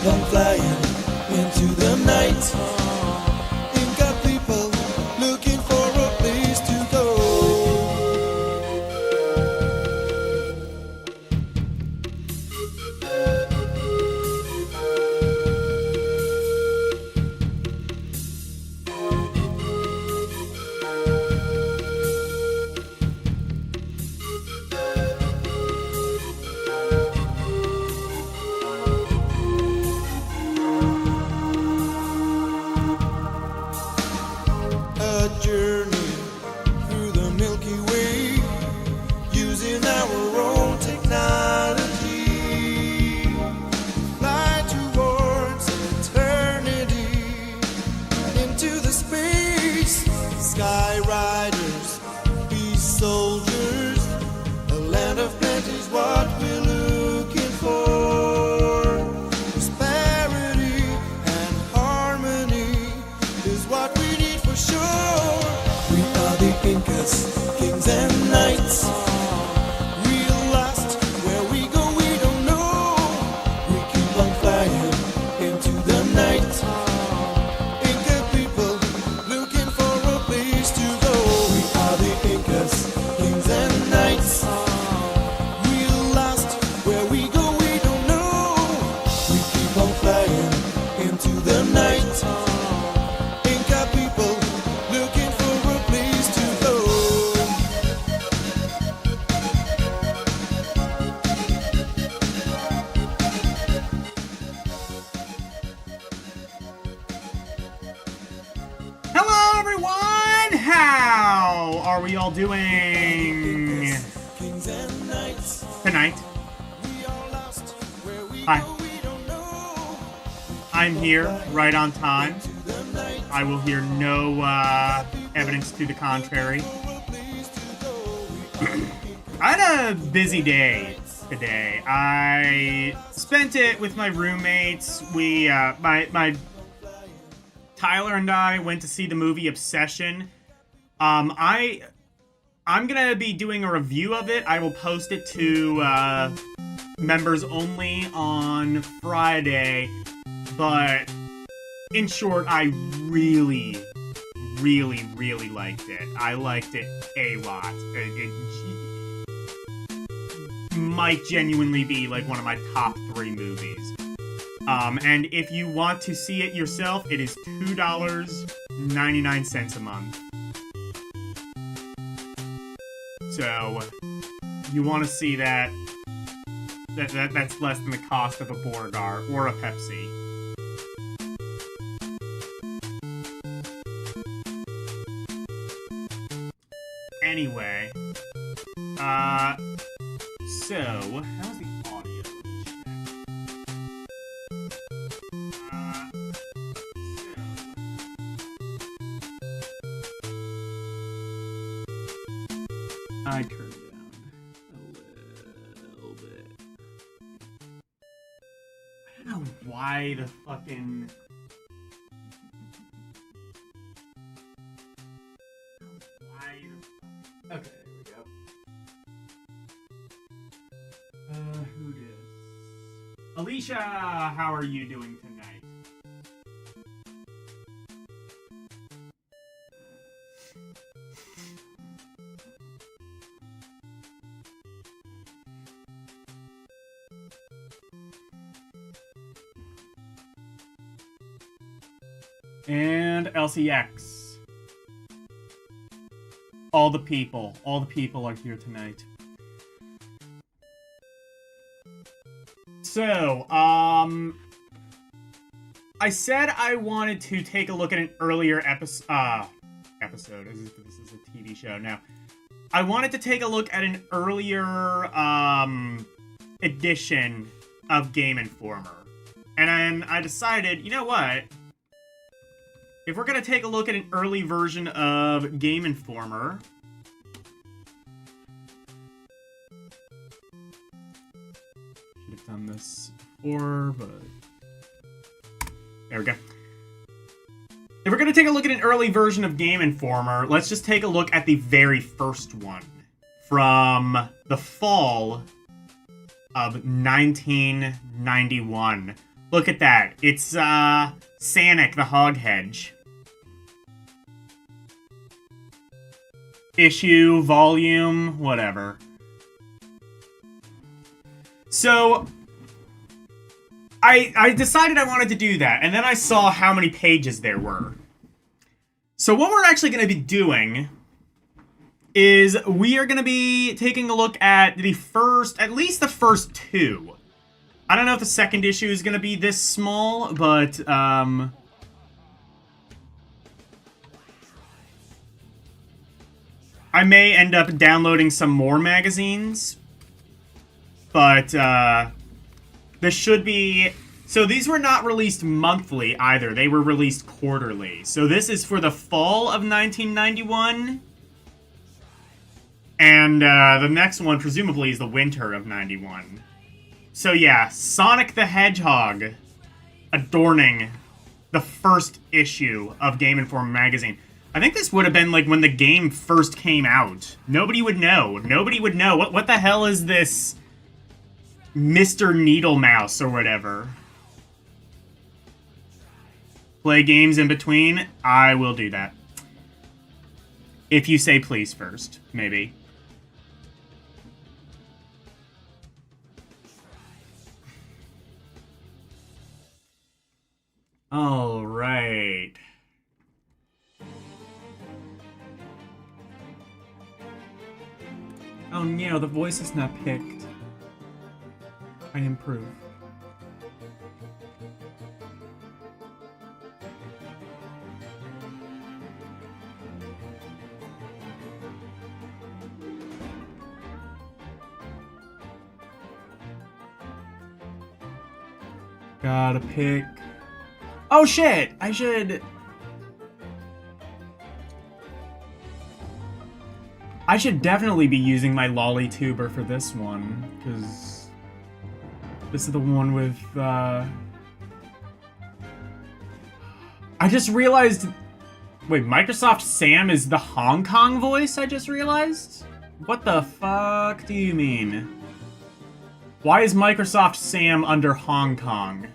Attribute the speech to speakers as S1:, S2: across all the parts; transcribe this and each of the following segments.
S1: keep on flying into the night. Ain't got people looking for a place to go. A journey through the Milky Way, using our own technology. Fly towards eternity, into the space. Sky riders, be soldiers. A land of plenty's what we're looking for. Prosperity and harmony is what we need for sure. We are the Incas, kings and knights. Real lost, where we go we don't know. We keep on flying into the night. Inca people looking for a place to go. We are the Incas, kings and knights. Real lost, where we go we don't know. We keep on flying into the night. Inca people looking for a place to go.
S2: Hello, everyone! How are we all doing
S1: Kings and knights,
S2: tonight?
S1: we are lost where we
S2: Hi.
S1: go we don't know.
S2: I'm here, right on time.
S1: To the night,
S2: I will hear no evidence to the contrary.
S1: for a place to go. We are
S2: I had a busy day today. I spent it with my roommates. My Tyler and I went to see the movie Obsession. I'm gonna be doing a review of it. I will post it to members only on Friday. But in short, I really liked it. I liked it a lot. It might genuinely be like one of my top 3 movies. And if you want to see it yourself, it is $2.99 a month. So, you want to see that? That's less than the cost of a Borgar or a Pepsi. Anyway, so how's the audio? I turned it down a little bit. I don't know why the fucking. Okay, there we go. Who dis? Alicia, how are you doing tonight? And LCX. All the people are here tonight. So, I said I wanted to take a look at an earlier episode, this is a TV show now. I wanted to take a look at an earlier, edition of Game Informer. And then I decided, you know what? If we're going to take a look at an early version of Game Informer, should have done this before, but there we go. If we're going to take a look at an early version of Game Informer, let's just take a look at the very first one from the fall of 1991. Look at that. It's, Sonic the Hog Hedge. Issue, volume, whatever. So, I decided I wanted to do that, and then I saw how many pages there were. So what we're actually going to be doing is we are going to be taking a look at at least the first two. I don't know if the second issue is going to be this small, but, I may end up downloading some more magazines. But, this should be... So these were not released monthly either. They were released quarterly. So this is for the fall of 1991. And, the next one, presumably, is the winter of 91. So yeah, Sonic the Hedgehog adorning the first issue of Game Informer magazine. I think this would have been like when the game first came out. Nobody would know. Nobody would know. What the hell is this Mr. Needle Mouse or whatever? Play games in between? I will do that. If you say please first, maybe. All right. Oh no, the voice is not picked. I improve. Gotta pick. Oh shit! I should definitely be using my LollyTuber for this one, because this is the one with, I just realized... Wait, Microsoft Sam is the Hong Kong voice, I just realized? What the fuck do you mean? Why is Microsoft Sam under Hong Kong?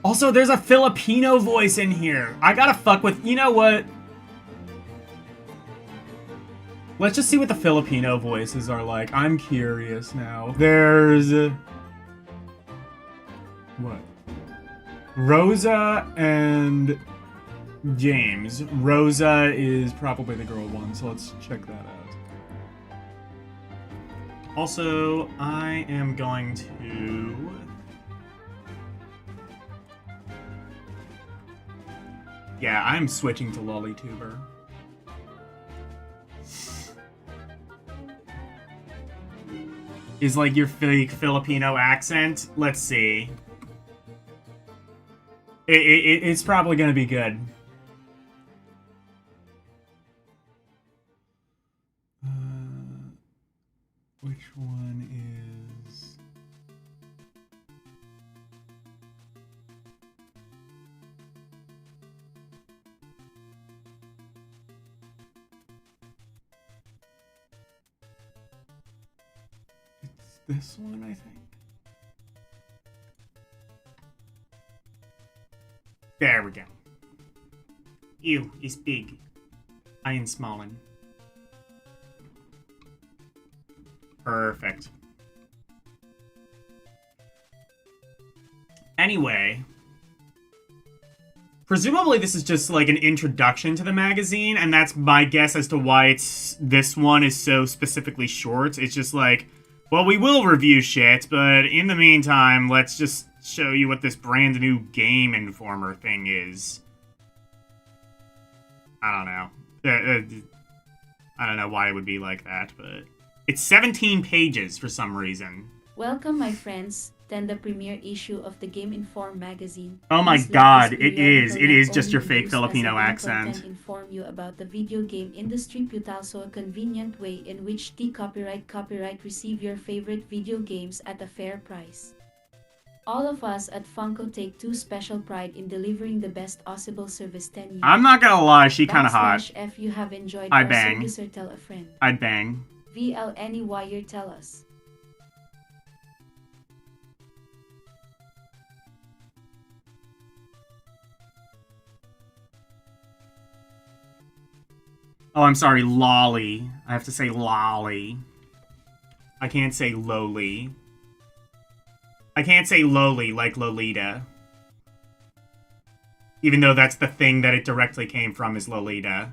S2: Also, there's a Filipino voice in here. I gotta fuck with... You know what? Let's just see what the Filipino voices are like. I'm curious now. There's... what? Rosa and James. Rosa is probably the girl one, so let's check that out. Also, I am going to... Yeah, I'm switching to LollyTuber. Is like your fake Filipino accent? Let's see. It's probably gonna be good. Which one is... It's this one, I think. There we go. Ew, it's big. I am smallin'. Perfect. Anyway, presumably this is just like an introduction to the magazine, and that's my guess as to why this one is so specifically short. It's just like, well, we will review shit, but in the meantime, let's just show you what this brand new Game Informer thing is. I don't know. I don't know why it would be like that, but... It's 17 pages for some reason.
S3: Welcome, my friends, to the premiere issue of the Game Inform magazine.
S2: Oh my god, it is. It is just your fake Filipino accent.
S3: Inform you about the video game industry, but also a convenient way in which the copyright receive your favorite video games at a fair price. All of us at Funko take too special pride in delivering the best possible service 10 years.
S2: I'm not gonna lie, she kinda hot.
S3: If you have enjoyed
S2: I'd
S3: our
S2: bang.
S3: service or tell a friend.
S2: I'd bang.
S3: VLNY wire tell us.
S2: Oh, I'm sorry, lolly. I have to say lolly. I can't say lowly. I can't say lowly like Lolita. Even though that's the thing that it directly came from is Lolita.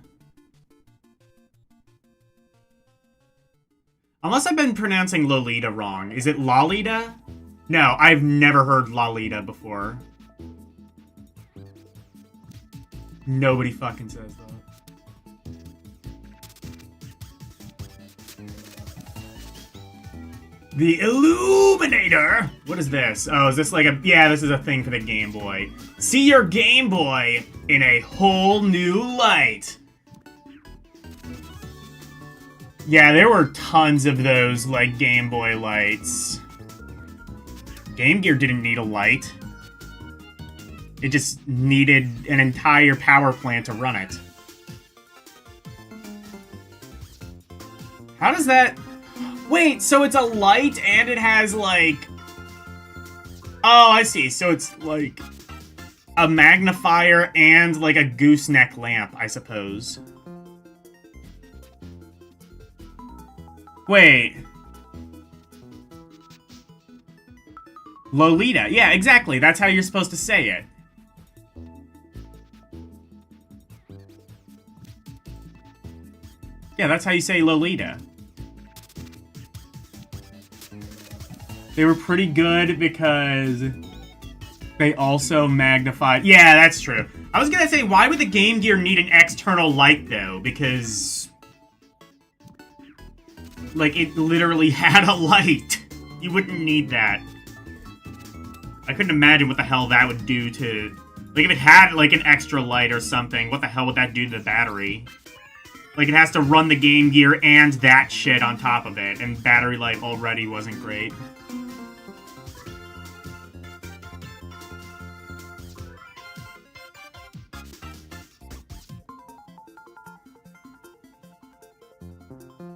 S2: Unless I've been pronouncing Lolita wrong. Is it Lolita? No, I've never heard Lolita before. Nobody fucking says that. The Illuminator? What is this? Oh, is this like a... Yeah, this is a thing for the Game Boy. See your Game Boy in a whole new light. Yeah, there were tons of those, like, Game Boy lights. Game Gear didn't need a light. It just needed an entire power plant to run it. How does that... Wait, so it's a light and it has, like... Oh, I see. So it's, like, a magnifier and, like, a gooseneck lamp, I suppose. Wait. Lolita. Yeah, exactly. That's how you're supposed to say it. Yeah, that's how you say Lolita. They were pretty good because they also magnified... Yeah, that's true. I was gonna say, why would the Game Gear need an external light, though? Because... like, it literally had a light. You wouldn't need that. I couldn't imagine what the hell that would do to... Like, if it had, like, an extra light or something, what the hell would that do to the battery? Like, it has to run the Game Gear and that shit on top of it, and battery life already wasn't great.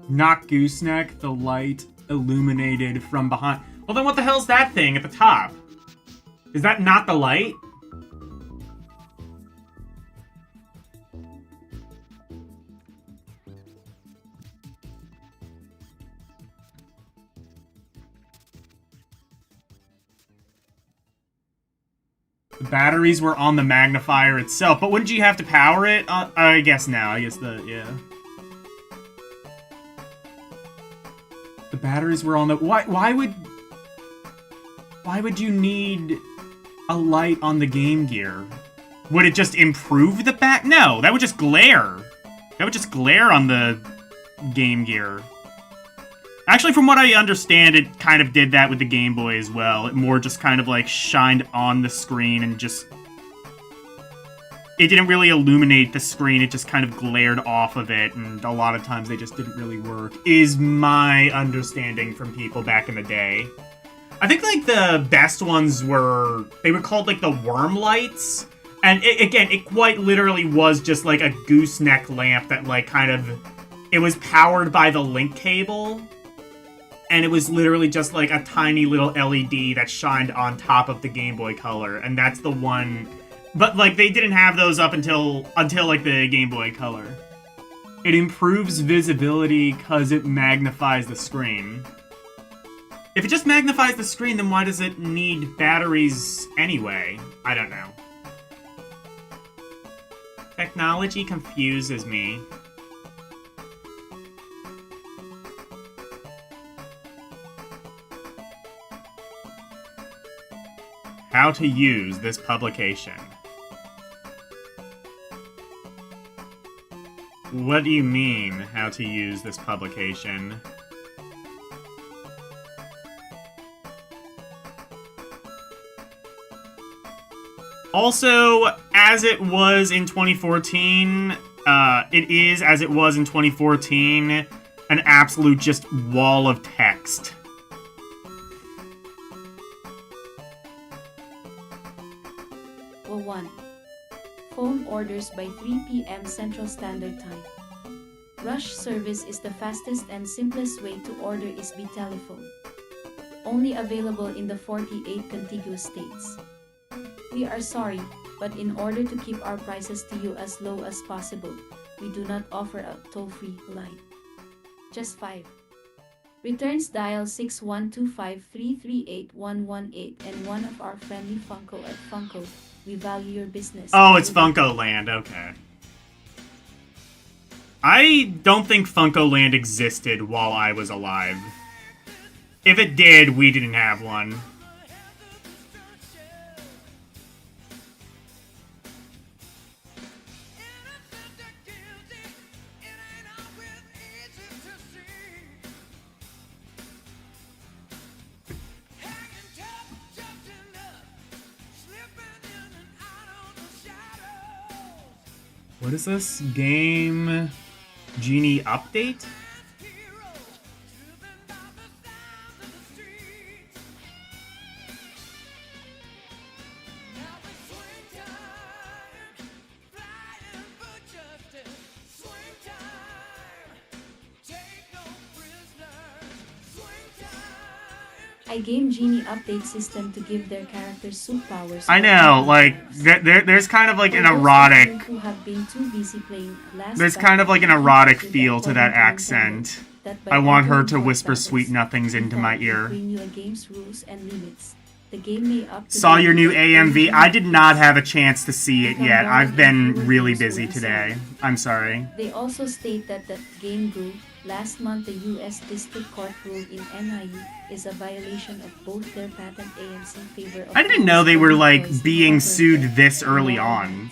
S2: Not gooseneck, the light illuminated from behind. Well, then what the hell's that thing at the top? Is that not the light? The batteries were on the magnifier itself, but wouldn't you have to power it? I guess now. I guess yeah. The batteries were on the... Why would you need a light on the Game Gear? Would it just improve the bat? No, that would just glare. That would just glare on the Game Gear. Actually, from what I understand, it kind of did that with the Game Boy as well. It more just kind of, like, shined on the screen and just... It didn't really illuminate the screen, it just kind of glared off of it, and a lot of times they just didn't really work, is my understanding from people back in the day. I think, like, the best ones were... They were called, like, the worm lights. And, again, it quite literally was just, like, a gooseneck lamp that, like, kind of... It was powered by the link cable. And it was literally just, like, a tiny little LED that shined on top of the Game Boy Color. And that's the one... But, like, they didn't have those up until like, the Game Boy Color. It improves visibility because it magnifies the screen. If it just magnifies the screen, then why does it need batteries anyway? I don't know. Technology confuses me. How to use this publication. What do you mean, how to use this publication? Also, as it was in 2014, it is, as it was in 2014, an absolute just wall of text.
S3: Well, 1. Phone orders by 3 p.m. Central Standard Time. Rush service is the fastest and simplest way to order is by telephone. Only available in the 48 contiguous states. We are sorry, but in order to keep our prices to you as low as possible, we do not offer a toll-free line. Just 5. Returns dial 6125338118 and one of our friendly Funko at Funko. We value your business.
S2: Oh, it's Funko Land, okay. I don't think Funko Land existed while I was alive. If it did, we didn't have one. What is this? Game Genie update?
S3: Game Genie update system to give their characters superpowers.
S2: I know, like there's kind of like an erotic.
S3: Who have been too busy playing last
S2: there's kind of like an erotic feel to that accent. I want her to whisper sweet nothings into my ear. Saw your new AMV. I did not have a chance to see it yet. I've been really busy today. I'm sorry.
S3: They also state that the game grew. Last month, the U.S. District Court ruled in NIE is a violation of both their patent AMC favor of...
S2: I didn't know they were, like, being sued this early on.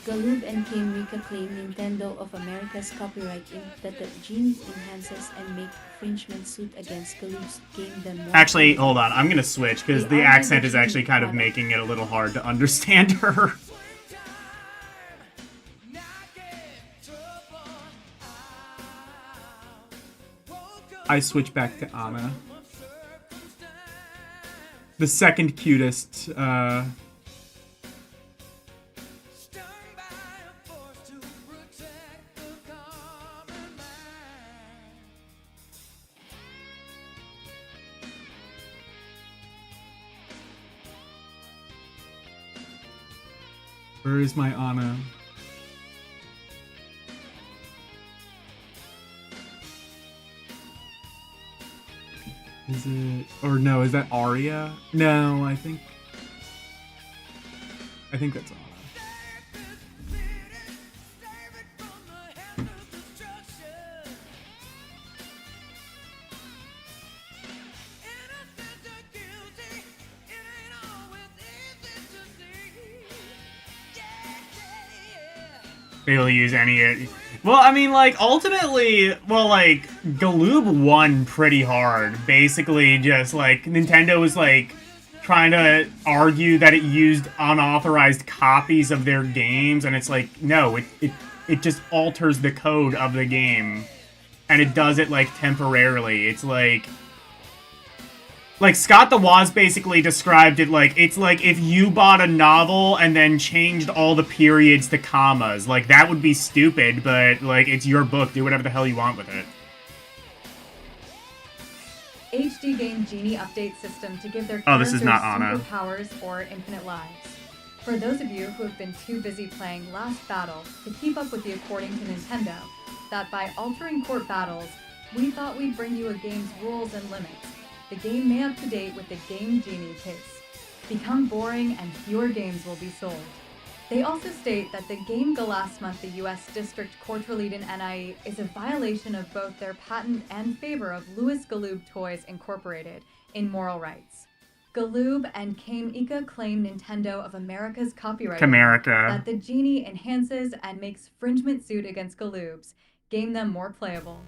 S3: Galoob and Camerica claim Nintendo of America's copyright in that the Genie enhances and make infringement suit against Galoob's game them more...
S2: Actually, hold on. I'm gonna switch, because the accent is actually kind of making it a little hard to understand her. I switch back to Anna. The second cutest, Where is my Anna? Is it... Or no, is that Arya? No, I think that's Anna. Able to use any... Well, I mean, like, ultimately, well, like, Galoob won pretty hard. Basically, just, like, Nintendo was, like, trying to argue that it used unauthorized copies of their games, and it's like, no, it just alters the code of the game. And it does it, like, temporarily. It's like Scott the Woz basically described it like, it's like if you bought a novel and then changed all the periods to commas. Like, that would be stupid, but, like, it's your book. Do whatever the hell you want with it.
S4: HD Game Genie update system to give their
S2: characters
S4: characters
S2: superpowers
S4: or infinite lives. For those of you who have been too busy playing Last Battle to keep up with the according to Nintendo, that by altering court battles, we thought we'd bring you a game's rules and limits. The game may up to date with the Game Genie case. Become boring and fewer games will be sold. They also state that the game last month the U.S. District Court released in NIE is a violation of both their patent and favor of Louis Galoob Toys Incorporated in moral rights. Galoob and Camerica claim Nintendo of America's copyright that the Genie enhances and makes infringement suit against Galoob's, game them more playable.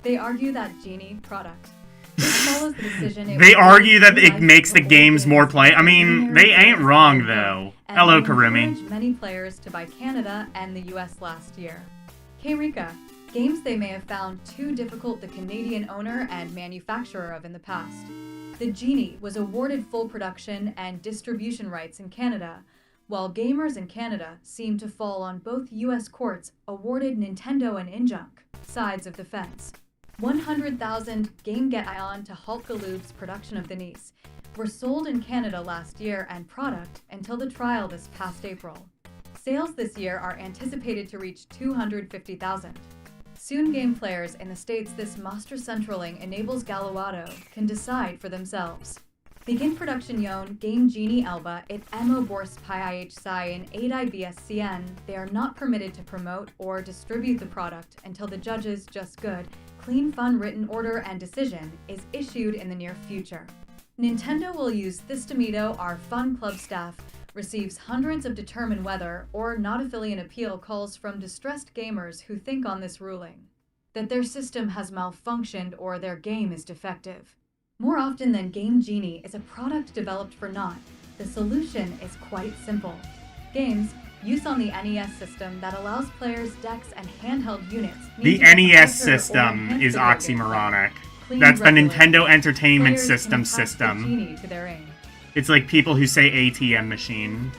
S4: They argue that Genie product.
S2: They argue that it makes the games more play. I mean, they ain't wrong though. Hello, Karumi.
S4: Many players to buy Canada and the US last year. Camerica, games they may have found too difficult the Canadian owner and manufacturer of in the past. The Genie was awarded full production and distribution rights in Canada, while gamers in Canada seem to fall on both US courts awarded Nintendo and Injunk sides of the fence. 100,000 Game Get Ion to halt Galoob's production of the NES were sold in Canada last year and product until the trial this past April. Sales this year are anticipated to reach 250,000. Soon game players in the states this Master Centraling enables Galoado can decide for themselves. Begin production yon Game Genie Elba it Emo Borst Pi Psi in 8 BSCN, they are not permitted to promote or distribute the product until the judge's just good, clean fun written order and decision is issued in the near future. Nintendo will use Thistamito, our Fun Club staff, receives hundreds of determine whether or not affiliate appeal calls from distressed gamers who think on this ruling that their system has malfunctioned or their game is defective. More often than Game Genie is a product developed for naught, the solution is quite simple. Games, use on the NES system that allows players, decks, and handheld units.
S2: The NES system is oxymoronic. That's the Nintendo Entertainment System.
S4: Genie to their aim.
S2: It's like people who say ATM machine.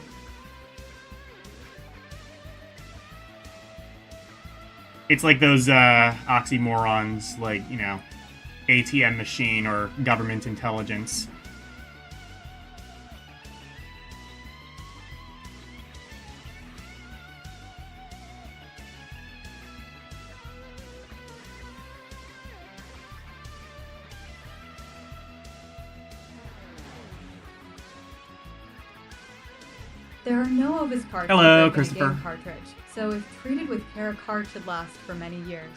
S2: It's like those oxymorons, like, you know, ATM machine or government intelligence.
S4: There are no Ovis cards
S2: Hello,
S4: in a
S2: Christopher.
S4: game cartridge, so if treated with care, a card should last for many years.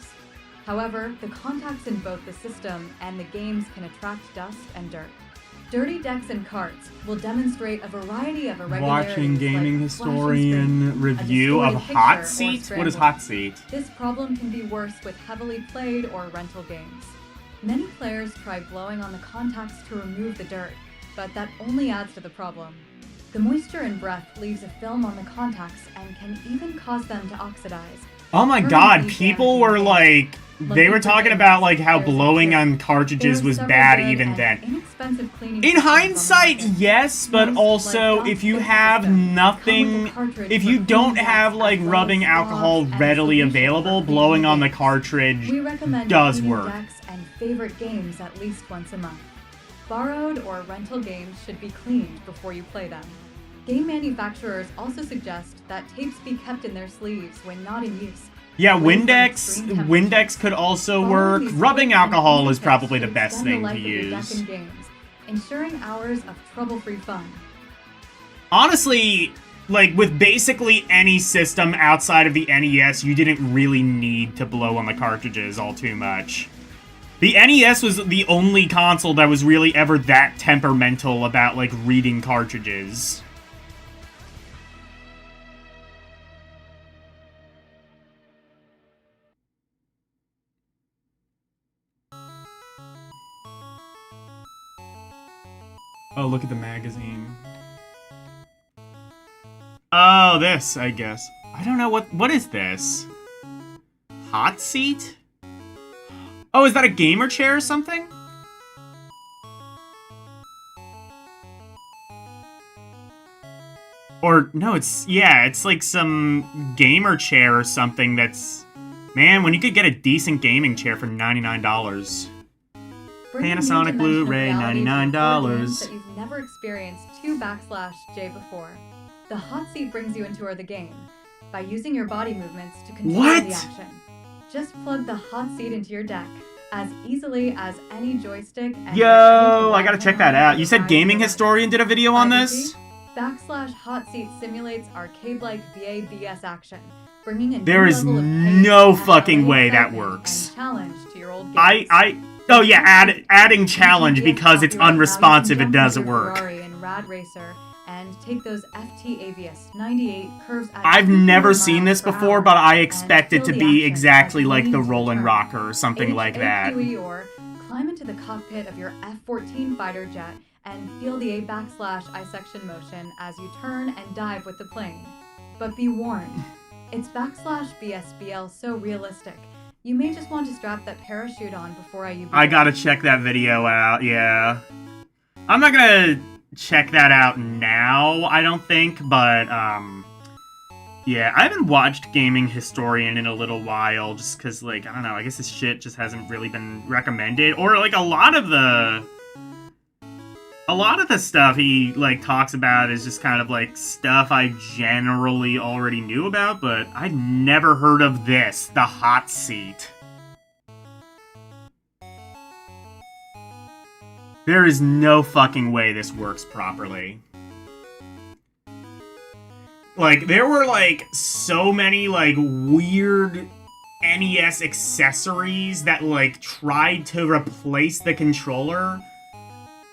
S4: However, the contacts in both the system and the games can attract dust and dirt. Dirty decks and carts will demonstrate a variety of irregularities.
S2: Watching Gaming
S4: like
S2: Historian review of Hot Seat? What is Hot Seat?
S4: This problem can be worse with heavily played or rental games. Many players try blowing on the contacts to remove the dirt, but that only adds to the problem. The moisture and breath leaves a film on the contacts and can even cause them to oxidize.
S2: Oh my god, people were like... They were talking about like how blowing on cartridges was bad even then. In hindsight, yes, but also if you have nothing, if you don't have like rubbing alcohol readily available, blowing on the cartridge does work.
S4: Decks and favorite games at least once a month. Borrowed or rental games should be cleaned before you play them. Game manufacturers also suggest that tapes be kept in their sleeves when not in use.
S2: Yeah, Windex could also work. Rubbing alcohol is probably the best thing to use.
S4: Ensuring hours of trouble-free fun.
S2: Honestly, like with basically any system outside of the NES, you didn't really need to blow on the cartridges all too much. The NES was the only console that was really ever that temperamental about like reading cartridges. Oh, look at the magazine. Oh, this, I guess. I don't know what is this? Hot Seat? Oh, is that a gamer chair or something? Or, no, it's like some gamer chair or something that's... Man, when you could get a decent gaming chair for $99. Panasonic Blu-ray, $99.
S4: That you've never experienced 2\J before. The Hot Seat brings you into the game by using your body movements to control the action. Just plug the Hot Seat into your deck as easily as any joystick. And
S2: yo, I gotta check that out. You said Gaming Historian did a video on this?
S4: /Hot Seat simulates arcade-like VABS action, bringing a
S2: there is no fucking way that works.
S4: Challenge to your old games.
S2: Oh yeah, adding challenge because it's unresponsive, it doesn't work.
S4: And Rad Racer and take those FT AVS 98 curves at
S2: I've never seen this before, but I expect it to be exactly like the Rollin' Rocker or something like that.
S4: Or climb into the cockpit of your F-14 fighter jet and feel the A/I section motion as you turn and dive with the plane. But be warned, it's /BSBL so realistic. You may just want to strap that parachute on before you begin.
S2: I gotta check that video out, yeah. I'm not gonna check that out now, I don't think, but, yeah, I haven't watched Gaming Historian in a little while, just because, like, I don't know, I guess this shit just hasn't really been recommended, or, like, a lot of a lot of the stuff he, like, talks about is just kind of, like, stuff I generally already knew about, but I'd never heard of this, the hot seat. There is no fucking way this works properly. Like, there were, like, so many, like, weird NES accessories that, like, tried to replace the controller.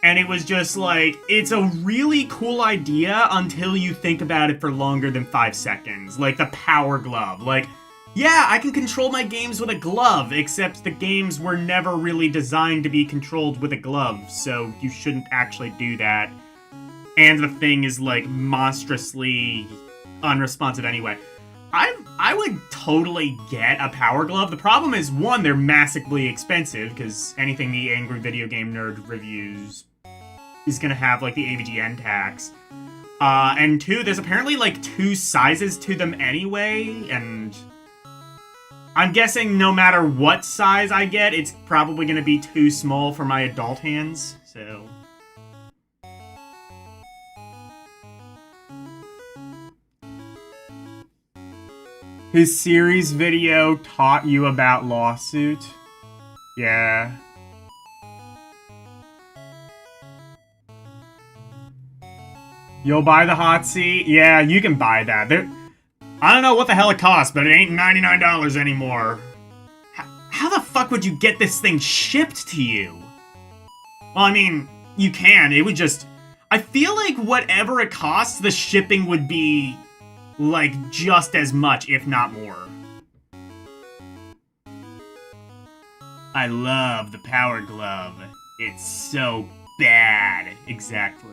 S2: And it was just like, it's a really cool idea until you think about it for longer than 5 seconds. Like the power glove. Like, yeah, I can control my games with a glove, except the games were never really designed to be controlled with a glove, so you shouldn't actually do that. And the thing is, like, monstrously unresponsive anyway. I would totally get a power glove. The problem is, one, they're massively expensive, because anything the Angry Video Game Nerd reviews is gonna have, like, the AVGN tax. And two, there's apparently, like, 2 sizes to them anyway, and I'm guessing no matter what size I get, it's probably gonna be too small for my adult hands, so... His series video taught you about lawsuit? Yeah. You'll buy the hot seat? Yeah, you can buy that. I don't know what the hell it costs, but it ain't $99 anymore. How the fuck would you get this thing shipped to you? Well, I mean, you can. It would just... I feel like whatever it costs, the shipping would be... like, just as much, if not more. I love the Power Glove. It's so bad. Exactly.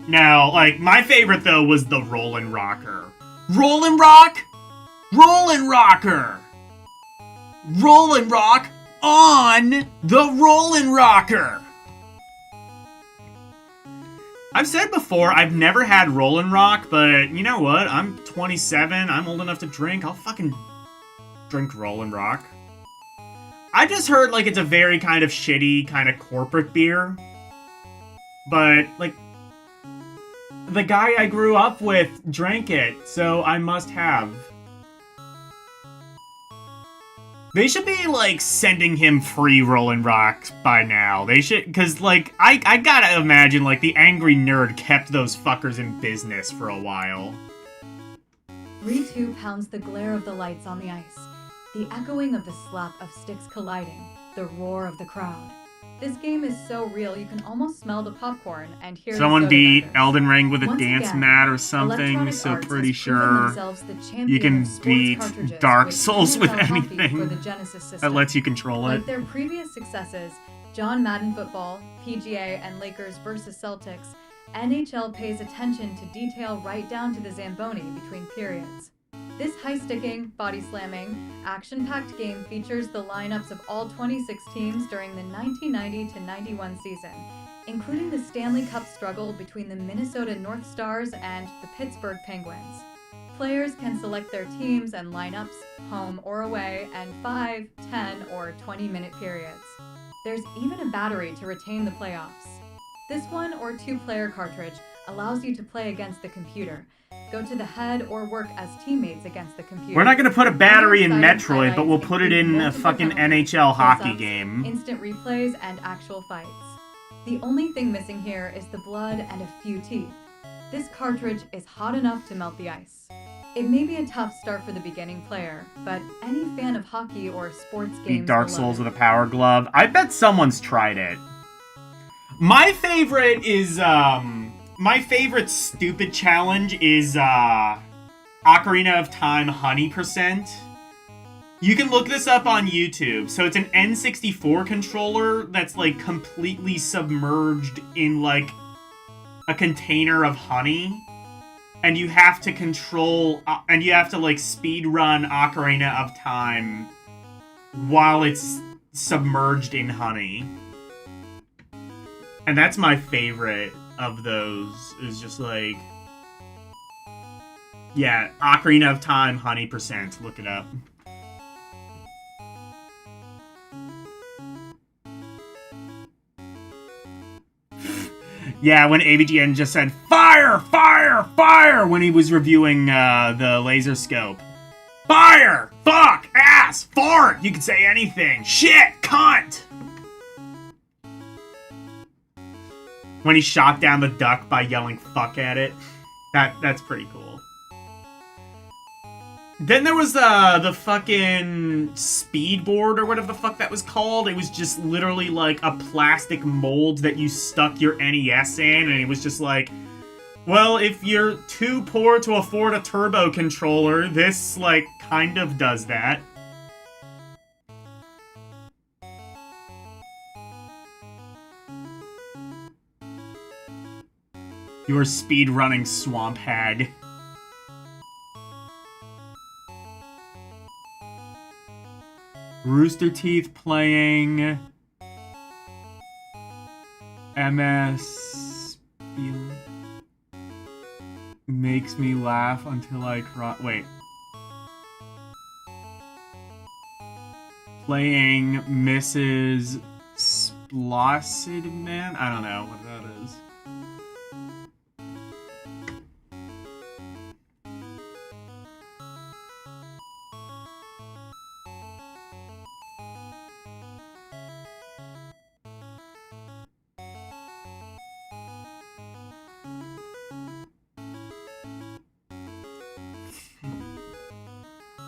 S2: Now, like, my favorite, though, was the Rollin' Rocker. Rollin' Rock? Rollin' Rocker! Rollin' Rock on the Rollin' Rocker! I've said before, I've never had Rollin' Rock, but you know what? I'm 27, I'm old enough to drink, I'll fucking drink Rollin' Rock. I just heard, like, it's a very kind of shitty, kind of corporate beer. But, like, the guy I grew up with drank it, so I must have. They should be, like, sending him free Rollin' Rock by now. They should, because, like, I gotta imagine, like, the Angry Nerd kept those fuckers in business for a while.
S4: Ritu pounds the glare of the lights on the ice, the echoing of the slap of sticks colliding, the roar of the crowd. This game is so real you can almost smell the popcorn and hear
S2: Someone
S4: the soda
S2: beat
S4: vendors.
S2: Elden Ring with a
S4: Once
S2: dance
S4: again,
S2: mat or something,
S4: Electronic
S2: so
S4: Arts
S2: pretty
S4: has proven
S2: sure
S4: themselves the champion
S2: you can
S4: of sports
S2: beat
S4: cartridges
S2: Dark
S4: with
S2: Souls with
S4: NFL Hockey
S2: anything
S4: for the Genesis system.
S2: that lets you control it.
S4: Like their previous successes, John Madden Football, PGA, and Lakers vs. Celtics, NHL pays attention to detail right down to the Zamboni between periods. This high-sticking, body-slamming, action-packed game features the lineups of all 26 teams during the 1990-91 season, including the Stanley Cup struggle between the Minnesota North Stars and the Pittsburgh Penguins. Players can select their teams and lineups, home or away, and 5, 10, or 20-minute periods. There's even a battery to retain the playoffs. This 1 or 2-player cartridge allows you to play against the computer, go to the head, or work as teammates against the computer.
S2: We're not gonna put a battery in
S4: Other
S2: Metroid, but we'll
S4: highlights
S2: put it in
S4: include
S2: a
S4: multiple
S2: fucking
S4: penalties,
S2: NHL hockey
S4: close-ups,
S2: game.
S4: instant replays, and actual fights. The only thing missing here is the blood and a few teeth. This cartridge is hot enough to melt the ice. It may be a tough start for the beginning player, but any fan of hockey or sports games
S2: Beat Dark
S4: will
S2: Souls
S4: love
S2: with
S4: it.
S2: a Power Glove. I bet someone's tried it. My favorite is, my favorite stupid challenge is, Ocarina of Time Honey %. You can look this up on YouTube. So it's an N64 controller that's, like, completely submerged in, like, a container of honey. And you have to control, and you have to, like, speed run Ocarina of Time while it's submerged in honey. And that's my favorite of those, is just, like... Yeah, Ocarina of Time Honey %. Look it up. Yeah, when AVGN just said, fire, fire, fire, when he was reviewing the laser scope. Fire! Fuck! Ass! Fart! You can say anything. Shit! Cunt! When he shot down the duck by yelling fuck at it. That's pretty cool. Then there was the fucking speedboard or whatever the fuck that was called. It was just literally like a plastic mold that you stuck your NES in, and it was just like, well, if you're too poor to afford a turbo controller, this, like, kind of does that. You're speedrunning Swamp Hag. Rooster Teeth playing MS makes me laugh until I cry. Wait. Playing Mrs. Splossid Man? I don't know what that is.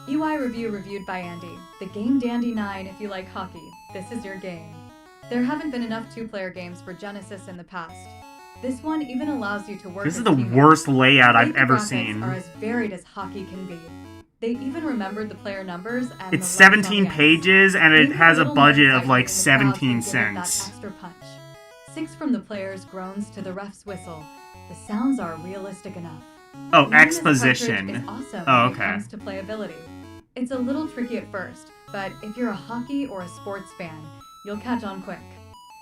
S4: UI review reviewed by Andy. The game Dandy 9 if you like hockey. This is your game. There haven't been enough two-player games for Genesis in the past. This one even allows you to work
S2: This is
S4: as
S2: the
S4: teammates.
S2: worst layout I've
S4: The
S2: ever
S4: graphics
S2: seen.
S4: are as varied as hockey can be. They even remembered the player numbers and
S2: It's
S4: the lines on
S2: 17
S4: the ice.
S2: pages and it
S4: Even
S2: has a
S4: little
S2: budget
S4: notes
S2: of
S4: like
S2: like
S4: in the crowd
S2: 17
S4: can give it that
S2: cents.
S4: extra punch. 6 from the players' groans to the ref's whistle. The sounds are realistic enough.
S2: Oh,
S4: Learning this
S2: exposition.
S4: cartridge is awesome
S2: Oh,
S4: when
S2: okay.
S4: it comes to playability. It's a little tricky at first, but if you're a hockey or a sports fan, you'll catch on quick.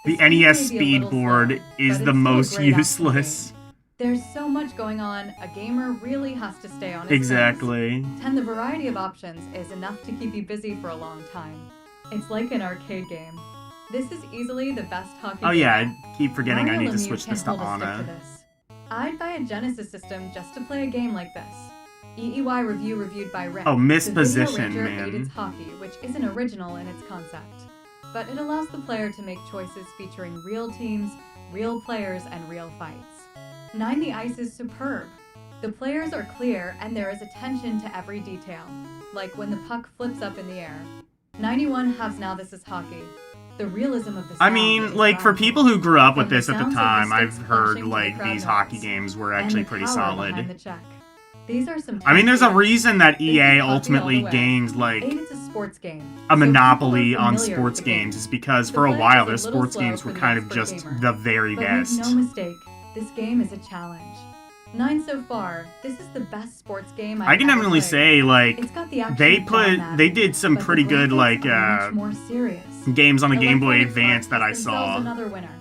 S2: The
S4: speed
S2: NES
S4: may be a little
S2: speedboard
S4: slow,
S2: is
S4: but
S2: the
S4: it's still a
S2: most
S4: great action
S2: useless.
S4: game. There's so much going on, a gamer really has to stay on his
S2: Exactly.
S4: toes. 10, the variety of options is enough to keep you busy for a long time. It's like an arcade game. This is easily the best hockey
S2: Oh
S4: game.
S2: yeah, I keep forgetting I
S4: Mario
S2: need to
S4: Lemieux
S2: switch
S4: can
S2: this to
S4: hold a stick
S2: Anna.
S4: to this. I'd buy a Genesis system just to play a game like this. EEY review reviewed by Rick.
S2: Oh,
S4: The
S2: misposition,
S4: Video Ranger
S2: man.
S4: ate its hockey, which isn't original in its concept. But it allows the player to make choices featuring real teams, real players, and real fights. 9, the ice is superb. The players are clear and there is attention to every detail, like when the puck flips up in the air. 91 has Now This Is Hockey. The realism of the
S2: I
S4: sound
S2: mean,
S4: is
S2: like, for
S4: groundbreaking.
S2: people who grew up with
S4: From the
S2: this at the
S4: sounds of
S2: time,
S4: sticks
S2: I've heard,
S4: clashing to the
S2: like,
S4: crowd
S2: these hockey
S4: noise,
S2: games were
S4: and
S2: actually
S4: the
S2: pretty
S4: power
S2: solid.
S4: behind the check. These are some
S2: I mean, there's a
S4: games.
S2: reason that
S4: This is
S2: EA
S4: hockey all
S2: ultimately
S4: the way.
S2: gained, like,
S4: 8, it's a sports game.
S2: a
S4: so
S2: monopoly
S4: people are
S2: on
S4: familiar
S2: sports
S4: with the game.
S2: games is because
S4: The
S2: for a
S4: play
S2: while
S4: is
S2: their
S4: a little
S2: sports
S4: slow
S2: games
S4: for
S2: were
S4: the
S2: kind of
S4: expert
S2: just
S4: gamer.
S2: the very
S4: But
S2: best.
S4: make no mistake, this game is a challenge. 9 so far, this is the best sports game I've
S2: I can
S4: ever
S2: definitely
S4: played.
S2: say, like,
S4: It's got the action
S2: they
S4: of John Madden,
S2: they did some
S4: but the
S2: pretty good,
S4: graphics
S2: like,
S4: are much more serious.
S2: games on the Game Boy
S4: Electronic
S2: Advance
S4: Arts
S2: that I
S4: is themselves
S2: saw.
S4: Another winner.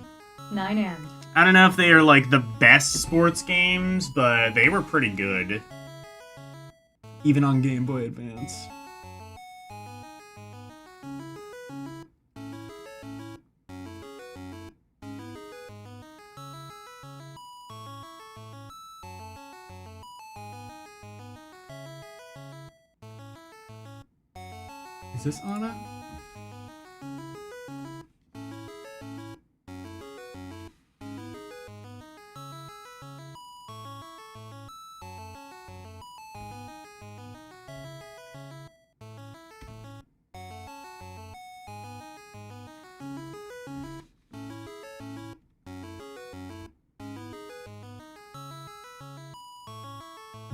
S4: 9 and.
S2: I don't know if they are, like, the best sports games, but they were pretty good. Even on Game Boy Advance. Is this Anna?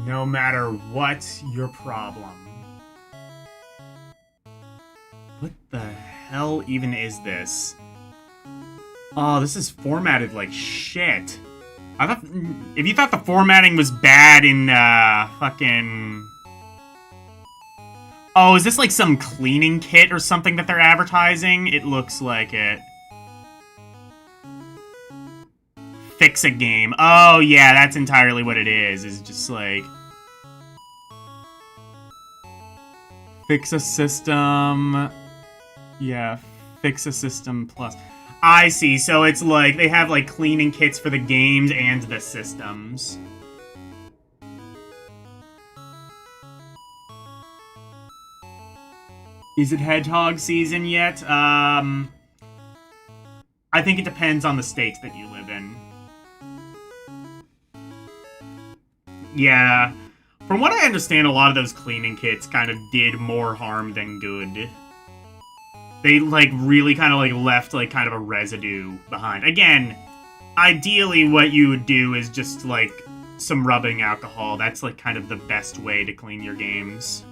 S2: No matter what your problem. What the hell even is this? Oh, this is formatted like shit. I thought, if you thought the formatting was bad in, fucking... Oh, is this like some cleaning kit or something that they're advertising? It looks like it. Fix a game. Oh, yeah, that's entirely what it is. It's just like... Fix a system... Yeah, fix a system plus... I see. So it's like they have like cleaning kits for the games and the systems. Is it hedgehog season yet? I think it depends on the state that you live in. Yeah. From what I understand, a lot of those cleaning kits kind of did more harm than good. They, like, really kind of, like, left, like, kind of a residue behind. Again, ideally what you would do is just, like, some rubbing alcohol. That's, like, kind of the best way to clean your games.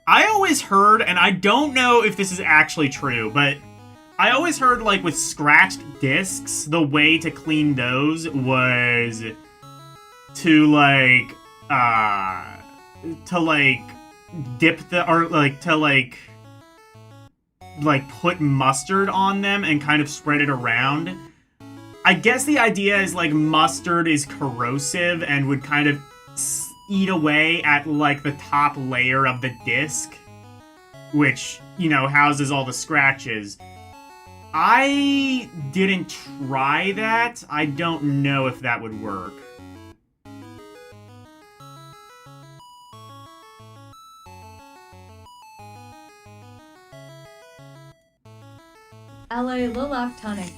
S2: I always heard, and I don't know if this is actually true, but I always heard, like, with scratched discs, the way to clean those was to, like, dip the, or, like, to, like, put mustard on them and kind of spread it around. I guess the idea is, like, mustard is corrosive and would kind of eat away at, like, the top layer of the disc, which, you know, houses all the scratches. I didn't try that. I don't know if that would work.
S4: LA Lilac Tunning.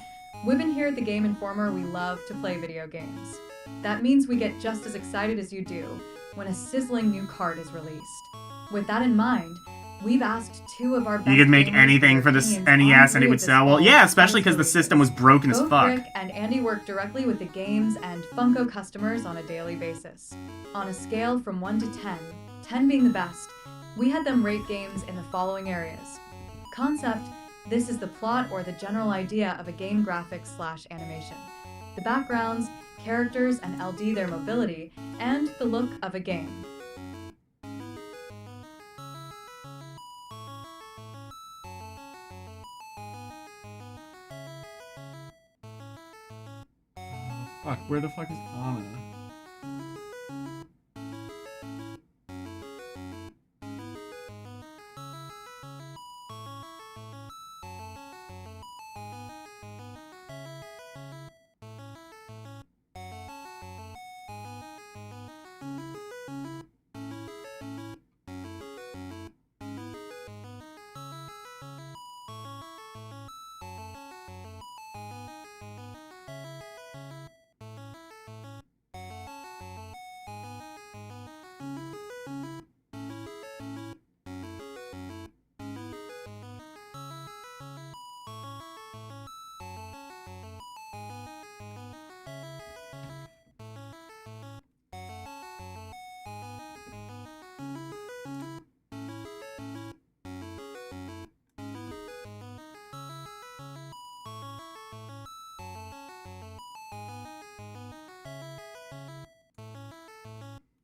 S4: Women here at the Game Informer, we love to play video games. That means we get just as excited as you do when a sizzling new card is released. With that in mind, we've asked two of our best
S2: You could make
S4: gamers
S2: anything for the
S4: opinions on
S2: NES and it
S4: three
S2: would
S4: of this
S2: sell well.
S4: fall's
S2: Yeah, especially because the
S4: releases.
S2: system was broken as
S4: Both
S2: fuck.
S4: Rick and Andy work directly with the games and Funko customers on a daily basis. On a scale from 1 to 10, 10 being the best, we had them rate games in the following areas. Concept: this is the plot or the general idea of a game graphics/animation. The backgrounds, characters, and LD their mobility, and the look of a game.
S2: Fuck, where the fuck is Anna?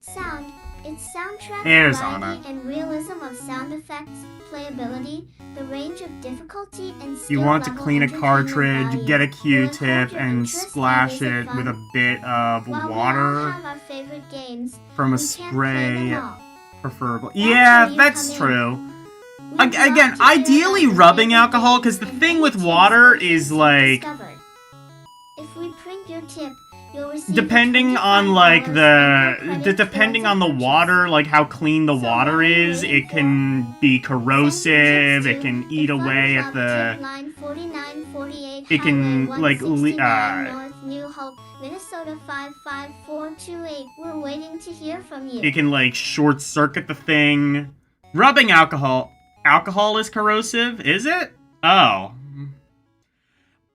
S5: Sound. Its soundtrack
S2: There's
S5: variety
S2: Anna.
S5: and realism of sound effects, playability, the range of difficulty and skill
S2: You want to
S5: level
S2: clean a
S5: entertainment
S2: cartridge,
S5: value
S2: get a
S5: will hold
S2: Q-tip,
S5: your
S2: and
S5: interest
S2: splash
S5: and
S2: it
S5: visit
S2: with a
S5: fun.
S2: bit of
S5: While we all
S2: water
S5: have our favorite games,
S2: from a
S5: we can't play them
S2: spray,
S5: all.
S2: preferably.
S5: That's
S2: Yeah,
S5: where you
S2: that's
S5: come in.
S2: true.
S5: We'd love
S2: Again,
S5: to hear
S2: ideally
S5: about your
S2: rubbing
S5: favorite
S2: alcohol,
S5: games
S2: because the
S5: and
S2: thing
S5: any
S2: with
S5: tips
S2: water
S5: or
S2: is
S5: hints you've
S2: like,
S5: discovered. If we print your tip, you'll receive a
S2: depending on like
S5: $25
S2: the
S5: credit
S2: depending
S5: towards
S2: on the
S5: a purchase.
S2: water, like how clean the
S5: So
S2: water
S5: what are you
S2: is,
S5: waiting
S2: it can be corrosive, it can eat
S5: Fun
S2: away
S5: Club
S2: at the
S5: Tip Line 4948
S2: it can,
S5: Highway
S2: like,
S5: 169 North New Hope, Minnesota 55428. We're waiting to hear from you.
S2: it can like short circuit the thing. Rubbing alcohol is corrosive, is it? Oh.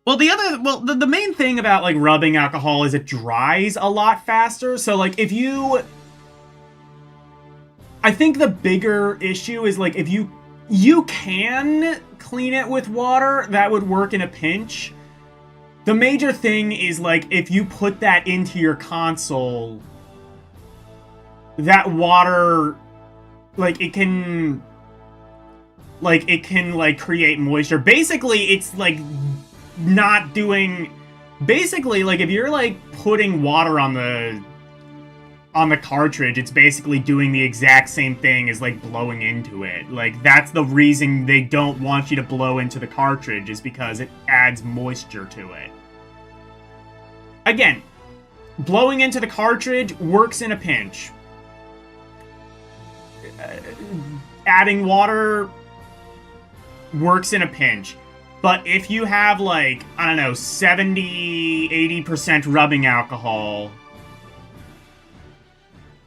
S2: Well, the main thing about, like, rubbing alcohol is it dries a lot faster. So, like, I think the bigger issue is, like, if you can clean it with water, that would work in a pinch. The major thing is, like, if you put that into your console, that water, like, it can create moisture. Basically, it's, like, not doing... Basically, like, if you're, like, putting water on on the cartridge, it's basically doing the exact same thing as, like, blowing into it. Like, that's the reason they don't want you to blow into the cartridge, is because it adds moisture to it. Again, blowing into the cartridge works in a pinch. Adding water works in a pinch. But if you have, like, I don't know, 70, 80% rubbing alcohol,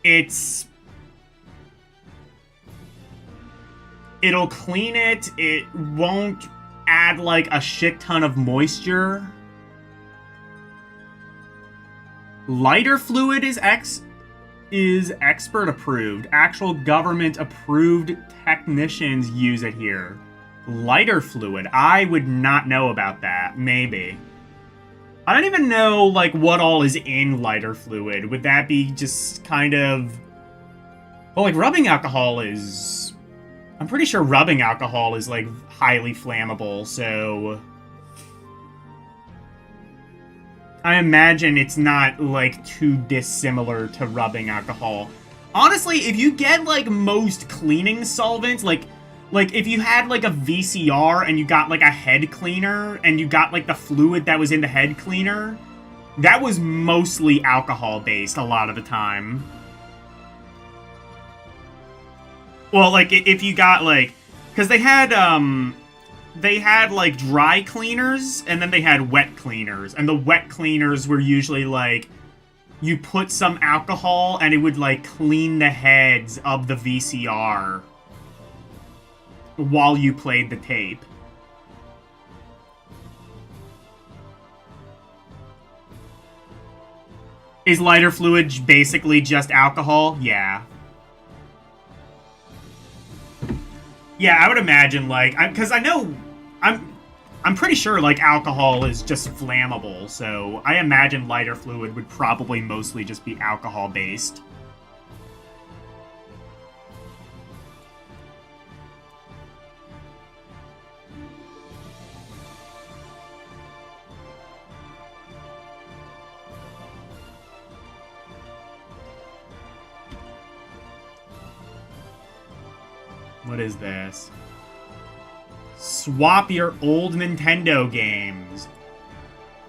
S2: it'll clean it. It won't add, like, a shit ton of moisture. Lighter fluid is expert approved. Actual government approved technicians use it here. Lighter fluid. I would not know about that. Maybe. I don't even know, like, what all is in lighter fluid. Would that be just kind of... Well, like, rubbing alcohol is... I'm pretty sure rubbing alcohol is, like, highly flammable, so... I imagine it's not, like, too dissimilar to rubbing alcohol. Honestly, if you get, like, most cleaning solvents, like, if you had, like, a VCR and you got, like, a head cleaner, and you got, like, the fluid that was in the head cleaner, that was mostly alcohol-based a lot of the time. Well, like, if you got, like... Because they had, like, dry cleaners, and then they had wet cleaners. And the wet cleaners were usually, like... You put some alcohol, and it would, like, clean the heads of the VCR while you played the tape. Is lighter fluid basically just alcohol? Yeah. Yeah, I would imagine, like, because I know, I'm pretty sure, like, alcohol is just flammable, so I imagine lighter fluid would probably mostly just be alcohol-based. What is this? Swap your old Nintendo games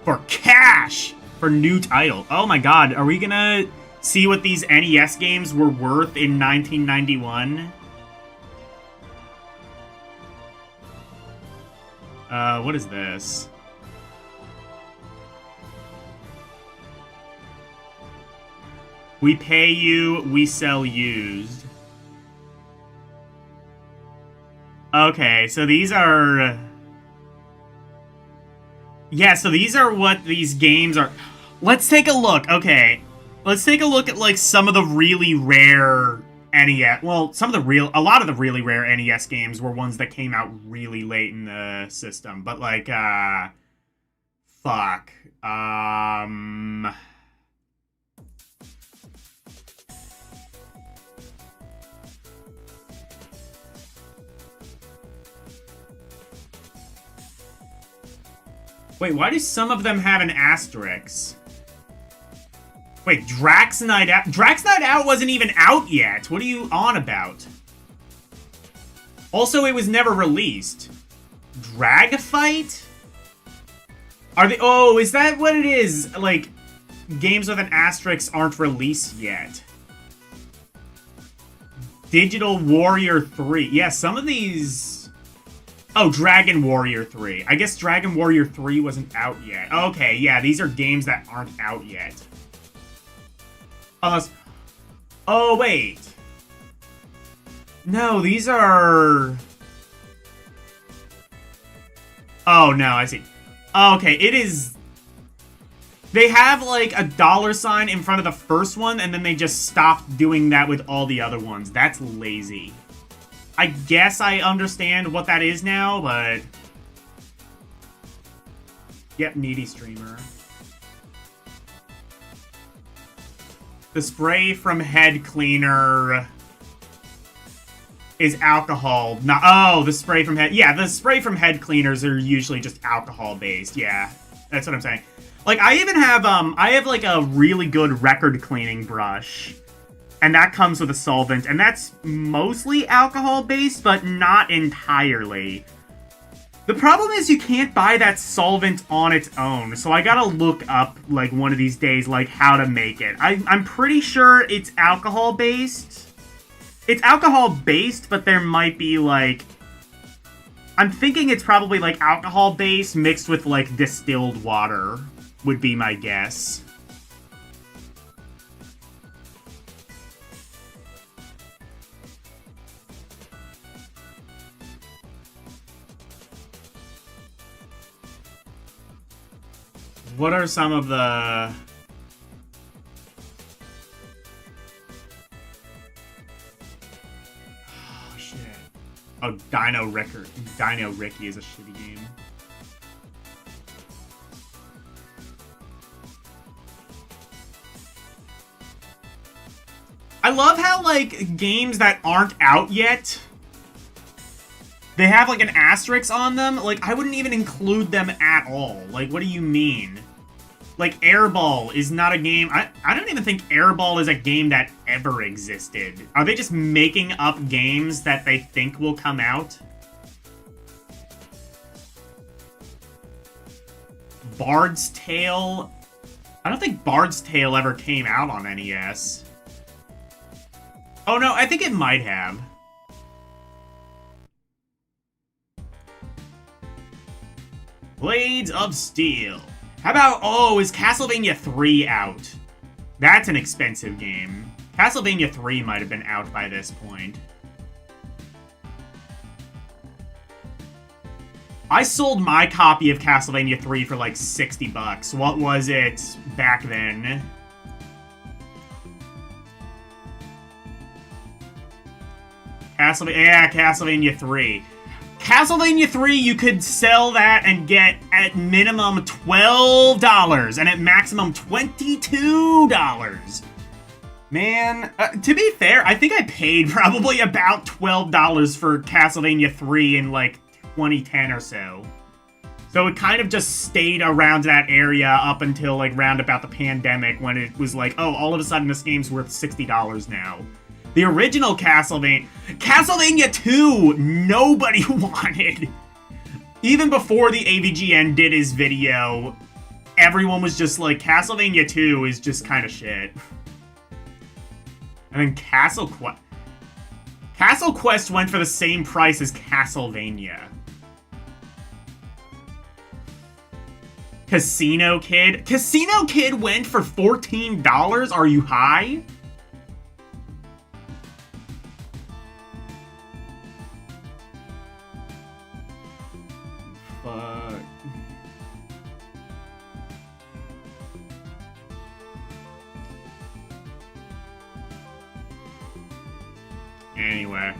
S2: for cash for new title. Oh my god, are we gonna see what these NES games were worth in 1991? What is this? We pay you, we sell used. Okay, so these are... Yeah, so these are what these games are... Let's take a look, okay. Let's take a look at, like, some of the really rare NES... Well, a lot of the really rare NES games were ones that came out really late in the system. But, like, fuck. Wait, why do some of them have an asterisk? Wait, Drax Night Out? Drax Night Out wasn't even out yet! What are you on about? Also, it was never released. Drag Fight? Are they... Oh, is that what it is? Like, games with an asterisk aren't released yet. Digital Warrior 3. Yeah, some of these... Oh, Dragon Warrior 3. I guess Dragon Warrior 3 wasn't out yet. Okay, yeah, these are games that aren't out yet. Unless... Oh, wait. No, these are... Oh, no, I see. Okay, it is... They have, like, a $sign in front of the first one, and then they just stopped doing that with all the other ones. That's lazy. I guess I understand what that is now, but... Yep, needy streamer. The spray from head cleaner is alcohol. Not... Oh, the spray from head... Yeah, the spray from head cleaners are usually just alcohol-based. Yeah, that's what I'm saying. Like, I even have, like, a really good record cleaning brush And that comes with a solvent, and that's mostly alcohol-based, but not entirely. The problem is you can't buy that solvent on its own, so I gotta look up, like, one of these days, like, how to make it. I'm pretty sure it's alcohol-based. It's alcohol-based, but there might be, like... I'm thinking it's probably, like, alcohol-based mixed with, like, distilled water, would be my guess. What are some of the... Oh, shit. Oh, Dino Ricky is a shitty game. I love how, like, games that aren't out yet, they have, like, an asterisk on them. Like, I wouldn't even include them at all. Like, what do you mean? Like, Airball is not a game... I don't even think Airball is a game that ever existed. Are they just making up games that they think will come out? Bard's Tale... I don't think Bard's Tale ever came out on NES. Oh, no, I think it might have. Blades of Steel. How about, oh, is Castlevania 3 out? That's an expensive game. Castlevania 3 might have been out by this point. I sold my copy of Castlevania 3 for like 60 bucks. What was it back then? Castlevania 3. Castlevania 3, you could sell that and get at minimum $12 and at maximum $22. Man, to be fair, I think I paid probably about $12 for Castlevania 3 in like 2010 or so. So it kind of just stayed around that area up until like round about the pandemic when it was like, oh, all of a sudden this game's worth $60 now. The original Castlevania 2, nobody wanted. Even before the AVGN did his video, everyone was just like, Castlevania 2 is just kind of shit. And then Castle Quest went for the same price as Castlevania. Casino Kid? Casino Kid went for $14? Are you high? Fuck. Anyway.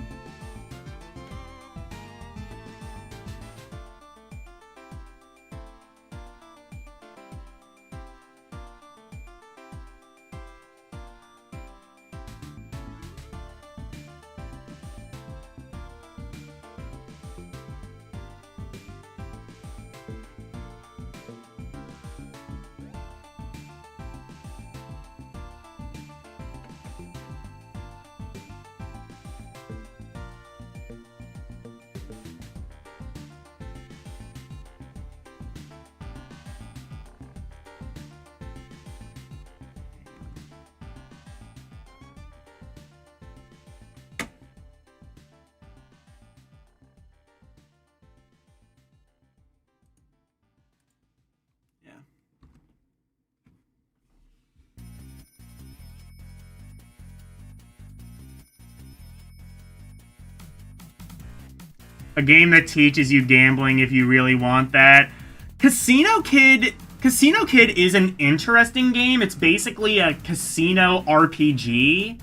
S2: A game that teaches you gambling if you really want that. Casino Kid is an interesting game. It's basically a casino RPG.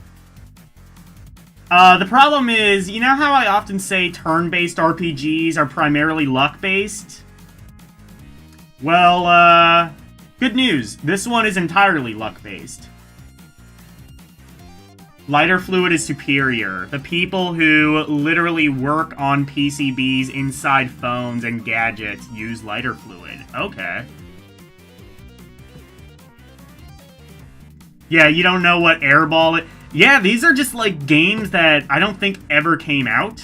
S2: The problem is, you know how I often say turn-based RPGs are primarily luck-based? Well, good news. This one is entirely luck-based. Lighter Fluid is superior. The people who literally work on PCBs inside phones and gadgets use Lighter Fluid. Okay. Yeah, you don't know what Airball is. Yeah, these are just, like, games that I don't think ever came out.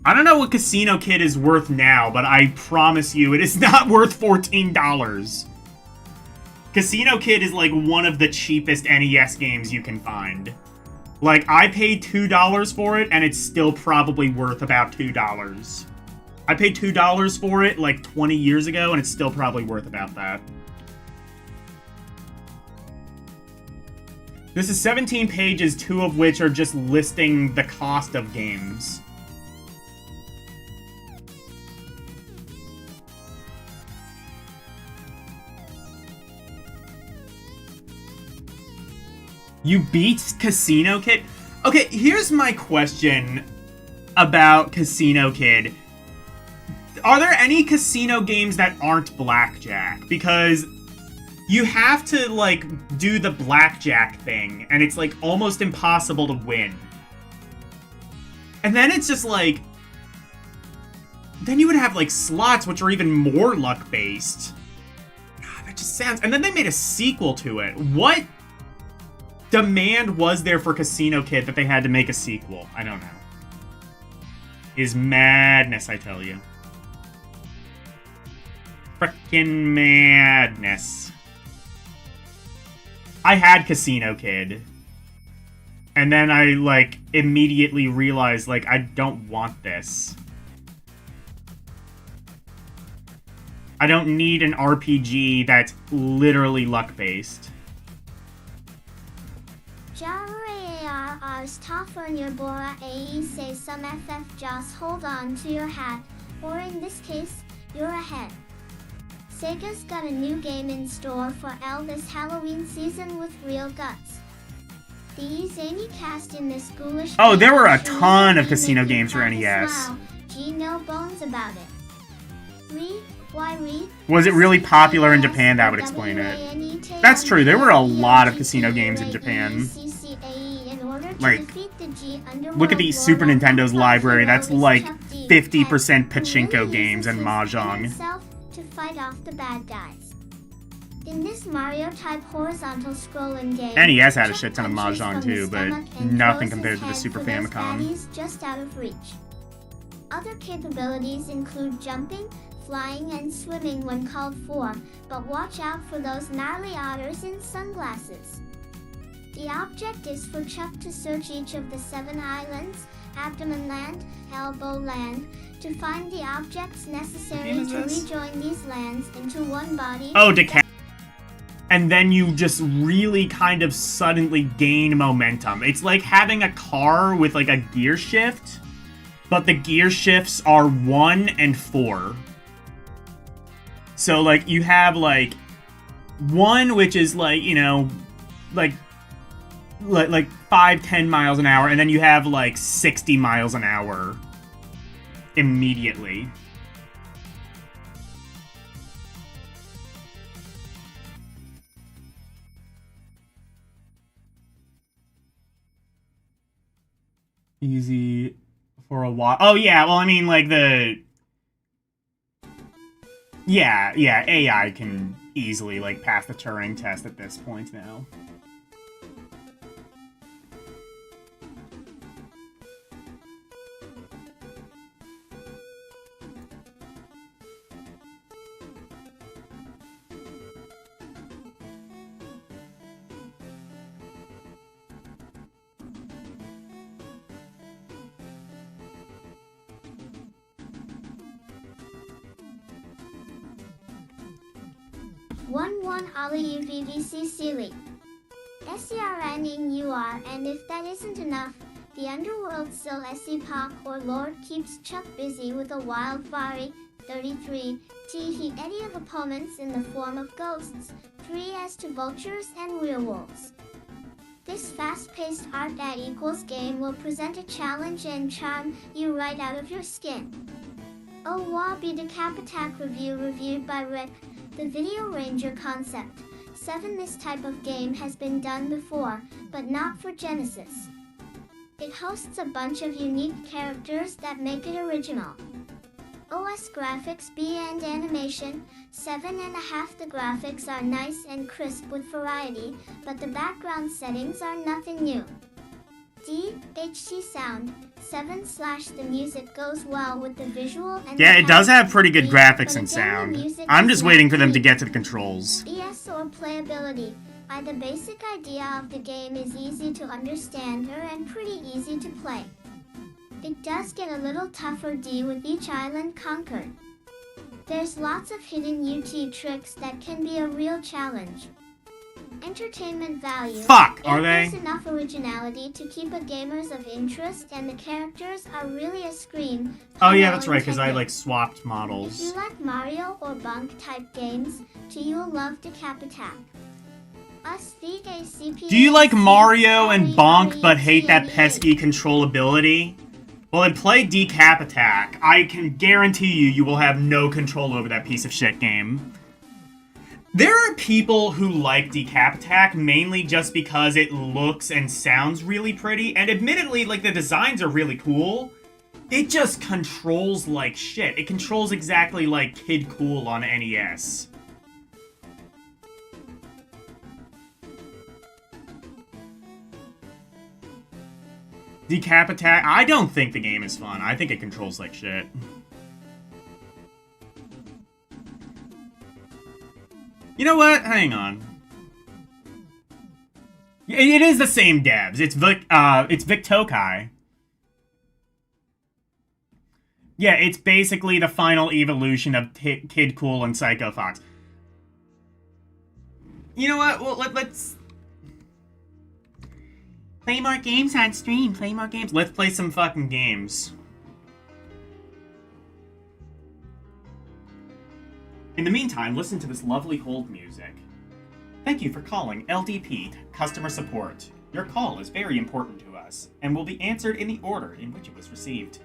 S2: I don't know what Casino Kid is worth now, but I promise you it is not worth $14. Casino Kid is, like, one of the cheapest NES games you can find. Like, I paid $2 for it, and it's still probably worth about $2. I paid $2 for it, like, 20 years ago, and it's still probably worth about that. This is 17 pages, 2 of which are just listing the cost of games. You beat Casino Kid? Okay, here's my question about Casino Kid. Are there any casino games that aren't blackjack? Because you have to, like, do the blackjack thing, and it's, like, almost impossible to win. And then it's just, like... Then you would have, like, slots, which are even more luck-based. God, that just sounds... And then they made a sequel to it. What demand was there for Casino Kid that they had to make a sequel? I don't know. Is madness, I tell you. Frickin' madness. I had Casino Kid. And then I, like, immediately realized, like, I don't want this. I don't need an RPG that's literally luck-based.
S5: Ars Tafernir Bora AE say some FF just hold on to your hat, or in this case, you're ahead. Sega's got a new game in store for L this Halloween season with real guts. The zany cast in this ghoulish...
S2: Oh, there were a ton of casino games for NES.
S5: Gee, no bones about it. Why read?
S2: Was it really popular in Japan? That would explain it. That's true, there were a lot of casino games in Japan. Like, look at the Super Nintendo's library, that's like 50% pachinko games and mahjong.
S5: To fight off the bad guys. In this Mario-type horizontal scrolling game,
S2: NES had a shit ton of mahjong too, but nothing compared to the Super Famicom.
S5: Just out of reach. Other capabilities include jumping, flying, and swimming when called for, but watch out for those gnarly otters in sunglasses. The object is for Chuck to search each of the 7 islands, Abdomen Land, Elbow Land, to find the objects necessary to rejoin these lands into one body.
S2: Oh, and then you just really kind of suddenly gain momentum. It's like having a car with, like, a gear shift, but the gear shifts are 1 and 4. So, like, you have, like, 1, which is, like, you know, like 5-10 miles an hour, and then you have, like, 60 miles an hour immediately. Easy for a while. Oh, yeah, well, I mean, like, Yeah, AI can easily, like, pass the Turing test at this point now.
S5: Ali UVVC Sealy. SERN in UR, and if that isn't enough, the underworld still SEPOC or Lord keeps Chuck busy with a wildfire 33 Teehee eddy of opponents in the form of ghosts, 3 as to vultures and werewolves. This fast-paced art that equals game will present a challenge and charm you right out of your skin. Oh, Wabi the Capatak review reviewed by Red. The Video Ranger concept. 7 This type of game has been done before, but not for Genesis. It hosts a bunch of unique characters that make it original. OS graphics B and animation, 7.5. The graphics are nice and crisp with variety, but the background settings are nothing new. D, HT sound, 7. The music goes well with the visual and
S2: Yeah,
S5: the
S2: it does have pretty good
S5: character
S2: graphics
S5: but
S2: and
S5: again, the
S2: sound.
S5: music
S2: I'm
S5: is
S2: just waiting
S5: not
S2: for them to
S5: great.
S2: get to the controls.
S5: ES or playability. The basic idea of the game is easy to understand and pretty easy to play. It does get a little tougher D with each island conquered. There's lots of hidden UT tricks that can be a real challenge. Entertainment value.
S2: Fuck, are they?
S5: There's enough originality to keep a gamers of interest, and the characters are really a scream.
S2: Oh yeah,
S5: well
S2: that's right, because I
S5: intended.
S2: like swapped
S5: If
S2: models.
S5: you like Mario or Bonk type games, you'll love Decap Attack.
S2: Do you like Mario and Bonk but hate that pesky controllability? Well, then play Decap Attack. I can guarantee you will have no control over that piece of shit game. There are people who like Decap Attack mainly just because it looks and sounds really pretty, and admittedly, like, the designs are really cool. It just controls like shit. It controls exactly like Kid Cool on NES. Decap Attack? I don't think the game is fun. I think it controls like shit. You know what? Hang on. It is the same devs. It's Vic Tokai. Yeah, it's basically the final evolution of Kid Cool and Psycho Fox. You know what? Well, let's play more games on stream. Play more games. Let's play some fucking games. In the meantime, listen to this lovely hold music. Thank you for calling LDP Customer Support. Your call is very important to us, and will be answered in the order in which it was received.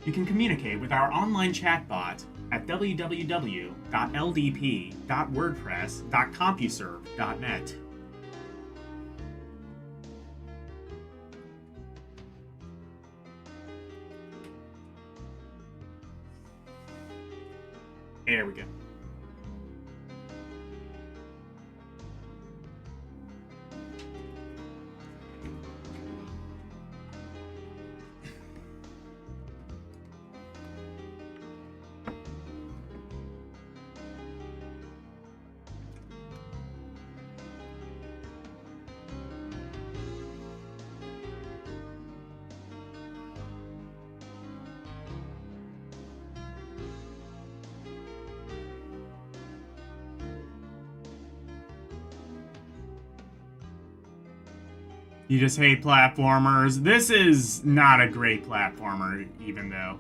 S2: You can communicate with our online chatbot at www.ldp.wordpress.compuserve.net. There we go. You just hate platformers. This is not a great platformer, even though.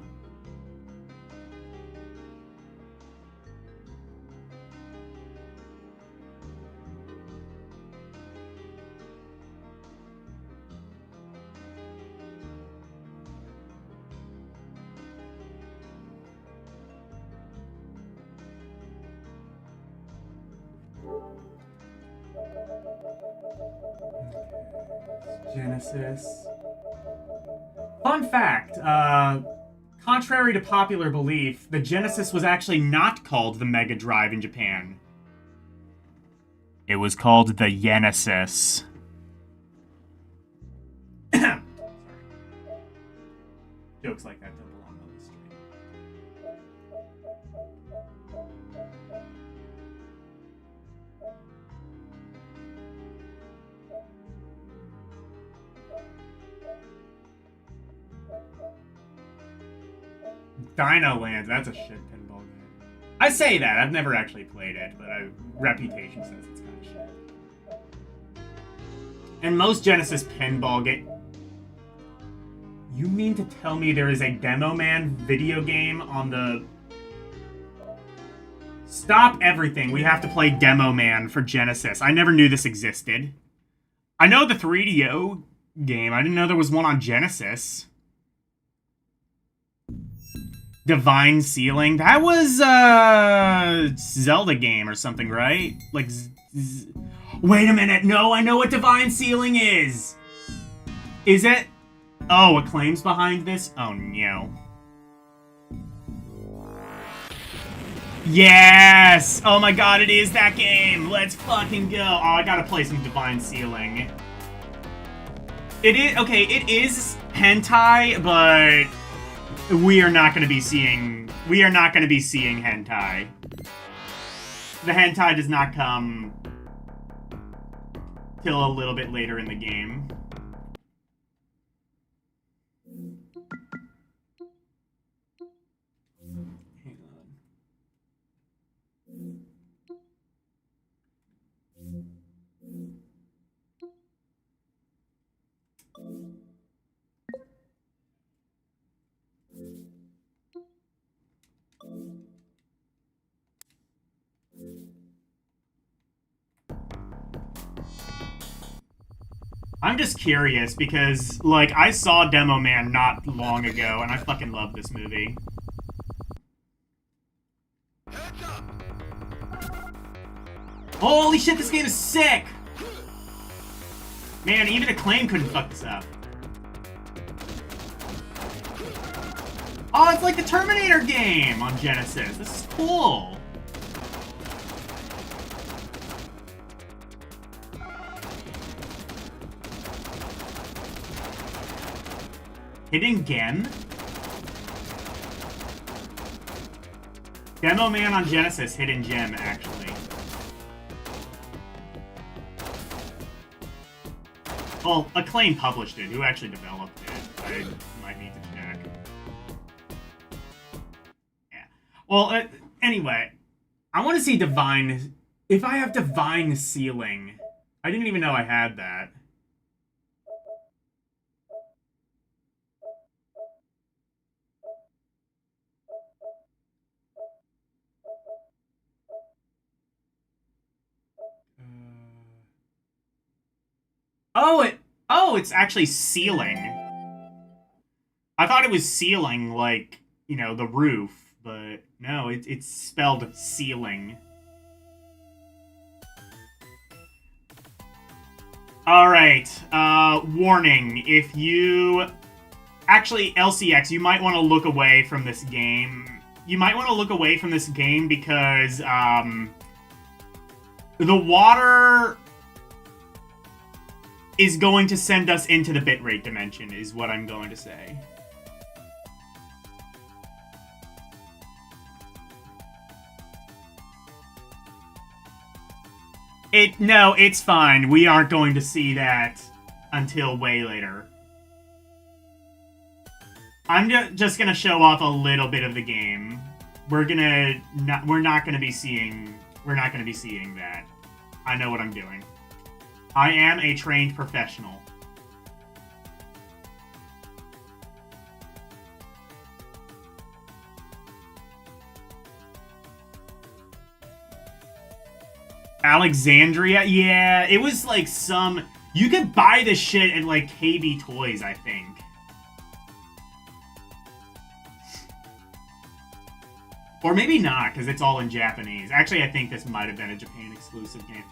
S2: Genesis. Fun fact, contrary to popular belief, the Genesis was actually not called the Mega Drive in Japan. It was called the Genesis. Sorry. Jokes like that don't belong on the stream. Dino Land, that's a shit pinball game. I say that, I've never actually played it, but reputation says it's kind of shit. And most Genesis pinball game... You mean to tell me there is a Demo Man video game on the... Stop everything, we have to play Demo Man for Genesis. I never knew this existed. I know the 3DO game, I didn't know there was one on Genesis. Divine Ceiling. That was Zelda game or something, right? Like Wait a minute. No, I know what divine sealing is. Is it? Oh, Acclaim's behind this? Oh, no. Yes! Oh my god, it is that game! Let's fucking go! Oh, I gotta play some divine sealing. It is, okay, it is hentai, but we are not gonna be seeing hentai. The hentai does not come till a little bit later in the game. Hang on. I'm just curious because, like, I saw Demo Man not long ago, and I fucking love this movie. Holy shit, this game is sick! Man, even Acclaim couldn't fuck this up. Oh, it's like the Terminator game on Genesis. This is cool. Hidden Gem? Demo Man on Genesis, Hidden Gem, actually. Well, Acclaim published it. Who actually developed it? I might need to check. Yeah. Well, anyway. I want to see Divine... If I have Divine Sealing... I didn't even know I had that. Oh, it's actually sealing. I thought it was sealing, like, you know, the roof, but no, it's spelled sealing. Alright, warning, if you... Actually, LCX, you might want to look away from this game. You might want to look away from this game because, the water is going to send us into the bitrate dimension, is what I'm going to say. No, it's fine. We aren't going to see that until way later. I'm just gonna show off a little bit of the game. We're not gonna be seeing that. I know what I'm doing. I am a trained professional. Alexandria? Yeah, it was like some... You could buy this shit at like KB Toys, I think. Or maybe not, because it's all in Japanese. Actually, I think this might have been a Japan exclusive game.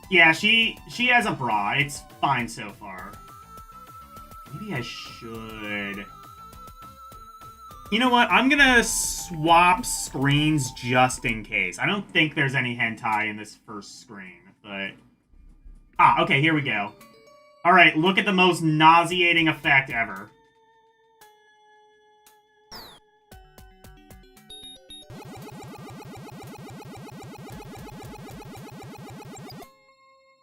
S2: Yeah, she has a bra. It's fine so far. Maybe I should... You know what? I'm gonna swap screens just in case. I don't think there's any hentai in this first screen, but... Ah, okay, here we go. Alright, look at the most nauseating effect ever.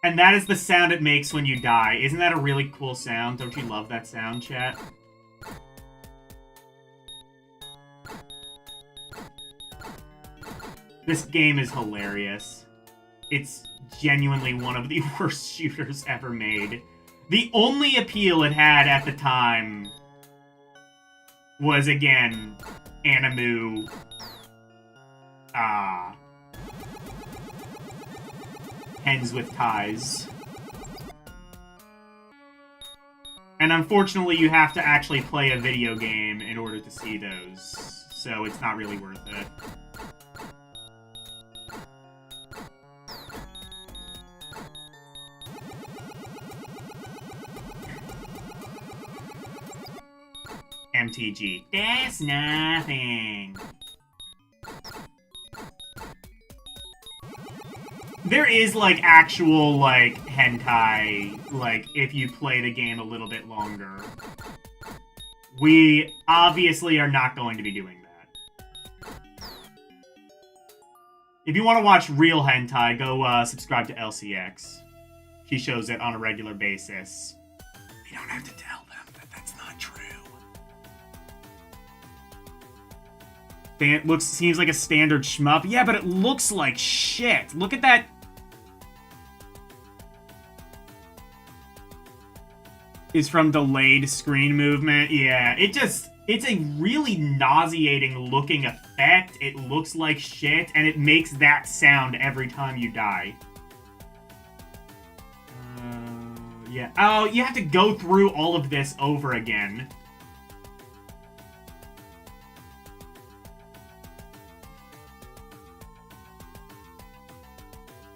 S2: And that is the sound it makes when you die. Isn't that a really cool sound? Don't you love that sound, chat? This game is hilarious. It's genuinely one of the worst shooters ever made. The only appeal it had at the time was, again, Animu. Hens with ties. And unfortunately, you have to actually play a video game in order to see those. So it's not really worth it. TG. That's nothing. There is, like, actual, like, hentai, like, if you play the game a little bit longer. We obviously are not going to be doing that. If you want to watch real hentai, go subscribe to LCX. She shows it on a regular basis. You don't have to tell them that that's not true. Seems like a standard shmup. Yeah, but it looks like shit. Look at that. Is from delayed screen movement. Yeah, it's a really nauseating looking effect. It looks like shit, and it makes that sound every time you die. Yeah. Oh, you have to go through all of this over again.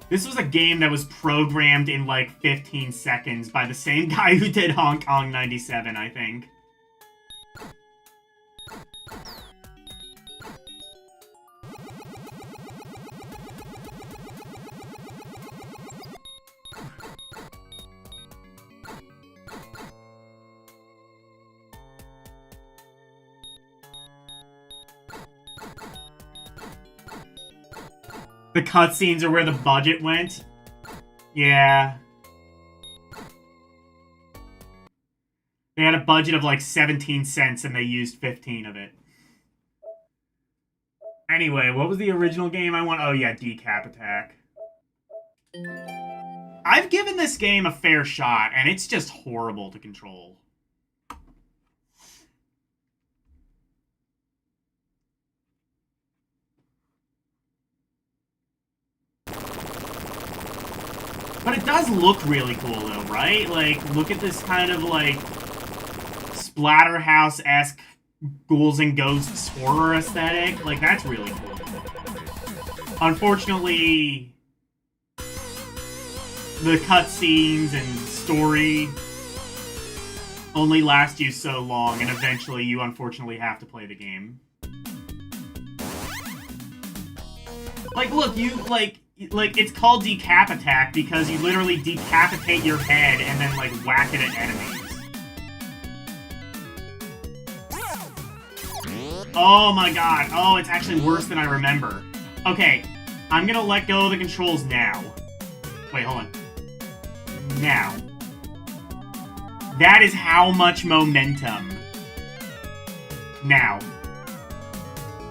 S2: This was a game that was programmed in like 15 seconds by the same guy who did Hong Kong 97, I think. The cutscenes are where the budget went. Yeah. They had a budget of like 17 cents and they used 15 of it. Anyway, what was the original game I want? Oh yeah, Decap Attack. I've given this game a fair shot and it's just horrible to control. But it does look really cool, though, right? Like, look at this kind of, like, Splatterhouse-esque ghouls and ghosts horror aesthetic. Like, that's really cool. Unfortunately, the cutscenes and story only last you so long, and eventually you unfortunately have to play the game. Like, look, like, it's called Decap Attack because you literally decapitate your head and then, like, whack it at enemies. Oh my god. Oh, it's actually worse than I remember. Okay, I'm gonna let go of the controls now. Wait, hold on. Now. That is how much momentum. Now.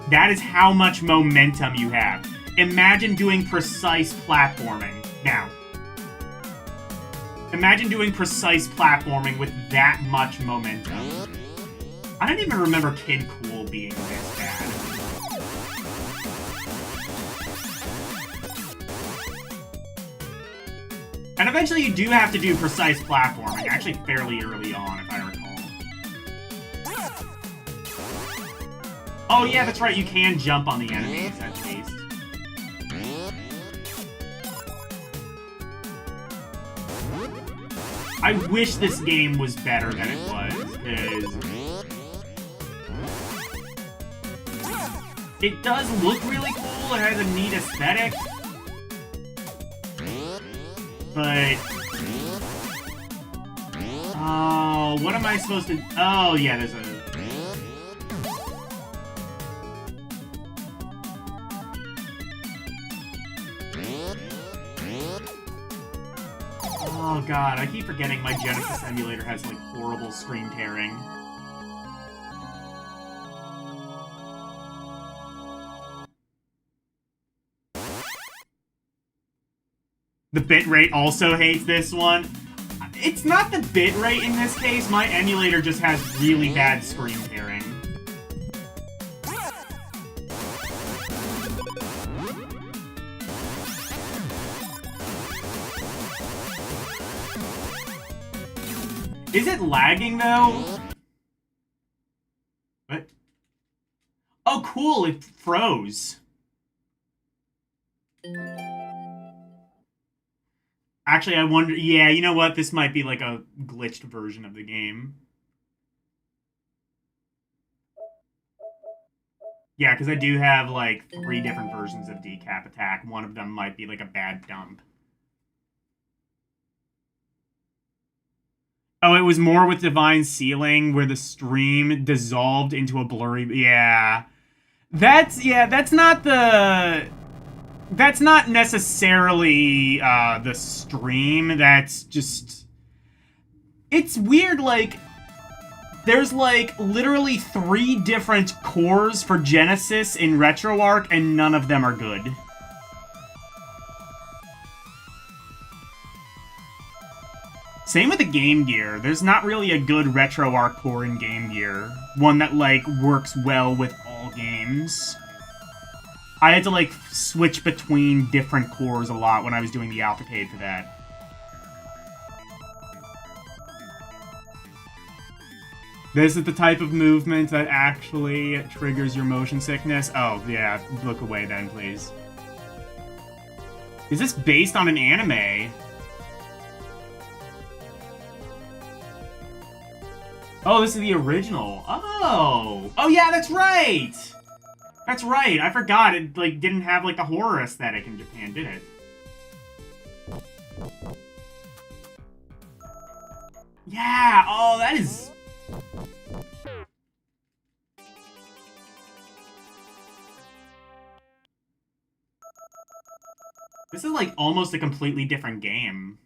S2: That is how much momentum you have. Imagine doing precise platforming. Now. Imagine doing precise platforming with that much momentum. I don't even remember Kid Cool being this bad. And eventually you do have to do precise platforming, actually fairly early on, if I recall. Oh yeah, that's right, you can jump on the enemies, at least. I wish this game was better than it was, because it does look really cool, it has a neat aesthetic, but... Oh, what am I supposed to... Oh, yeah, there's a... Oh god, I keep forgetting my Genesis emulator has, like, horrible screen tearing. The bitrate also hates this one. It's not the bitrate in this case, my emulator just has really bad screen tearing. Is it lagging, though? What? Oh, cool, it froze. Actually, I wonder... Yeah, you know what? This might be like a glitched version of the game. Yeah, because I do have, like, 3 different versions of Decap Attack. One of them might be, like, a bad dump. Oh, it was more with Divine Sealing, where the stream dissolved into a blurry... Yeah. That's not the... That's not necessarily, the stream. That's just... It's weird, like... There's, like, literally 3 different cores for Genesis in RetroArch, and none of them are good. Same with the Game Gear. There's not really a good RetroArch core in Game Gear. One that, like, works well with all games. I had to, like, switch between different cores a lot when I was doing the Alphacade for that. This is the type of movement that actually triggers your motion sickness. Oh, yeah. Look away then, please. Is this based on an anime? Oh, this is the original. Oh! Oh, yeah, that's right! That's right. I forgot it, like, didn't have, like, the horror aesthetic in Japan, did it? Yeah! Oh, that is... This is, like, almost a completely different game.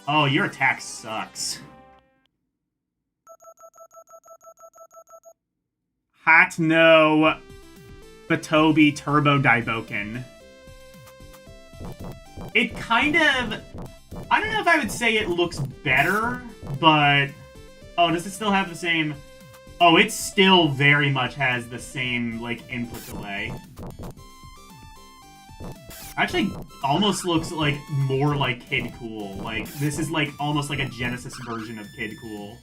S2: Oh, your attack sucks. Hot no Batobi Turbo Daiboken. It kind of... I don't know if I would say it looks better, but... Oh, does it still have the same... Oh, it still very much has the same, like, input delay. Actually, almost looks, like, more like Kid Cool. Like, this is, like, almost like a Genesis version of Kid Cool.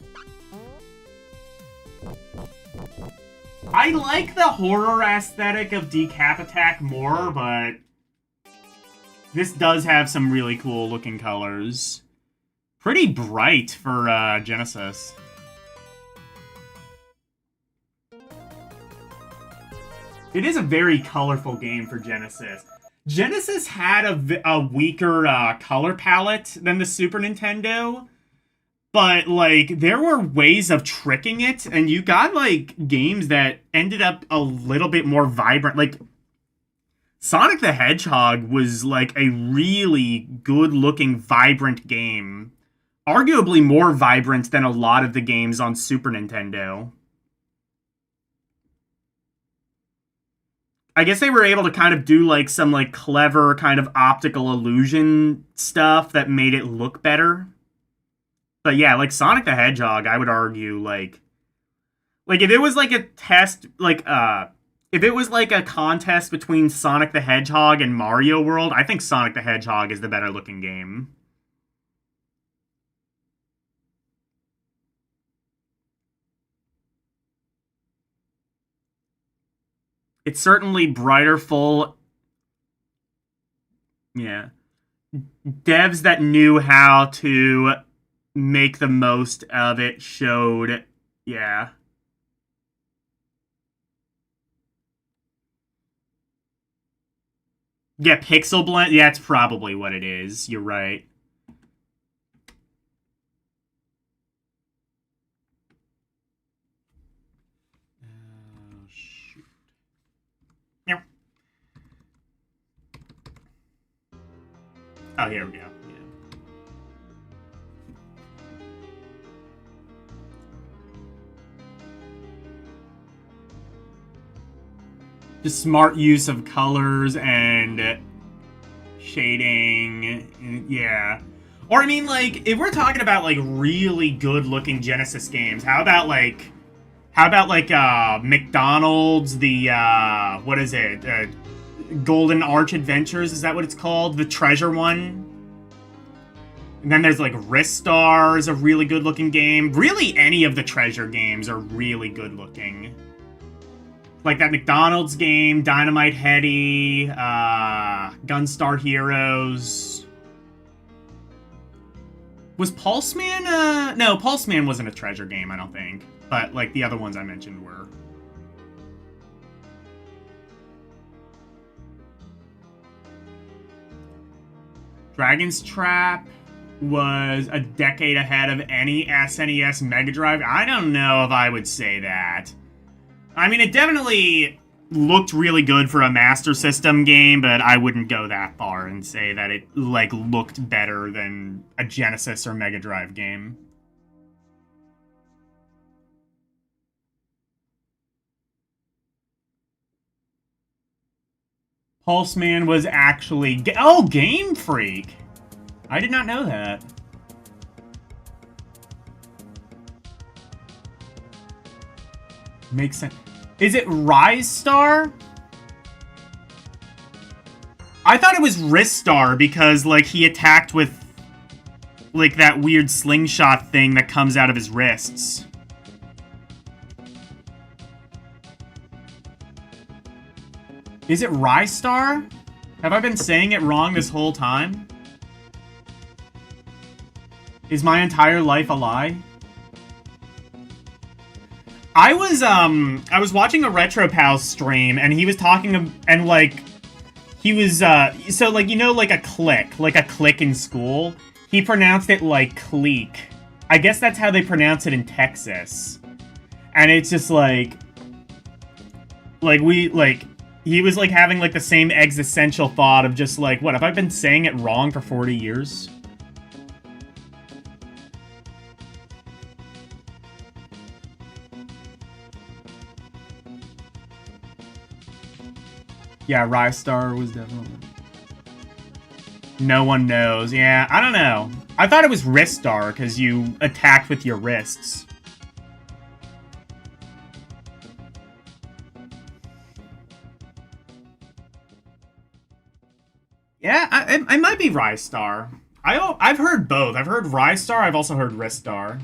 S2: I like the horror aesthetic of Decap Attack more, but... This does have some really cool looking colors. Pretty bright for, Genesis. It is a very colorful game for Genesis. Genesis had a weaker color palette than the Super Nintendo, but, like, there were ways of tricking it, and you got, like, games that ended up a little bit more vibrant. Like, Sonic the Hedgehog was, like, a really good-looking, vibrant game. Arguably more vibrant than a lot of the games on Super Nintendo. I guess they were able to kind of do, like, some, like, clever kind of optical illusion stuff that made it look better. But yeah, like, Sonic the Hedgehog, I would argue, like, if it was, like, a test, like, if it was, like, a contest between Sonic the Hedgehog and Mario World, I think Sonic the Hedgehog is the better looking game. It's certainly brighter, full... Yeah. Devs that knew how to make the most of it showed... Yeah. Yeah, Pixel Blend? Yeah, it's probably what it is. You're right. Oh, shoot. Meow. Oh, here we go. Yeah. Just smart use of colors and shading. Yeah. Or, I mean, like, if we're talking about, like, really good-looking Genesis games, how about, like, McDonald's, the, what is it? Golden Arch Adventures, is that what it's called? The treasure one? And then there's, like, Ristar is a really good-looking game. Really, any of the treasure games are really good-looking. Like that McDonald's game, Dynamite Heady, Gunstar Heroes. Was Pulse Man, no, Pulse Man wasn't a treasure game, I don't think. But, like, the other ones I mentioned were. Dragon's Trap was a decade ahead of any SNES Mega Drive. I don't know if I would say that. I mean, it definitely looked really good for a Master System game, but I wouldn't go that far and say that it, like, looked better than a Genesis or Mega Drive game. Pulse Man was actually... Oh, Game Freak! I did not know that. Makes sense. Is it Rise Star? I thought it was Wrist Star because, like, he attacked with, like, that weird slingshot thing that comes out of his wrists. Is it Rise Star? Have I been saying it wrong this whole time? Is my entire life a lie? I was watching a RetroPal stream, and he was talking, and, like, he was, so, like, you know, like a click in school? He pronounced it like cleek. I guess that's how they pronounce it in Texas. And it's just, like, he was, like, having, like, the same existential thought of just, like, what, have I been saying it wrong for 40 years? Yeah, Rise Star was definitely... No one knows. Yeah, I don't know. I thought it was Wrist Star, because you attacked with your wrists. Yeah, I might be Rise Star. I've heard both. I've heard Rise Star, I've also heard Wrist Star.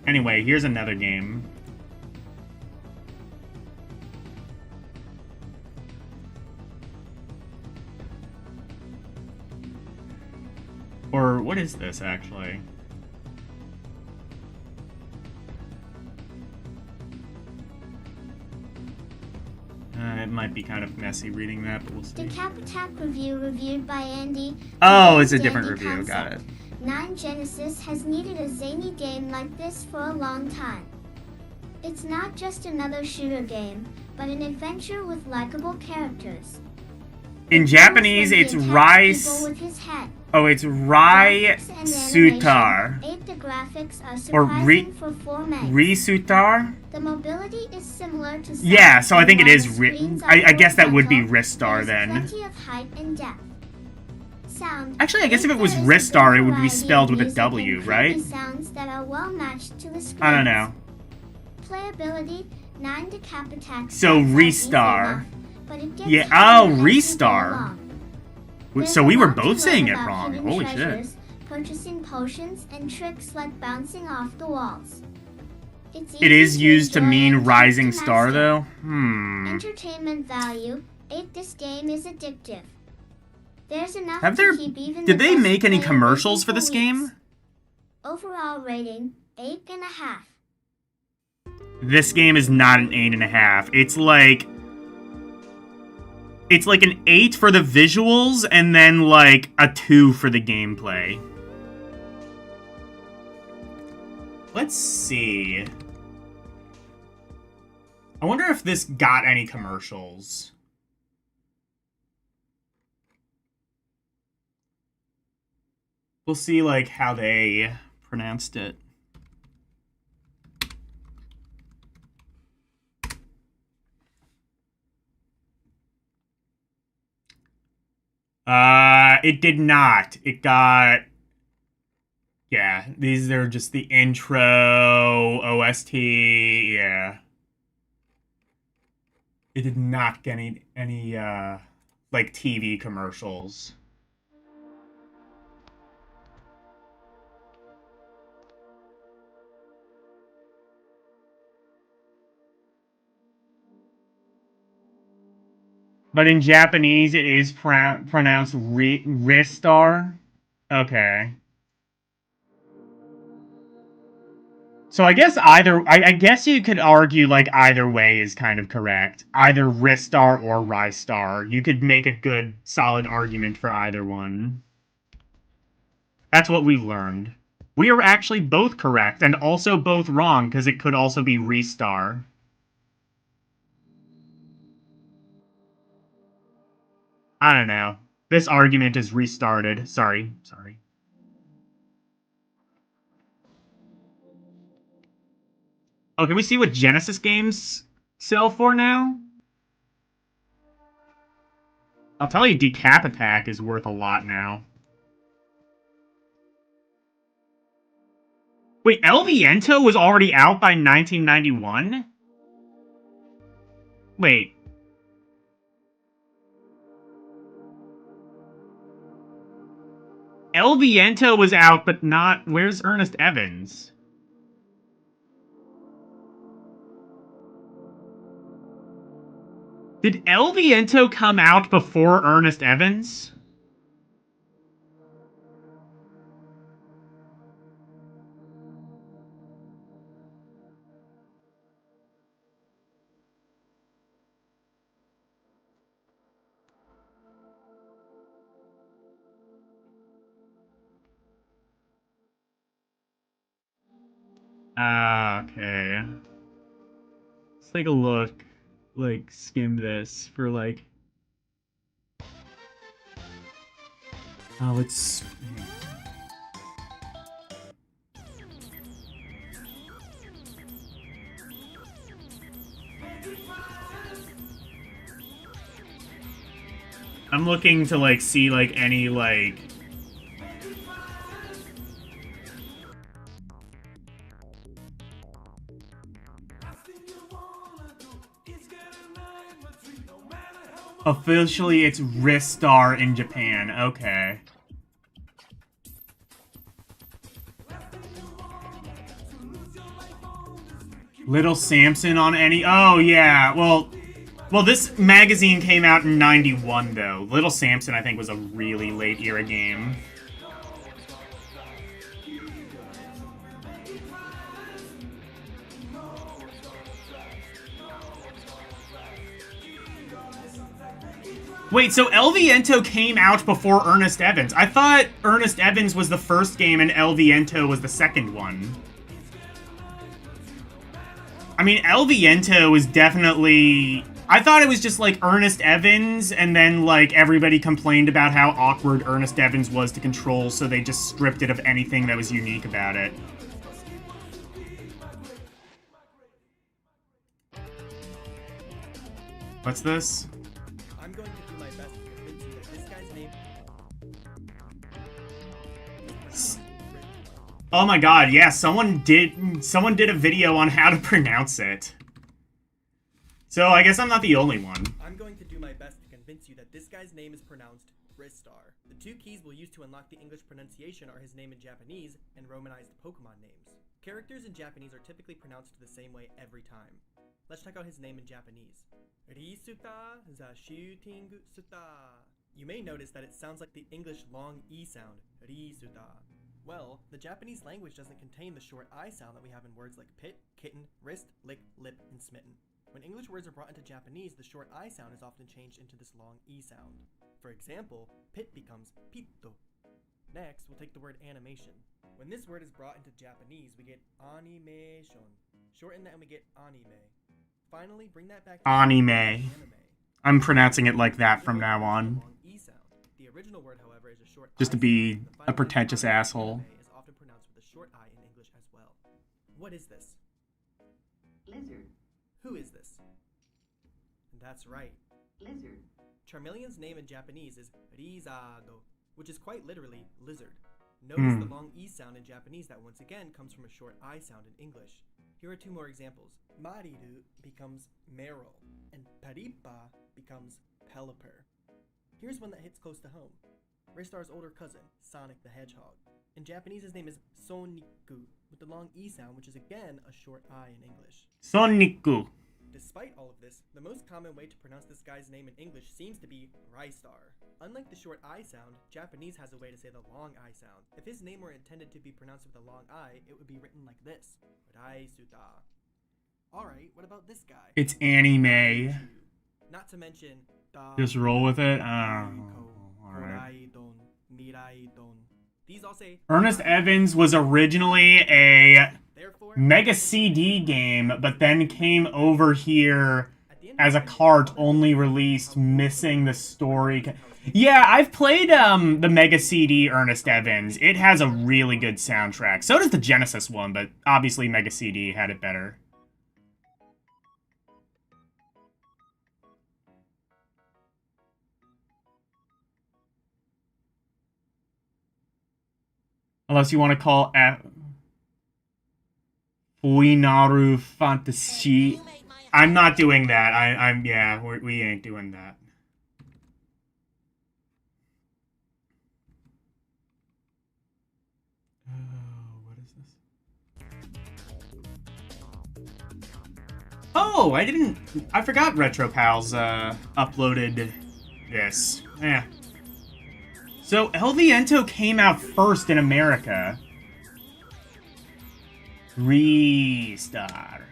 S2: Anyway, here's another game. Or, what is this, actually? It might be kind of messy reading that, but we'll see.
S5: The Cap Attack review reviewed by Andy.
S2: Oh, it's a different
S5: Dandy
S2: review, got
S5: concept.
S2: it.
S5: 9 Genesis has needed a zany game like this for a long time. It's not just another shooter game, but an adventure with likable characters.
S2: In Japanese, it's Rise... Oh, it's Rai Sutar. Or Ri Sutar?
S5: The mobility is similar to...
S2: Yeah, so I think it is... I guess that would be Ristar then.
S5: Plenty of height and depth. Sound.
S2: Actually, I guess if it was Ristar, it would be spelled with a W, right?
S5: Sounds that are well matched to the screens.
S2: I don't know.
S5: Playability, 9 Decap attacks.
S2: So Restar. Yeah, oh, Restar. So we were both saying it wrong. Holy shit.
S5: Purchasing potions and tricks like bouncing off the walls.
S2: It is used to mean rising star, though?
S5: Entertainment value, 8. This game is addictive. There's enough
S2: Have there...
S5: to keep even
S2: Did
S5: the
S2: they
S5: best
S2: make any
S5: player
S2: commercials
S5: busy
S2: for this
S5: weeks.
S2: game?
S5: Overall rating, 8.5.
S2: This game is not an 8.5. It's like... It's like an 8 for the visuals, and then like a 2 for the gameplay. Let's see. I wonder if this got any commercials. We'll see, like, how they pronounced it. It did not. It got... Yeah, these are just the intro, OST, yeah. It did not get any like, TV commercials. But in Japanese, it is pronounced Ristar. Okay. So I guess I guess you could argue like either way is kind of correct. Either Ristar or Rystar. You could make a good, solid argument for either one. That's what we learned. We are actually both correct and also both wrong because it could also be Restar. I don't know. This argument is restarted. Sorry. Oh, can we see what Genesis games sell for now? I'll tell you, Decap Attack is worth a lot now. Wait, El Viento was already out by 1991? Wait. El Viento was out, but not... Where's Ernest Evans? Did El Viento come out before Ernest Evans? Okay. Let's take a look. Like, skim this for, like... Oh, let's... I'm looking to, like, see, like, any, like... Officially, it's Ristar in Japan. Okay. Little Samson on any... Oh, yeah. Well, this magazine came out in 91, though. Little Samson, I think, was a really late-era game. Wait, so El Viento came out before Ernest Evans. I thought Ernest Evans was the first game and El Viento was the second one. I mean, El Viento is definitely... I thought it was just, like, Ernest Evans, and then, like, everybody complained about how awkward Ernest Evans was to control, so they just stripped it of anything that was unique about it. What's this?
S1: I'm going to do my best to convince you that this guy's name...
S2: Oh my god, yeah, someone did a video on how to pronounce it. So I guess I'm not the only one.
S1: I'm going to do my best to convince you that this guy's name is pronounced Ristar. The two keys we'll use to unlock the English pronunciation are his name in Japanese and Romanized Pokemon names. Characters in Japanese are typically pronounced the same way every time. Let's check out his name in Japanese. Risuta za shooting suta. You may notice that it sounds like the English long E sound, Risuta. Well, the Japanese language doesn't contain the short I sound that we have in words like pit, kitten, wrist, lick, lip, and smitten. When English words are brought into Japanese, the short I sound is often changed into this long E sound. For example, pit becomes pitto. Next, we'll take the word animation. When this word is brought into Japanese, we get animation. Shorten that and we get anime. Finally, bring that back to
S2: Anime. I'm pronouncing it like that from now on.
S1: The original word, however, is a short
S2: Just to
S1: I
S2: be
S1: sound.
S2: a pretentious asshole.
S1: Is often pronounced with a short I in English as well. What is this?
S6: Lizard.
S1: Who is this? That's right.
S6: Lizard.
S1: Charmeleon's name in Japanese is Rizago, which is quite literally lizard. Notice the long E sound in Japanese that once again comes from a short I sound in English. Here are two more examples. Mariru becomes Meryl, and Paripa becomes Pelipper. Here's one that hits close to home. Ristar's older cousin, Sonic the Hedgehog. In Japanese, his name is Soniku, with the long E sound, which is again a short I in English.
S2: Soniku.
S7: Despite all of this, the most common way to pronounce this guy's name in English seems to be Rystar. Unlike the short I sound, Japanese has a way to say the long I sound. If his name were intended to be pronounced with a long I, it would be written like this: Raisuta. Alright, what about this guy?
S2: It's anime.
S7: Not to mention
S2: Just roll with it. Alright.
S7: Koraidon, Miraidon. These all say
S2: Ernest Evans was originally a
S7: therefore
S2: Mega CD game, but then came over here
S7: at the end
S2: as a
S7: of the day,
S2: cart only released, missing the story. Yeah, I've played the Mega CD Ernest Evans. It has a really good soundtrack. So does the Genesis one, but obviously Mega CD had it better. Unless you want to call Fuinaru Fantasy. I'm not doing that. Yeah, we ain't doing that. What is this? Oh, I forgot Retro Pals uploaded this. Yeah. So, El Viento came out first in America. Restar.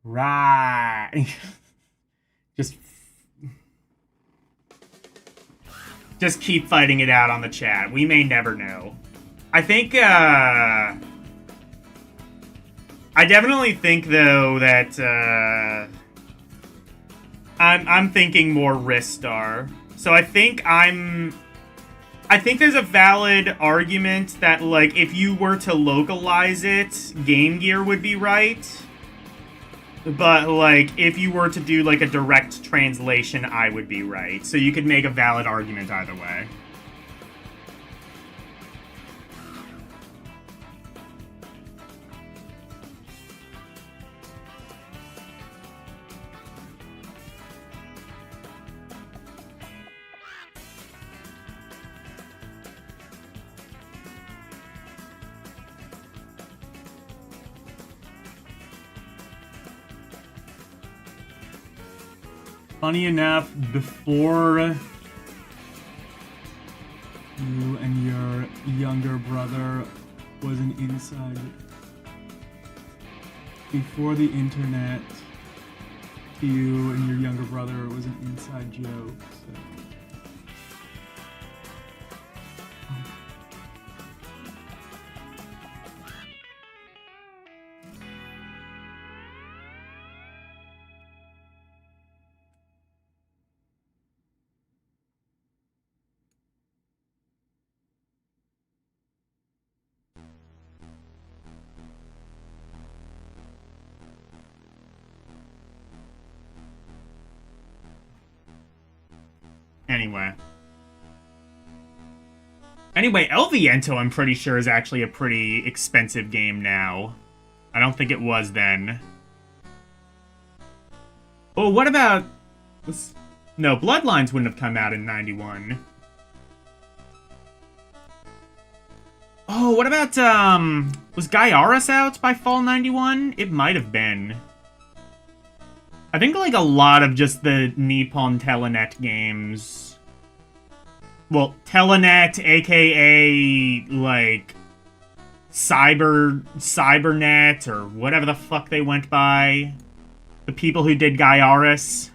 S2: Right. Just keep fighting it out on the chat. We may never know. I think, I definitely think, though, that, I'm thinking more Ristar. So I think there's a valid argument that, like, if you were to localize it, Game Gear would be right. But, like, if you were to do, like, a direct translation, I would be right. So you could make a valid argument either way. Funny enough, before you and your younger brother was an inside... Before the internet, you and your younger brother was an inside joke, so... Anyway, El Viento, I'm pretty sure, is actually a pretty expensive game now. I don't think it was then. Oh, what about... No, Bloodlines wouldn't have come out in 91. Oh, what about, was Gaiaris out by fall 91? It might have been. I think, like, a lot of just the Nippon Telenet games... Well, Telenet, aka, like, Cybernet, or whatever the fuck they went by. The people who did Gaiaris.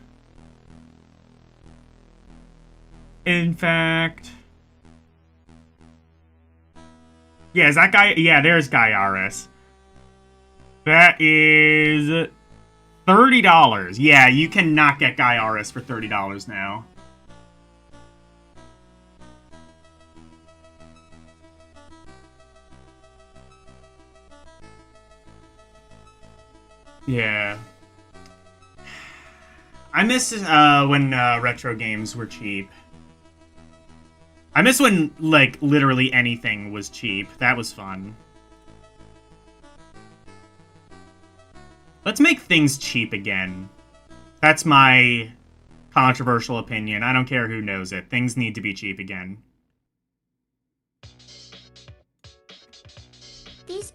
S2: In fact... Yeah, is that guy? Yeah, there's Gaiaris. That is $30. Yeah, you cannot get Gaiaris for $30 now. Yeah. I miss when retro games were cheap. I miss when, like, literally anything was cheap. That was fun. Let's make things cheap again. That's my controversial opinion. I don't care who knows it. Things need to be cheap again.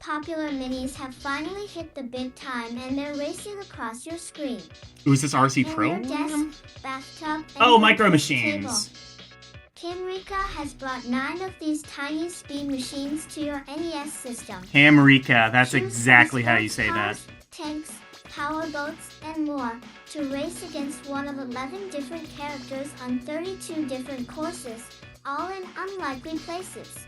S5: popular minis have finally hit the big time and they're racing across your screen.
S2: Ooh, is this RC
S5: And
S2: Pro?
S5: your desk, bathtub, and
S2: Oh,
S5: breakfast
S2: Micro
S5: table.
S2: Machines.
S5: Kimrika has brought 9 of these tiny speed machines to your NES system.
S2: Hamrika, that's
S5: Choose
S2: exactly
S5: from
S2: how you say that.
S5: sports cars, tanks, powerboats, and more to race against one of 11 different characters on 32 different courses, all in unlikely places.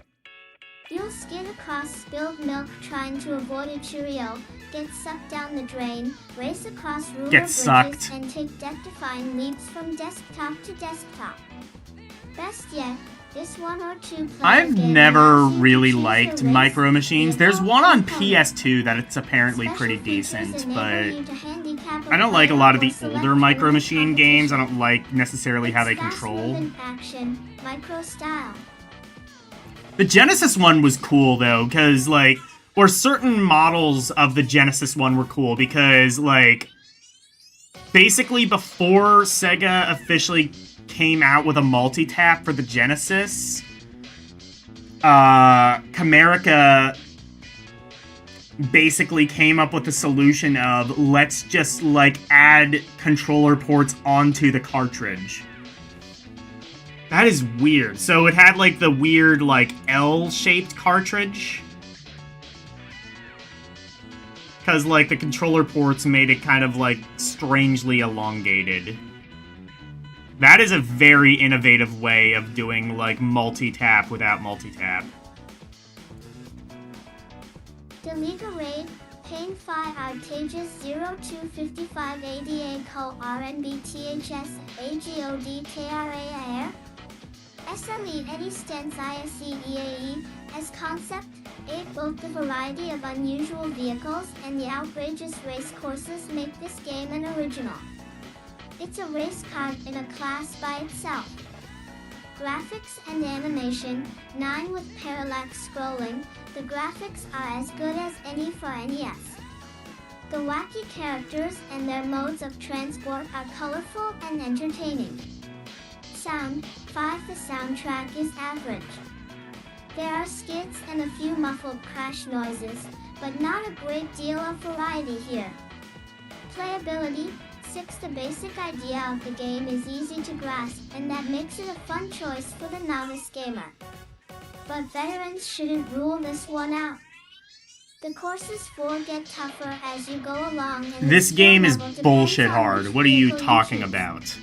S5: You'll skid across spilled milk trying to avoid a Cheerio, get sucked down the drain, race across ruler
S2: Get
S5: bridges,
S2: sucked.
S5: and take death-defying leaps from desktop to desktop. Best yet, this 1 or 2 player
S2: I've
S5: game
S2: never
S5: allows you to
S2: really
S5: choose your
S2: liked
S5: race,
S2: Micro Machines. There's
S5: vehicle,
S2: one on
S5: and color.
S2: PS2 that it's apparently
S5: Special
S2: pretty
S5: features
S2: decent,
S5: enable
S2: but
S5: you to handicap
S2: I don't like a lot of the
S5: player or
S2: older
S5: select
S2: Micro
S5: limited
S2: Machine games. I
S5: competition.
S2: don't like necessarily how they
S5: It's
S2: control.
S5: fast-moving action, micro style.
S2: The Genesis one was cool though, because like, or certain models of the Genesis one were cool because like, basically before Sega officially came out with a multi-tap for the Genesis, Camerica basically came up with the solution of let's just like add controller ports onto the cartridge. That is weird. So it had like the weird like L-shaped cartridge. Because like the controller ports made it kind of like strangely elongated. That is a very innovative way of doing like multi-tap without multi-tap.
S5: Deliga Raid, Pain Fi Artages 0255 ADA Co RNB THS AGOD TRA Air SLE Eddie Stens ISEEAE as concept, 8 both the variety of unusual vehicles and the outrageous race courses make this game an original. It's a race car in a class by itself. Graphics and animation, 9 with parallax scrolling, the graphics are as good as any for NES. The wacky characters and their modes of transport are colorful and entertaining. Sound, 5 the soundtrack is average. There are skids and a few muffled crash noises, but not a great deal of variety here. Playability, 6 the basic idea of the game is easy to grasp and that makes it a fun choice for the novice gamer. But veterans shouldn't rule this one out. The courses 4 get tougher as you go along and
S2: This
S5: the
S2: game
S5: skill
S2: is
S5: level depends
S2: bullshit
S5: on
S2: hard.
S5: which
S2: What are you
S5: vehicle
S2: talking
S5: choose.
S2: about?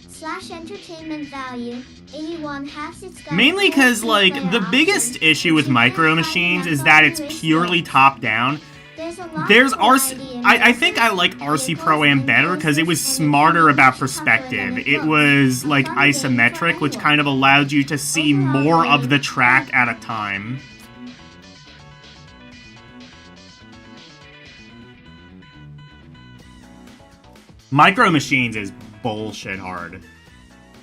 S5: Slash entertainment value, 81 has its got
S2: Mainly
S5: cool
S2: because, like,
S5: two-player
S2: the biggest
S5: options,
S2: issue with
S5: but you
S2: Micro
S5: can't
S2: Machines
S5: find
S2: is
S5: enough
S2: that
S5: of
S2: it's
S5: the race
S2: purely
S5: games.
S2: top-down.
S5: There's a lot
S2: There's
S5: of
S2: RC...
S5: variety in
S2: I think
S5: races,
S2: I like RC
S5: vehicles,
S2: Pro-Am
S5: and
S2: better because it was
S5: courses, and
S2: smarter
S5: it's
S2: about
S5: much tougher
S2: perspective.
S5: than it
S2: It
S5: looks.
S2: was,
S5: A
S2: like,
S5: fun game for
S2: isometric, which
S5: anyone.
S2: kind of allowed you to see
S5: Overall
S2: more of
S5: rating,
S2: the track
S5: 5.
S2: at a time. Micro Machines is bullshit hard.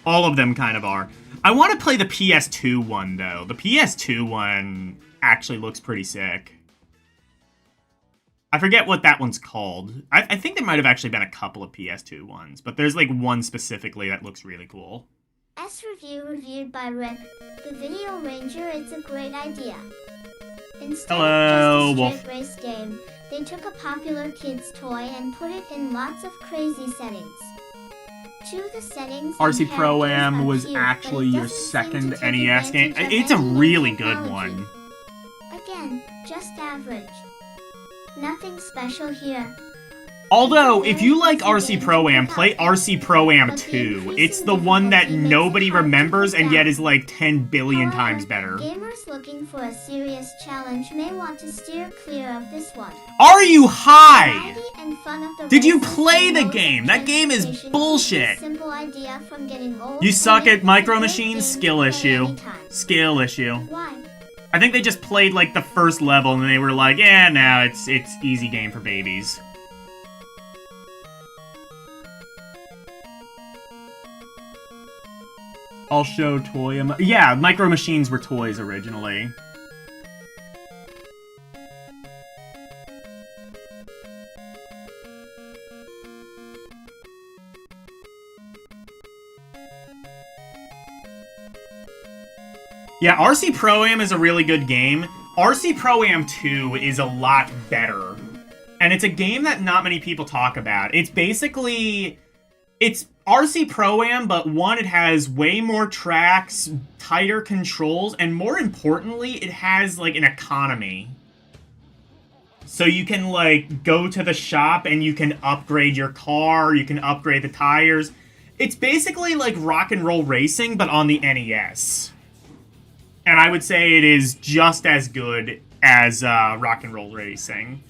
S2: All of them kind of are. I want to play the PS2 one, though. The PS2 one actually looks pretty sick. I forget what that one's called. I think there might have actually been a couple of PS2 ones, but there's like one specifically that looks really cool.
S5: S review reviewed by Rick. The Video Ranger, it's a great idea. Instead
S2: Hello,
S5: of just a
S2: Wolf.
S5: straight race game, they took a popular kid's toy and put it in lots of crazy settings. Two of the settings and
S2: RC Pro-Am
S5: characters are
S2: was
S5: cute, but
S2: actually
S5: it
S2: your
S5: doesn't seem
S2: second
S5: to take
S2: NES game.
S5: advantage of
S2: It's a
S5: any new
S2: really good
S5: technology.
S2: one.
S5: Again, just average. Nothing special here.
S2: Although, if you like RC Pro-Am, play RC Pro-Am 2. It's the one that nobody remembers and yet is like 10 billion times better.
S5: Gamers looking for a serious challenge may want to steer clear of this one.
S2: Are you high?
S5: Variety and fun of the
S2: Did you
S5: races
S2: play
S5: and
S2: the
S5: modes of
S2: game? That game is
S5: transportation
S2: bullshit.
S5: keep this simple idea from getting old
S2: You
S5: and
S2: suck
S5: make
S2: at
S5: it a
S2: Micro
S5: great
S2: Machines?
S5: game to
S2: Skill
S5: play
S2: issue.
S5: anytime.
S2: Skill issue.
S5: Why?
S2: I think they just played like the first level and they were like, yeah, no, it's easy game for babies. I'll show toy. Yeah, Micro Machines were toys originally. Yeah, RC Pro-Am is a really good game. RC Pro-Am 2 is a lot better. And it's a game that not many people talk about. It's basically... It's RC Pro-Am, but one, it has way more tracks, tighter controls, and more importantly, it has, like, an economy. So you can, like, go to the shop and you can upgrade your car, you can upgrade the tires. It's basically like rock and roll racing, but on the NES. And I would say it is just as good as rock and roll racing.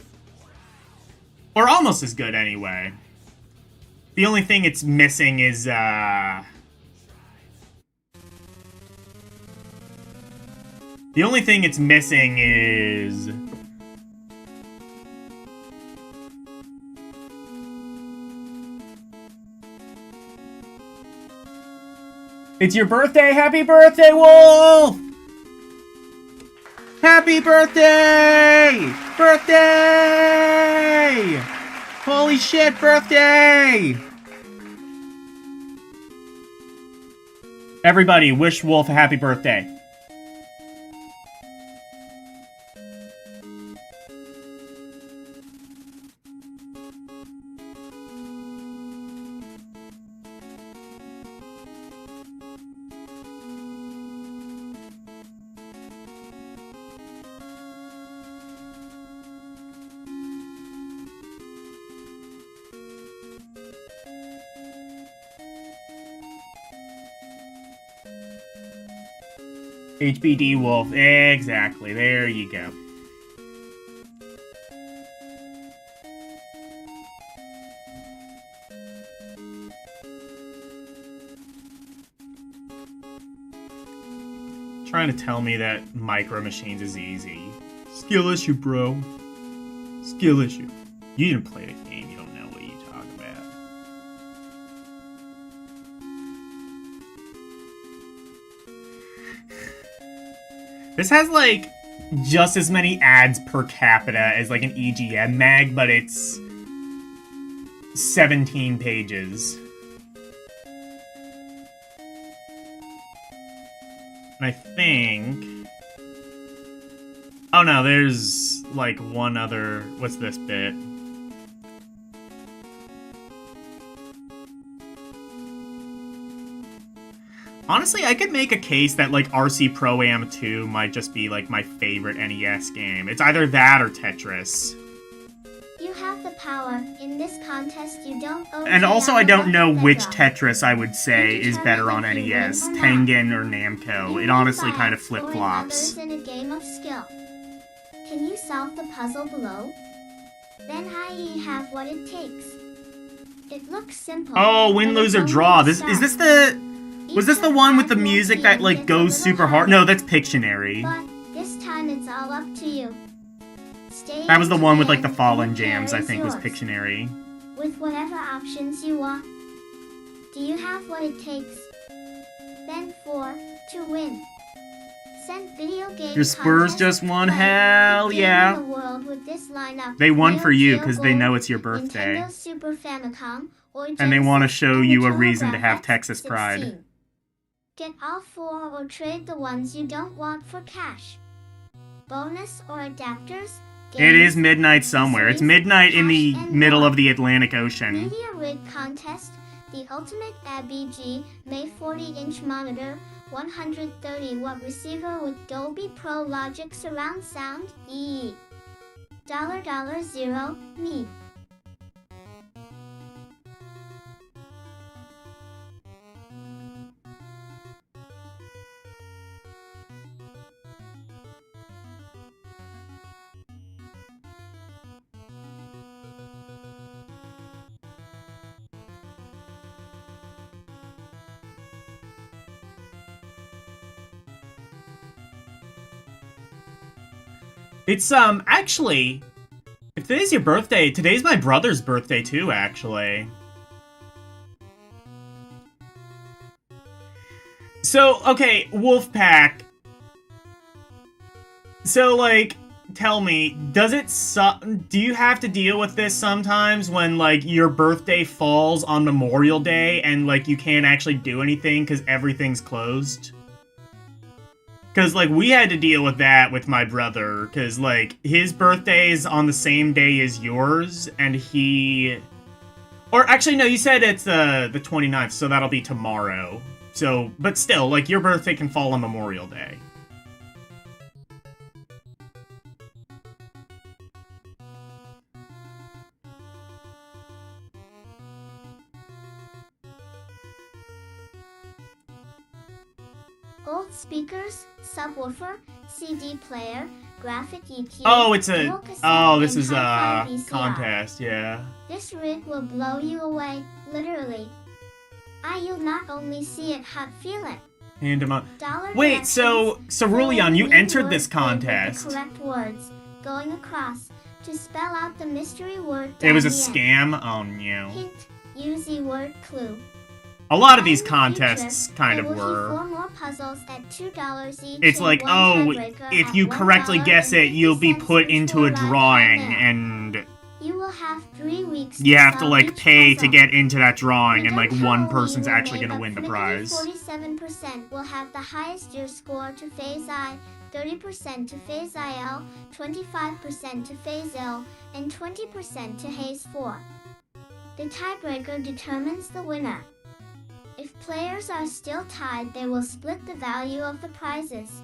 S2: Or almost as good, anyway. The only thing it's missing is, The only thing it's missing is... It's your birthday! Happy birthday, Wolf! Happy birthday! Birthday! Holy shit, birthday! Everybody, wish Wolf a happy birthday. HBD Wolf, exactly, there you go. Trying to tell me that Micro Machines is easy. Skill issue, bro. Skill issue. You didn't play the game, you don't know what you talk about. This has, like, just as many ads per capita as, like, an EGM mag, but it's 17 pages. And I think... Oh no, there's, like, one other... What's this bit? Honestly, I could make a case that, like, RC Pro-Am 2 might just be, like, my favorite NES game. It's either that or Tetris.
S5: You have the power. In this contest, you don't owe
S2: And also, I don't know which
S5: Tetris.
S2: Tetris I would say is better on NES, Tengen or Namco. It honestly kind of flip-flops.
S5: In a game of skill. Can you solve the puzzle below? Then I have what it takes. It looks simple.
S2: Oh, win, lose, or draw. Is this the... Was this the one with the music that, like, goes super hard? No, that's Pictionary.
S5: But this time it's all up to you. Stay
S2: That was the one with, like, the
S5: and
S2: Fallen
S5: care
S2: Jams, I
S5: is
S2: think, was
S5: yours.
S2: Pictionary.
S5: With whatever options you want. Do you have what it takes? Then 4 to win. Send video game
S2: Your Spurs
S5: contest
S2: just won?
S5: play.
S2: Hell
S5: The game
S2: yeah.
S5: in the world with this lineup.
S2: They won
S5: Neo
S2: for you,
S5: Geo
S2: 'cause they
S5: Gold,
S2: know it's your birthday.
S5: Nintendo Super Famicom, or
S2: And they
S5: Genesis,
S2: want to show
S5: and
S2: you a
S5: the
S2: reason to have
S5: TurboGrafx
S2: Texas pride.
S5: 16. Get all 4 or trade the ones you don't want for cash. Bonus or adapters.
S2: It is
S5: games,
S2: midnight somewhere. It's midnight in the
S5: cash, and
S2: middle
S5: more.
S2: of the Atlantic Ocean.
S5: Media Rig Contest, the ultimate ABG, May 40-inch monitor, 130-watt receiver with Dolby Pro Logic surround sound, $0, me.
S2: It's, actually, if today's your birthday, today's my brother's birthday too, actually. So, okay, Wolfpack. So, like, tell me, does it do you have to deal with this sometimes when, like, your birthday falls on Memorial Day and, like, you can't actually do anything because everything's closed? Because, like, we had to deal with that with my brother. Because, like, his birthday is on the same day as yours. And he... Or, actually, no, you said it's the 29th, so that'll be tomorrow. So, but still, like, your birthday can fall on Memorial Day.
S5: Old speakers, subwoofer, CD player, graphic EQ.
S2: Oh, it's a...
S5: dual cassette,
S2: Oh, this
S5: and
S2: is a
S5: hi-fi VCR.
S2: contest, yeah.
S5: This rig will blow you away, literally. You'll not only see it, hot feel it.
S2: Hand him up.
S5: Dollar
S2: Wait, so
S5: directions,
S2: Cerulean, you
S5: lead
S2: entered this
S5: words played with
S2: contest.
S5: The correct words, going across, to spell out the mystery word.
S2: It was a
S5: down the
S2: scam? Oh, no.
S5: end. Hint, use the word clue.
S2: A lot of these
S5: In the
S2: contests
S5: future,
S2: kind
S5: there
S2: of
S5: will be
S2: were.
S5: 4 more puzzles at $2 each.
S2: It's
S5: and
S2: like,
S5: one
S2: oh,
S5: tiebreaker
S2: if
S5: at
S2: you correctly guess it, you'll be
S5: $1.50
S2: put
S5: per
S2: into a
S5: score
S2: drawing,
S5: live
S2: and
S5: You will have 3 weeks.
S2: you have to,
S5: solve
S2: like,
S5: each
S2: pay to
S5: puzzle.
S2: get into that drawing, and, like,
S5: Redone
S2: one
S5: Halloween
S2: person's
S5: will
S2: actually
S5: make
S2: gonna
S5: a
S2: win the
S5: primitive
S2: prize.
S5: 47% will have the highest year score to phase I, 30% to phase IL, 25% to phase L, and 20% to haze 4. The tiebreaker determines the winner. If players are still tied, they will split the value of the prizes.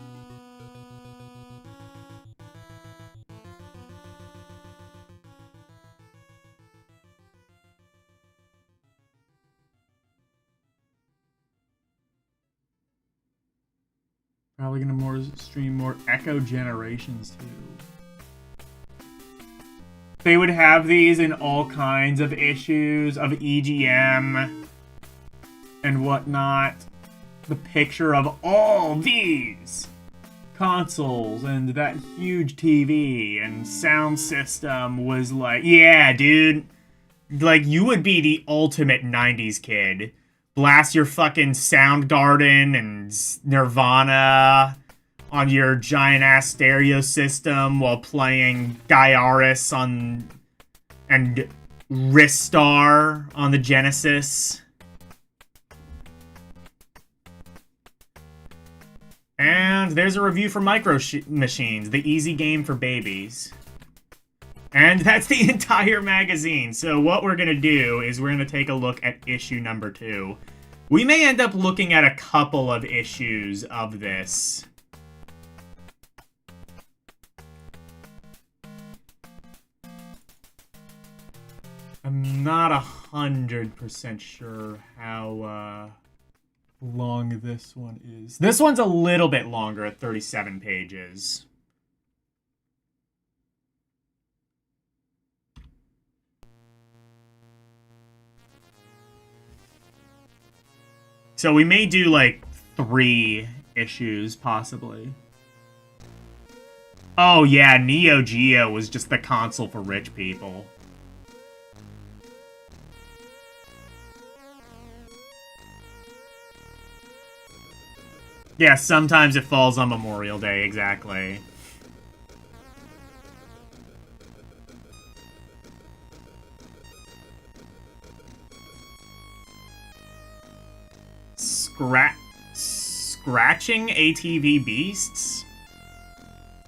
S2: Probably gonna stream more Echo Generations too. They would have these in all kinds of issues of EGM and whatnot. The picture of all these consoles and that huge TV and sound system was like, yeah, dude. Like, you would be the ultimate 90s kid. Blast your fucking Soundgarden and Nirvana on your giant-ass stereo system while playing Gaiaris on... and Ristar on the Genesis. And there's a review for Micro Machines, the easy game for babies. And that's the entire magazine. So what we're going to do is we're going to take a look at issue number 2. We may end up looking at a couple of issues of this. I'm not 100% sure how long this one is. This one's a little bit longer at 37 pages. So we may do, like, 3 issues, possibly. Oh, yeah, Neo Geo was just the console for rich people. Yeah, sometimes it falls on Memorial Day, exactly. Scratching ATV beasts?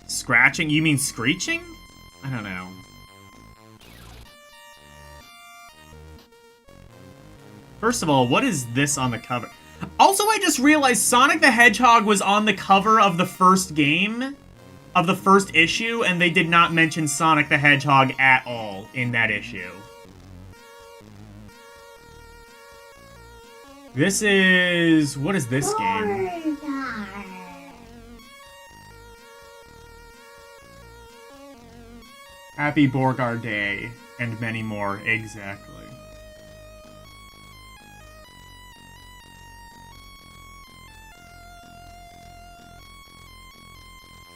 S2: Scratching? You mean screeching? I don't know. First of all, what is this on the cover? Also, I just realized Sonic the Hedgehog was on the cover of the first game, of the first issue, and they did not mention Sonic the Hedgehog at all in that issue. This is... what is this game? Happy Borgar Day, and many more, exactly.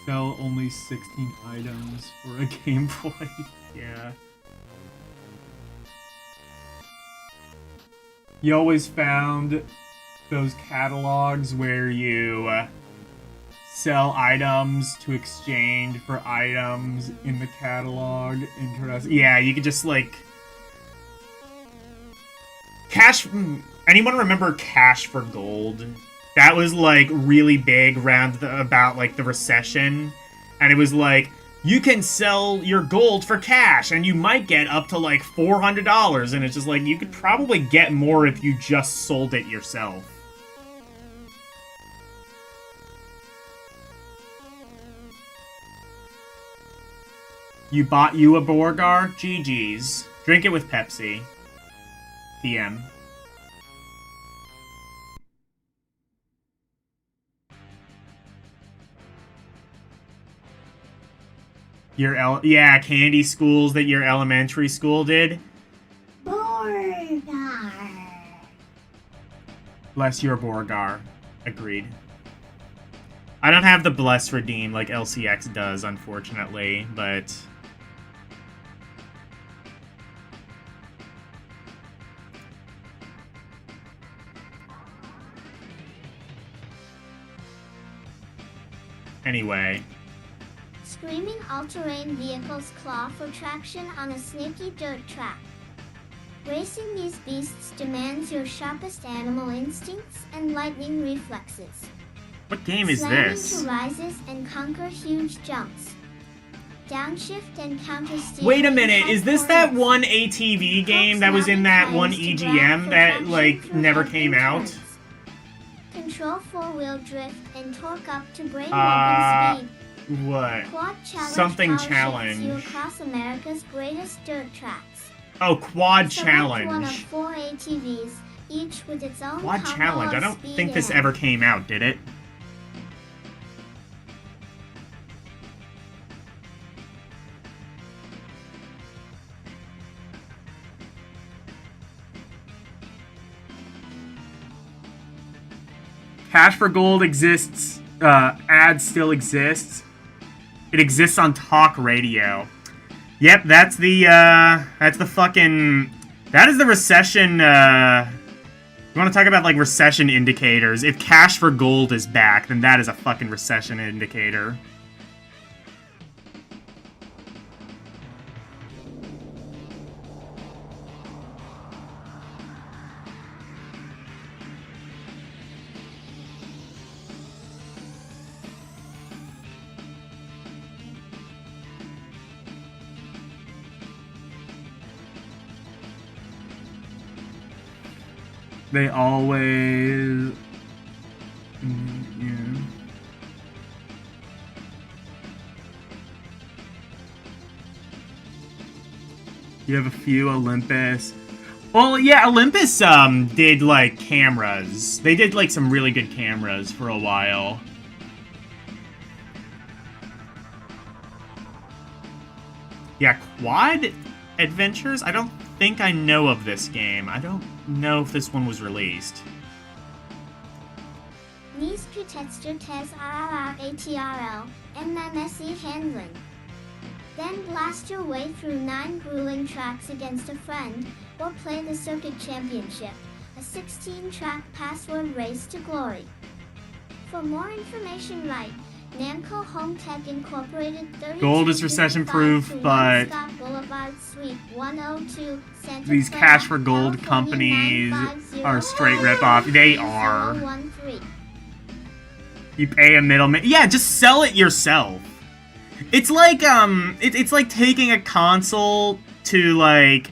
S2: Sell only 16 items for a Game Boy. Yeah. You always found those catalogs where you sell items to exchange for items in the catalog. Interesting. Yeah, you could just, like... Cash... Anyone remember Cash for Gold? That was like really big about like the recession, and it was like you can sell your gold for cash and you might get up to like $400, and it's just like you could probably get more if you just sold it yourself. You bought you a Borgar? GG's. Drink it with Pepsi. TM. Yeah, candy schools that your elementary school did.
S5: Borgar.
S2: Bless your Borgar. Agreed. I don't have the Bless Redeem like LCX does, unfortunately, but... Anyway.
S5: Screaming all-terrain vehicles claw for traction on a snaky dirt track. Racing these beasts demands your sharpest animal instincts and lightning reflexes.
S2: What game is
S5: Slamming
S2: this?
S5: to rises and conquer huge jumps. Downshift and counter steer.
S2: Wait a minute, is this that one ATV game that was in that one EGM that, like, never came out?
S5: Control four-wheel drift and torque up to brain-warping speed.
S2: What?
S5: Quad challenge
S2: Something
S5: power shifts
S2: challenge.
S5: you across America's greatest dirt tracks.
S2: Oh, Quad
S5: Select
S2: Challenge.
S5: one of 4 ATVs, each with its own
S2: Quad
S5: combo
S2: Challenge. I
S5: of
S2: don't
S5: speed
S2: think this
S5: and-
S2: ever came out, did it? Cash for Gold exists. Ads still exists. It exists on talk radio. Yep, that's the fucking... That is the recession, You want to talk about, like, recession indicators? If Cash for Gold is back, then that is a fucking recession indicator. They always... Yeah. You have a few Olympus. Well, yeah, Olympus did like cameras. They did like some really good cameras for a while. Yeah, Quad Adventures? I don't think I know of this game. I don't know if this one was released.
S5: Nis Putexter Tes RRRATRL, MMSE handling. Then blast your way through 9 grueling tracks against a friend, or play the Circuit Championship, a 16-track password race to glory. For more information, write Namco Home Tech Incorporated 32
S2: Gold is recession-proof, but
S5: Scott Boulevard, Suite 102, Santa
S2: these
S5: Clara,
S2: Cash for Gold
S5: California,
S2: companies
S5: 950
S2: are straight rip-off. They are.
S5: 013.
S2: You pay a middleman. Yeah, just sell it yourself. It's like, it's like taking a console to, like...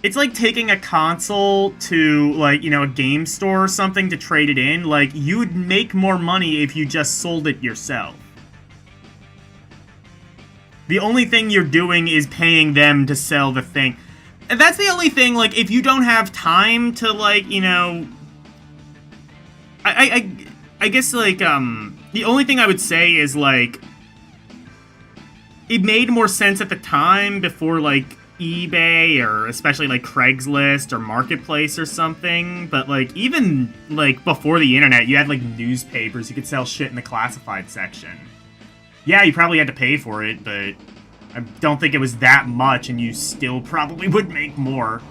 S2: It's like taking a console to, like, you know, a game store or something to trade it in. Like, you would make more money if you just sold it yourself. The only thing you're doing is paying them to sell the thing. And that's the only thing, like, if you don't have time to, like, you know... I guess, like, the only thing I would say is, like... It made more sense at the time before, like, eBay or especially, like, Craigslist or Marketplace or something. But, like, even, like, before the internet, you had, like, newspapers. You could sell shit in the classified section. Yeah, you probably had to pay for it, but I don't think it was that much, and you still probably would make more.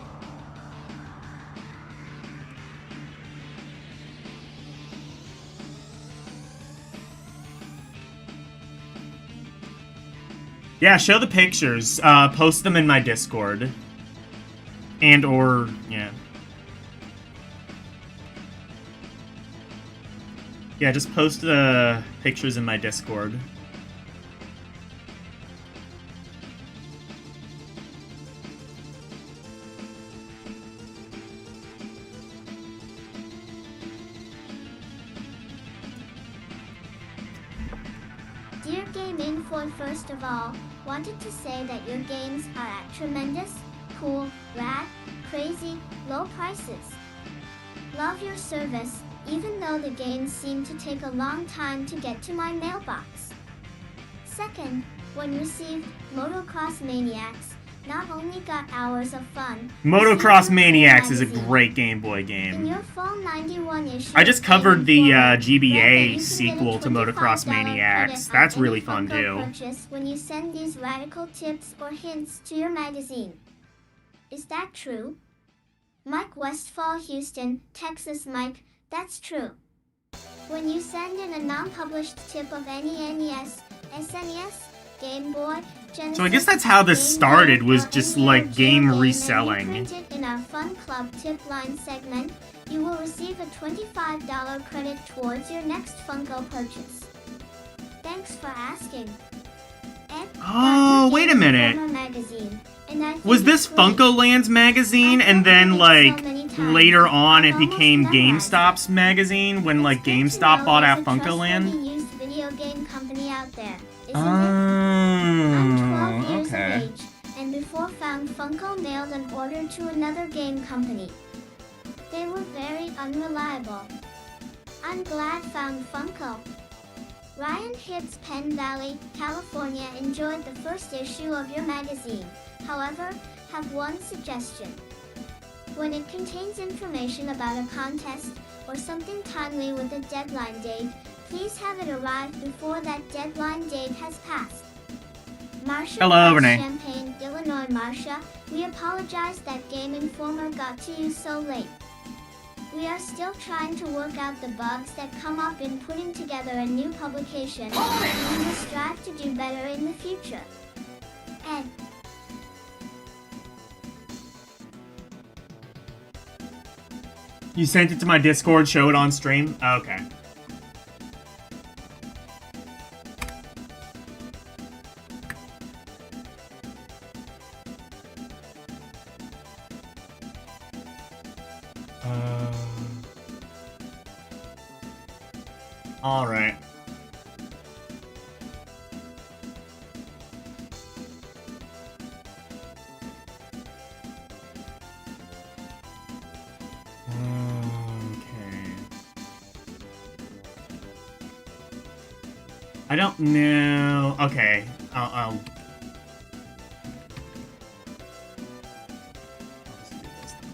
S2: Yeah, show the pictures. Post them in my Discord. Yeah. Yeah, just post the pictures in my Discord.
S5: Dear Game Info, first of all, wanted to say that your games are at tremendous, cool, rad, crazy, low prices. Love your service, even though the games seem to take a long time to get to my mailbox. Second, when received, Motocross Maniacs not only got hours of fun.
S2: Motocross Maniacs is a
S5: magazine.
S2: great Game Boy
S5: In
S2: game.
S5: your fall 91 issue,
S2: I just
S5: of
S2: covered
S5: Game
S2: the
S5: Informer, read that you
S2: GBA
S5: can
S2: sequel
S5: get a
S2: to Motocross
S5: $25
S2: Maniacs.
S5: credit on
S2: That's really
S5: any
S2: fun
S5: Funko
S2: too.
S5: purchase when you send these radical tips or hints to your magazine. Is that true? Mike Westfall, Houston, Texas. Mike, that's true. When you send in a non-published tip of any NES, SNES, Game Boy, Genesis,
S2: So I guess that's how this
S5: Game
S2: started,
S5: Boy,
S2: was
S5: or
S2: just
S5: any
S2: like
S5: Neo Geo
S2: game
S5: and
S2: reselling.
S5: you print it in our Fun Club tip line segment, you will receive a $25 credit towards your next Funko purchase. Thanks for asking. Ed,
S2: Oh,
S5: got your
S2: wait a
S5: Game
S2: minute.
S5: Informer magazine, and I think
S2: Was this
S5: it's great.
S2: Funko Land's magazine,
S5: I've
S2: and then
S5: looked at it
S2: like
S5: so many times,
S2: later on it
S5: I've almost
S2: became
S5: memorized it.
S2: GameStop's magazine when like
S5: It's good to
S2: GameStop
S5: know
S2: bought out
S5: there's a
S2: Funko Land?
S5: trustworthy used video game company out there, isn't it? I'm 12
S2: Oh,
S5: years
S2: okay.
S5: of age, and before found Funko mailed an order to another game company. They were very unreliable. I'm glad found Funko. Ryan Hibbs, Penn Valley, California, enjoyed the first issue of your magazine. However, have one suggestion. When it contains information about a contest or something timely with a deadline date, please have it arrive before that deadline date has passed. Marsha
S2: Hello,
S5: from
S2: Renee.
S5: Champaign, Illinois. Marsha, we apologize that Game Informer got to you so late. We are still trying to work out the bugs that come up in putting together a new publication, and we will strive to do better in the future. Ed.
S2: You sent it to my Discord, show it on stream? Okay. Alright. Okay. I don't know. Okay. I'll just do this then.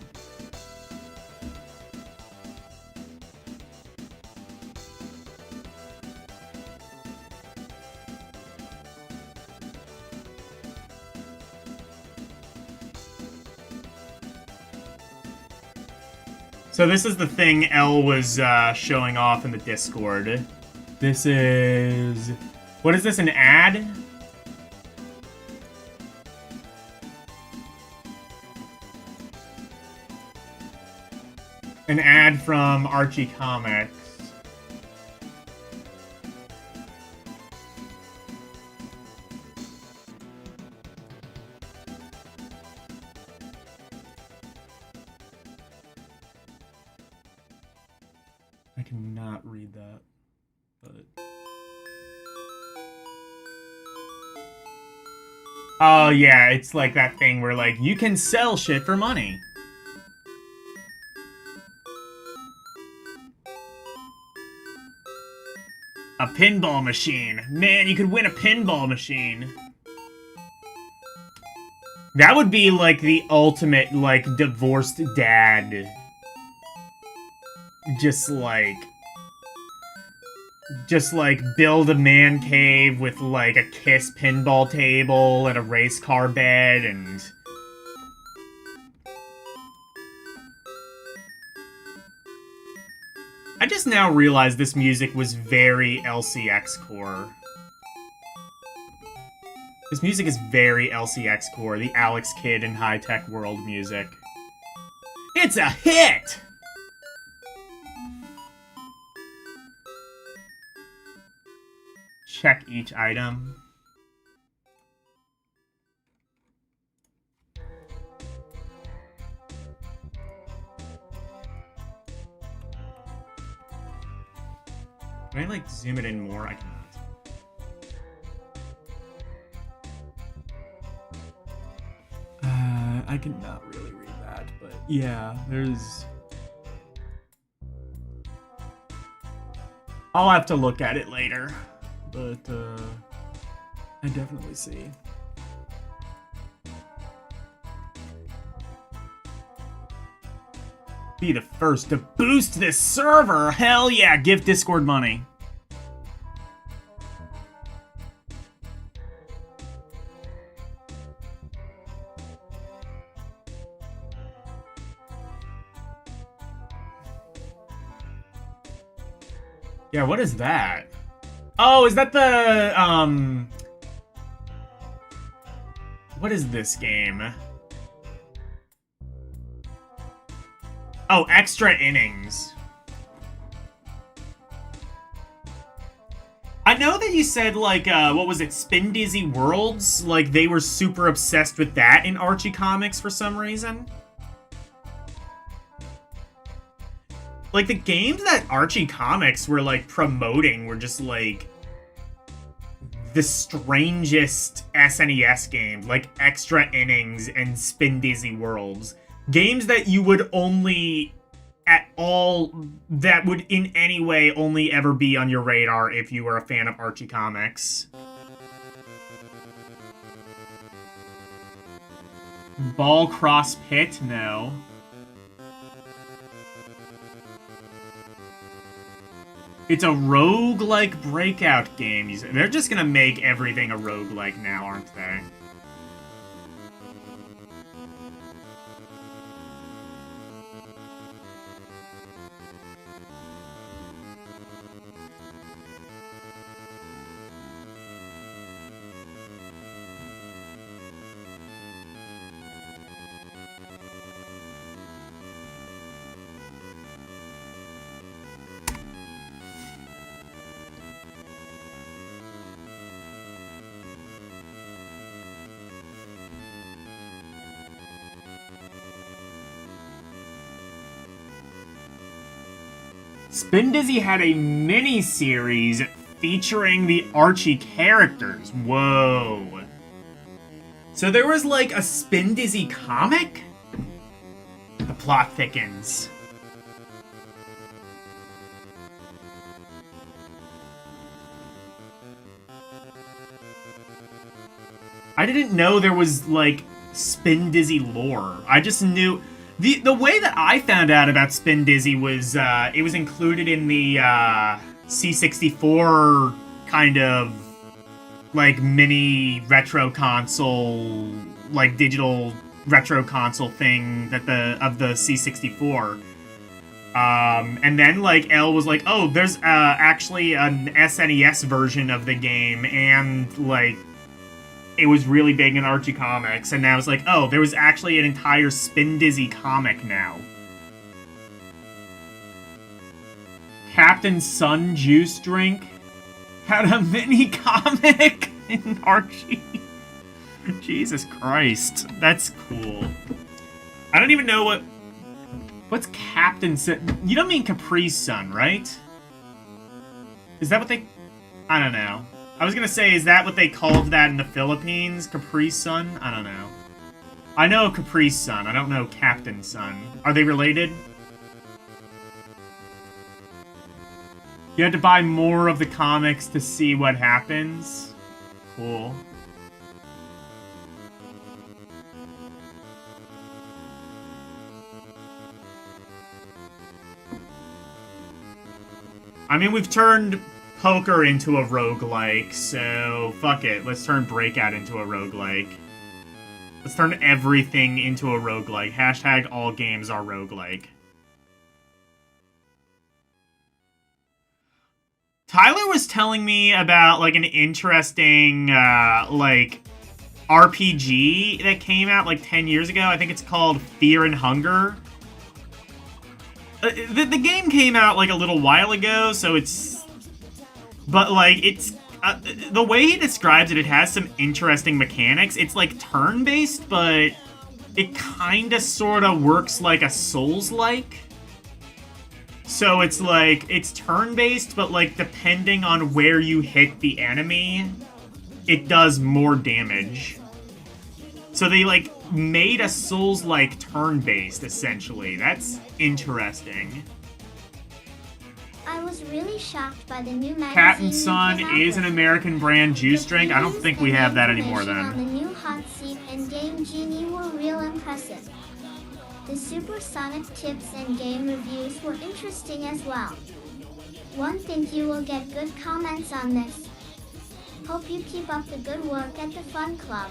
S2: So this is the thing Elle was showing off in the Discord. This is... What is this, an ad? An ad from Archie Comics. I cannot read that, but... Oh yeah, it's like that thing where like, you can sell shit for money. A pinball machine. Man, you could win a pinball machine. That would be like the ultimate, like, divorced dad. Just like build a man cave with like a Kiss pinball table and a race car bed and... I just now realized this music was very LCX core. This music is very LCX core, the Alex Kidd in High Tech World music. It's a hit! check each item. Can I, like, zoom it in more? I cannot. I cannot really read that, but yeah, there's... I'll have to look at it later, but I definitely see. Be the first to boost this server! Hell yeah, give Discord money. Yeah, what is that? Oh, is that the, what is this game? Oh, extra innings. I know that you said, like, what was it, Spin Dizzy Worlds? Like, they were super obsessed with that in Archie Comics for some reason. Like, the games that Archie Comics were, like, promoting were just, like, the strangest SNES games, like Extra Innings and Spin Dizzy Worlds. Games that you would only, at all, that would in any way only ever be on your radar if you were a fan of Archie Comics. Ball Cross Pit? No. It's a roguelike breakout game. They're just gonna make everything a roguelike now, aren't they? Spin Dizzy had a mini-series featuring the Archie characters. Whoa. So there was, like, a Spin Dizzy comic? The plot thickens. I didn't know there was, like, Spin Dizzy lore. I just knew... The way that I found out about Spin Dizzy was, it was included in the, C64 kind of, like, mini retro console, like, digital retro console thing that of the C64. And then, like, Elle was like, oh, there's, actually an SNES version of the game, and, like, it was really big in Archie Comics, and now it's like, oh, there was actually an entire Spin Dizzy comic now. Captain Sun Juice Drink had a mini comic in Archie. Jesus Christ, that's cool. I don't even know what's Captain Sun. You don't mean Capri Sun, right? Is that what they? I don't know. I was gonna say, is that what they called that in the Philippines? Capri Sun? I don't know. I know Capri Sun. I don't know Captain Sun. Are they related? You had to buy more of the comics to see what happens? Cool. I mean, we've turned poker into a roguelike, so fuck it. Let's turn Breakout into a roguelike. Let's turn everything into a roguelike. Hashtag all games are roguelike. Tyler was telling me about, like, an interesting, like, RPG that came out, like, 10 years ago. I think it's called Fear and Hunger. The game came out, like, a little while ago, so it's... But, like, it's the way he describes it, it has some interesting mechanics. It's like turn-based, but it kinda sorta works like a Souls-like. So it's like, it's turn-based, but like depending on where you hit the enemy, it does more damage. So they like made a Souls-like turn-based, essentially. That's interesting.
S5: I was really shocked by the new magazine.
S2: Captain Sun
S5: you came out
S2: is an
S5: with.
S2: American brand juice drink. I don't
S5: Reviews
S2: think we
S5: and
S2: have that anymore
S5: information on
S2: then.
S5: the new hot seat and game genie were real impressive. The supersonic tips and game reviews were interesting as well. One think you will get good comments on this. Hope you keep up the good work at the Fun Club.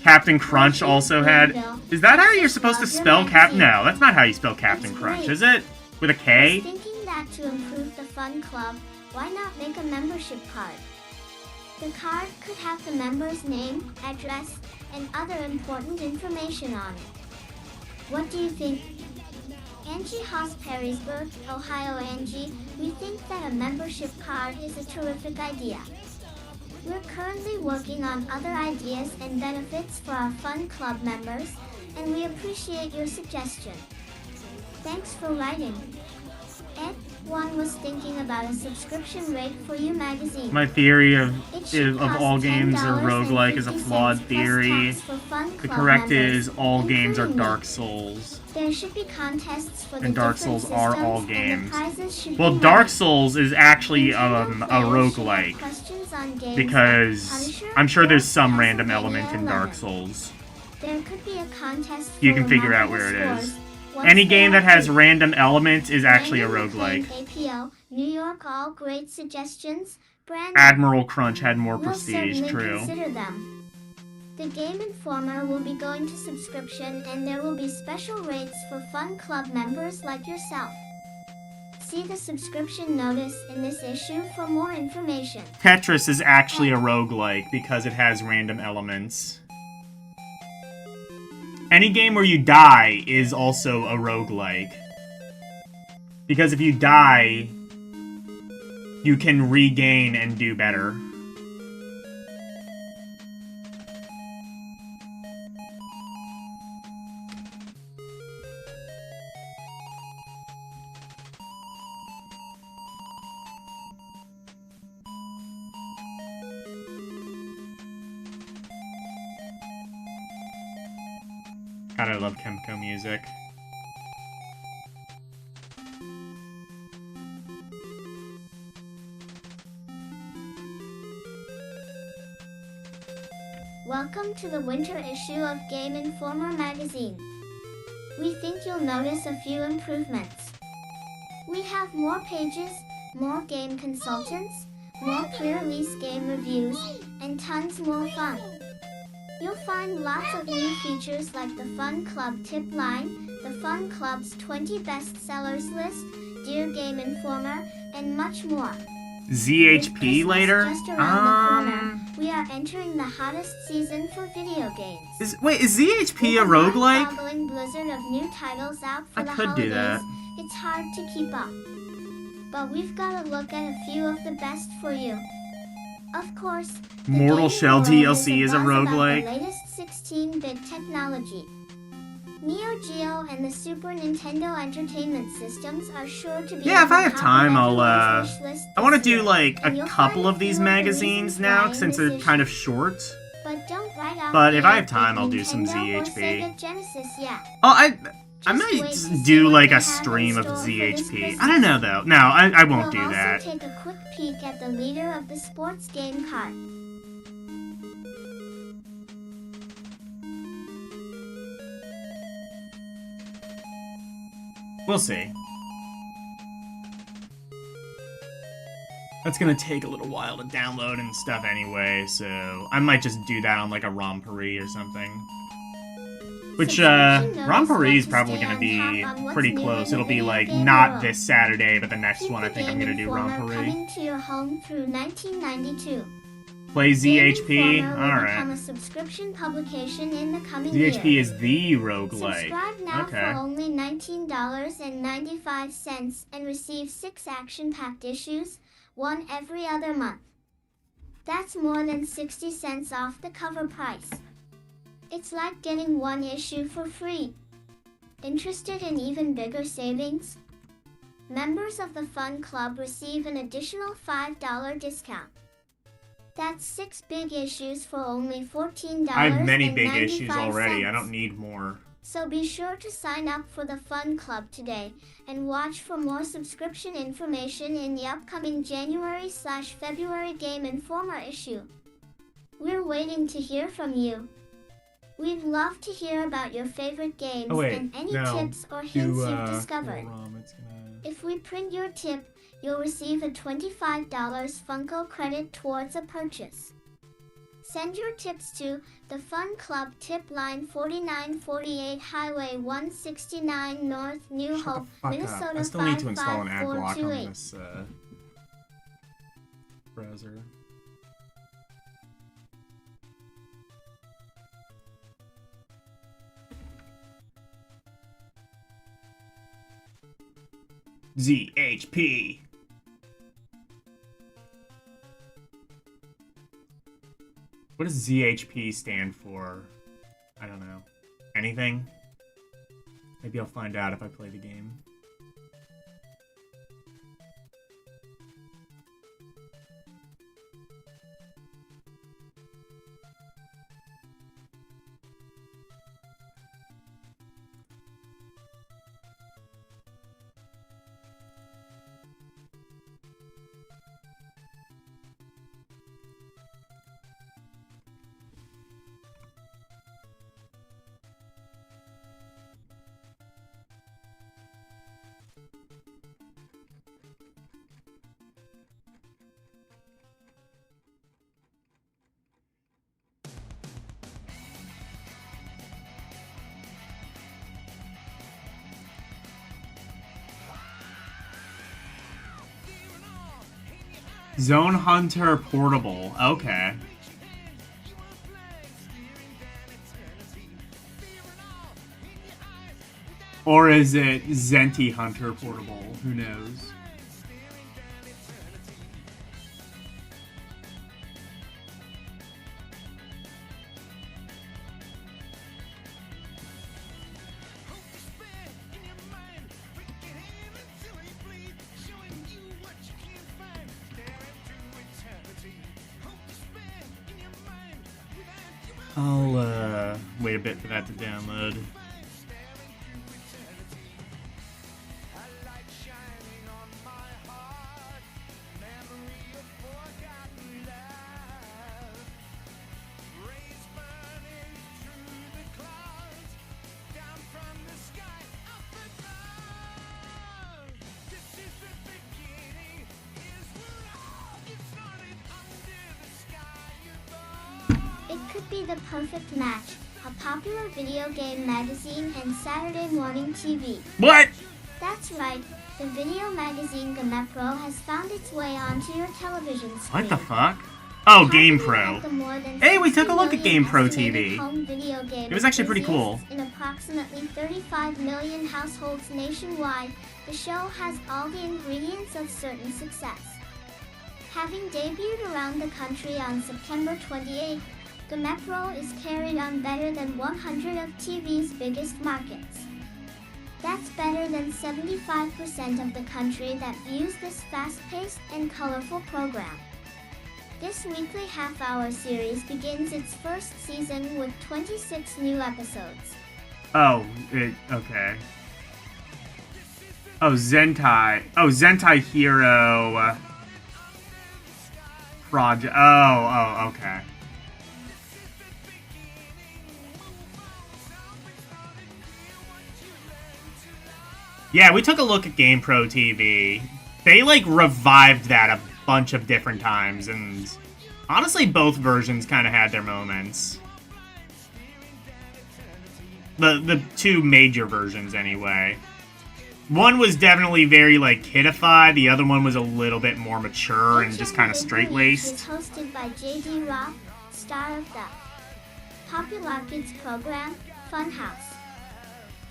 S2: Captain Crunch also had... Is that how you're supposed to spell Cap? No, that's not how you spell Captain Crunch, is it? With a
S5: I
S2: K?
S5: was thinking that to improve the Fun Club, why not make a membership card? The card could have the member's name, address, and other important information on it. What do you think? Angie Haas Perrysburg, Ohio. Angie, we think that a membership card is a terrific idea. We're currently working on other ideas and benefits for our Fun Club members, and we appreciate your suggestion. Thanks for writing. Ed, one was thinking about a subscription rate for you magazine.
S2: My theory of
S5: It should cost
S2: all games are roguelike is a
S5: $10.50
S2: flawed
S5: plus
S2: theory.
S5: tax for Fun
S2: The
S5: Club
S2: correct
S5: members,
S2: is all games are
S5: including me.
S2: Dark Souls.
S5: There should be contests for the
S2: And Dark
S5: different
S2: Souls are all
S5: systems, and the
S2: games.
S5: prizes should
S2: Well,
S5: be
S2: Dark
S5: money.
S2: Souls is actually
S5: Nintendo
S2: a
S5: players should have
S2: roguelike.
S5: questions on games
S2: Because
S5: like Punisher
S2: I'm sure there's
S5: or
S2: some random
S5: Castlevania
S2: element in Dark
S5: 11.
S2: Souls.
S5: There could be a contest
S2: You
S5: for
S2: can figure out where
S5: remarkable
S2: it is.
S5: scores once
S2: Any
S5: they
S2: game
S5: are
S2: that has
S5: free.
S2: random elements is actually a
S5: Brandon
S2: roguelike.
S5: McLean, APO, New York, all great suggestions. Brandon,
S2: Admiral Crunch had more
S5: we'll
S2: prestige,
S5: certainly
S2: true.
S5: consider them. The Game Informer will be going to subscription, and there will be special rates for Fun Club members like yourself. See the subscription notice in this issue for more information.
S2: Tetris is actually a roguelike because it has random elements. Any game where you die is also a roguelike. Because if you die, you can regain and do better. God, I love Kemco music.
S5: Welcome to the winter issue of Game Informer magazine. We think you'll notice a few improvements. We have more pages, more game consultants, more pre-release game reviews, and tons more fun. You'll find lots of new features like the Fun Club tip line, the Fun Club's 20 bestsellers list, Dear Game Informer, and much more. With
S2: ZHP
S5: Christmas
S2: later?
S5: just around the corner, we are entering the hottest season for video games.
S2: Wait, is ZHP a
S5: With
S2: roguelike?
S5: mind-boggling blizzard of new titles out for
S2: I
S5: the
S2: could
S5: holidays,
S2: do that.
S5: it's hard to keep up. But we've got to look at a few of the best for you. Of course, the
S2: Mortal
S5: gaming
S2: Shell
S5: world
S2: DLC is a
S5: buzz about
S2: roguelike.
S5: the latest 16-bit technology. Neo Geo and the Super Nintendo Entertainment Systems are sure to be
S2: Yeah,
S5: at
S2: if I
S5: the
S2: have
S5: top
S2: time,
S5: of
S2: I'll,
S5: everyone's wish list
S2: I want to
S5: this
S2: do,
S5: year.
S2: like,
S5: And
S2: a
S5: you'll
S2: couple
S5: find
S2: of these
S5: few the
S2: magazines
S5: reasons
S2: now,
S5: why in
S2: since
S5: this
S2: they're kind of
S5: issue.
S2: short.
S5: But don't write off
S2: But
S5: the
S2: if I have
S5: old
S2: time, I'll do
S5: Nintendo
S2: some
S5: or
S2: ZHP.
S5: Sega Genesis yet.
S2: Oh, I
S5: Just
S2: might
S5: wait to see
S2: do,
S5: what
S2: like,
S5: they
S2: a
S5: have in
S2: stream of
S5: store for this
S2: ZHP.
S5: Christmas.
S2: I don't know, though. No, I won't
S5: We'll
S2: do
S5: also
S2: that.
S5: take a quick peek at the leader of the sports game cart.
S2: We'll see. That's gonna take a little while to download and stuff anyway, so I might just do that on like a Romperie or something. Which,
S5: Subscription notice
S2: Romperie is
S5: lets you
S2: probably
S5: stay
S2: gonna
S5: on
S2: be
S5: top on what's
S2: pretty
S5: new
S2: close.
S5: in the
S2: It'll be
S5: video
S2: like
S5: game
S2: not
S5: world.
S2: this Saturday, but the next
S5: Keep
S2: one I
S5: the
S2: think I'm
S5: Game
S2: gonna do
S5: Informer
S2: Romperie.
S5: coming to your home through 1992.
S2: Play
S5: Game
S2: ZHP?
S5: Informer will become
S2: Alright.
S5: a subscription publication in the coming
S2: ZHP
S5: year.
S2: is the roguelike.
S5: Subscribe now
S2: Okay.
S5: for only $19.95 and receive 6 action-packed issues, one every other month. That's more than 60 cents off the cover price. It's like getting one issue for free. Interested in even bigger savings? Members of the Fun Club receive an additional $5 discount. That's 6 big issues for only $14.95.
S2: I have many big issues already. I don't need more.
S5: So be sure to sign up for the Fun Club today and watch for more subscription information in the upcoming January/February Game Informer issue. We're waiting to hear from you. We'd love to hear about your favorite games and any tips or hints you've discovered. If we print your tip, you'll receive a $25 Funko credit towards a purchase. Send your tips to the Fun Club Tip Line 4948 Highway 169 North, New Hope, Minnesota
S2: I still need to install an ad block on
S5: 55428.
S2: this browser. ZHP. What does ZHP stand for? I don't know. Anything? Maybe I'll find out if I play the game. Zone Hunter Portable. Okay. Or is it Zenti Hunter Portable? Who knows? I'll wait a bit for that to download.
S5: It could be the perfect match, a popular video game magazine and Saturday morning TV.
S2: What?
S5: That's right, the video magazine GamePro has found its way onto your television screen.
S2: What the fuck? Oh,
S5: Targeted
S2: GamePro.
S5: at the more than
S2: Hey, we took a look at
S5: 60 million
S2: GamePro
S5: estimated
S2: TV.
S5: home video game
S2: It was actually pretty cool.
S5: enthusiasts in approximately 35 million households nationwide, the show has all the ingredients of certain success. Having debuted around the country on September 28th, GamePro is carried on better than 100 of TV's biggest markets. That's better than 75% of the country that views this fast-paced and colorful program. This weekly half-hour series begins its first season with 26 new episodes.
S2: Oh, okay. Oh, Zentai. Oh, Zentai Hero Project. Oh, okay. Yeah, we took a look at GamePro TV. They, like, revived that a bunch of different times, and honestly, both versions kind of had their moments. The two major versions, anyway. One was definitely very, like, kidified. The other one was a little bit more mature and just kind of straight-laced.
S5: Is hosted by J.D. Roth, star of the popular kids program, Funhouse.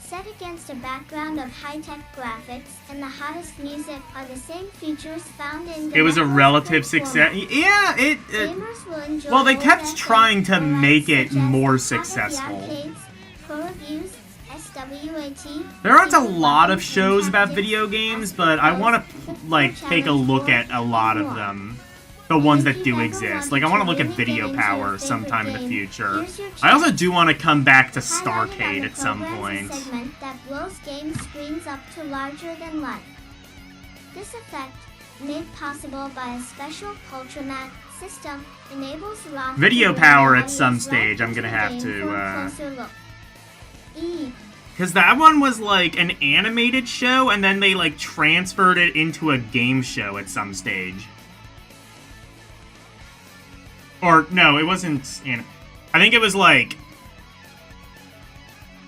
S5: set against a background of high-tech graphics and the hottest music are the same features found in the
S2: It was a
S5: network's
S2: relative
S5: core
S2: success.
S5: format.
S2: Yeah,
S5: Gamers will enjoy
S2: well, they
S5: old
S2: kept
S5: FM
S2: trying to
S5: formats
S2: make it
S5: such as
S2: more
S5: Hot at the
S2: successful.
S5: Arcades, Pro Reviews, SWAT.
S2: There aren't a
S5: Secret
S2: lot of
S5: Weapons
S2: shows
S5: and
S2: about
S5: Tactics,
S2: video games,
S5: Ask
S2: but I
S5: the
S2: want
S5: Post,
S2: to,
S5: the
S2: like,
S5: Pro
S2: take a
S5: Challenge
S2: look
S5: Board,
S2: at a lot
S5: and
S2: of
S5: more.
S2: them. The ones
S5: If
S2: that
S5: you
S2: do
S5: ever
S2: exist.
S5: wanted
S2: Like, I want to
S5: to
S2: look at
S5: really
S2: Video
S5: get into
S2: Power
S5: your
S2: sometime in the
S5: favorite game,
S2: future.
S5: here's your
S2: I also
S5: chance.
S2: do want to come back to
S5: Highlighted on
S2: Starcade
S5: the
S2: at some
S5: program's
S2: point.
S5: a segment that blows game screens up to larger than life. This effect, made possible by a special Ultramat system, enables Rock
S2: Video
S5: to bring
S2: Power
S5: the
S2: at some
S5: audience right
S2: stage, I'm
S5: into
S2: gonna
S5: the
S2: have
S5: game
S2: to,
S5: for a closer look.
S2: Because that one was, like, an animated show, and then they, like, transferred it into a game show at some stage. Or, no, it wasn't... I think it was, like...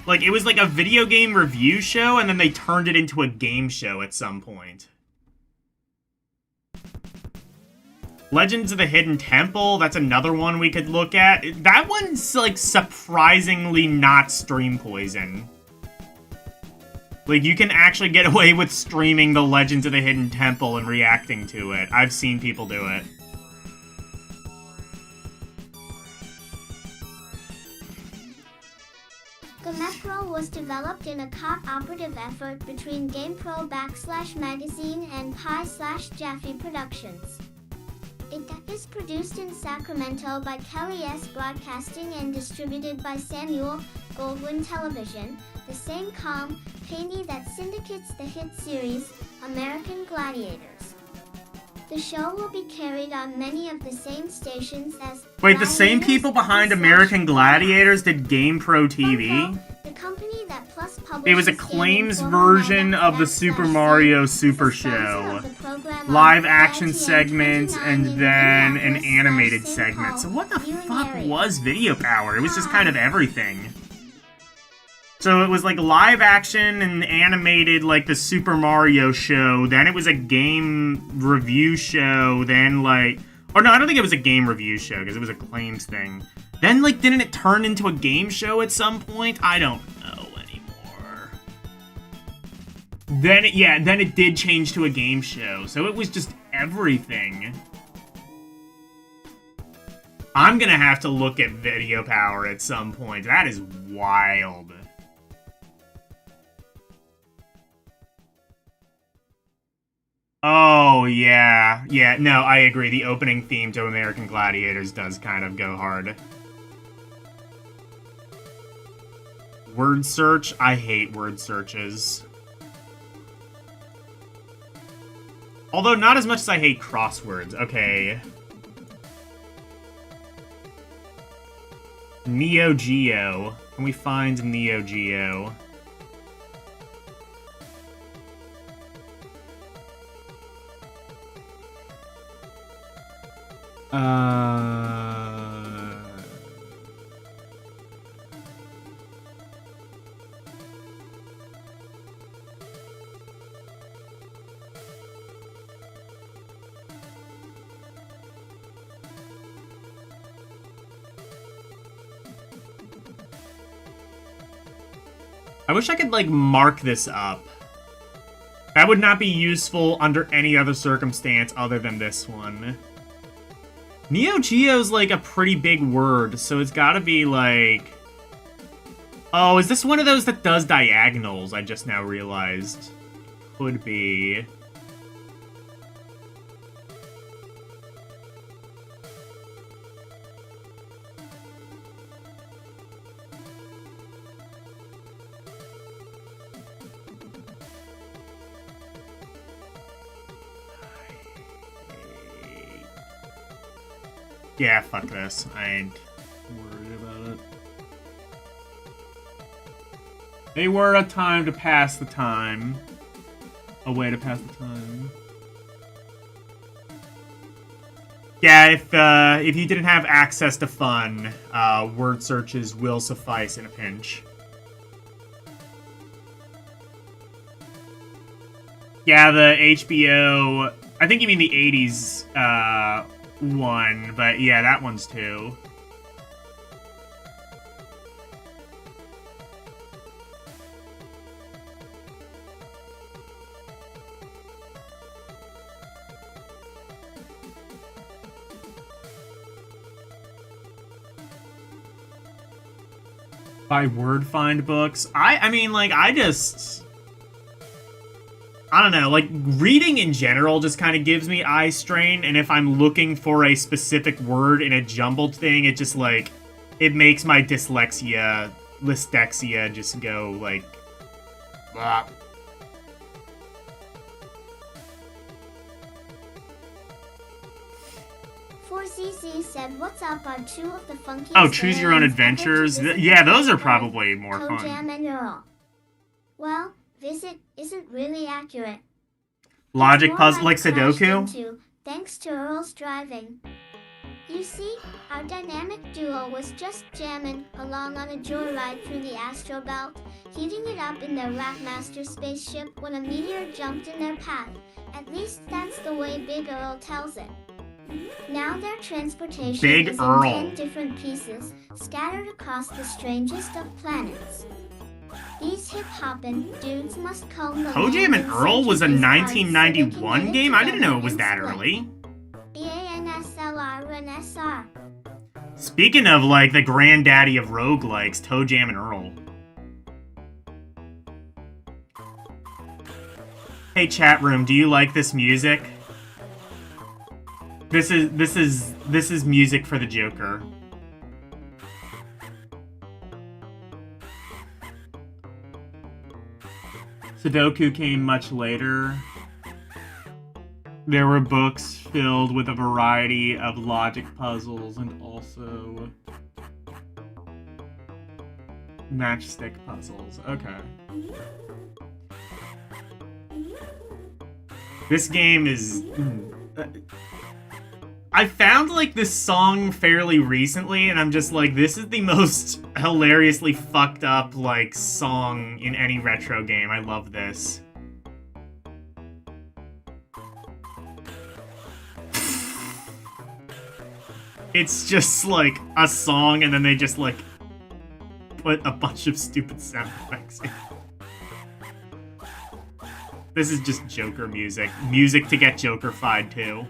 S2: Like, it was, like, a video game review show, and then they turned it into a game show at some point. Legends of the Hidden Temple, that's another one we could look at. That one's, like, surprisingly not stream poison. Like, you can actually get away with streaming the Legends of the Hidden Temple and reacting to it. I've seen people do it.
S5: GamePro was developed in a cooperative effort between GamePro /Magazine and Pi/Jaffe Productions. It is produced in Sacramento by Kelly S. Broadcasting and distributed by Samuel Goldwyn Television, the same company that syndicates the hit series American Gladiators. The show will be carried on many of the same stations as
S2: Wait, the same people behind American Gladiators did GamePro TV?
S5: The company that Plus
S2: It was a
S5: publishes
S2: claims
S5: gaming
S2: version
S5: format
S2: of the Super Mario Super Show. Live action segments and then an animated segment. So what the fuck was Video Power? It was just kind of everything. So it was like live action and animated like the Super Mario show, then it was a game review show, then like... Or no, I don't think it was a game review show, because it was a claims thing. Then like, didn't it turn into a game show at some point? I don't know anymore. Then it did change to a game show, so it was just everything. I'm gonna have to look at Video Power at some point. That is wild. Oh, yeah. Yeah, no, I agree. The opening theme to American Gladiators does kind of go hard. Word search? I hate word searches. Although not as much as I hate crosswords. Okay. Neo Geo. Can we find Neo Geo? I wish I could, like, mark this up. That would not be useful under any other circumstance other than this one. Neo Geo's, like, a pretty big word, so it's gotta be, like... Oh, is this one of those that does diagonals? I just now realized. Could be. Yeah, fuck this. I ain't worried about it. A word, a time to pass the time. A way to pass the time. Yeah, if you didn't have access to fun, word searches will suffice in a pinch. Yeah, the HBO... I think you mean the 80s, one, but yeah, that one's too. By word find books. I mean, like, I don't know, like, reading in general just kind of gives me eye strain, and if I'm looking for a specific word in a jumbled thing, it just, like, it makes my dyslexia just go, like, blah.
S5: 4CC said, "What's up are two of the funkiest."
S2: Oh, choose your own
S5: aliens ever to
S2: adventures?
S5: visit
S2: Yeah, those are
S5: Earth,
S2: probably more
S5: Toe
S2: fun.
S5: Jam and Earl. Well, visit isn't really accurate.
S2: Logic
S5: It's more
S2: puzzle like
S5: crashed
S2: Sudoku?
S5: into, thanks to Earl's driving. You see, our dynamic duo was just jamming along on a joyride through the Astro Belt, heating it up in their Rapmaster spaceship when a meteor jumped in their path. At least that's the way Big Earl tells it. Now their transportation
S2: Big
S5: is
S2: Earl.
S5: in 10 different pieces, scattered across the strangest of planets. These hip-hoppin' dudes must comb the
S2: Toe Jam and
S5: land
S2: Earl was a
S5: in search of these cards so they can
S2: 1991
S5: get
S2: game? I didn't know it was
S5: together
S2: that
S5: and
S2: early.
S5: BANSLR and SR.
S2: Speaking of, like, the granddaddy of roguelikes, Toe Jam and Earl. Hey, chat room, do you like this music? This is music for the Joker. Sudoku came much later. There were books filled with a variety of logic puzzles and also matchstick puzzles. Okay. This game is... I found, like, this song fairly recently, and I'm just like, this is the most hilariously fucked up, like, song in any retro game. I love this. It's just, like, a song, and then they just, like, put a bunch of stupid sound effects in. This is just Joker music. Music to get Joker-fied, too.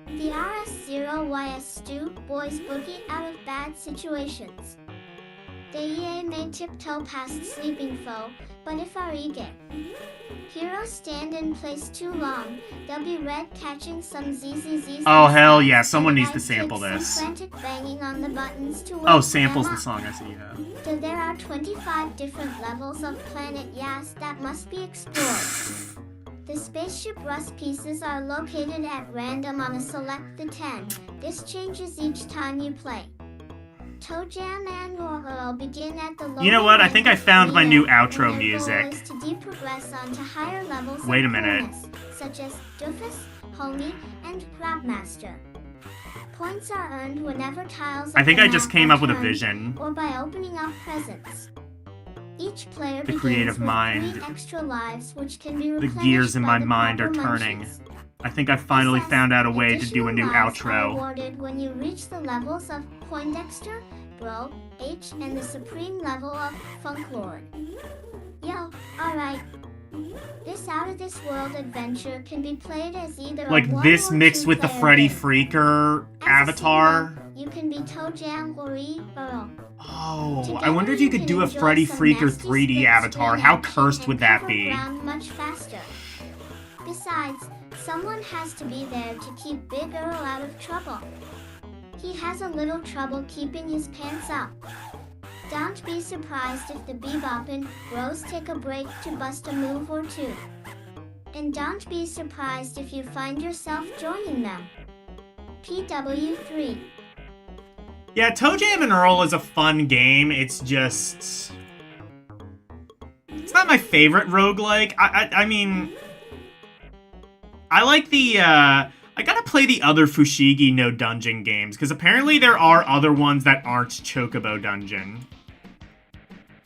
S5: The RS0YS Stu boys boogie out of bad situations. The EA may tiptoe past sleeping foe, but if our get heroes stand in place too long, they'll be red catching some ZZZs.
S2: Oh, hell yeah, someone needs to sample
S5: some
S2: this.
S5: frantic banging on the buttons to
S2: Oh,
S5: wake
S2: samples
S5: them
S2: the
S5: up.
S2: song, I see, yeah.
S5: So there are 25 different levels of Planet Yas that must be explored. The spaceship rust pieces are located at random on a select the 10. This changes each time you play. Toe Jam and Earl begin at the
S2: You know what? I think I found my new outro
S5: and their
S2: music.
S5: goal is to deprogress onto higher levels
S2: Wait a
S5: of
S2: minute.
S5: coolness, such as Doofus, Homie, and Rapmaster. Points are earned whenever tiles
S2: I
S5: of
S2: think
S5: the
S2: I just
S5: map
S2: came
S5: are
S2: up with a
S5: turned,
S2: vision.
S5: or by opening up presents. Each player
S2: The
S5: begins
S2: creative
S5: with
S2: mind.
S5: 3 extra lives, which can be
S2: The
S5: replenished
S2: gears in
S5: by
S2: my
S5: the
S2: mind are
S5: proper
S2: turning.
S5: munchies.
S2: I think I finally
S5: Besides,
S2: found out a way to do a new
S5: additional lives are
S2: outro.
S5: awarded when you reach the levels of Poindexter, Bro, H, and the supreme level of Funk Lord. Yo, alright. This out-of-this-world adventure can be played as either a
S2: Like
S5: one
S2: this
S5: or
S2: mixed with the
S5: two-player
S2: Freddy
S5: game.
S2: Freaker
S5: As a
S2: avatar.
S5: single, you can be Toe Jam or Earl.
S2: Oh, I
S5: Together
S2: wonder if you could
S5: can
S2: do a
S5: enjoy
S2: Freddy
S5: some
S2: Freaker
S5: nasty
S2: 3D
S5: spin,
S2: avatar.
S5: spin
S2: How
S5: action,
S2: cursed
S5: and
S2: would that
S5: cover
S2: be?
S5: ground much faster. Besides, someone has to be there to keep Big Earl out of trouble. He has a little trouble keeping his pants up. Don't be surprised if the Beboppin' Bros take a break to bust a move or two. And don't be surprised if you find yourself joining them. PW3.
S2: Yeah, Toe Jam and Earl is a fun game. It's just... It's not my favorite roguelike. I mean... I like the, I gotta play the other Fushigi No Dungeon games, because apparently there are other ones that aren't Chocobo Dungeon.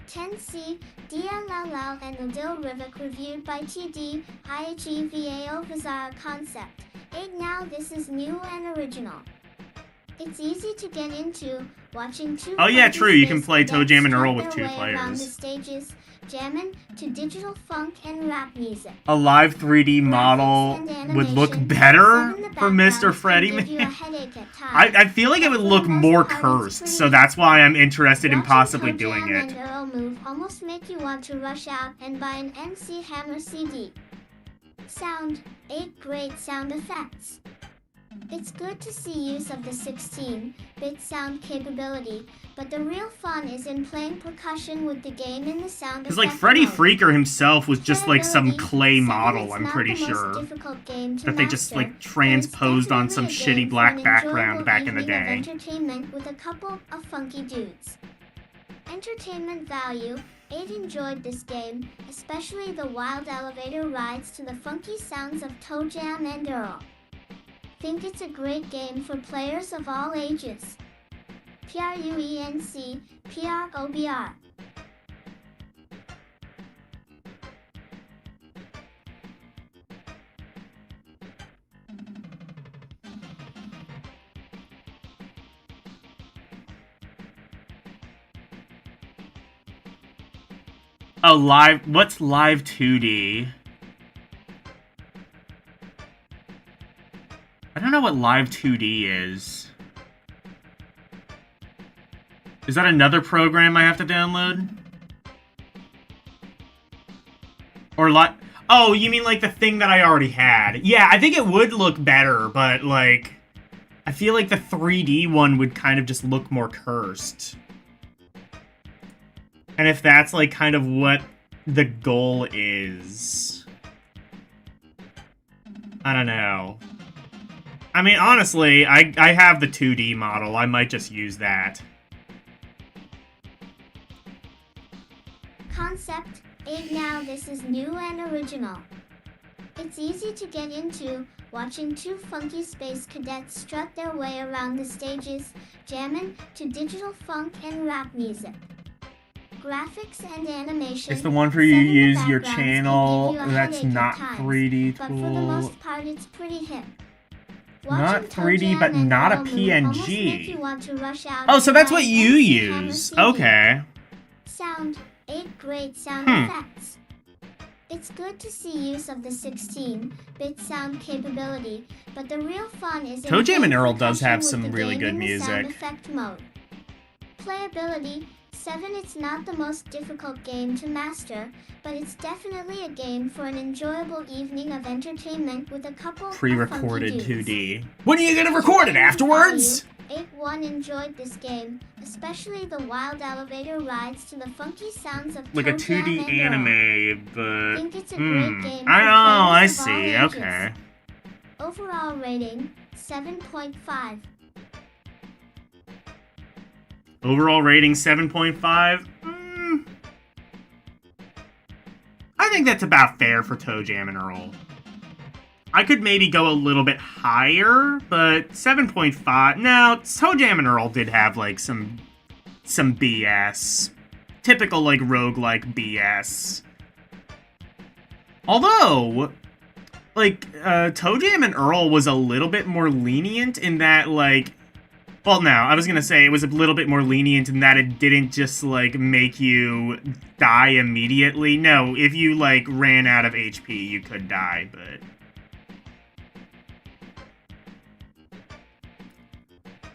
S5: 10C, DLLL, and Udil Rivik reviewed by TD, IHEVAO Bizarre Concept. 8 now this is new and original. It's easy to get into, watching two
S2: Oh yeah,
S5: funky
S2: true, you can
S5: space
S2: play
S5: cadets
S2: ToeJam and Earl
S5: strut
S2: with
S5: their
S2: 2
S5: way around the
S2: players.
S5: stages, jamming to digital funk and rap music.
S2: A live 3D model would look better for Mr. Freddy Man. I feel like it would look more cursed, so that's why I'm interested in possibly doing it.
S5: And Earl move almost make you want to rush out and buy an MC Hammer CD. Sound, 8 great sound effects. It's good to see use of the 16-bit sound capability, but the real fun is in playing percussion with the game in the sound
S2: Because, like,
S5: effect
S2: Freddy
S5: mode.
S2: Freaker himself was just, like, some
S5: Playability,
S2: clay
S5: 7
S2: model,
S5: is
S2: I'm
S5: not
S2: pretty
S5: the most
S2: sure.
S5: difficult game to
S2: That they just,
S5: master,
S2: like,
S5: but it's
S2: transposed on some
S5: definitely a game
S2: shitty
S5: for
S2: black
S5: an
S2: background
S5: enjoyable
S2: back in the
S5: evening of
S2: day.
S5: entertainment with a couple of funky dudes. Entertainment value. 8 enjoyed this game, especially the wild elevator rides to the funky sounds of ToeJam and Earl. Think it's a great game for players of all ages. PRUENC, PROBR.
S2: Oh, what's live 2D? I don't know what live 2D is. Is that another program I have to download? Or oh, you mean like the thing that I already had? Yeah, I think it would look better, but like, I feel like the 3D one would kind of just look more cursed. And if that's, like, kind of what the goal is... I don't know. I mean, honestly, I have the 2D model. I might just use that.
S5: Concept 8. Now this is new and original. It's easy to get into, watching 2 funky space cadets strut their way around the stages, jamming to digital funk and rap music. Graphics and animation.
S2: It's the one for you
S5: 7
S2: use your
S5: backgrounds can
S2: channel
S5: give you a
S2: that's
S5: headache at
S2: not
S5: times,
S2: 3D
S5: but for the
S2: tool.
S5: most part it's pretty hip.
S2: Not
S5: Watching
S2: 3D,
S5: ToeJam
S2: but
S5: and
S2: not a
S5: Earl move almost make
S2: PNG.
S5: you want to rush out
S2: Oh, so
S5: and
S2: that's
S5: buy
S2: what
S5: an
S2: you
S5: MC Hammer
S2: use.
S5: CD.
S2: Okay.
S5: Sound, 8 great sound
S2: Hmm.
S5: effects. It's good to see use of the 16-bit sound capability, but the real fun is in
S2: ToeJam and
S5: playing
S2: Earl does
S5: percussion
S2: have
S5: with
S2: some
S5: the
S2: really
S5: game
S2: good
S5: in the sound
S2: music.
S5: effect mode. Playability, 7. It's not the most difficult game to master, but it's definitely a game for an enjoyable evening of entertainment with a couple of
S2: Pre-recorded
S5: funky dudes.
S2: 2D. When are you gonna record it? Afterwards?
S5: 8-1 enjoyed this game, especially the wild elevator rides to the funky sounds of
S2: Like a
S5: ToeJam
S2: 2D
S5: and Earl.
S2: anime, but...
S5: Think it's a great game
S2: I
S5: for
S2: know, I
S5: players of all
S2: see,
S5: ages.
S2: okay.
S5: Overall rating, 7.5.
S2: Overall rating 7.5. I think that's about fair for ToeJam and Earl. I could maybe go a little bit higher, but 7.5. Now, ToeJam and Earl did have like some BS. Typical like roguelike BS. Although, like, ToeJam and Earl was a little bit more lenient in that, like... Well, no, I was gonna say it was a little bit more lenient in that it didn't just, like, make you die immediately. No, if you, like, ran out of HP, you could die, but...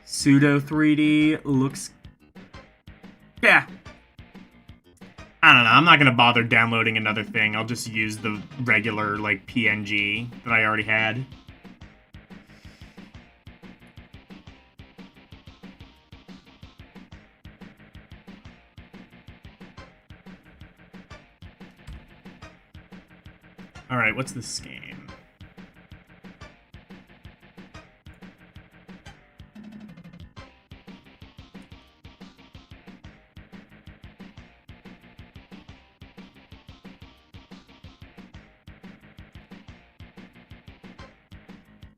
S2: Pseudo 3D looks... Yeah. I don't know, I'm not gonna bother downloading another thing. I'll just use the regular, like, PNG that I already had. Alright, what's this game?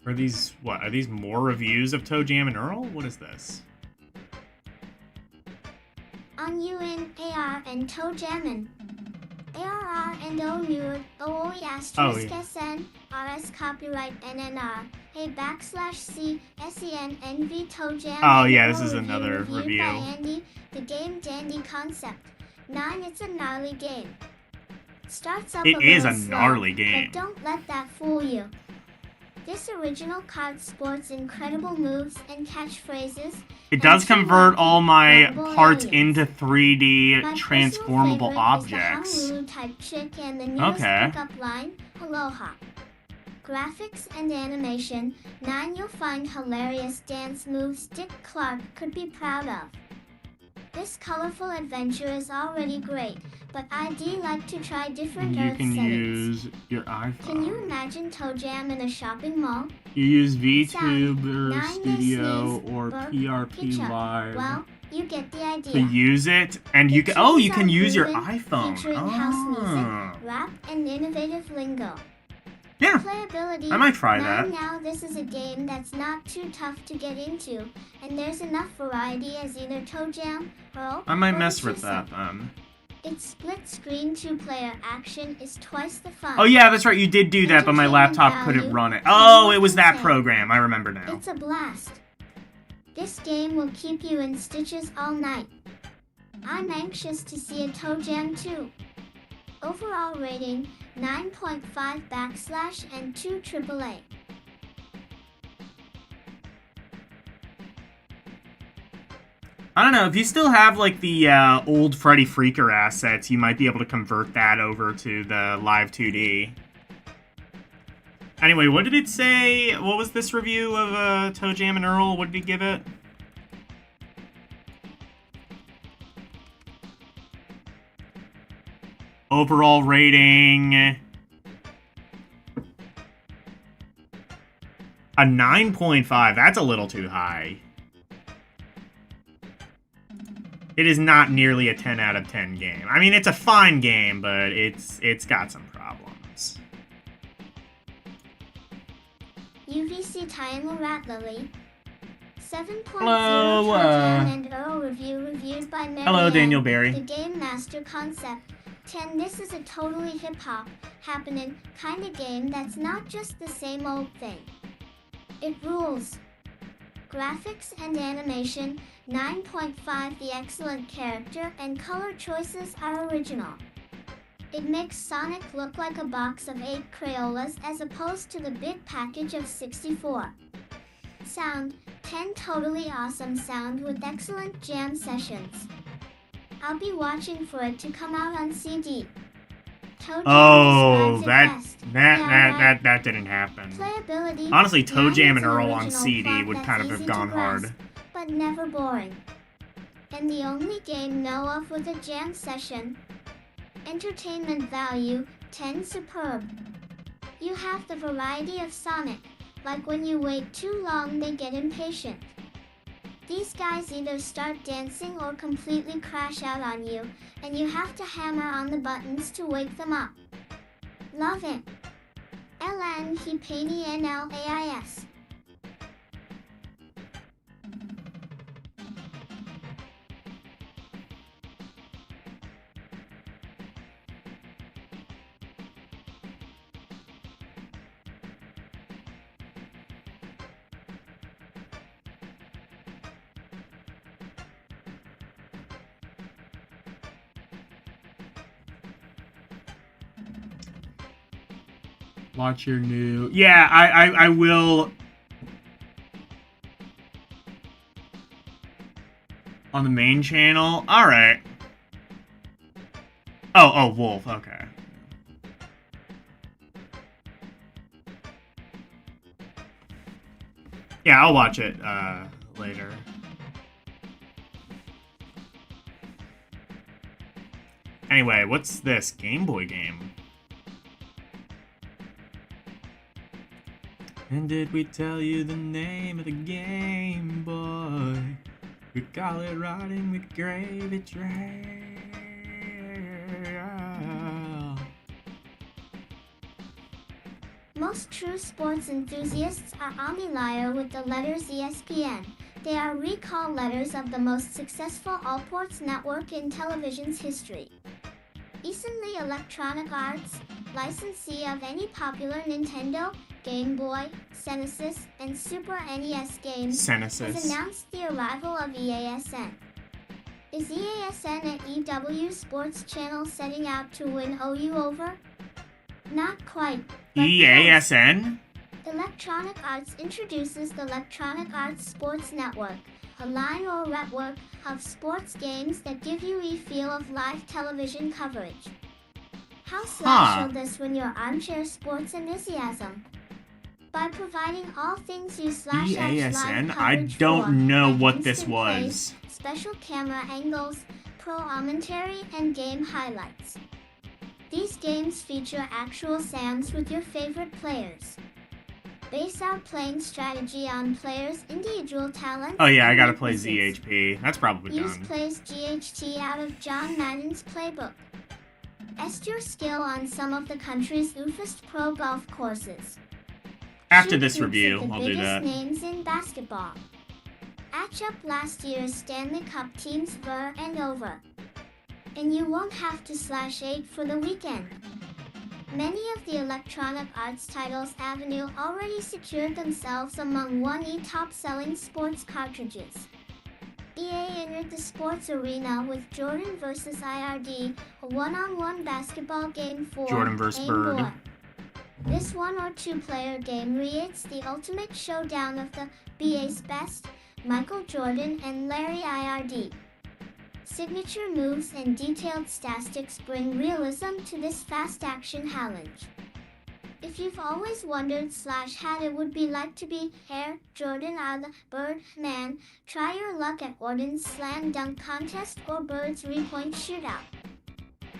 S2: Are these, what, are these more reviews of ToeJam and Earl? What is this?
S5: On UN, AR, and ToeJam and and OUR OOI asterisk SN RS copyright NNR A /C SEN NV Toe Jam.
S2: Oh,
S5: and
S2: yeah,
S5: Earl
S2: this is another
S5: reviewed
S2: review.
S5: by Andy. The game Dandy concept. 9. It's a gnarly game. Starts up
S2: It
S5: a
S2: is
S5: little
S2: a
S5: slow,
S2: gnarly game.
S5: but don't let that fool you. This original card sports incredible moves and catchphrases.
S2: It does
S5: and two
S2: convert
S5: wacky,
S2: all my
S5: lovable
S2: parts
S5: aliens.
S2: into 3D
S5: My
S2: transformable
S5: personal favorite
S2: objects.
S5: is the Honolulu type chick and the newest
S2: Okay.
S5: pickup line, Aloha. Graphics and animation. 9. You'll find hilarious dance moves Dick Clark could be proud of. This colorful adventure is already great, but I'd like to try different
S2: You
S5: Earth
S2: can
S5: settings.
S2: use your iPhone.
S5: Can you imagine Toe Jam in a shopping mall?
S2: You use
S5: Sound.
S2: VTuber
S5: 9. They
S2: Studio
S5: sneeze,
S2: or
S5: burp,
S2: PRP
S5: pitch up.
S2: Live
S5: Well, you get the
S2: to
S5: idea.
S2: use it, and you
S5: It
S2: can. Oh, you
S5: tunes
S2: can
S5: up
S2: use your
S5: groovin',
S2: iPhone.
S5: featuring house music,
S2: Oh.
S5: rap, and innovative lingo.
S2: Yeah,
S5: Playability.
S2: I might try
S5: 9.
S2: that.
S5: Now this is a game that's not too tough to get into, and there's enough variety as either Toe Jam or
S2: I might
S5: or
S2: mess
S5: the
S2: with
S5: Chisa.
S2: that then.
S5: Its split-screen two-player action is twice the fun.
S2: Oh yeah, that's right. You did do that, but my
S5: Entertainment
S2: laptop couldn't
S5: value,
S2: run it.
S5: can
S2: Oh,
S5: you
S2: it was that
S5: say?
S2: program. I remember now.
S5: It's a blast. This game will keep you in stitches all night. I'm anxious to see a Toe Jam too. Overall rating 9.5 / and 2 AAA.
S2: I don't know, if you still have like the old Freddy Freaker assets, you might be able to convert that over to the Live 2D. Anyway, what did it say? What was this review of Toe Jam and Earl? What did he give it? Overall rating... a 9.5. That's a little too high. It is not nearly a 10 out of 10 game. I mean, it's a fine game, but it's got some problems.
S5: UVC Triangle Rat Lily. 7.0
S2: Hello,
S5: Toe Jam and Earl review reviewed by Mary
S2: hello,
S5: Ann,
S2: Daniel Barry.
S5: The Game Master concept. 10. This is a totally hip-hop, happening, kinda game that's not just the same old thing. It rules. Graphics and animation, 9.5. The excellent character and color choices are original. It makes Sonic look like a box of 8 Crayolas as opposed to the bit package of 64. Sound, 10. Totally awesome sound with excellent jam sessions. I'll be watching for it to come out on CD. Toe Jam
S2: Oh,
S5: describes it best. Yeah, right.
S2: that didn't happen.
S5: Playability.
S2: Honestly, Toe
S5: 9.
S2: Jam
S5: It's
S2: and
S5: an
S2: Earl on
S5: original
S2: CD
S5: plot
S2: would
S5: that's
S2: kind of
S5: easy
S2: have
S5: to
S2: gone hard.
S5: grasp, but never boring. And the only game know of with a jam session. Entertainment value, 10. Superb. You have the variety of Sonic, like when you wait too long they get impatient. These guys either start dancing or completely crash out on you, and you have to hammer on the buttons to wake them up. Love it. LNHPANINLAIS.
S2: Watch your new... Yeah, I will... On the main channel? Alright. Oh, Wolf, okay. Yeah, I'll watch it, later. Anyway, what's this? Game Boy game? And did we tell you the name of the Game Boy? We call it Rotting with Gravy Trail.
S5: Most true sports enthusiasts are omni-liar with the letters ESPN. They are recall letters of the most successful all-ports network in television's history. Recently, Electronic Arts, licensee of any popular Nintendo, Game Boy, Genesis, and Super NES games, has
S2: Genesis.
S5: announced the arrival of EASN. Is EASN an EW Sports channel setting out to win OU over? Not quite. but
S2: EASN?
S5: close. Electronic Arts introduces the Electronic Arts Sports Network, a line or network of sports games that give you a feel of live television coverage. How special this when your armchair sports enthusiasm? By providing all things you slash live
S2: EASN? I
S5: coverage
S2: don't
S5: for,
S2: know
S5: like
S2: what this
S5: instant
S2: was.
S5: plays, special camera angles, pro commentary, and game highlights. These games feature actual sounds with your favorite players. Base out playing strategy on players' individual talents.
S2: Oh yeah, I
S5: and
S2: gotta play
S5: weaknesses.
S2: ZHP. That's probably
S5: Use
S2: done.
S5: plays GHT out of John Madden's playbook. Test your skill on some of the country's toughest pro golf courses.
S2: After
S5: Shoot
S2: this
S5: hoops
S2: review,
S5: at the
S2: I'll do
S5: biggest
S2: that.
S5: names in basketball. Match up last year's Stanley Cup teams over and over. And you won't have to slash 8 for the weekend. Many of the Electronic Arts titles Avenue already secured themselves among 1E top-selling sports cartridges. EA entered the sports arena with Jordan vs. IRD, a one-on-one basketball game for
S2: Jordan vs.
S5: Game
S2: Bird.
S5: Boy. This one or two player game creates the ultimate showdown of the BA's best, Michael Jordan and Larry IRD. Signature moves and detailed statistics bring realism to this fast action challenge. If you've always wondered / had it would be like to be Air Jordan or the Bird Man, try your luck at Jordan's Slam Dunk Contest or Bird's 3-point shootout.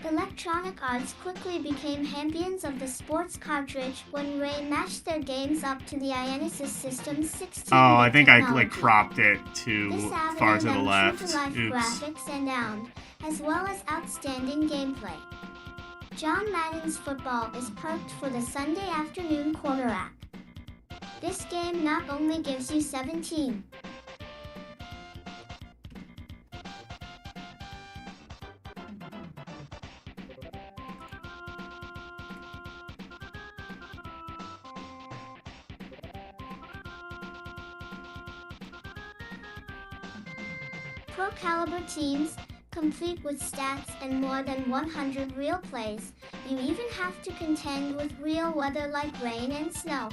S5: Electronic Arts quickly became champions of the sports cartridge when Ray matched their games up to the Ionisys system's 16-bit
S2: Oh, I think I
S5: technology.
S2: cropped it too
S5: This
S2: far to the
S5: avenue
S2: left.
S5: true-to-life
S2: Oops.
S5: graphics and sound, as well as outstanding gameplay. John Madden's football is perfect for the Sunday afternoon quarterback. This game not only gives you 17 pro caliber teams, complete with stats and more than 100 real plays. You even have to contend with real weather like rain and snow.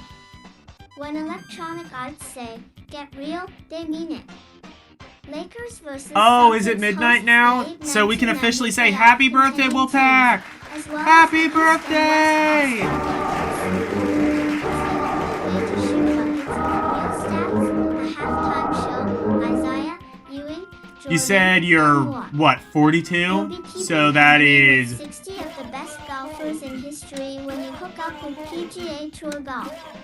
S5: When Electronic Arts say, get real, they mean it. Lakers versus
S2: Oh,
S5: Celtics
S2: is it midnight
S5: host
S2: now?
S5: the
S2: So we can
S5: 8-19
S2: officially say
S5: playoff
S2: happy birthday,
S5: contending
S2: Wolfpack!
S5: teams, as well as
S2: Happy
S5: East and West
S2: birthday!
S5: Way to shoot buckets, real stats, a halftime show, Isaiah, Ewing,
S2: You said
S5: Jordan,
S2: you're,
S5: and more.
S2: what,
S5: You'll
S2: 42?
S5: be keeping
S2: So that
S5: company with
S2: is...
S5: 60 of the best golfers in history when you hook up with PGA Tour Golf.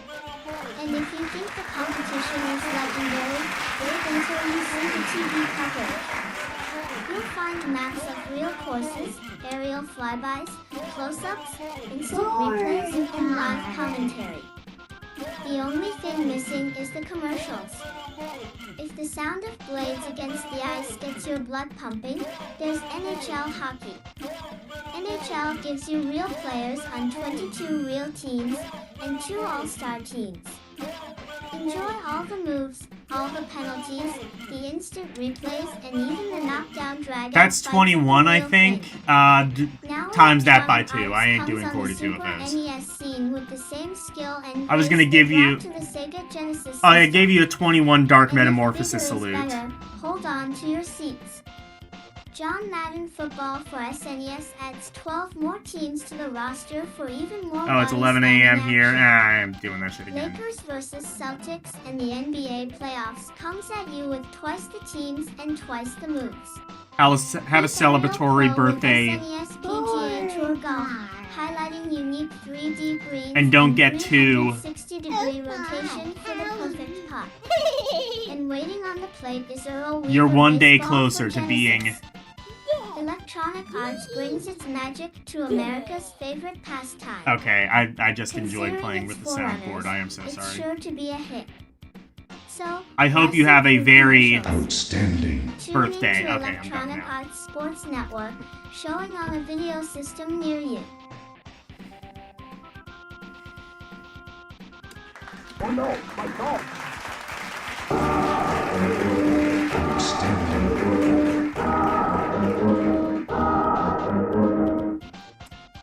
S5: And if you think the competition is legendary, wait until you see the TV coverage. You'll find maps of real courses, aerial flybys, close-ups, instant replays, and live commentary. The only thing missing is the commercials. If the sound of blades against the ice gets your blood pumping, there's NHL hockey. NHL gives you real players on 22 real teams and 2 all-star teams. Enjoy all the moves, all the penalties, the instant replays, and even the knockdown drag.
S2: That's 21, I think. Times that by 2. I ain't doing 42 of those.
S5: NES scene with the same skill and
S2: I was gonna
S5: grace
S2: give
S5: they
S2: you-
S5: brought to the Sega Genesis
S2: Oh, I
S5: system.
S2: gave you a 21 Dark
S5: And if
S2: Metamorphosis
S5: bigger is
S2: salute.
S5: better, hold on to your seats. John Madden Football for SNES adds 12 more teams to the roster for even more.
S2: Oh, it's
S5: bodies
S2: 11
S5: and
S2: a.m.
S5: action.
S2: here. Ah, I'm doing that shit again.
S5: Lakers versus Celtics and the NBA playoffs comes at you with twice the teams and twice the moves.
S2: Have a celebratory
S5: Pro with
S2: birthday.
S5: SNES PGA Tour Golf, highlighting unique 3D greens
S2: And don't get too-
S5: 360-degree rotation for the perfect putt. And waiting on the plate is Earl Weaver
S2: You're one day
S5: Baseball
S2: closer
S5: for
S2: to being...
S5: Genesis. Electronic Arts brings its magic to America's favorite pastime.
S2: Okay, I just enjoyed
S5: Considering
S2: playing
S5: its
S2: with the
S5: forerunners,
S2: soundboard. I am so
S5: it's
S2: sorry.
S5: sure to be a hit. So,
S2: I hope
S5: less
S2: you have a
S5: than
S2: very
S5: commercials.
S8: Outstanding.
S5: Tune
S2: birthday.
S5: into
S2: Okay, I'm done
S5: Electronic
S2: now.
S5: Arts Sports Network, showing on a video system near you.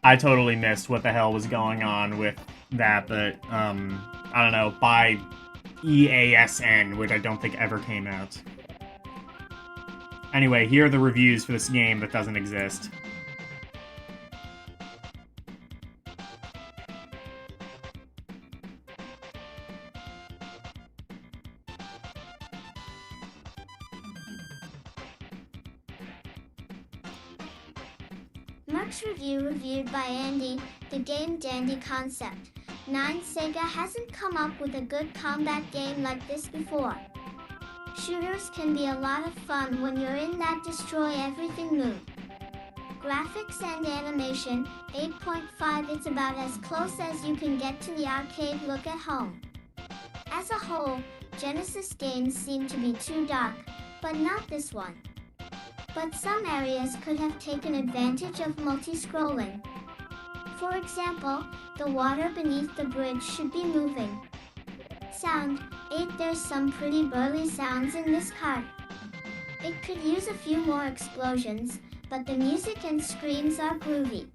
S2: I totally missed what the hell was going on with that, but, I don't know, by EASN, which I don't think ever came out. Anyway, here are the reviews for this game that doesn't exist.
S5: Merck's review reviewed by Andy, the game Dandy Concept. 9 Sega hasn't come up with a good combat game like this before. Shooters can be a lot of fun when you're in that destroy everything mood. Graphics and animation, 8.5. It's about as close as you can get to the arcade look at home. As a whole, Genesis games seem to be too dark, but not this one. But some areas could have taken advantage of multi-scrolling. For example, the water beneath the bridge should be moving. Sound, 8. There's some pretty burly sounds in this cart. It could use a few more explosions, but the music and screams are groovy.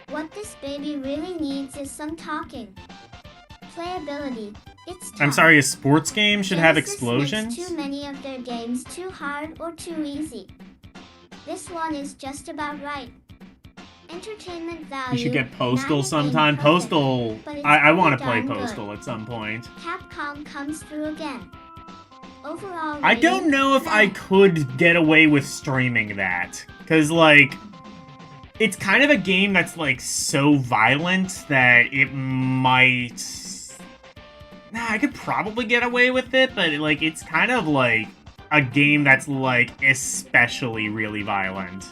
S5: What this baby really needs is some talking. Playability, it's tough.
S2: I'm sorry, a sports game should have
S5: Genesis
S2: explosions?
S5: makes too many of their games too hard or too easy. This one is just about right. Entertainment value.
S2: You should get Postal
S5: 9
S2: sometime.
S5: ain't perfect,
S2: Postal.
S5: but it's
S2: I want to
S5: pretty
S2: play
S5: darn good.
S2: Postal at some point.
S5: Capcom comes through again. Overall
S2: I
S5: rating,
S2: don't know if I
S5: 9.
S2: could get away with streaming that. Because, like, it's kind of a game that's, like, so violent that it might... Nah, I could probably get away with it, but, like, it's kind of, like, a game that's, like, especially really violent.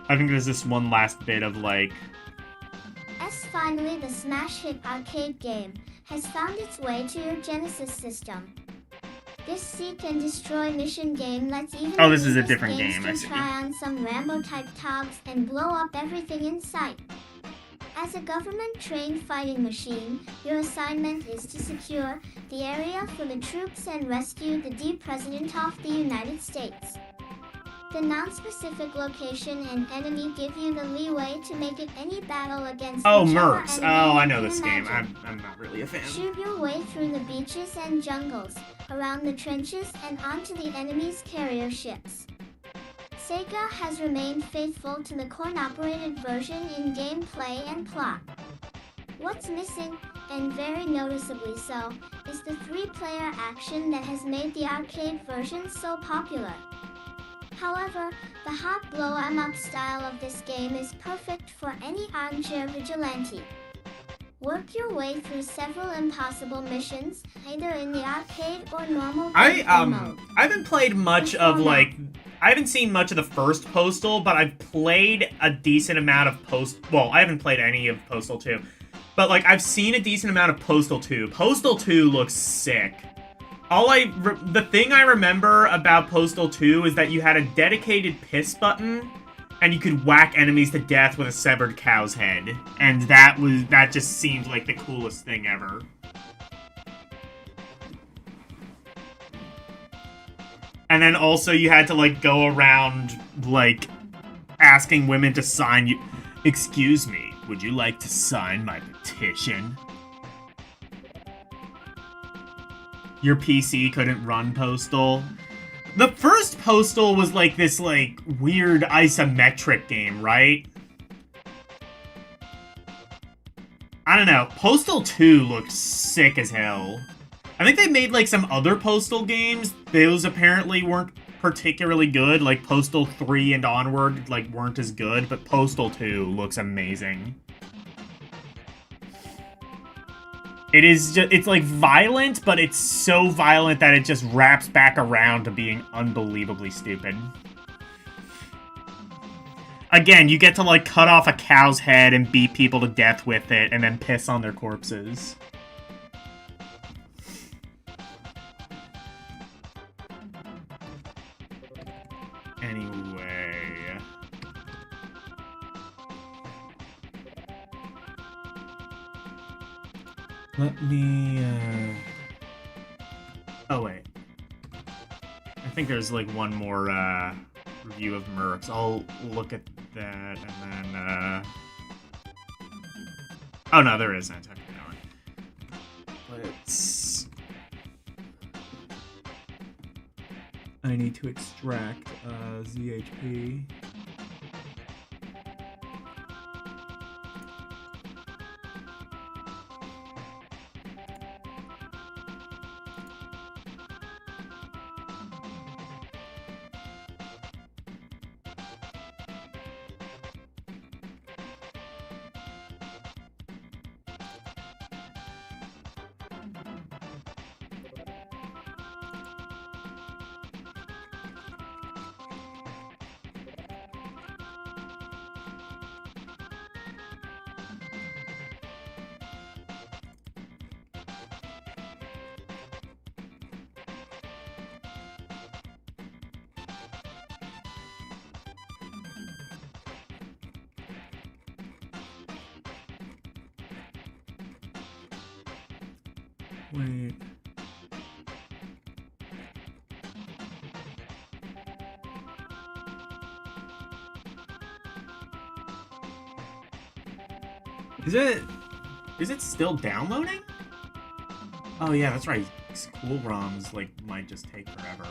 S2: I think there's this one last bit of, like...
S5: Finally, the smash hit arcade game has found its way to your Genesis system. This seek and destroy mission game lets even
S2: Oh, this is a
S5: the
S2: different
S5: weakest
S2: game, I
S5: gamester
S2: see.
S5: try on some Rambo-type togs and blow up everything in sight. As a government-trained fighting machine, your assignment is to secure the area for the troops and rescue the President of the United States. The non-specific location and enemy give you the leeway to make it any battle against
S2: Oh,
S5: whichever
S2: Mercs.
S5: enemy
S2: Oh,
S5: you
S2: I know
S5: can
S2: this game.
S5: imagine.
S2: I'm not really a fan.
S5: Shoot your way through the beaches and jungles, around the trenches and onto the enemy's carrier ships. Sega has remained faithful to the coin-operated version in gameplay and plot. What's missing, and very noticeably so, is the 3-player action that has made the arcade version so popular. However, the hot blow 'em up style of this game is perfect for any armchair vigilante. Work your way through several impossible missions, either in the arcade or normal gameplay mode.
S2: I haven't played much of, like... I haven't seen much of the first Postal, but I've played a decent amount of Well, I haven't played any of Postal 2. But, like, I've seen a decent amount of Postal 2. Postal 2 looks sick. The thing I remember about Postal 2 is that you had a dedicated piss button, and you could whack enemies to death with a severed cow's head. And that just seemed like the coolest thing ever. And then also you had to, like, go around, like, asking women to sign you. Excuse me, would you like to sign my petition? Your PC couldn't run Postal. The first Postal was like this, like, weird isometric game, right? I don't know. Postal 2 looked sick as hell. I think they made, like, some other Postal games. Those apparently weren't particularly good. Like, Postal 3 and onward, like, weren't as good. But Postal 2 looks amazing. It is just, it's, like, violent, but it's so violent that it just wraps back around to being unbelievably stupid. Again, you get to, like, cut off a cow's head and beat people to death with it, and then piss on their corpses. Anyway... Let me, Oh, wait. I think there's, like, one more, review of Mercs. I'll look at that, and then, Oh, no, there isn't. Okay, no. Let's... I need to extract, ZHP. Wait. Is it still downloading? Oh yeah, that's right. Cool ROMs like might just take forever.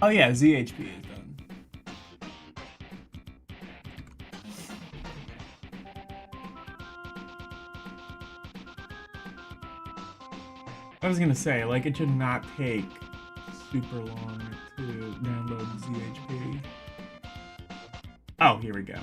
S2: Oh yeah, ZHP is done. I was gonna say, like, it should not take super long to download ZHP. Oh, here we go.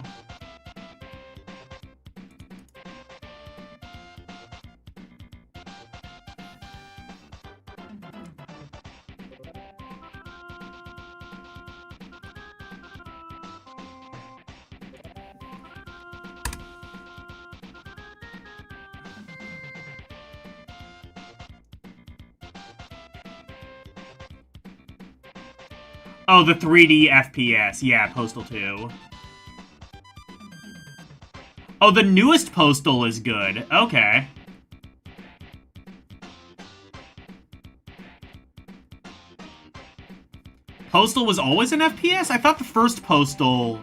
S2: Oh, the 3D FPS. Yeah, Postal 2. Oh, the newest Postal is good. Okay. Postal was always an FPS? I thought the first Postal...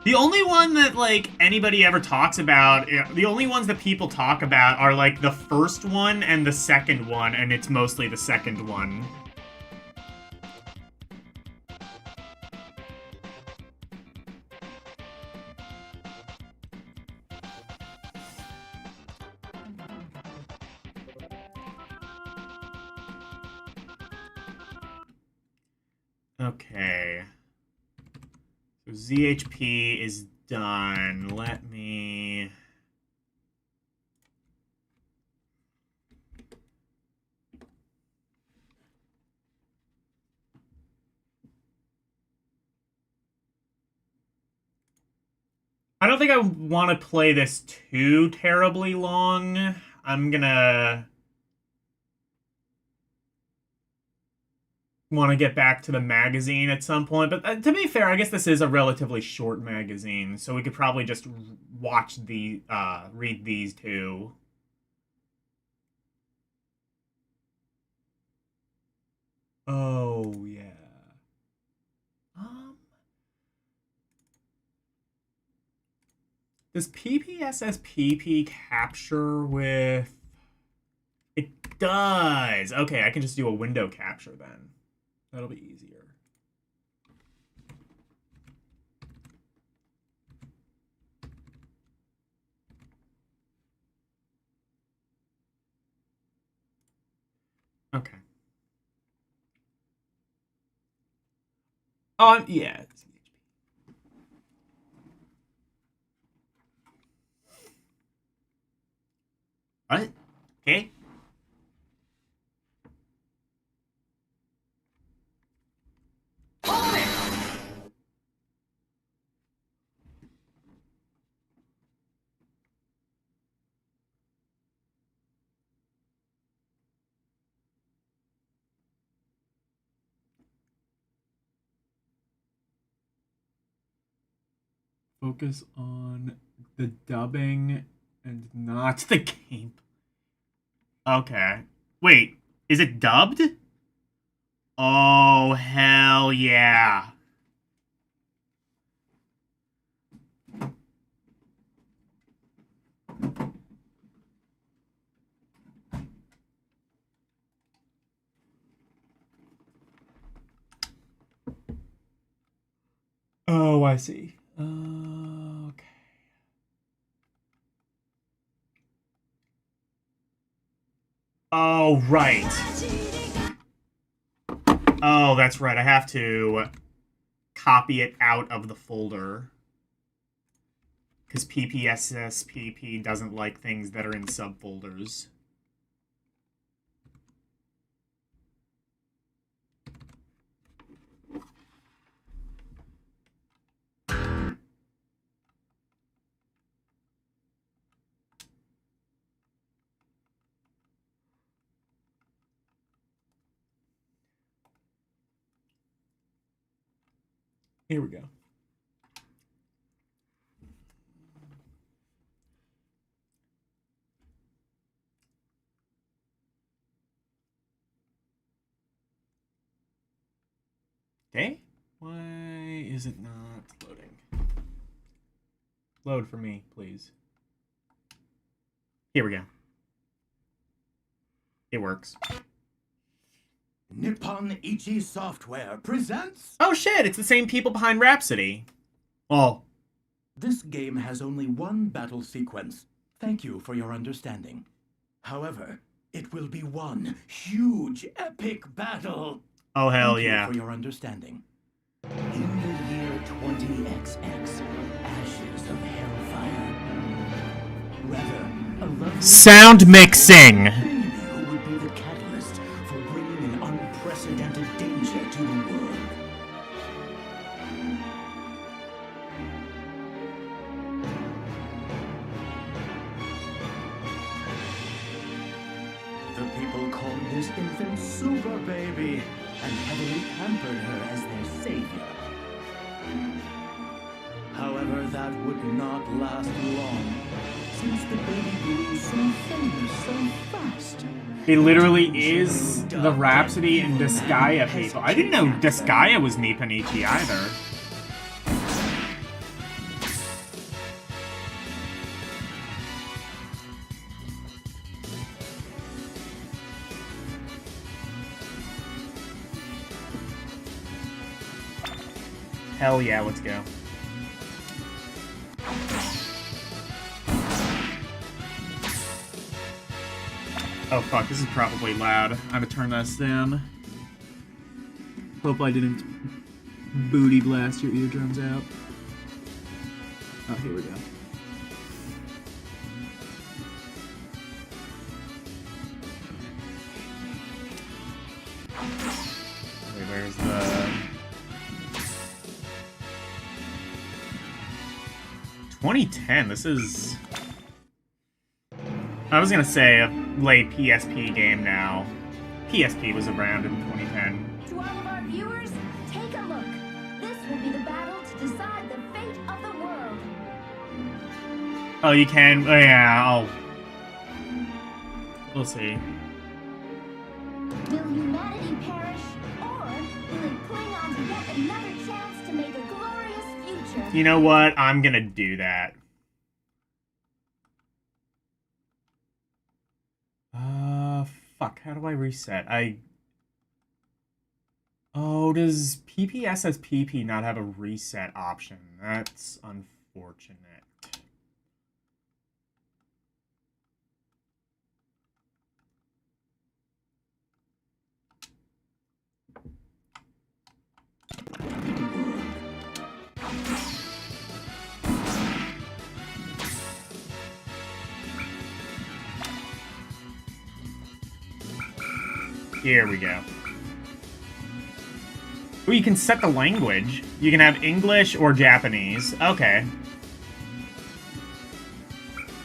S2: The only one that, like, anybody ever talks about... The only ones that people talk about are, like, the first one and the second one, and it's mostly the second one. Okay. So ZHP is done. Let me... I don't think I want to play this too terribly long. I'm gonna... want to get back to the magazine at some point, but to be fair, I guess this is a relatively short magazine, so we could probably just watch the read these two. Oh yeah. Does PPSSPP capture with it? does. Okay, I can just do a window capture then. That'll be easier. Okay. Oh, yeah. What? Okay. Focus on the dubbing and not the game. Okay. Wait, is it dubbed? Oh, hell yeah. Oh, I see. Okay. Oh, right. Oh, that's right. I have to copy it out of the folder. Because PPSSPP doesn't like things that are in subfolders. Here we go. Okay. Why is it not loading? Load for me, please. Here we go. It works.
S8: Nippon Ichi Software presents...
S2: Oh shit, it's the same people behind Rhapsody. Oh.
S8: This game has only one battle sequence. Thank you for your understanding. However, it will be one huge epic battle.
S2: Oh hell
S8: Thank
S2: yeah.
S8: you for your understanding. In the year 20XX, ashes of hellfire. Rather, a lovely
S2: Sound mixing.
S8: baby who would be the catalyst for bringing an unprecedented danger to the world. The people called this infant Super Baby and heavily pampered her as their savior. However, that would not last long, since the baby grew so famous so fast.
S2: It literally is the Rhapsody and Disgaea people. I didn't know Disgaea was Nippon Ichi either. Hell yeah, let's go. Oh fuck, this is probably loud. I'm gonna turn this down. Hope I didn't booty blast your eardrums out. Oh, here we go. Wait, where's the... 2010, this is... I was gonna say a late PSP game now. PSP was around in 2010.
S9: To all of our viewers, take a look. This will be the battle to decide the fate of the world.
S2: Oh, you can? Oh, yeah, I'll... We'll see.
S9: Will humanity perish, or will it cling on to yet another chance to make a glorious future?
S2: You know what? I'm gonna do that. Fuck, how do I reset? Oh, does PPSSPP not have a reset option? That's unfortunate. Here we go. Oh, you can set the language. You can have English or Japanese. Okay.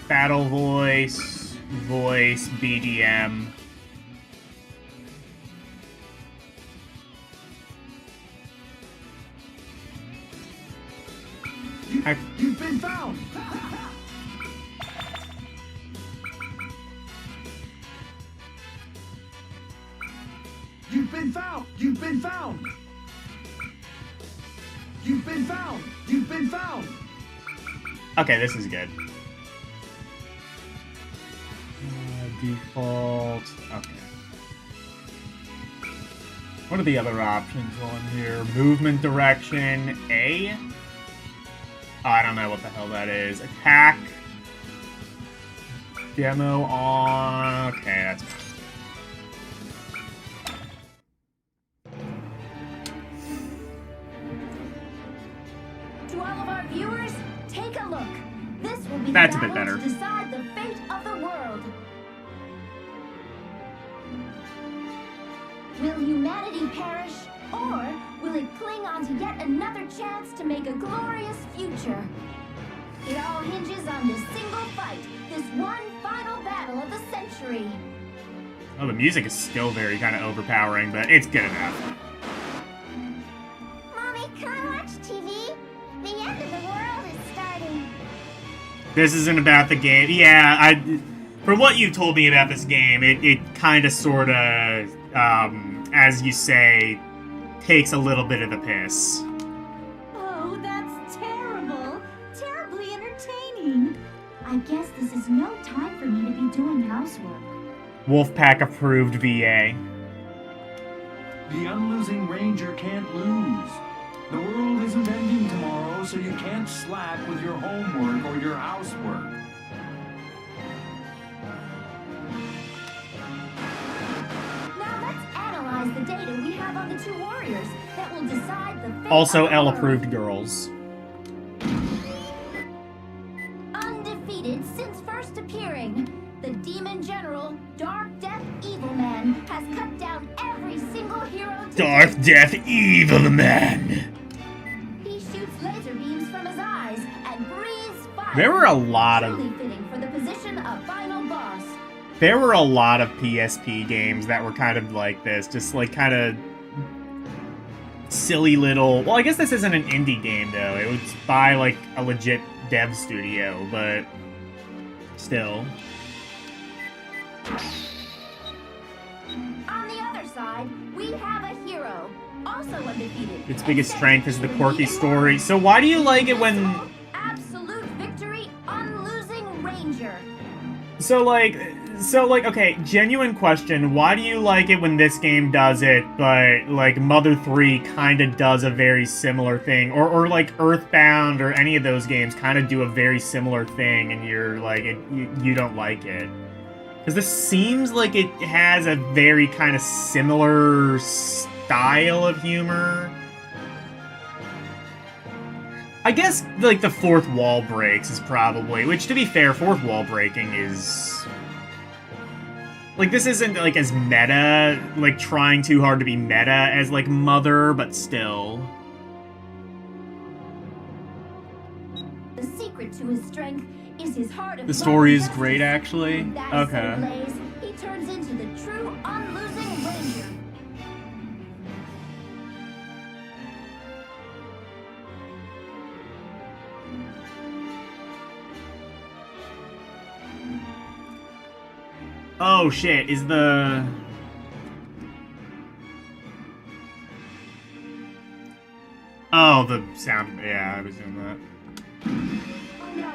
S2: Battle voice, BDM.
S8: You've been found! You've been found! You've been found! You've been found! You've been found!
S2: Okay, this is good. Default. Okay. What are the other options on here? Movement direction. A? Oh, I don't know what the hell that is. Attack. Demo on. Okay, that's fine.
S9: To all of our viewers, take a look. This will be
S2: That's a
S9: the
S2: bit
S9: battle
S2: better.
S9: to decide the fate of the world. Will humanity perish, or will it cling on to yet another chance to make a glorious future? It all hinges on this single fight, this one final battle of the century.
S2: Oh, the music is still very kind of overpowering, but it's good enough.
S5: Mommy, can I watch TV? The end of the world is starting.
S2: This isn't about the game. Yeah, from what you told me about this game, it kind of sort of, as you say, takes a little bit of the piss.
S9: Oh, that's terrible. Terribly entertaining. I guess this is no time for me to be doing housework.
S2: Wolfpack approved VA.
S8: The unlosing ranger can't lose. The world isn't ending tomorrow, so you can't slack with your homework or your housework.
S9: Now let's analyze the data we have on the two warriors that will decide the fate
S2: Also
S9: of the
S2: L
S9: world.
S2: approved girls.
S9: Undefeated since first appearing, the demon general, Dark Death Evil Man, has cut down every single hero to
S2: Dark Death Evil Man.
S9: He shoots laser beams from his eyes and breathes fire.
S2: There were a lot of
S9: Truly fitting for the position of final boss.
S2: There were a lot of PSP games that were kind of like this, just like kind of silly little. Well, I guess this isn't an indie game though. It was by like a legit dev studio, but still.
S9: On the other side, we have a hero, also undefeated.
S2: Its biggest
S9: and
S2: strength is the
S9: set
S2: quirky
S9: to be
S2: story.
S9: immortal.
S2: So why do you like it when?
S9: Absolute victory, unlosing ranger.
S2: So like, okay, genuine question. Why do you like it when this game does it, but like Mother 3 kind of does a very similar thing, or like Earthbound or any of those games kind of do a very similar thing, and you're like, you don't like it? Because this seems like it has a very kind of similar style of humor. I guess, like, the fourth wall breaks is probably... Which, to be fair, fourth wall breaking is... Like, this isn't, like, as meta, like, trying too hard to be meta as, like, Mother, but still.
S9: The secret to his strength is his heart of
S2: The story
S9: love
S2: is
S9: and
S2: great,
S9: justice.
S2: actually.
S9: When that
S2: Okay.
S9: sun blaze, he turns into the true unlosing ranger.
S2: Oh, shit, is the... Oh, the sound... Yeah, I was doing that.
S9: Oh no!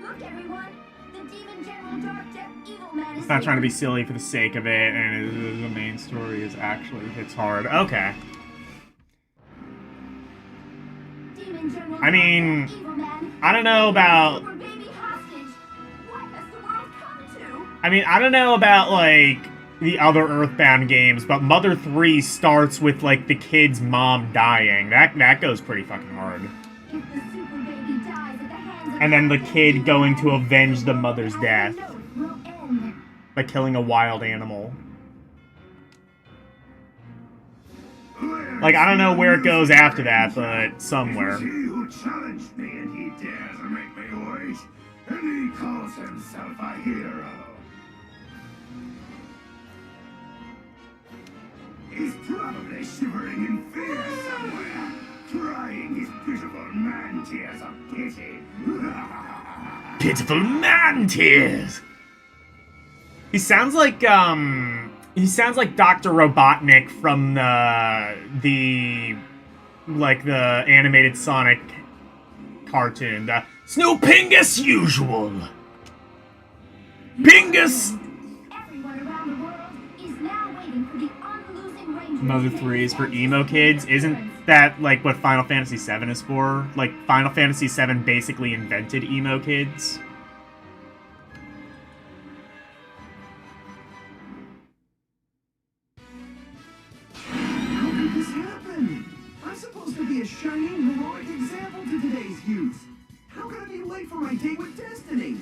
S9: Look, everyone! The demon general Dark Death Evil Man is
S2: It's not trying to be
S9: here.
S2: silly for the sake of it, and the main story is actually hits hard. Okay.
S9: Demon General
S2: I mean,
S9: Dark Death Evil Man
S2: I don't know about...
S9: super baby hostage. What has the world come to?
S2: I mean, I don't know about, like, the other Earthbound games, but Mother 3 starts with, like, the kid's mom dying. That goes pretty fucking hard.
S9: If the super baby dies at the hands of
S2: And then the
S9: Dark Death
S2: kid
S9: Evil
S2: going
S9: Man,
S2: to avenge the
S9: the
S2: mother's
S9: world
S2: death
S9: as we know it will end.
S2: by killing a wild animal. Like, I don't know where it goes after that, but somewhere.
S10: It was he who challenged me, and he dares to make me wait, and he calls himself a hero. He's probably shivering in fear somewhere, crying his pitiful man tears of pity.
S2: Pitiful man tears! He sounds like Dr. Robotnik from the animated Sonic cartoon. The Snoopingus usual! Pingus!
S9: Everyone around the world is now waiting for the unlosing Rangers.
S2: Mother 3 is for emo kids? Isn't that, like, what Final Fantasy VII is for? Like, Final Fantasy VII basically invented emo kids?
S8: How could this happen? I'm supposed to be a shining, heroic example to today's youth. How could I be late for my date with Destiny?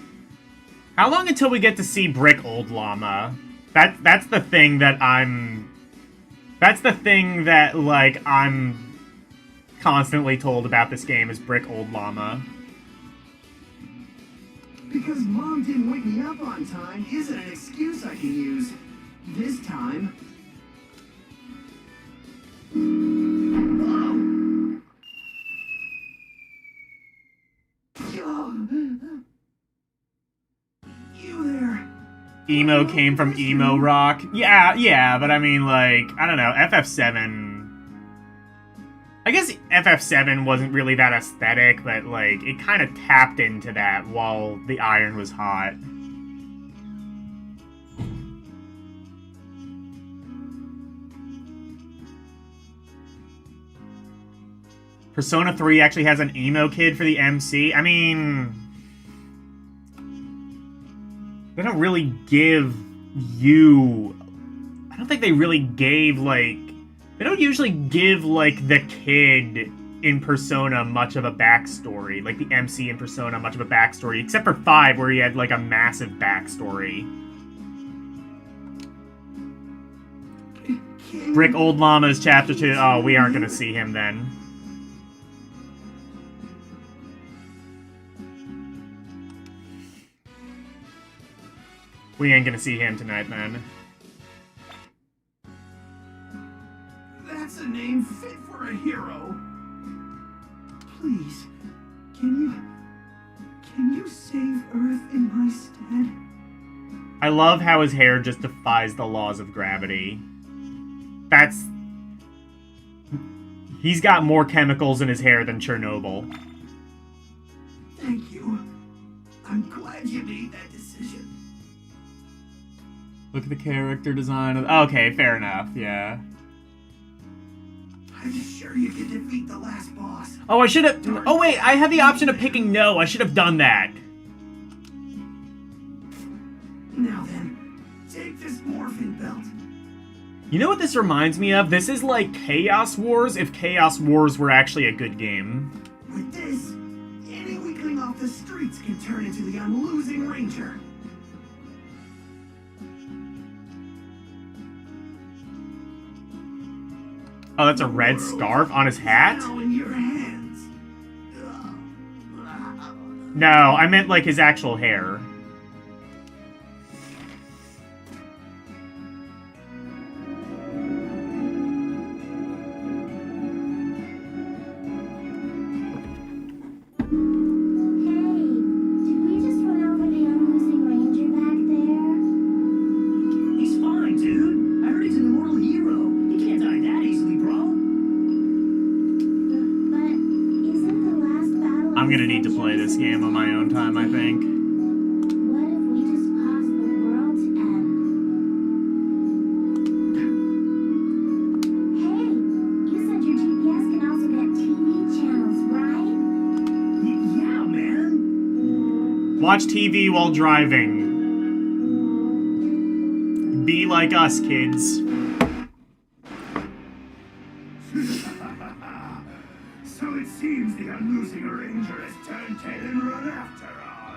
S2: How long until we get to see Brick Old Llama? That's the thing that I'm constantly told about this game is Brick Old Llama.
S8: Because Mom didn't wake me up on time isn't an excuse I can use. This time... You there.
S2: Emo came from emo rock. Yeah, but I mean, like, I don't know, FF7... I guess FF7 wasn't really that aesthetic, but, like, it kind of tapped into that while the iron was hot. Persona 3 actually has an emo kid for the MC. I mean... They don't really give you... I don't think they really gave, like... They don't usually give, like, the kid in Persona much of a backstory. Like, the MC in Persona much of a backstory. Except for 5, where he had, like, a massive backstory. Brick Old Llama's Chapter 2. Oh, we aren't gonna see him then. We ain't gonna see him tonight, then.
S8: That's a name fit for a hero. Please, can you save Earth in my stead?
S2: I love how his hair just defies the laws of gravity. He's got more chemicals in his hair than Chernobyl.
S8: Thank you. I'm glad you made that decision.
S2: Look at the character design of... Okay, fair enough, yeah.
S8: I'm sure you can defeat the last boss.
S2: Oh, I should have... Oh, wait, I had the option of picking no. I should have done that.
S8: Now then, take this morphine belt.
S2: You know what this reminds me of? This is like Chaos Wars if Chaos Wars were actually a good game.
S8: With this, any weakling off the streets can turn into the unlosing ranger.
S2: Oh, that's a red scarf on his hat?
S8: Now in your hands.
S2: No, I meant like his actual hair.
S9: What if
S2: Watch TV while driving. Be like us, kids.
S10: So it seems the unlosing ranger has turned tail and run after all.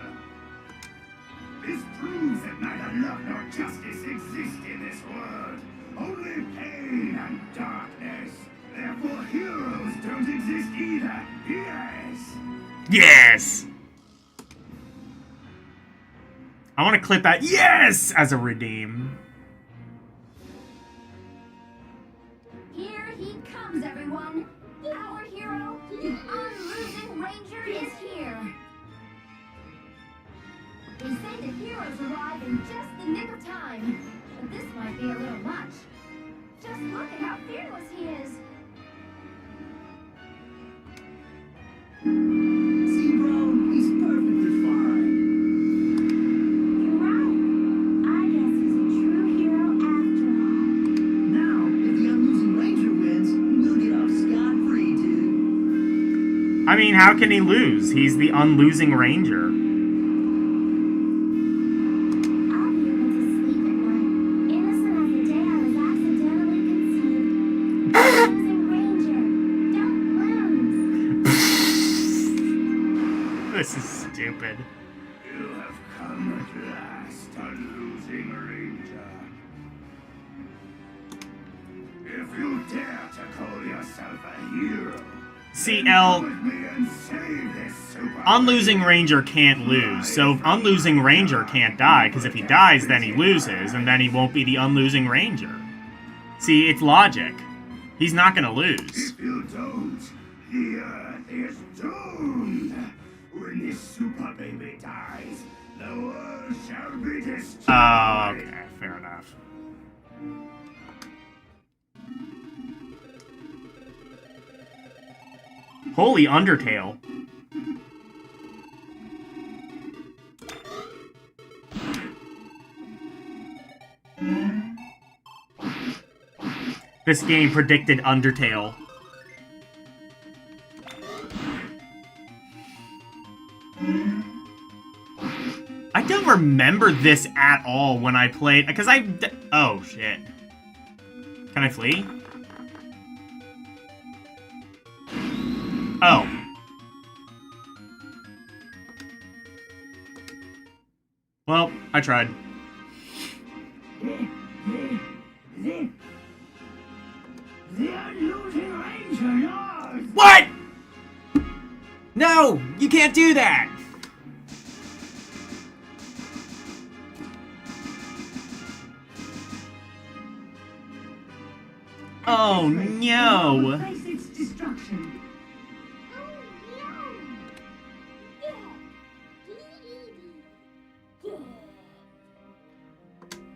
S10: This proves that neither love nor justice exist in this world. Only pain and darkness. Therefore heroes don't exist either. Yes!
S2: Yes! I want to clip that yes as a redeem.
S9: Here he comes, everyone. Our hero, the unlosing ranger, is here. They say the heroes arrive in just the nick of time, but this might be a little much. Just look at how fearless he is.
S8: See, bro, he's perfectly fine.
S9: You're right. I guess he's a true hero after all.
S8: Now, if the unlosing ranger wins, we'll get off scot-free, dude.
S2: I mean, how can he lose? He's the unlosing ranger.
S9: I'll be able to sleep at night, innocent as the day I was accidentally conceived. Unlosing ranger, don't lose.
S2: This is stupid.
S10: You have come at last, unlosing ranger. If you dare to call yourself a hero,
S2: See,
S10: then
S2: L,
S10: come with me and save this super
S2: unlosing ranger can't lose. So if unlosing ranger can't die, because if he dies, then he loses, and then he won't be the unlosing ranger. See, it's logic. He's not gonna lose.
S10: If you don't, the Earth is doomed. When this super baby dies, the world shall be destroyed.
S2: Oh, okay, fair enough. Holy Undertale. This game predicted Undertale. I don't remember this at all when I played, because oh shit. Can I flee? Oh. Well, I tried.
S10: The unlosing ranger yours.
S2: What? No, you can't do that. Oh no.
S10: Face its destruction.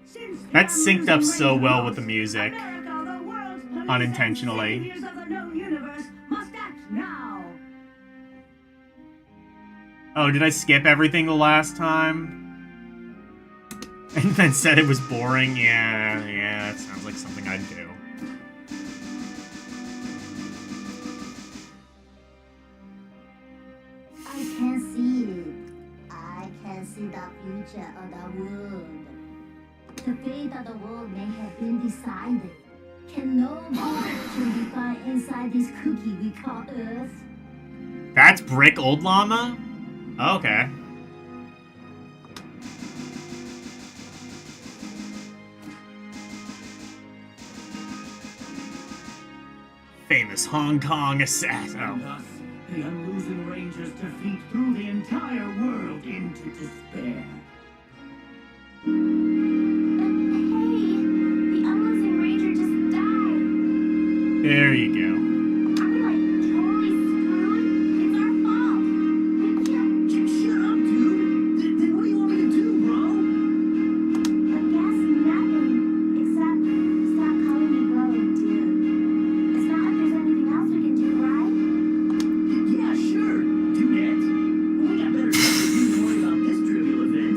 S10: Since the
S2: That synced up
S10: unlosing
S2: so
S10: ranger
S2: well with the
S10: lost,
S2: music.
S10: America, the world's police and
S2: Unintentionally.
S10: saviors of the known universe must act now.
S2: Oh, did I skip everything the last time? And then said it was boring? Yeah, that sounds like something I'd do.
S9: I can see it. I can see the future of the world. The fate of the world may have been decided. Can no one actually be found inside this cookie we call Earth?
S2: That's Brick Old Llama? Okay. Famous Hong Kong assassin.
S8: And thus, the unlosing ranger's defeat threw the entire world into despair.
S9: Hey, the unlosing ranger just died.
S2: There you go.
S9: Are we like totally screwed? It's our fault. We killed.
S8: Shut up, dude! Then what do you want me to do, bro?
S9: I guess nothing. Except stop calling me bro, dude. It's not like there's anything else we can do, right?
S8: Yeah, sure, Dudette. We got better stuff to do than worry about this trivial event.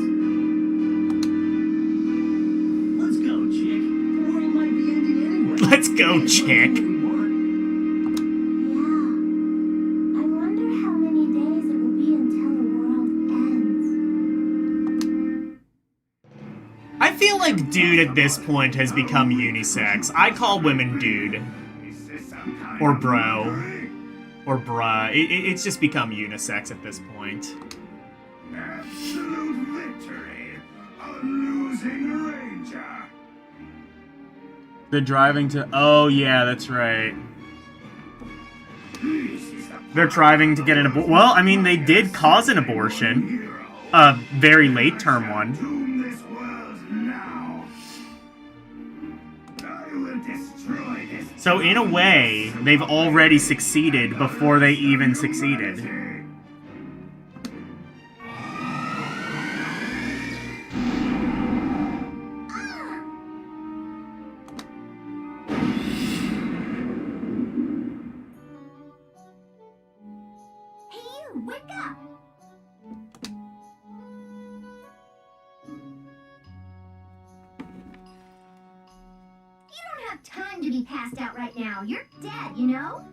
S8: Let's go, chick. The world might be ending anyway.
S2: Let's go, chick.
S9: Yeah. I wonder how many days it will be until the world ends.
S2: like dude at this point has become unisex. I call women dude.
S10: Is this some kind
S2: Or
S10: of
S2: bro.
S10: mockery?
S2: Or bruh. It's just become unisex at this point.
S10: Absolute victory! A losing ranger!
S2: They're driving to... Oh, yeah, that's right.
S10: This is the
S2: They're driving to get an abortion. Well, I mean, they did cause an abortion. A very late-term one.
S10: doom this world now. I will destroy this.
S2: So, in a way, they've already succeeded before they even succeeded.
S9: Hey you, wake up! You don't have time to be passed out right now. You're dead, you know?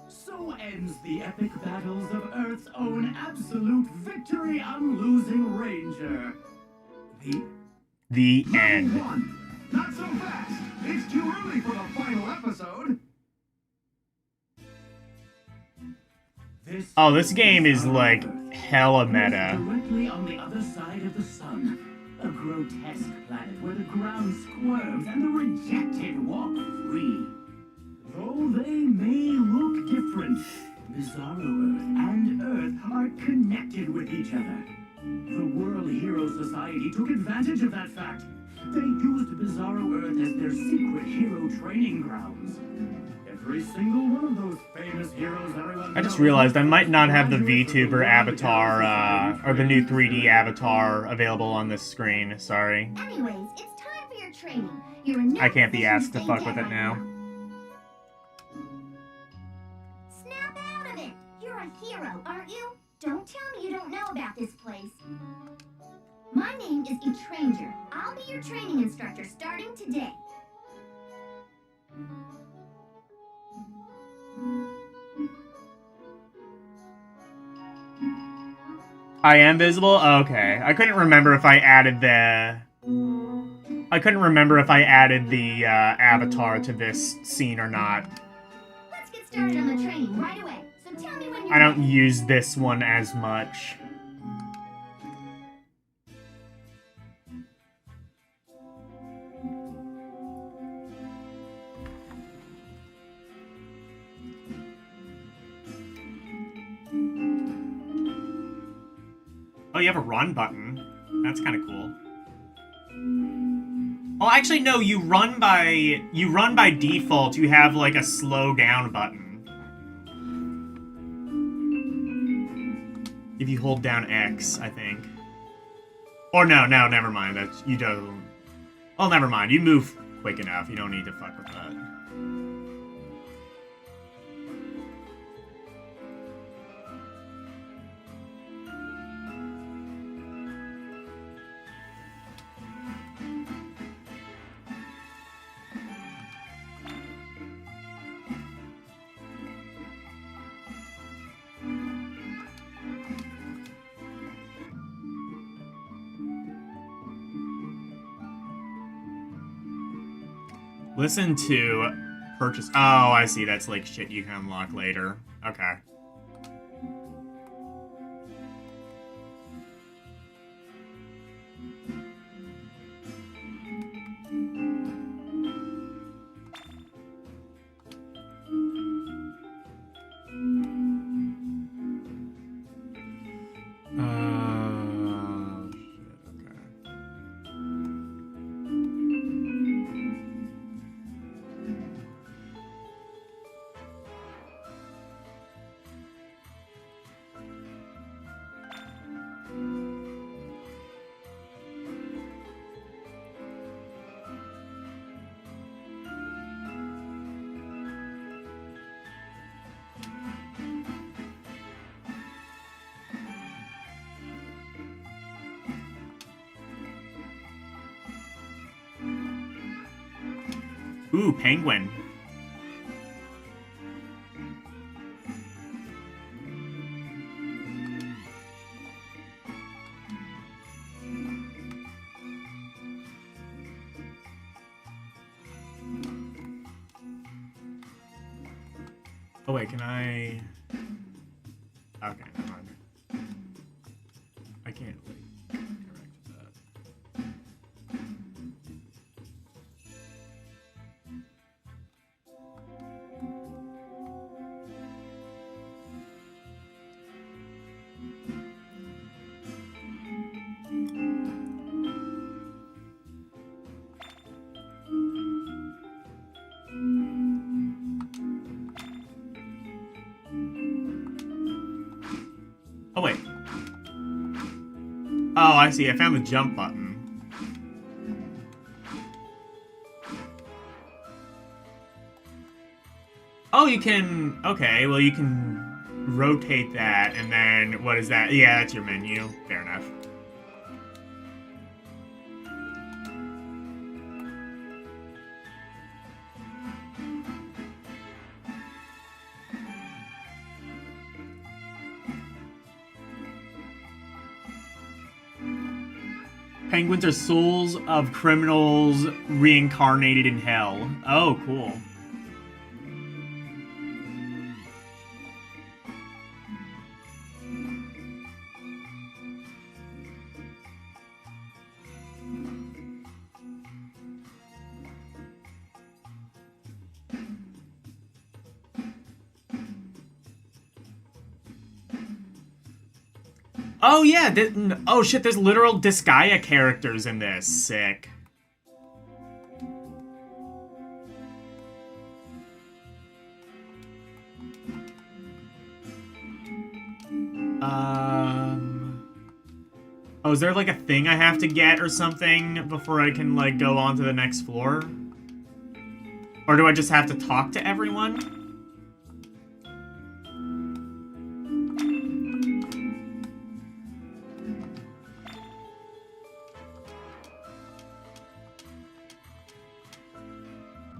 S8: So ends the epic battles of Earth's own absolute victory unlosing ranger.
S2: The end.
S10: One. Not so fast. It's too early for the final episode.
S2: Oh, this game is, like, hella meta.
S8: Directly on the other side of the sun. A grotesque planet where the ground squirms and the rejected walk free. Though they may look different, Bizarro Earth and Earth are connected with each other. The World Hero Society took advantage of that fact. They used Bizarro Earth as their secret hero training grounds. Every single one of those famous heroes everyone
S2: I just
S8: knows
S2: realized I might not have the
S8: graduates from
S2: VTuber
S8: World
S2: avatar,
S8: Hero
S2: or the new 3D
S8: Society
S2: avatar available on this screen. Sorry.
S9: Anyways, it's time for your training. You're in no
S2: I can't be
S9: position
S2: asked to
S9: stay
S2: fuck
S9: dead
S2: with it
S9: right
S2: now.
S9: Snap out of it! You're a hero, aren't you? Don't tell me you don't know about this place. My name is Etranger. I'll be your training instructor starting today.
S2: I am visible? Okay. I couldn't remember if I added the... I couldn't remember if I added the avatar to this scene or not.
S9: Let's get started on the training right away. So tell me when you're
S2: I don't
S9: ready.
S2: use this one as much. Oh, you have a run button. That's kind of cool. Oh, actually, no. You run by default. You have like a slow down button. If you hold down X, I think. Or no, never mind. That's you don't. Oh, never mind. You move quick enough. You don't need to fuck with that. Listen to purchase. Oh, I see. That's like shit you can unlock later. Okay. Shit, okay. Ooh, penguin. Oh wait, can I? Okay, never mind. I can't like interact with that. Oh wait. Oh, I see. I found the jump button. Oh, you can... Okay, well, you can rotate that, and then... What is that? Yeah, that's your menu. Fair enough. Penguins are souls of criminals reincarnated in hell. Oh, cool. Oh, yeah. Oh, shit. There's literal Disgaea characters in this. Sick. Oh, is there, like, a thing I have to get or something before I can, like, go on to the next floor? Or do I just have to talk to everyone?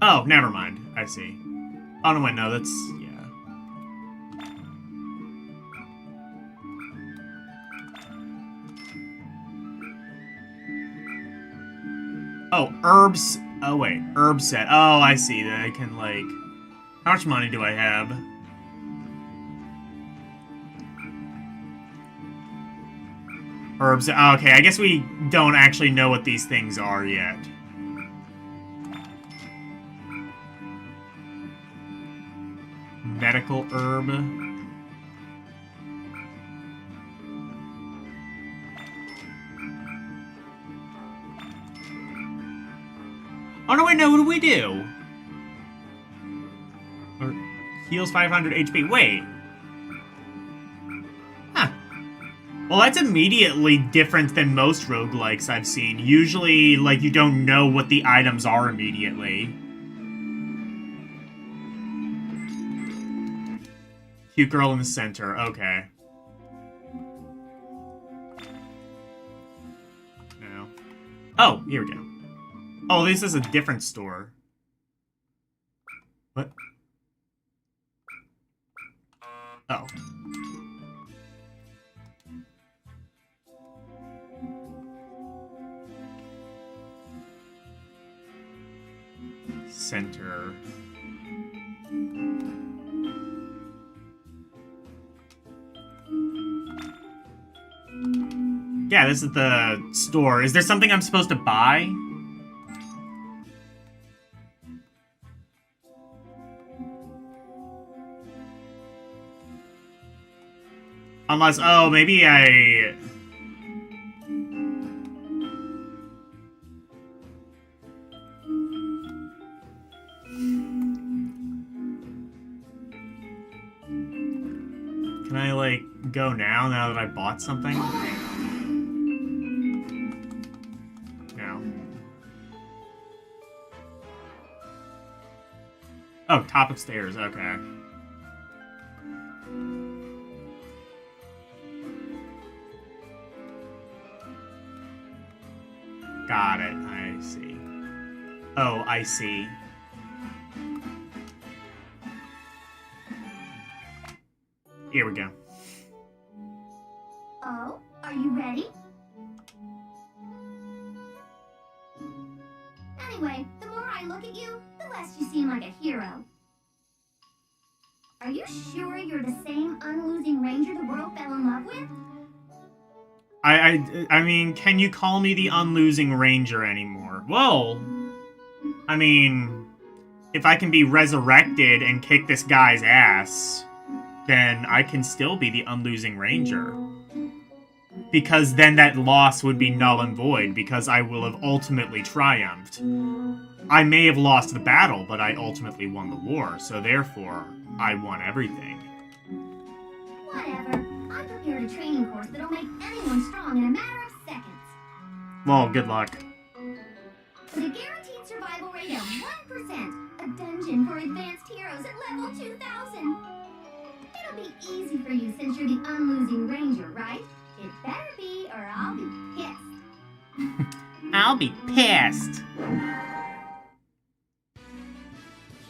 S2: Oh, never mind. I see. Oh, no, wait, no, that's... yeah. Oh, herbs... Oh, wait. Herb set. Oh, I see. That I can, like... How much money do I have? Herbs... Oh, okay, I guess we don't actually know what these things are yet. Medical herb. Oh, no, wait, no, what do we do? Or heals 500 HP. Wait. Huh. Well, that's immediately different than most roguelikes I've seen. Usually, like, you don't know what the items are immediately. Cute girl in the center. Okay. No. Oh, here we go. Oh, this is a different store. What? Oh. Center. Yeah, this is the store. Is there something I'm supposed to buy? Unless, oh, maybe I... Can I, like, go now that I bought something? No. Oh, top of stairs, okay. Got it, I see. Oh, I see. Here we go.
S9: Oh, are you ready? Anyway, the more I look at you, the less you seem like a hero. Are you sure you're the same unlosing ranger the world fell in love with?
S2: I mean, can you call me the unlosing ranger anymore? Well, I mean, if I can be resurrected and kick this guy's ass, then I can still be the unlosing ranger. Because then that loss would be null and void, because I will have ultimately triumphed. I may have lost the battle, but I ultimately won the war, so therefore, I won everything.
S9: Whatever. I prepared a training course that'll make anyone strong in a matter of seconds.
S2: Well, good luck.
S9: With a guaranteed survival rate of 1%, a dungeon for advanced heroes at level 2000. It'll be easy for you since you're the unlosing ranger, right? It better be, or I'll be pissed.
S2: I'll be pissed.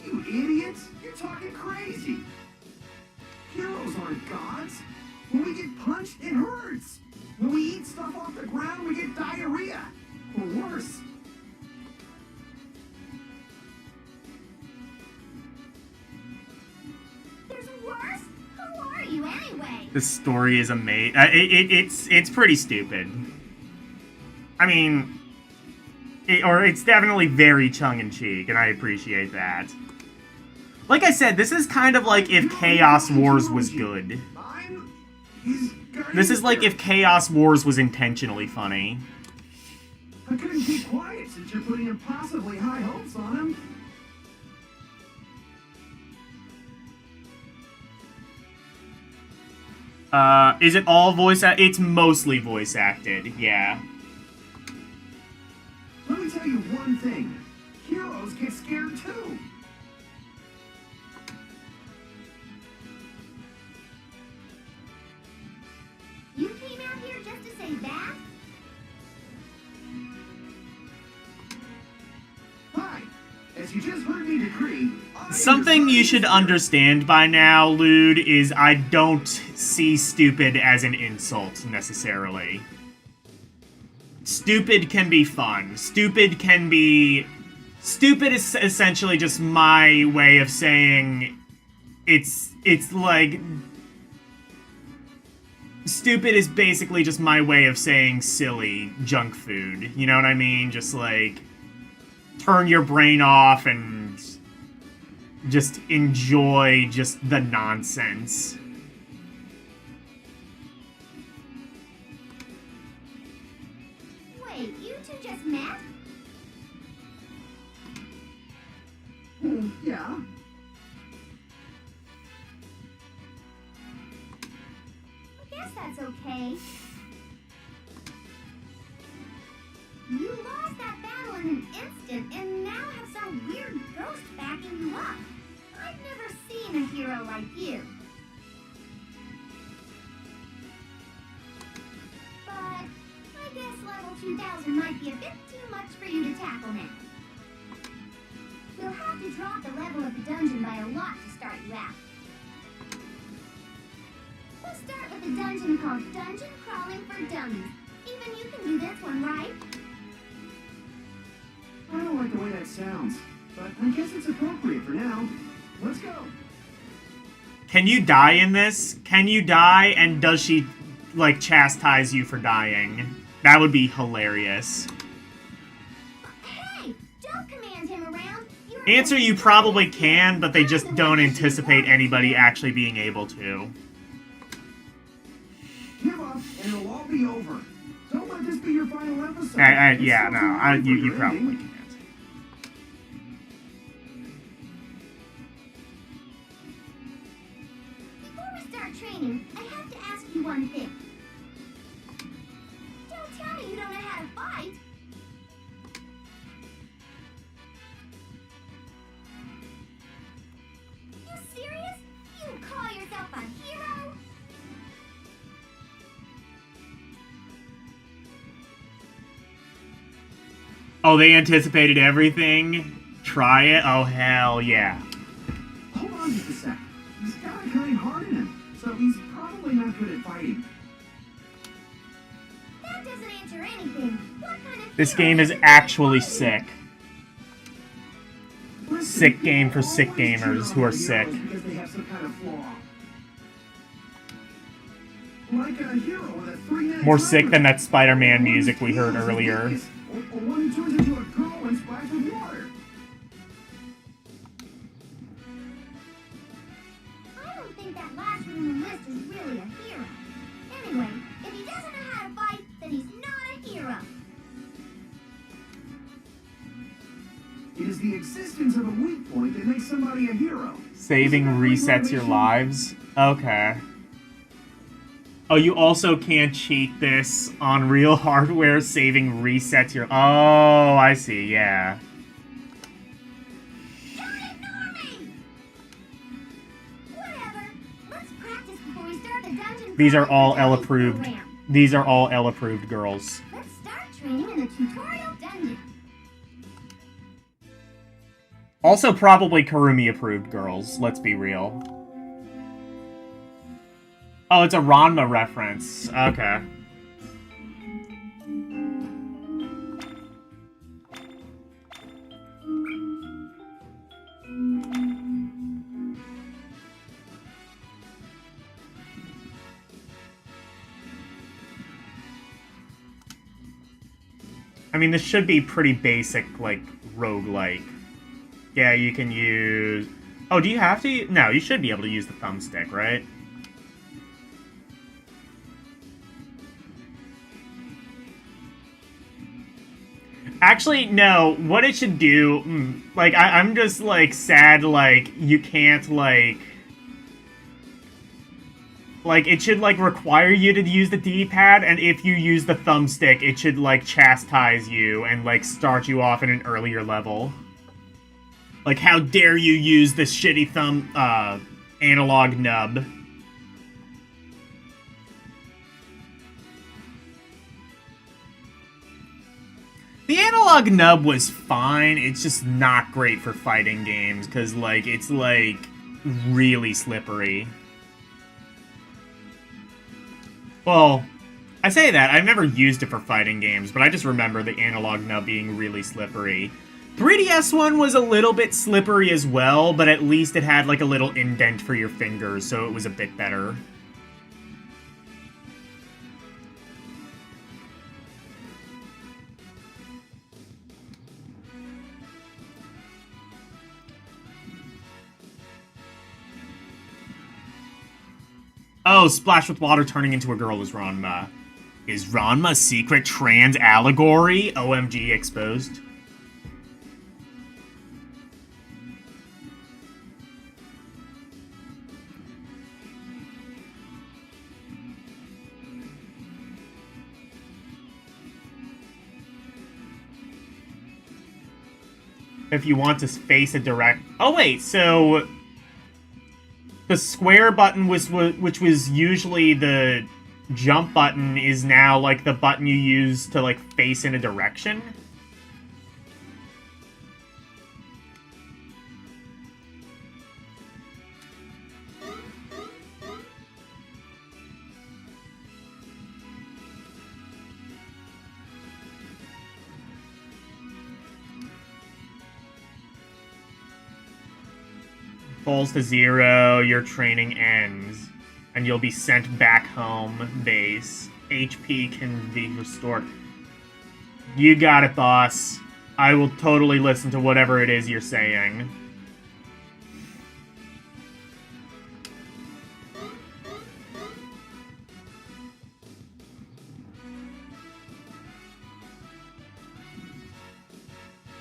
S10: You idiots! You're talking crazy! Heroes aren't gods! When we get punched, it hurts! When we eat stuff off the ground, we get diarrhea! Or worse.
S9: There's worse? Who are you anyway?
S2: This story is amazing. It's pretty stupid. I mean, it's definitely very tongue-in-cheek, and I appreciate that. Like I said, this is kind of like if Chaos Wars was good. This is like if Chaos Wars was intentionally funny.
S10: I couldn't keep quiet since you're putting impossibly high hopes on him.
S2: Is it all voice act? It's mostly voice acted, yeah.
S10: Let me tell you one thing. Heroes get scared too.
S9: You came out here just to say that?
S10: Hi. As you just heard me decree,
S2: Something you should understand by now, Lude, is I don't see stupid as an insult, necessarily. Stupid can be fun. Stupid is essentially just my way of saying it's like... Stupid is basically just my way of saying silly junk food. You know what I mean? Just like... turn your brain off and just enjoy just the nonsense.
S9: Wait, you two just met?
S10: Yeah.
S9: I guess that's okay. You lost that battle in an instant and now have some weird ghost backing you up. I've never seen a hero like you. But I guess level 2000 might be a bit too much for you to tackle now. You'll have to drop the level of the dungeon by a lot to start you out. We'll start with a dungeon called Dungeon Crawling for Dummies. Even you can do this one, right?
S10: I don't like the way that sounds, but I guess it's appropriate for now. Let's go.
S2: Can you die in this? Can you die, and does she, like, chastise you for dying? That would be hilarious.
S9: Hey, don't command him around.
S2: Answer, you probably can, but they just don't anticipate anybody actually being able to.
S10: Give up, and it'll all be over. Don't let this be your final episode.
S2: Yeah, no, you probably can't.
S9: Before we start training, I have to ask you one thing. Don't tell me you don't know how to fight. You serious? You call yourself a hero?
S2: Oh, they anticipated everything? Try it? Oh, hell yeah.
S10: Hold on just a sec. He's got a kind heart in him, so he's probably not good at fighting.
S9: That doesn't answer anything. What kind of
S2: This
S9: hero
S2: game is
S9: isn't
S2: actually
S9: fighting?
S2: sick. Sick game for sick gamers who are sick.
S8: Because they have some kind of flaw. Like a hero with a three-headed
S2: More sick than
S8: tiger.
S2: that Spider-Man music we heard earlier.
S8: Or one who turns into a girl and splashes with water.
S5: I don't think that last one on the list is really a hero. Anyway, if he doesn't know how to fight, then he's not a hero.
S8: It is the existence of a weak point that makes somebody a hero.
S2: Saving resets your lives? Okay. Oh, you also can't cheat this on real hardware. Saving resets your... Oh, I see, yeah.
S5: Don't ignore me! Whatever. Let's practice before we start the dungeon.
S2: These are all
S5: crawling
S2: L-approved.
S5: program.
S2: These are all L-approved girls.
S5: Let's start training in the tutorial dungeon.
S2: Also probably Kurumi-approved girls, let's be real. Oh, it's a Ranma reference. Okay. I mean, this should be pretty basic, like, roguelike. Yeah, you can use... Oh, do you have to? No, you should be able to use the thumbstick, right? Actually, no. What it should do... Like, I'm just, like, sad, like, you can't, like... Like, it should, like, require you to use the D-pad, and if you use the thumbstick, it should, like, chastise you and, like, start you off in an earlier level. Like, how dare you use this shitty analog nub? The analog nub was fine, it's just not great for fighting games, because, like, it's, like, really slippery. Well, I say that, I've never used it for fighting games, but I just remember the analog nub being really slippery. 3DS one was a little bit slippery as well, but at least it had, like, a little indent for your fingers, so it was a bit better. Oh, splash with water turning into a girl is Ranma. Is Ranma secret trans allegory? OMG exposed. If you want to face a direct... Oh, wait, so... The square button, which was usually the jump button, is now, like, the button you use to, like, face in a direction? Falls to 0, your training ends, and you'll be sent back home base. HP can be restored. You got it, boss. I will totally listen to whatever it is you're saying.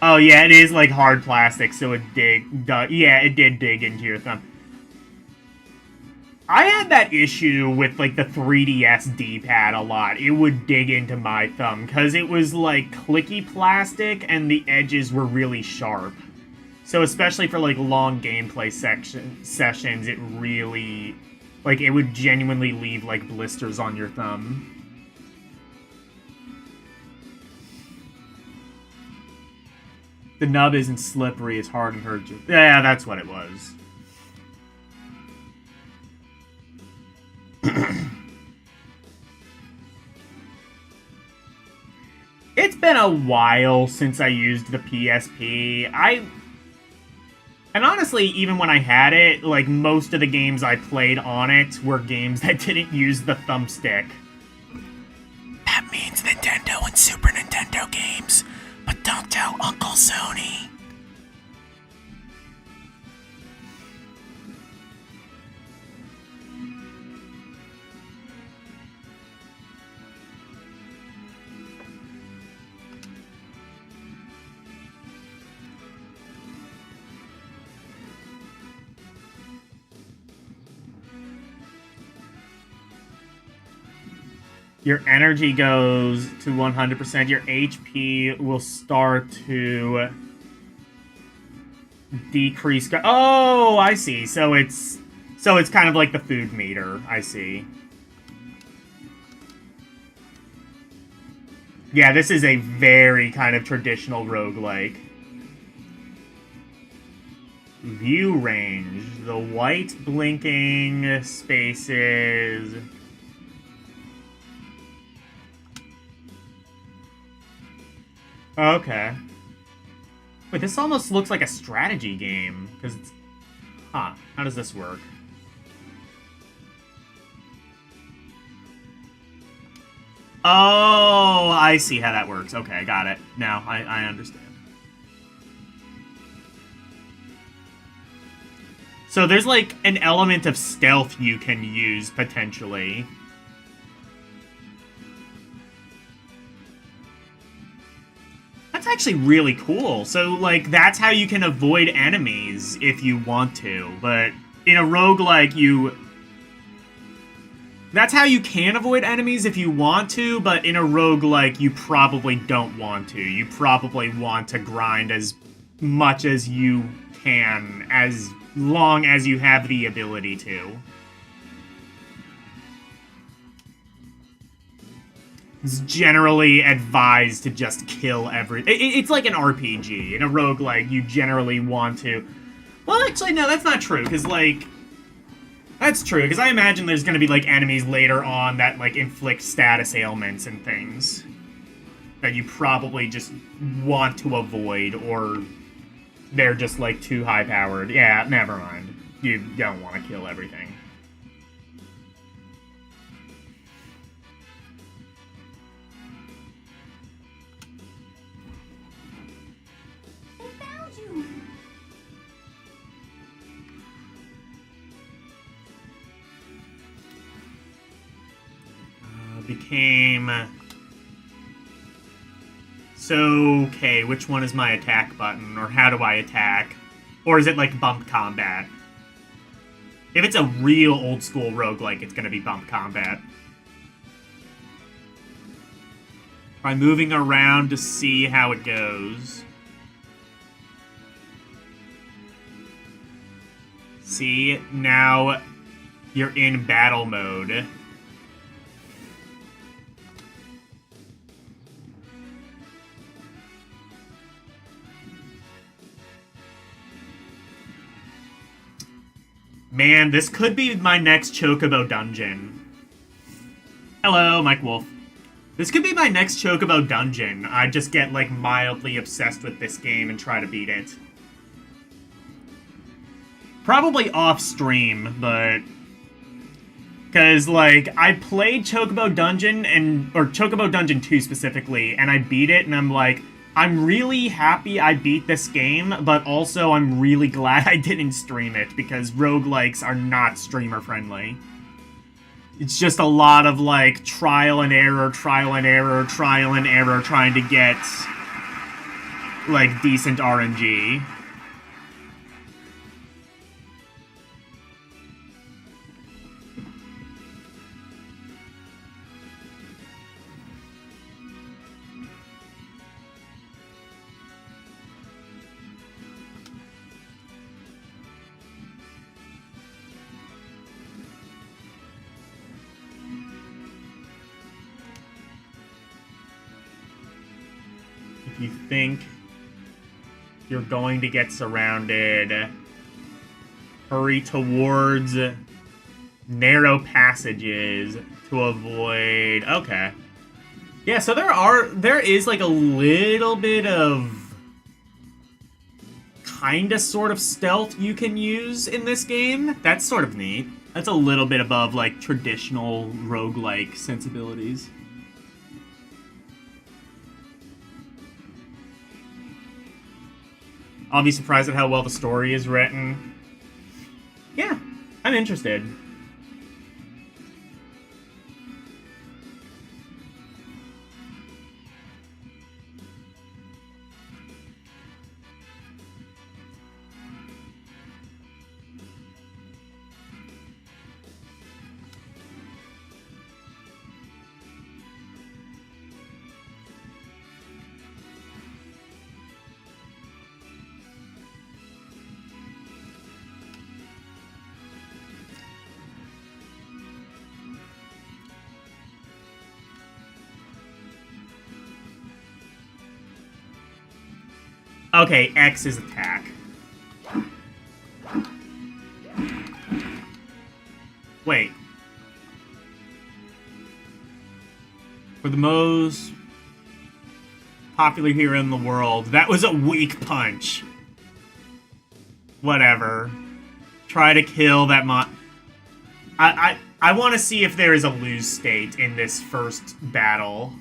S2: Oh yeah, it is like hard plastic, so it yeah, it did dig into your thumb. I had that issue with like the 3DS D-pad a lot. It would dig into my thumb because it was like clicky plastic and the edges were really sharp. So especially for like long gameplay sessions, it really, like, it would genuinely leave like blisters on your thumb. The nub isn't slippery, it's hard and hurt you. Yeah, that's what it was. It's been a while since I used the PSP. And honestly, even when I had it, like, most of the games I played on it were games that didn't use the thumbstick.
S1: That means Nintendo and Super Nintendo games, but don't tell Uncle Sony.
S2: Your energy goes to 100%. Your HP will start to decrease. Oh, I see. So it's kind of like the food meter. I see. Yeah, this is a very kind of traditional roguelike. View range. The white blinking spaces. Okay. Wait, this almost looks like a strategy game. Because it's... Huh. How does this work? Oh, I see how that works. Okay, got it. Now, I understand. So there's, like, an element of stealth you can use, potentially. That's actually really cool. So, like, that's how you can avoid enemies if you want to. But in a roguelike, that's how you can avoid enemies if you want to, but in a roguelike, you probably don't want to. You probably want to grind as much as you can, as long as you have the ability to. It's generally advised to just kill it's like an RPG. In a roguelike, you generally want to... Well, actually, no, that's not true, because, like... That's true, because I imagine there's going to be, like, enemies later on that, like, inflict status ailments and things that you probably just want to avoid, or they're just, like, too high-powered. Yeah, never mind. You don't want to kill everything.
S9: They found you!
S2: Became... So, okay, which one is my attack button? Or how do I attack? Or is it like bump combat? If it's a real old school roguelike, it's gonna be bump combat. By moving around to see how it goes. See, now you're in battle mode. Man, this could be my next Chocobo dungeon. Hello, Mike Wolf. This could be my next Chocobo dungeon. I just get, like, mildly obsessed with this game and try to beat it. Probably off-stream, but... Because, like, I played Chocobo Dungeon, or Chocobo Dungeon 2 specifically, and I beat it, and I'm like... I'm really happy I beat this game, but also I'm really glad I didn't stream it, because roguelikes are not streamer-friendly. It's just a lot of, like, trial and error, trial and error, trial and error, trying to get, like, decent RNG. You think you're going to get surrounded, hurry towards narrow passages to avoid... Okay. Yeah, so there is like a little bit of kinda sort of stealth you can use in this game. That's sort of neat. That's a little bit above, like, traditional roguelike sensibilities. I'll be surprised at how well the story is written. Yeah, I'm interested. Okay, X is attack. Wait. For the most popular hero in the world, that was a weak punch. Whatever. Try to kill that I want to see if there is a lose state in this first battle.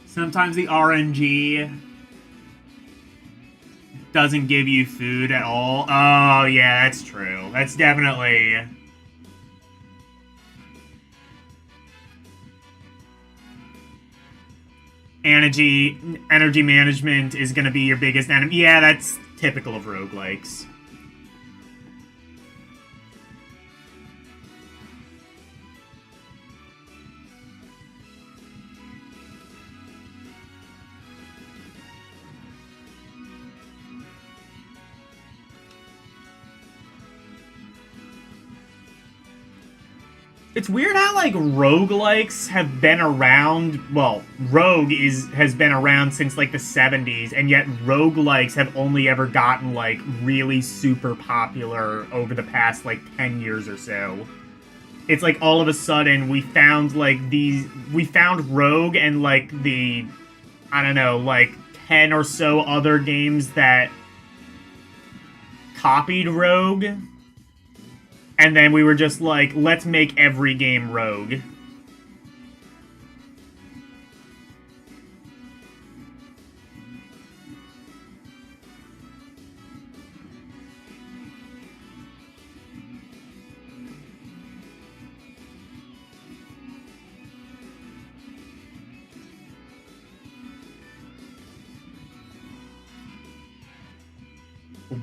S2: Sometimes the RNG doesn't give you food at all. Oh, yeah, that's true. That's definitely... Energy management is going to be your biggest enemy. Yeah, that's typical of roguelikes. It's weird how, like, roguelikes have been around, well, Rogue has been around since, like, the 70s, and yet roguelikes have only ever gotten, like, really super popular over the past, like, 10 years or so. It's like, all of a sudden, we found Rogue and, like, I don't know, like, 10 or so other games that copied Rogue. And then we were just like, let's make every game Rogue.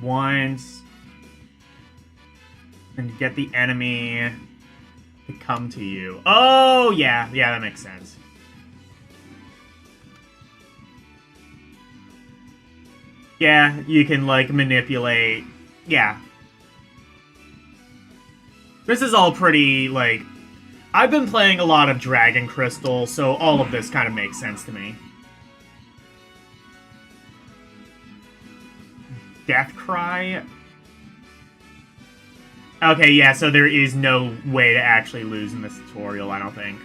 S2: Once... and get the enemy to come to you. Oh, yeah. Yeah, that makes sense. Yeah, you can, like, manipulate... Yeah. This is all pretty, like... I've been playing a lot of Dragon Crystal, so all of this kind of makes sense to me. Death Cry... Okay, yeah, so there is no way to actually lose in this tutorial, I don't think.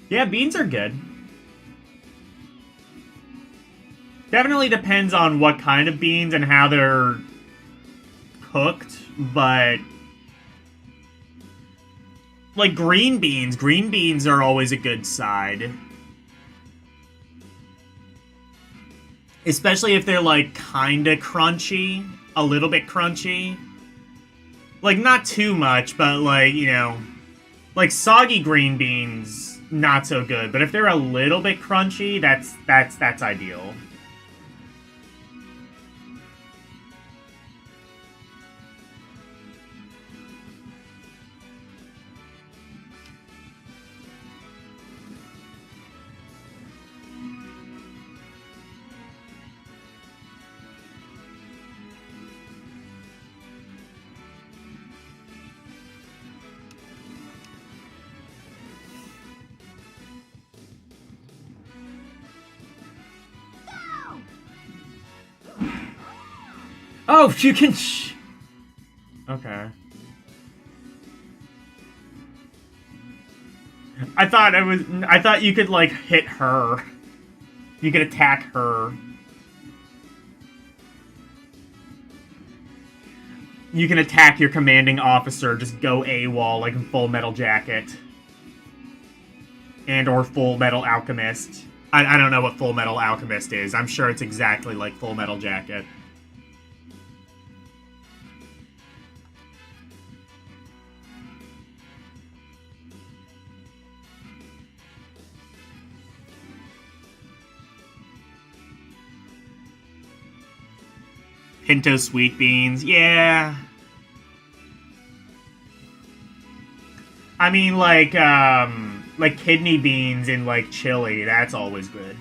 S2: Yeah, beans are good. Definitely depends on what kind of beans and how they're cooked, but... like, green beans are always a good side. Especially if they're, like, kinda crunchy. A little bit crunchy. Like, not too much, but, like, you know... Like, soggy green beans, not so good. But if they're a little bit crunchy, that's ideal. Oh, you can okay. I thought you could, like, hit her. You could attack her. You can attack your commanding officer, just go AWOL like in Full Metal Jacket. And or Full Metal Alchemist. I don't know what Full Metal Alchemist is. I'm sure it's exactly like Full Metal Jacket. Pinto sweet beans, yeah. I mean, like kidney beans in, like, chili, that's always good.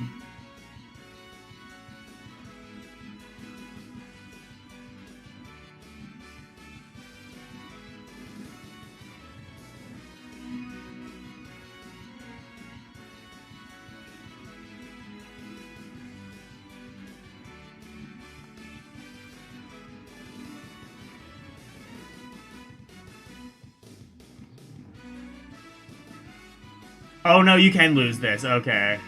S2: Oh, no, you can lose this. Okay.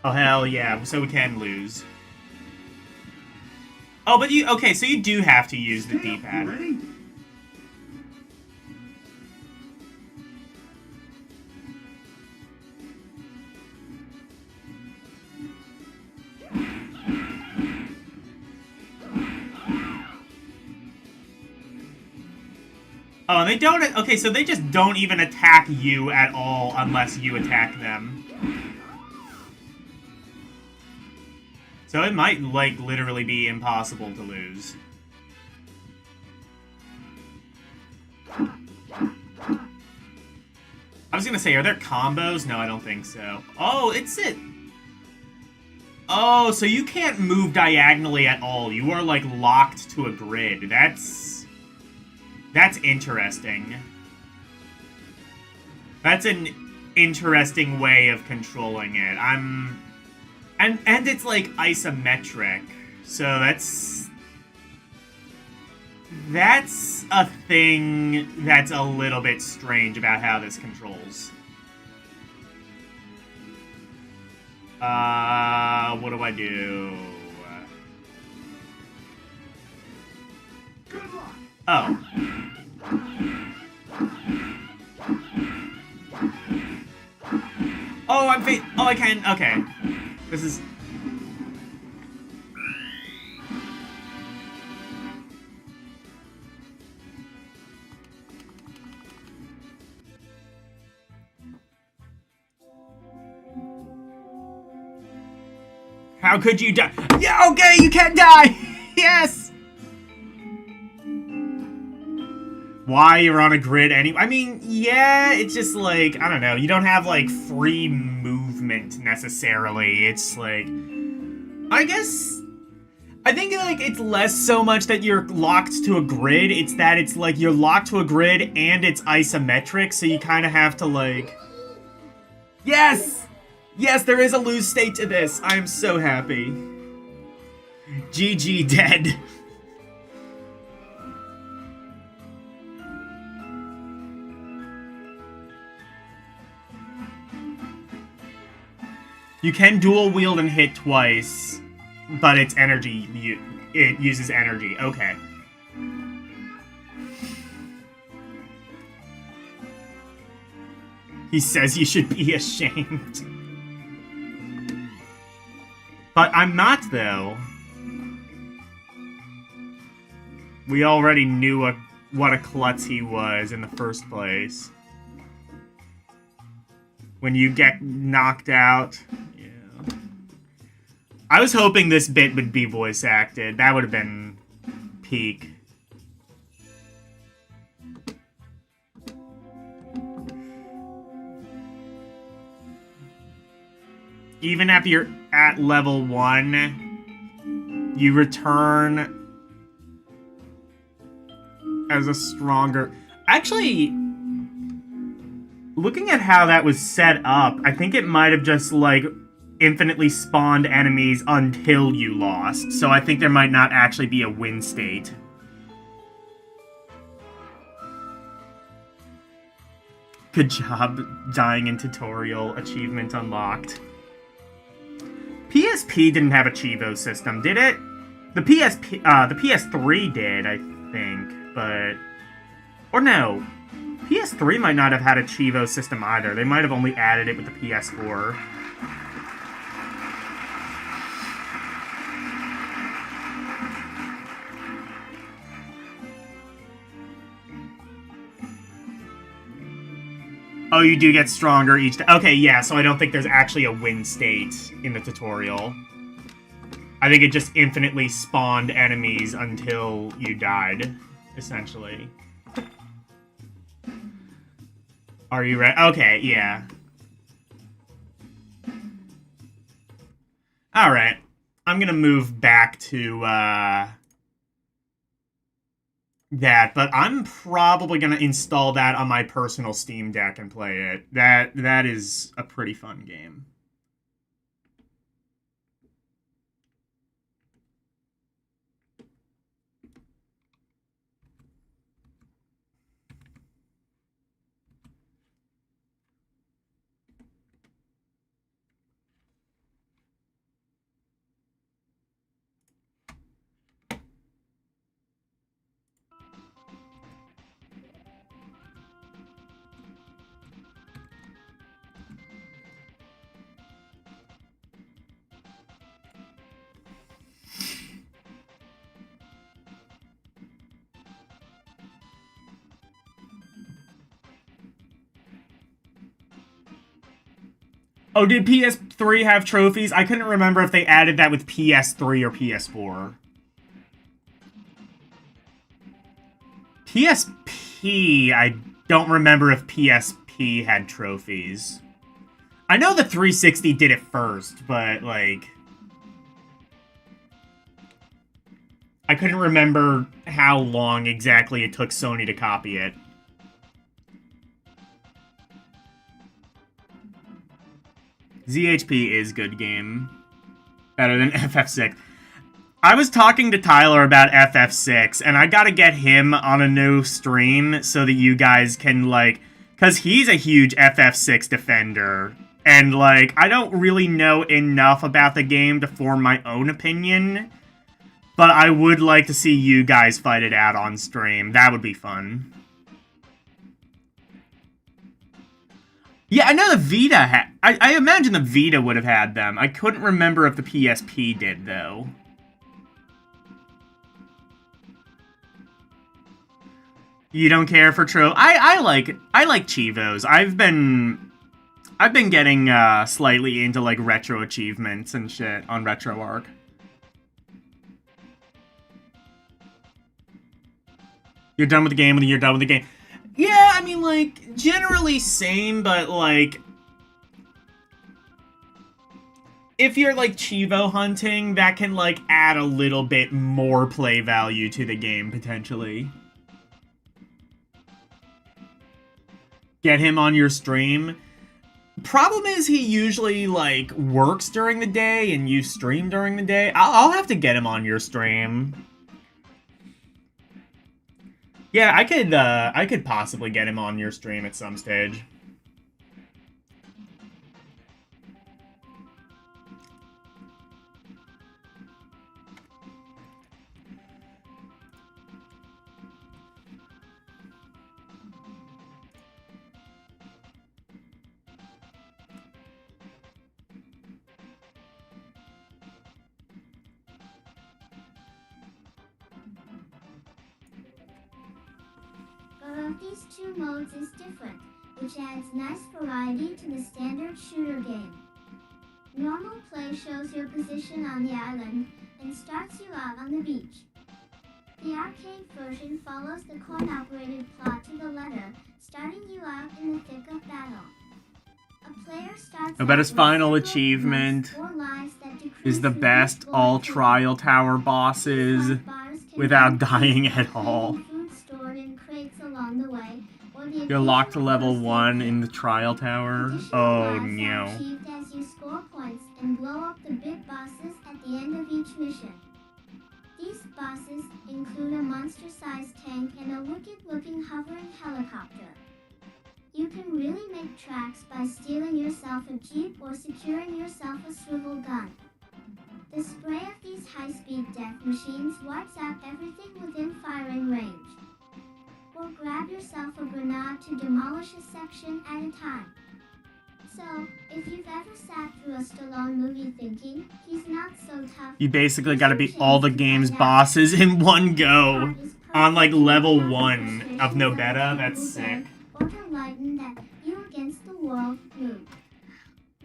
S2: Oh, hell yeah. So we can lose. Oh, but you... Okay, so you do have to use the D-pad.
S10: Ready?
S2: Oh, and they don't... Okay, so they just don't even attack you at all unless you attack them. So it might, like, literally be impossible to lose. I was gonna say, are there combos? No, I don't think so. Oh, it's it. Oh, so you can't move diagonally at all. You are, like, locked to a grid. That's interesting. That's an interesting way of controlling it. And it's, like, isometric. So that's a thing that's a little bit strange about how this controls. What do I do?
S10: Good luck.
S2: Oh. Oh, oh, I can. Okay. This is... How could you die? Yeah, okay, you can't die! Yes! Why you're on a grid anyway? I mean, yeah, it's just like, I don't know, you don't have, like, free movement necessarily. It's like, I guess, I think, like, it's less so much that you're locked to a grid, it's that it's like you're locked to a grid and it's isometric, so you kind of have to, like... Yes! Yes, there is a lose state to this. I am so happy. GG dead. You can dual wield and hit twice, but it's energy. It uses energy. Okay. He says you should be ashamed. But I'm not, though. We already knew what a klutz he was in the first place. When you get knocked out. Yeah. I was hoping this bit would be voice acted. That would have been peak. Even if you're at level 1, you return as a stronger... Actually, looking at how that was set up, I think it might have just, like, infinitely spawned enemies until you lost. So I think there might not actually be a win state. Good job dying in tutorial. Achievement unlocked. PSP didn't have a Chivo system, did it? The PS3 did, I think, but... Or no. PS3 might not have had a Chivo system either. They might have only added it with the PS4. Oh, you do get stronger each time. Okay, yeah, so I don't think there's actually a win state in the tutorial. I think it just infinitely spawned enemies until you died, essentially. Are you ready? Okay, yeah. Alright. I'm gonna move back to, that, but I'm probably gonna install that on my personal Steam Deck and play it. That is a pretty fun game. Oh, did PS3 have trophies? I couldn't remember if they added that with PS3 or PS4. PSP, I don't remember if PSP had trophies. I know the 360 did it first, but, like... I couldn't remember how long exactly it took Sony to copy it. ZHP is good game. Better than FF6. I was talking to Tyler about FF6, and I gotta get him on a new stream so that you guys can, like... Because he's a huge FF6 defender. And, like, I don't really know enough about the game to form my own opinion. But I would like to see you guys fight it out on stream. That would be fun. Yeah, I know the Vita had... I imagine the Vita would have had them. I couldn't remember if the PSP did, though. You don't care for I like Chivos. I've been getting slightly into like retro achievements and shit on RetroArch. You're done with the game when you're done with the game. Yeah, I mean, like, generally same, but, like... If you're, like, Chivo hunting, that can, like, add a little bit more play value to the game, potentially. Get him on your stream. Problem is he usually, like, works during the day and you stream during the day. I'll have to get him on your stream. Yeah, I could possibly get him on your stream at some stage.
S5: of these two modes is different, which adds nice variety to the standard shooter game. Normal play shows your position on the island and starts you out on the beach. The arcade version follows the coin-operated plot to the letter, starting you out in the thick of battle. A player starts
S2: I bet his
S5: out with
S2: final
S5: several
S2: achievement
S5: months or lives that decrease
S2: is the
S5: with
S2: best
S5: each
S2: all
S5: goal
S2: trial tower
S5: These
S2: bosses
S5: life bars can
S2: without
S5: be
S2: dying
S5: used for
S2: at all.
S5: cleaning food stored in crates along the way, or the
S2: You're locked to
S5: occasional
S2: level
S5: first
S2: 1
S5: aid
S2: in
S5: kit.
S2: the trial tower.
S5: Additional
S2: Oh
S5: lives are
S2: no.
S5: achieved as you score points and blow up the big bosses at the end of each mission. These bosses include a monster-sized tank and a wicked-looking hovering helicopter. You can really make tracks by stealing yourself a jeep or securing yourself a swivel gun. The spray of these high-speed death machines wipes out everything within firing range. Or grab yourself a grenade to demolish a section at a time. So, if you've ever sat through a Stallone movie thinking, he's not so tough,
S2: You basically
S5: here's
S2: gotta
S5: your
S2: beat all the
S5: chance to
S2: game's
S5: find out.
S2: bosses in one go.
S5: Part is
S2: On like
S5: perfect
S2: level
S5: to
S2: 1 of no beta.
S5: frustrations
S2: That's
S5: of a
S2: sick.
S5: day, or to lighten that you against the world mood.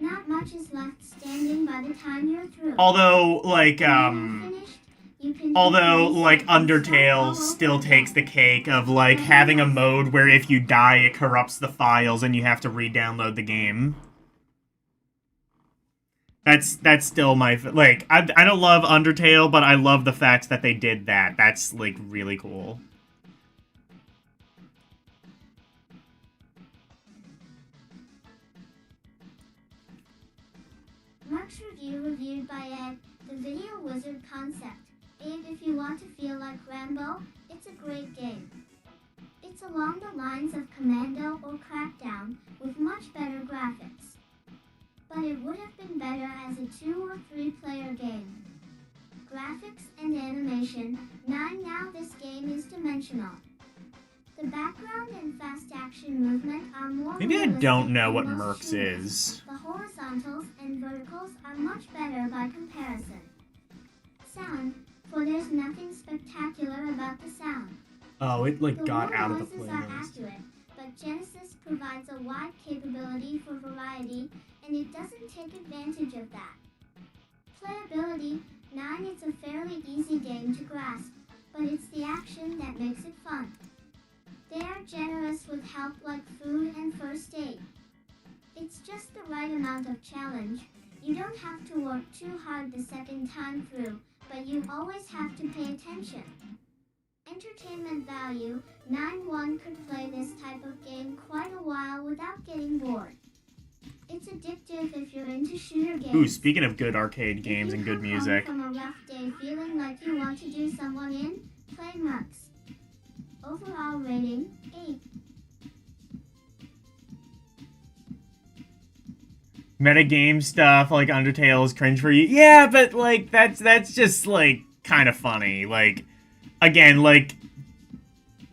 S5: Not much is left standing by the time you're through.
S2: Although, like,
S5: When you're finished, you can
S2: although,
S5: hit
S2: like,
S5: reset and start all
S2: Undertale
S5: over
S2: still takes the
S5: again.
S2: cake of, like, having a mode where if you die, it corrupts the files and you have to re-download the game. That's still my... Like, I don't love Undertale, but I love the fact that they did that. That's, like, really cool.
S5: Mark's review reviewed by Ed, the video wizard concept. And if you want to feel like Rambo, it's a great game. It's along the lines of Commando or Crackdown, with much better graphics. But it would have been better as a 2 or 3 player game. Graphics and animation, 9 now this game is dimensional. The background and fast action movement are more
S2: Maybe I
S5: realistic
S2: don't know
S5: than
S2: what
S5: most
S2: Mercs
S5: shooters.
S2: is.
S5: The horizontals and verticals are much better by comparison. Sound, for there's nothing spectacular about the sound.
S2: Oh, it, like,
S5: The
S2: got
S5: war
S2: out of the
S5: noises are
S2: playlist.
S5: accurate, but Genesis provides a wide capability for variety, and it doesn't take advantage of that. Playability, 9 it's a fairly easy game to grasp, but it's the action that makes it fun. They are generous with help like food and first aid. It's just the right amount of challenge. You don't have to work too hard the second time through, but you always have to pay attention. Entertainment value, 9-1 could play this type of game quite a while without getting bored. It's addictive if you're into shooter games.
S2: Ooh, speaking of good arcade games and good
S5: If you
S2: music.
S5: come home from a rough day feeling like you want to do someone in, play Mercs. Overall rating, 8.
S2: Metagame stuff like Undertale is cringe for you. Yeah, but like that's just like kind of funny. Like again, like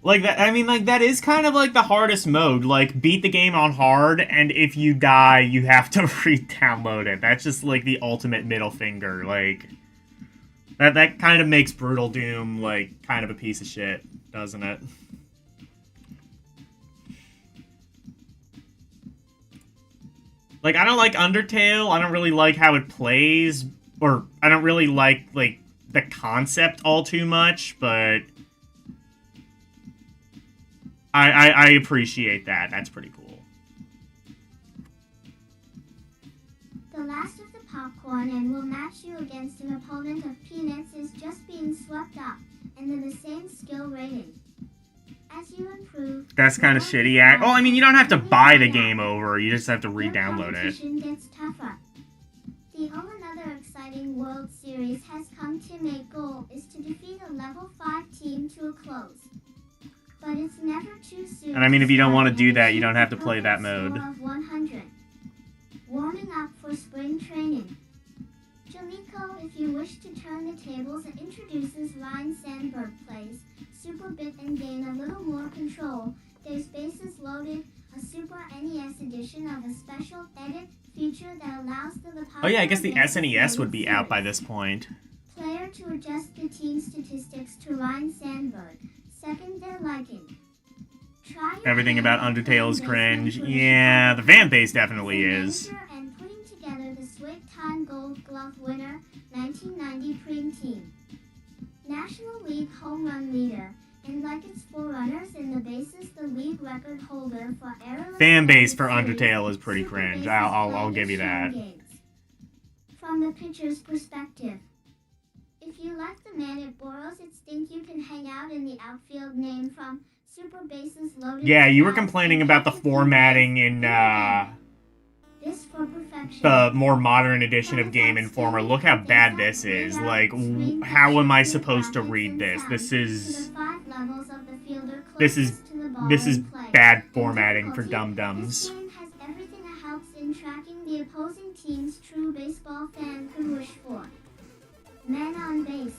S2: that. I mean, like that is kind of like the hardest mode. Like beat the game on hard, and if you die, you have to re-download it. That's just like the ultimate middle finger. Like that kind of makes Brutal Doom like kind of a piece of shit, doesn't it? Like, I don't like Undertale, I don't really like how it plays, or I don't really like the concept all too much, but I appreciate that. That's pretty cool.
S5: The last of the popcorn and will match you against an opponent of Peanuts is just being swept up, and they're the same skill rating. As you improve,
S2: That's kind of shitty. Oh, I mean, you don't have to buy the game over, you just have to re-download it.
S5: competition gets tougher. The another exciting World Series has come. Teammate goal is to defeat a level 5 team to a close. But it's never too soon.
S2: And I mean, if you don't want to do that, you
S5: achieve
S2: don't have to
S5: the
S2: play that
S5: perfect
S2: mode.
S5: score of 100. Warming up for spring training. Jalico, if you wish to turn the tables, it introduces Ryan Sandberg plays Super Bit and gain a little more control. There's bases loaded, a Super NES edition of a special edit feature that allows the
S2: Oh yeah, I guess the
S5: popular
S2: SNES would be
S5: series.
S2: out by this point.
S5: Player to adjust the team statistics to Ryan Sandberg. Second their liking. Try your
S2: Everything
S5: hand
S2: about
S5: at
S2: Undertale is
S5: fan
S2: cringe.
S5: basement
S2: Yeah, the fan base
S5: version.
S2: definitely is.
S5: Manager and putting together the Swift Time Gold Glove winner, 1990 Dream Team. National League home run leader, and like its forerunners in the bases, the league record holder for errorless
S2: Fan base for
S5: series,
S2: Undertale is pretty
S5: Super
S2: cringe.
S5: Bases
S2: I'll
S5: played
S2: give you
S5: in
S2: that.
S5: games. From the pitcher's perspective, if you like the man it borrows its stink, you can hang out in the outfield name from Super Bases Loaded.
S2: Yeah, you were
S5: Stats
S2: complaining
S5: and
S2: about the
S5: catch a few
S2: formatting
S5: bases
S2: in
S5: this for perfection.
S2: the more modern edition of Game Informer. Look how bad this is. Like, how am I supposed to read this? This is bad formatting for dum-dums.
S5: This game has everything that helps in tracking the opposing team's true baseball fan could wish for. Man on base.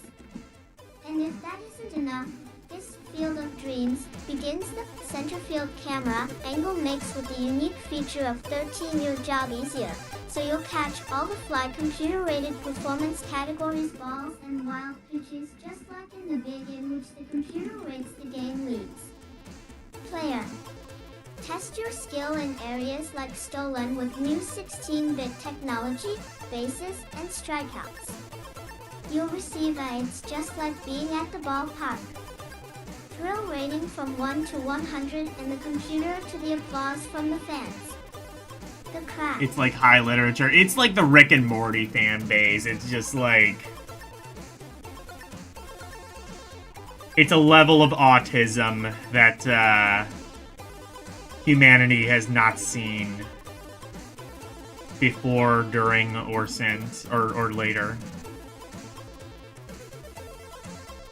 S5: And if that isn't enough, this Field of Dreams begins. The center field camera angle makes with the unique feature of 13 your job easier, so you'll catch all the fly computer-rated performance categories, balls and wild pitches, just like in the big in which the computer rates the game leads. Player. Test your skill in areas like stolen with new 16-bit technology, bases, and strikeouts. You'll receive aids just like being at the ballpark. Thrill rating from 1 to 100 and the computer to the applause from the fans. The crack.
S2: It's like high literature. It's like the Rick and Morty fan base. It's just like... It's a level of autism that humanity has not seen before, during, or since, or later.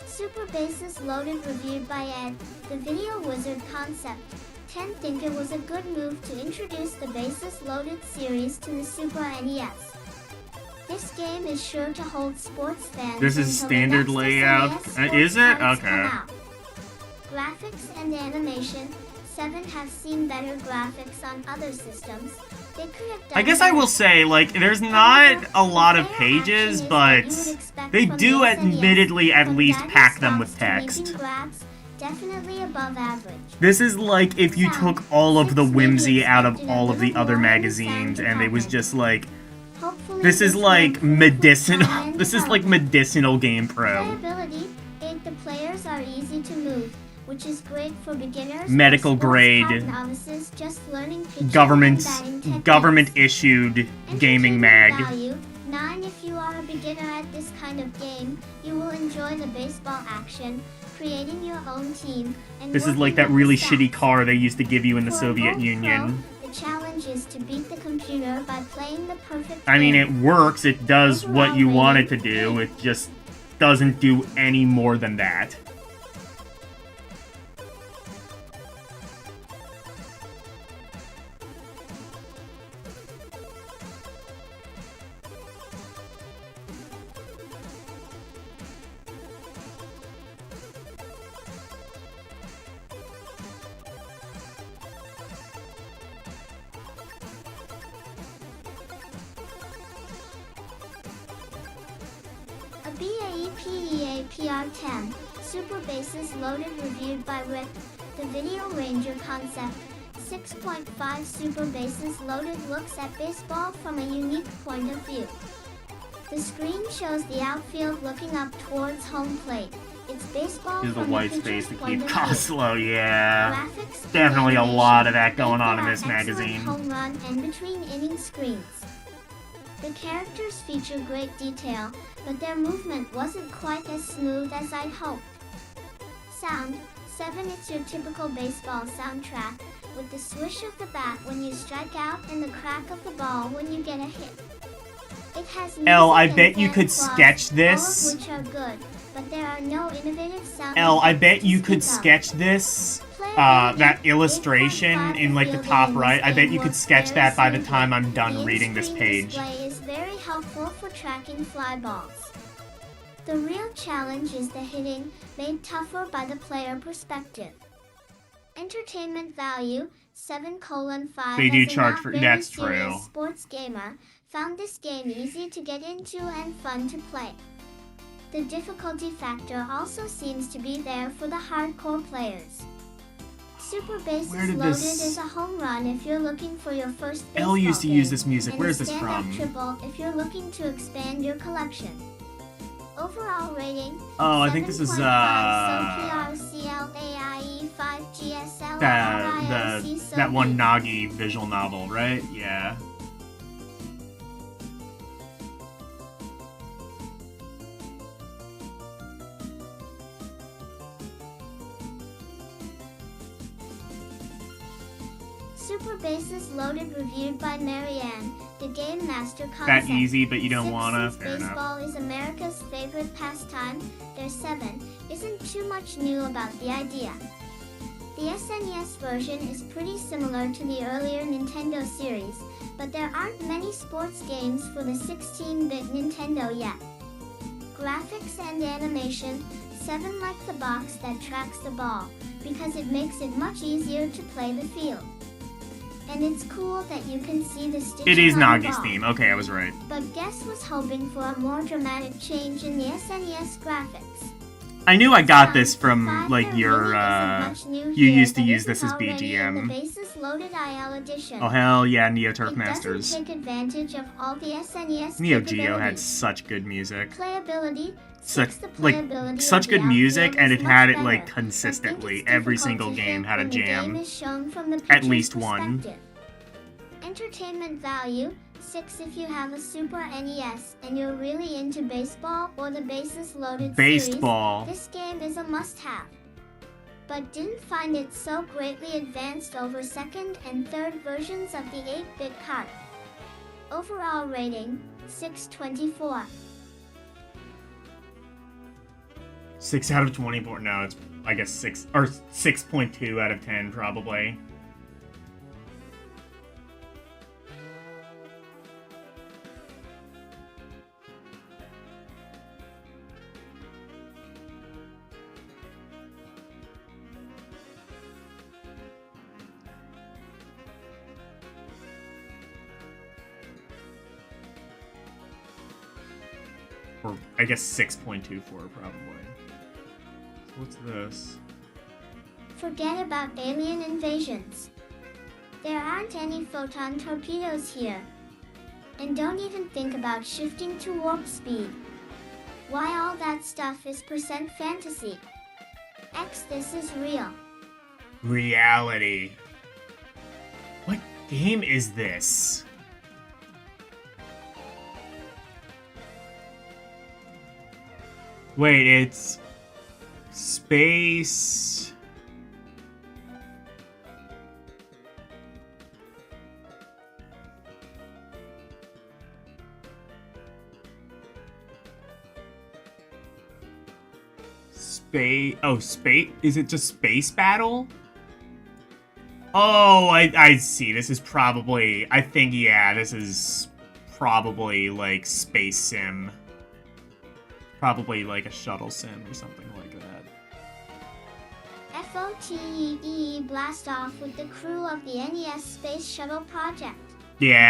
S5: Super Bases Loaded reviewed by Ed, the Video Wizard concept. 10 think it was a good move to introduce the Bases Loaded series to the Super NES. This game is sure to hold sports fans.
S2: This is
S5: until
S2: standard
S5: the next
S2: layout.
S5: SNES
S2: Is it?
S5: sports cards
S2: Okay.
S5: come out. Graphics and animation. 7 have seen better graphics on other systems. They could have done
S2: I guess I will
S5: better.
S2: say, like, there's not a lot of pages, but they do admittedly at least pack them with text.
S5: Definitely above average.
S2: This is like if you took all of the whimsy out of all of the other magazines and it was just like,
S5: Hopefully
S2: this is like
S5: will
S2: medicinal,
S5: prove time
S2: this
S5: and
S2: is like
S5: development.
S2: medicinal Game Pro.
S5: Playability. 8 the players are easy to move, which is great for beginners. or
S2: Medical
S5: sports
S2: grade,
S5: card novices just learning pitching and
S2: government
S5: batting techniques.
S2: issued gaming
S5: Entertainment
S2: mag.
S5: value. 9 if you are a beginner at this kind of game, you will enjoy the baseball action, creating your own team, and
S2: This is
S5: working
S2: like that
S5: with
S2: really
S5: the
S2: shitty
S5: stats.
S2: car they used to give you in the
S5: For a
S2: Soviet
S5: Gold
S2: Union.
S5: Pro, the challenge is to beat the computer by playing the perfect
S2: I mean, it
S5: game.
S2: works, it does what
S5: Overall
S2: you want it to
S5: rating,
S2: do,
S5: 8.
S2: it just doesn't do any more than that.
S5: A BAE PEA PR10, Super Bases Loaded reviewed by Rick, the Video Ranger concept. 6.5 Super Bases Loaded looks at baseball from a unique point of view. The screen shows the outfield looking up towards home plate. It's baseball
S2: This is the
S5: from
S2: white
S5: the
S2: space
S5: pitcher's
S2: to
S5: point
S2: keep
S5: of
S2: costs
S5: view.
S2: low, yeah.
S5: Graphics and
S2: Definitely a
S5: animation.
S2: lot of that going on in
S5: There
S2: this
S5: are excellent
S2: magazine.
S5: home run and between inning screens. The characters feature great detail, but their movement wasn't quite as smooth as I'd hoped. Sound. 7 It's your typical baseball soundtrack, with the swish of the bat when you strike out and the crack of the ball when you get a hit. It has
S2: Elle, I
S5: music
S2: bet
S5: and
S2: you
S5: fan
S2: could
S5: claws,
S2: sketch
S5: all
S2: this.
S5: of which are good, but there are no innovative sound
S2: Elle, I
S5: effects
S2: bet
S5: to
S2: you could
S5: speak of.
S2: sketch this,
S5: Player
S2: that
S5: rating,
S2: illustration
S5: 8.5
S2: in like the
S5: fielding
S2: top
S5: in
S2: right.
S5: this
S2: I bet
S5: game
S2: you could
S5: works
S2: sketch
S5: very
S2: that by the
S5: smoothly.
S2: time I'm
S5: The
S2: done reading this
S5: in-screen
S2: page.
S5: display is very helpful for tracking fly balls. The real challenge is the hitting, made tougher by the player perspective. Entertainment value, 7:5.
S2: They do
S5: As a
S2: charge
S5: not
S2: for-
S5: very
S2: that's
S5: serious
S2: true.
S5: sports gamer, found this game easy to get into and fun to play. The difficulty factor also seems to be there for the hardcore players. Super Bases
S2: Where did
S5: Loaded
S2: this-
S5: is a home run if you're looking for your first
S2: Elle
S5: baseball
S2: used to
S5: game,
S2: use this music.
S5: and
S2: Where
S5: a
S2: is this
S5: stand-up
S2: from?
S5: triple if you're looking to expand your collection. Overall rating.
S2: Oh, I think this is,
S5: 7.5
S2: that one Nagi visual novel, right? Yeah.
S5: Super Bases Loaded reviewed by Marianne, the Game Master concept.
S2: That easy, but you don't
S5: Six,
S2: wanna.
S5: since
S2: Fair enough.
S5: baseball is America's favorite pastime, there's 7 isn't too much new about the idea. The SNES version is pretty similar to the earlier Nintendo series, but there aren't many sports games for the 16-bit Nintendo yet. Graphics and animation, 7 like the box that tracks the ball, because it makes it much easier to play the field. And it's cool that you can see the stitching
S2: It is
S5: on the
S2: Nagi's
S5: ball.
S2: theme. Okay, I was right.
S5: But Guess was hoping for a more dramatic change in the SNES graphics.
S2: I knew I got this from,
S5: Five,
S2: like,
S5: there
S2: your,
S5: really isn't much new
S2: you
S5: here
S2: used to
S5: that
S2: use this as
S5: isn't already in the
S2: BGM.
S5: Bases Loaded IL edition.
S2: Oh, hell yeah, Neo Turf
S5: It
S2: Masters.
S5: doesn't take advantage of all the SNES
S2: Neo Geo had
S5: capabilities.
S2: such good music.
S5: Playability.
S2: Such,
S5: Six, the
S2: like,
S5: playability
S2: such
S5: of
S2: good
S5: the
S2: music,
S5: outfield
S2: and
S5: is
S2: it had
S5: much
S2: it, like,
S5: better. I
S2: consistently.
S5: think it's
S2: Every
S5: difficult
S2: single
S5: to
S2: game
S5: hit
S2: had a
S5: when the
S2: jam.
S5: game is shown from the
S2: At
S5: pitcher's
S2: least one.
S5: perspective. Entertainment value, 6 if you have a Super NES and you're really into baseball or the Bases Loaded
S2: Baseball.
S5: series, this game is a must-have. But didn't find it so greatly advanced over second and third versions of the 8-bit cart. Overall rating, 624.
S2: 6 out of 24. No, it's, I guess, 6, or 6.2 out of 10, probably. Or, I guess 6.24, probably. So what's this?
S5: Forget about alien invasions. There aren't any photon torpedoes here. And don't even think about shifting to warp speed. Why all that stuff is percent fantasy. X, this is real.
S2: Reality. What game is this? Wait, it's space. Space. Oh, space. Is it just space battle? Oh, I see. This is probably. I think, yeah, this is probably like Space Sim. Probably like a shuttle sim or something like that.
S5: FOTEE blast off with the crew of the NES Space Shuttle project.
S2: Yeah,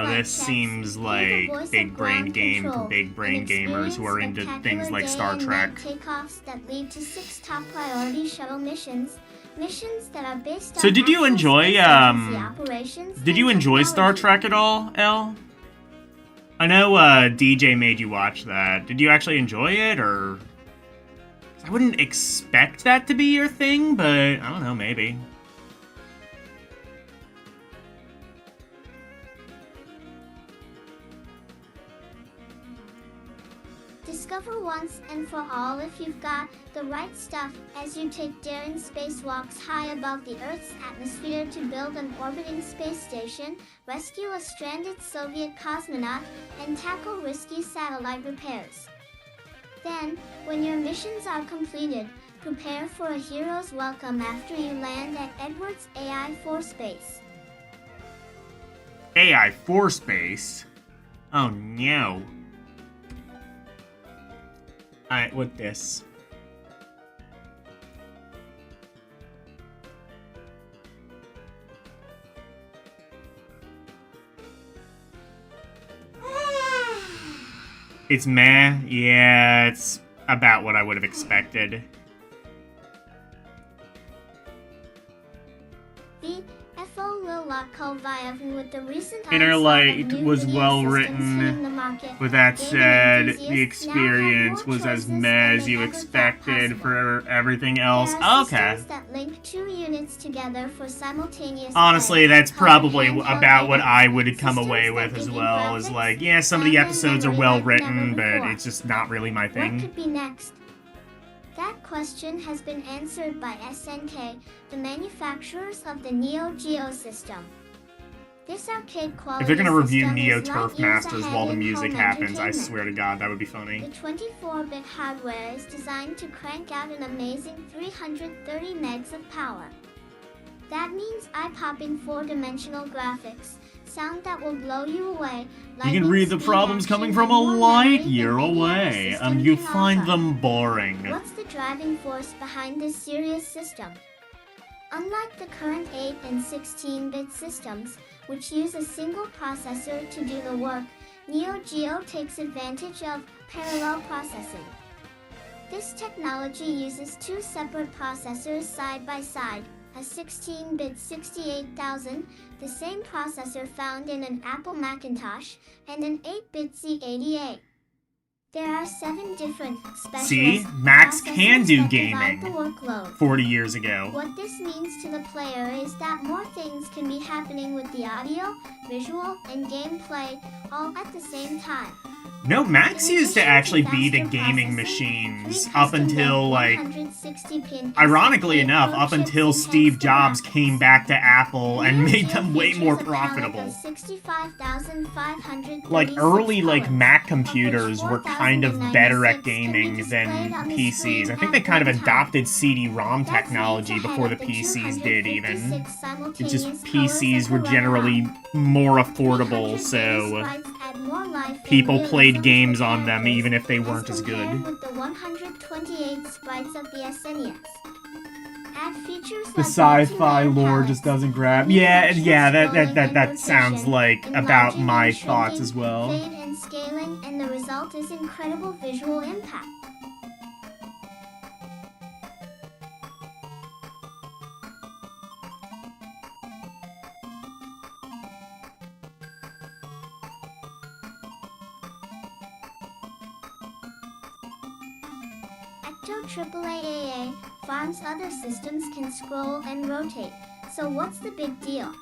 S5: Crew
S2: this
S5: flight
S2: seems
S5: checks, be the
S2: like
S5: voice
S2: big
S5: of
S2: brain
S5: ground
S2: game for
S5: control,
S2: big brain
S5: and
S2: gamers who are
S5: experience
S2: into things like Star
S5: spectacular day
S2: Trek.
S5: and night takeoffs that lead to 6 top priority shuttle missions. Missions that are based on
S2: So did you
S5: actual
S2: enjoy,
S5: space agency operations
S2: Did you
S5: and
S2: enjoy Star
S5: technology.
S2: Trek at all, Elle? I know DJ made you watch that. Did you actually enjoy it, or? I wouldn't expect that to be your thing, but I don't know, maybe.
S5: Discover once and for all if you've got the right stuff as you take daring spacewalks high above the Earth's atmosphere to build an orbiting space station, rescue a stranded Soviet cosmonaut, and tackle risky satellite repairs. Then, when your missions are completed, prepare for a hero's welcome after you land at Edwards AI 4 Space.
S2: AI 4 Space? Oh no. Alright, what this? It's meh. Yeah, it's about what I would have expected.
S5: The FO will lot Kolvayev with the recent
S2: Inner
S5: onslaught
S2: Light
S5: of new
S2: was
S5: video
S2: well
S5: systems
S2: written.
S5: hitting the market.
S2: With that
S5: Gaming
S2: said, the
S5: enthusiasts now have
S2: experience
S5: more
S2: was as
S5: choices
S2: meh
S5: than
S2: as
S5: they
S2: you
S5: ever thought
S2: expected
S5: possible.
S2: for everything else.
S5: There are
S2: Okay.
S5: systems that link two units together for simultaneous
S2: Honestly,
S5: play,
S2: that's
S5: called
S2: probably
S5: handheld
S2: about what
S5: items.
S2: I would come
S5: Systems
S2: away
S5: that
S2: with
S5: give
S2: as
S5: you
S2: well. Is
S5: graphics,
S2: like, yeah, some of the
S5: sound, and
S2: episodes are
S5: memory
S2: well
S5: like never
S2: written, but
S5: before.
S2: it's just not really my
S5: What
S2: thing.
S5: could be next? That question has been answered by SNK, the manufacturers of the Neo Geo system. This arcade quality
S2: If they're gonna review
S5: system
S2: Neo
S5: is light
S2: Turf
S5: years
S2: Masters
S5: ahead
S2: while the
S5: in
S2: music
S5: home
S2: happens, I
S5: entertainment.
S2: swear to God, that would be
S5: The
S2: funny.
S5: 24-bit hardware is designed to crank out an amazing 330 megs of power. That means eye-popping four-dimensional graphics, sound that will blow you away.
S2: You can read the problems coming from a light year away, and you find them boring.
S5: What's the driving force behind this serious system? Unlike the current 8 and 16-bit systems, which use a single processor to do the work, Neo Geo takes advantage of parallel processing. This technology uses two separate processors side by side, a 16-bit 68000, the same processor found in an Apple Macintosh, and an 8-bit Z88. There are 7 different specialist
S2: See? Macs can
S5: processors
S2: do
S5: that divide
S2: gaming.
S5: the workload.
S2: 40 years ago.
S5: What this means to the player is that more things can be happening with the audio, visual, and gameplay all at the same time.
S2: No, Macs
S5: In
S2: used to
S5: addition
S2: actually
S5: to
S2: be the
S5: faster
S2: gaming
S5: processing,
S2: machines
S5: three
S2: up
S5: custom-built
S2: until, like,
S5: 160-pin
S2: ironically
S5: SDK
S2: enough,
S5: Pro
S2: up
S5: chips
S2: until
S5: enhance
S2: Steve
S5: the
S2: Jobs
S5: graphics.
S2: came back to Apple and
S5: Neo
S2: made
S5: Geo
S2: them way
S5: features
S2: more
S5: a palette
S2: profitable.
S5: of 65,536
S2: Like, early, like,
S5: colors,
S2: Mac
S5: of
S2: computers
S5: which
S2: were kind of better at
S5: 4,096 can be
S2: gaming than
S5: displayed on the
S2: PCs.
S5: screen
S2: I think
S5: at
S2: they kind of
S5: one time.
S2: adopted CD-ROM
S5: That's
S2: technology
S5: leagues
S2: before the
S5: ahead of
S2: PCs did, even.
S5: 256
S2: It's just
S5: simultaneous
S2: PCs
S5: colors
S2: were
S5: of the
S2: generally
S5: runner-up.
S2: more affordable,
S5: 300
S2: so
S5: sprites add more life and
S2: people
S5: realism
S2: played
S5: to
S2: games
S5: the
S2: on them
S5: characters
S2: even if they weren't as
S5: compared
S2: good.
S5: with the 128 sprites of the SNES. Add features
S2: The
S5: like
S2: sci-fi
S5: multi-layer
S2: lore
S5: palettes,
S2: just doesn't grab.
S5: new
S2: Yeah,
S5: textures,
S2: yeah,
S5: scrolling
S2: that
S5: and
S2: sounds
S5: rotation,
S2: like about
S5: enlarging
S2: my
S5: and
S2: thoughts
S5: shrinking,
S2: as well.
S5: fade and scaling, and the result is incredible visual impact. Ecto AAA Farm's other systems can scroll and rotate, so what's the big deal?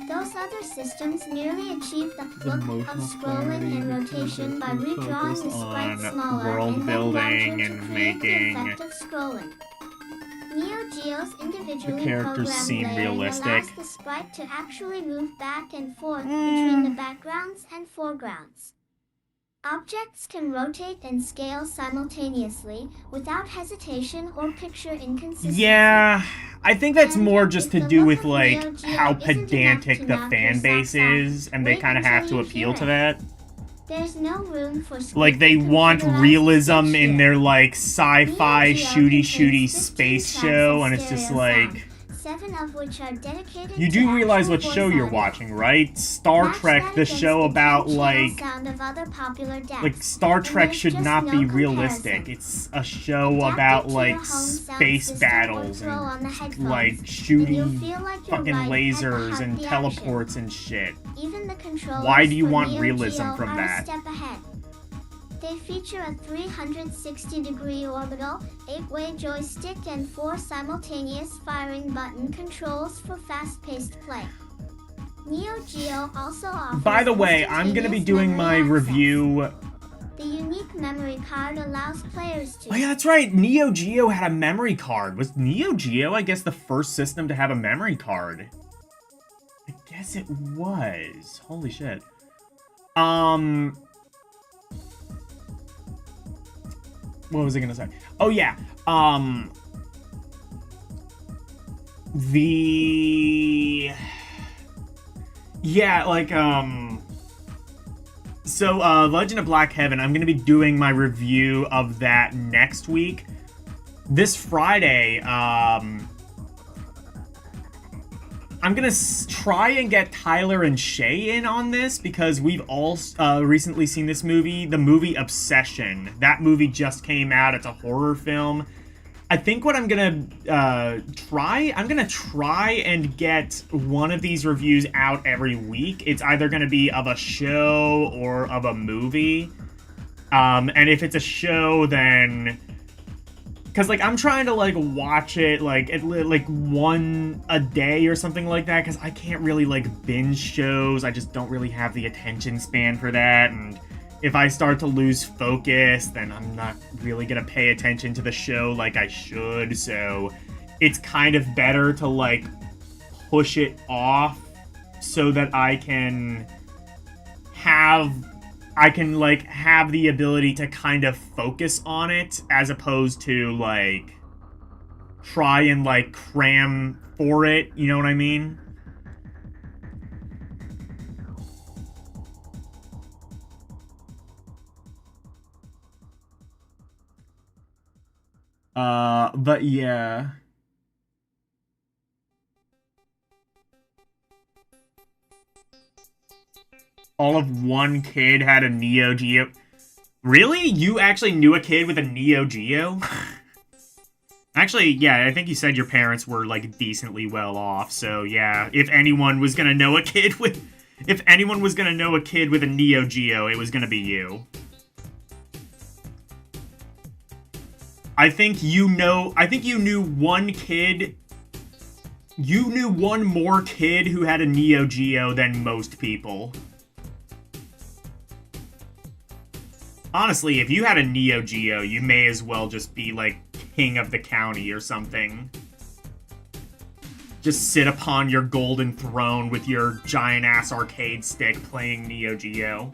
S5: Those other systems merely achieve the look of scrolling and rotation by redrawing the sprites smaller
S2: world
S5: and then
S2: building
S5: larger to
S2: and
S5: create the
S2: making
S5: effect of scrolling. Neo Geo's individually
S2: the characters
S5: programmed
S2: seem
S5: layering
S2: realistic.
S5: allows the sprite to actually move back and forth between the backgrounds and foregrounds. Objects can rotate and scale simultaneously without hesitation or picture inconsistency.
S2: Yeah, I think that's
S5: And
S2: more just
S5: if
S2: to
S5: the
S2: do
S5: look
S2: with,
S5: of
S2: like,
S5: Neo Geo
S2: how
S5: isn't enough
S2: pedantic
S5: to
S2: the
S5: knock
S2: fan
S5: your
S2: base
S5: socks off,
S2: is, and they
S5: wait
S2: kind of have to
S5: until you
S2: appeal
S5: hear
S2: to
S5: it.
S2: that.
S5: There's no room for
S2: Like, they
S5: squeaky
S2: want
S5: computerized
S2: realism
S5: speech
S2: in
S5: here.
S2: their, like, sci-fi
S5: Neo Geo
S2: shooty
S5: contains 15
S2: space
S5: tracks
S2: show,
S5: of
S2: and it's just
S5: stereo
S2: like...
S5: sound, 7 of which are dedicated
S2: You
S5: to
S2: do realize
S5: actual
S2: what show
S5: voice
S2: you're
S5: audio.
S2: watching, right? Star
S5: Match
S2: Trek,
S5: that
S2: the
S5: against
S2: show
S5: the
S2: about,
S5: 10-channel
S2: like...
S5: sound of other popular decks,
S2: Like, Star
S5: and
S2: Trek
S5: there's
S2: should
S5: just
S2: not
S5: no
S2: be
S5: comparison.
S2: realistic. It's a show
S5: Adapt it
S2: about,
S5: to
S2: like,
S5: your home sound
S2: space
S5: system or
S2: battles
S5: throw on the
S2: and,
S5: headphones,
S2: like,
S5: and you'll
S2: shooting
S5: feel like you're
S2: fucking
S5: right at the
S2: lasers
S5: heart
S2: and
S5: of the action.
S2: teleports and shit.
S5: Even the controllers
S2: Why do you
S5: for
S2: want
S5: Neo
S2: realism
S5: Geo
S2: from
S5: are
S2: that?
S5: a step ahead. They feature a 360-degree orbital, 8-way joystick, and 4 simultaneous firing button controls for fast-paced play. Neo Geo also offers
S2: By the way, I'm gonna be
S5: instantaneous
S2: doing my
S5: memory access.
S2: review...
S5: The unique memory card allows players to...
S2: Oh yeah, that's right, Neo Geo had a memory card. Was Neo Geo, I guess, the first system to have a memory card? I guess it was. Holy shit. What was I gonna say? Oh yeah, yeah, like, so, Legend of Black Heaven, I'm gonna be doing my review of that next week. This Friday, I'm gonna try and get Tyler and Shay in on this because we've all recently seen this movie, the movie Obsession. That movie just came out. It's a horror film. I think what I'm gonna try and get one of these reviews out every week. It's either gonna be of a show or of a movie. And if it's a show, then... Because, like, I'm trying to, like, watch it, like, one a day or something like that, because I can't really, like, binge shows. I just don't really have the attention span for that, and if I start to lose focus, then I'm not really gonna pay attention to the show like I should, so it's kind of better to, like, push it off so that I can have the ability to kind of focus on it, as opposed to, like, try and, like, cram for it, you know what I mean? But yeah. All of one kid had a Neo Geo. Really? You actually knew a kid with a Neo Geo? Actually, yeah, I think you said your parents were, like, decently well off, so yeah, if anyone was gonna know a kid with... If anyone was gonna know a kid with a Neo Geo, it was gonna be you. I think you knew one kid... You knew one more kid who had a Neo Geo than most people. Honestly, if you had a Neo Geo, you may as well just be, like, king of the county or something. Just sit upon your golden throne with your giant-ass arcade stick playing Neo Geo.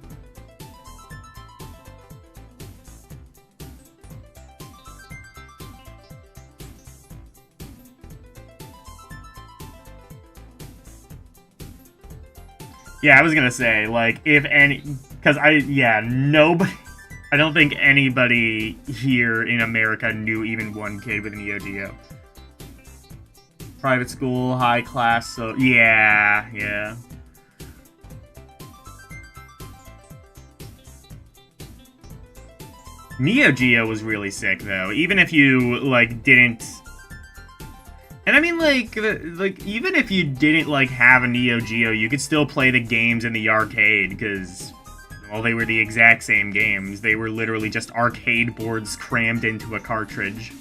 S2: Yeah, I was gonna say, like, if any... Because nobody... I don't think anybody here in America knew even one kid with a Neo Geo. Private school, high class, so... Yeah. Neo Geo was really sick, though. Even if you, like, didn't... And I mean, like, even if you didn't, like, have a Neo Geo, you could still play the games in the arcade, because... Well, they were the exact same games. They were literally just arcade boards crammed into a cartridge.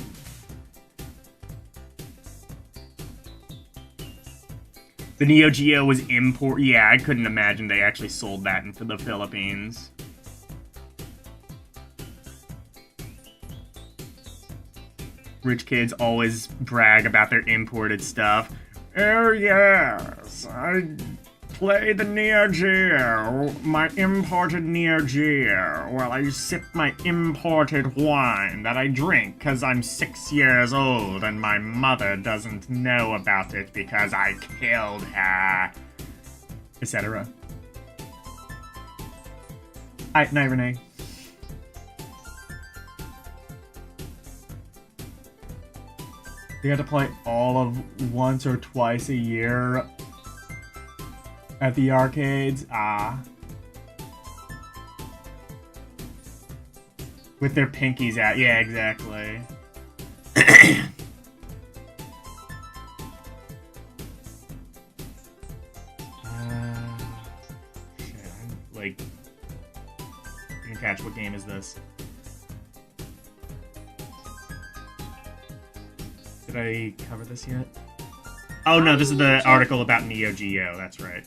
S2: The Neo Geo was Yeah, I couldn't imagine they actually sold that into the Philippines. Rich kids always brag about their imported stuff. Oh yes, I play the Neo Geo, my imported Neo Geo, while I sip my imported wine that I drink because I'm 6 years old and my mother doesn't know about it because I killed her, etc. Night, Renee. You have to play all of once or twice a year at the arcades. With their pinkies out. Yeah, exactly. Shit, I didn't catch what game is this. Did I cover this yet? Oh no, this is the article about Neo Geo, that's right.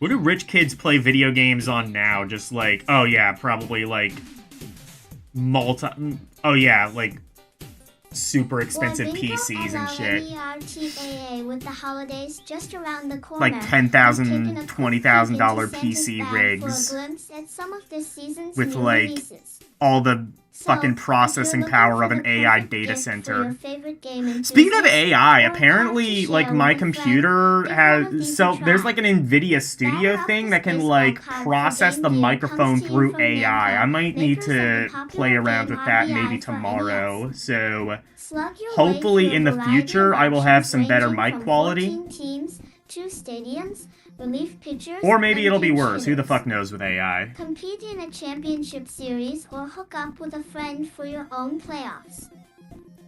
S2: What do rich kids play video games on now? Just like, oh yeah, probably like like super expensive PCs and shit.
S5: With the holidays just around the corner,
S2: like $10,000, $20,000 PC rigs with like all the fucking processing power of an AI data center. Speaking of AI, apparently like my computer has there's like an NVIDIA Studio thing that can like process the microphone through AI. I might need to play around with that maybe tomorrow. So hopefully in the future I will have some better mic quality.
S5: Teams, 2 stadiums, relief pitchers,
S2: Or maybe
S5: and
S2: it'll be
S5: pinch
S2: worse. Who the
S5: hitters.
S2: fuck knows with AI?
S5: Compete in a championship series or hook up with a friend for your own playoffs.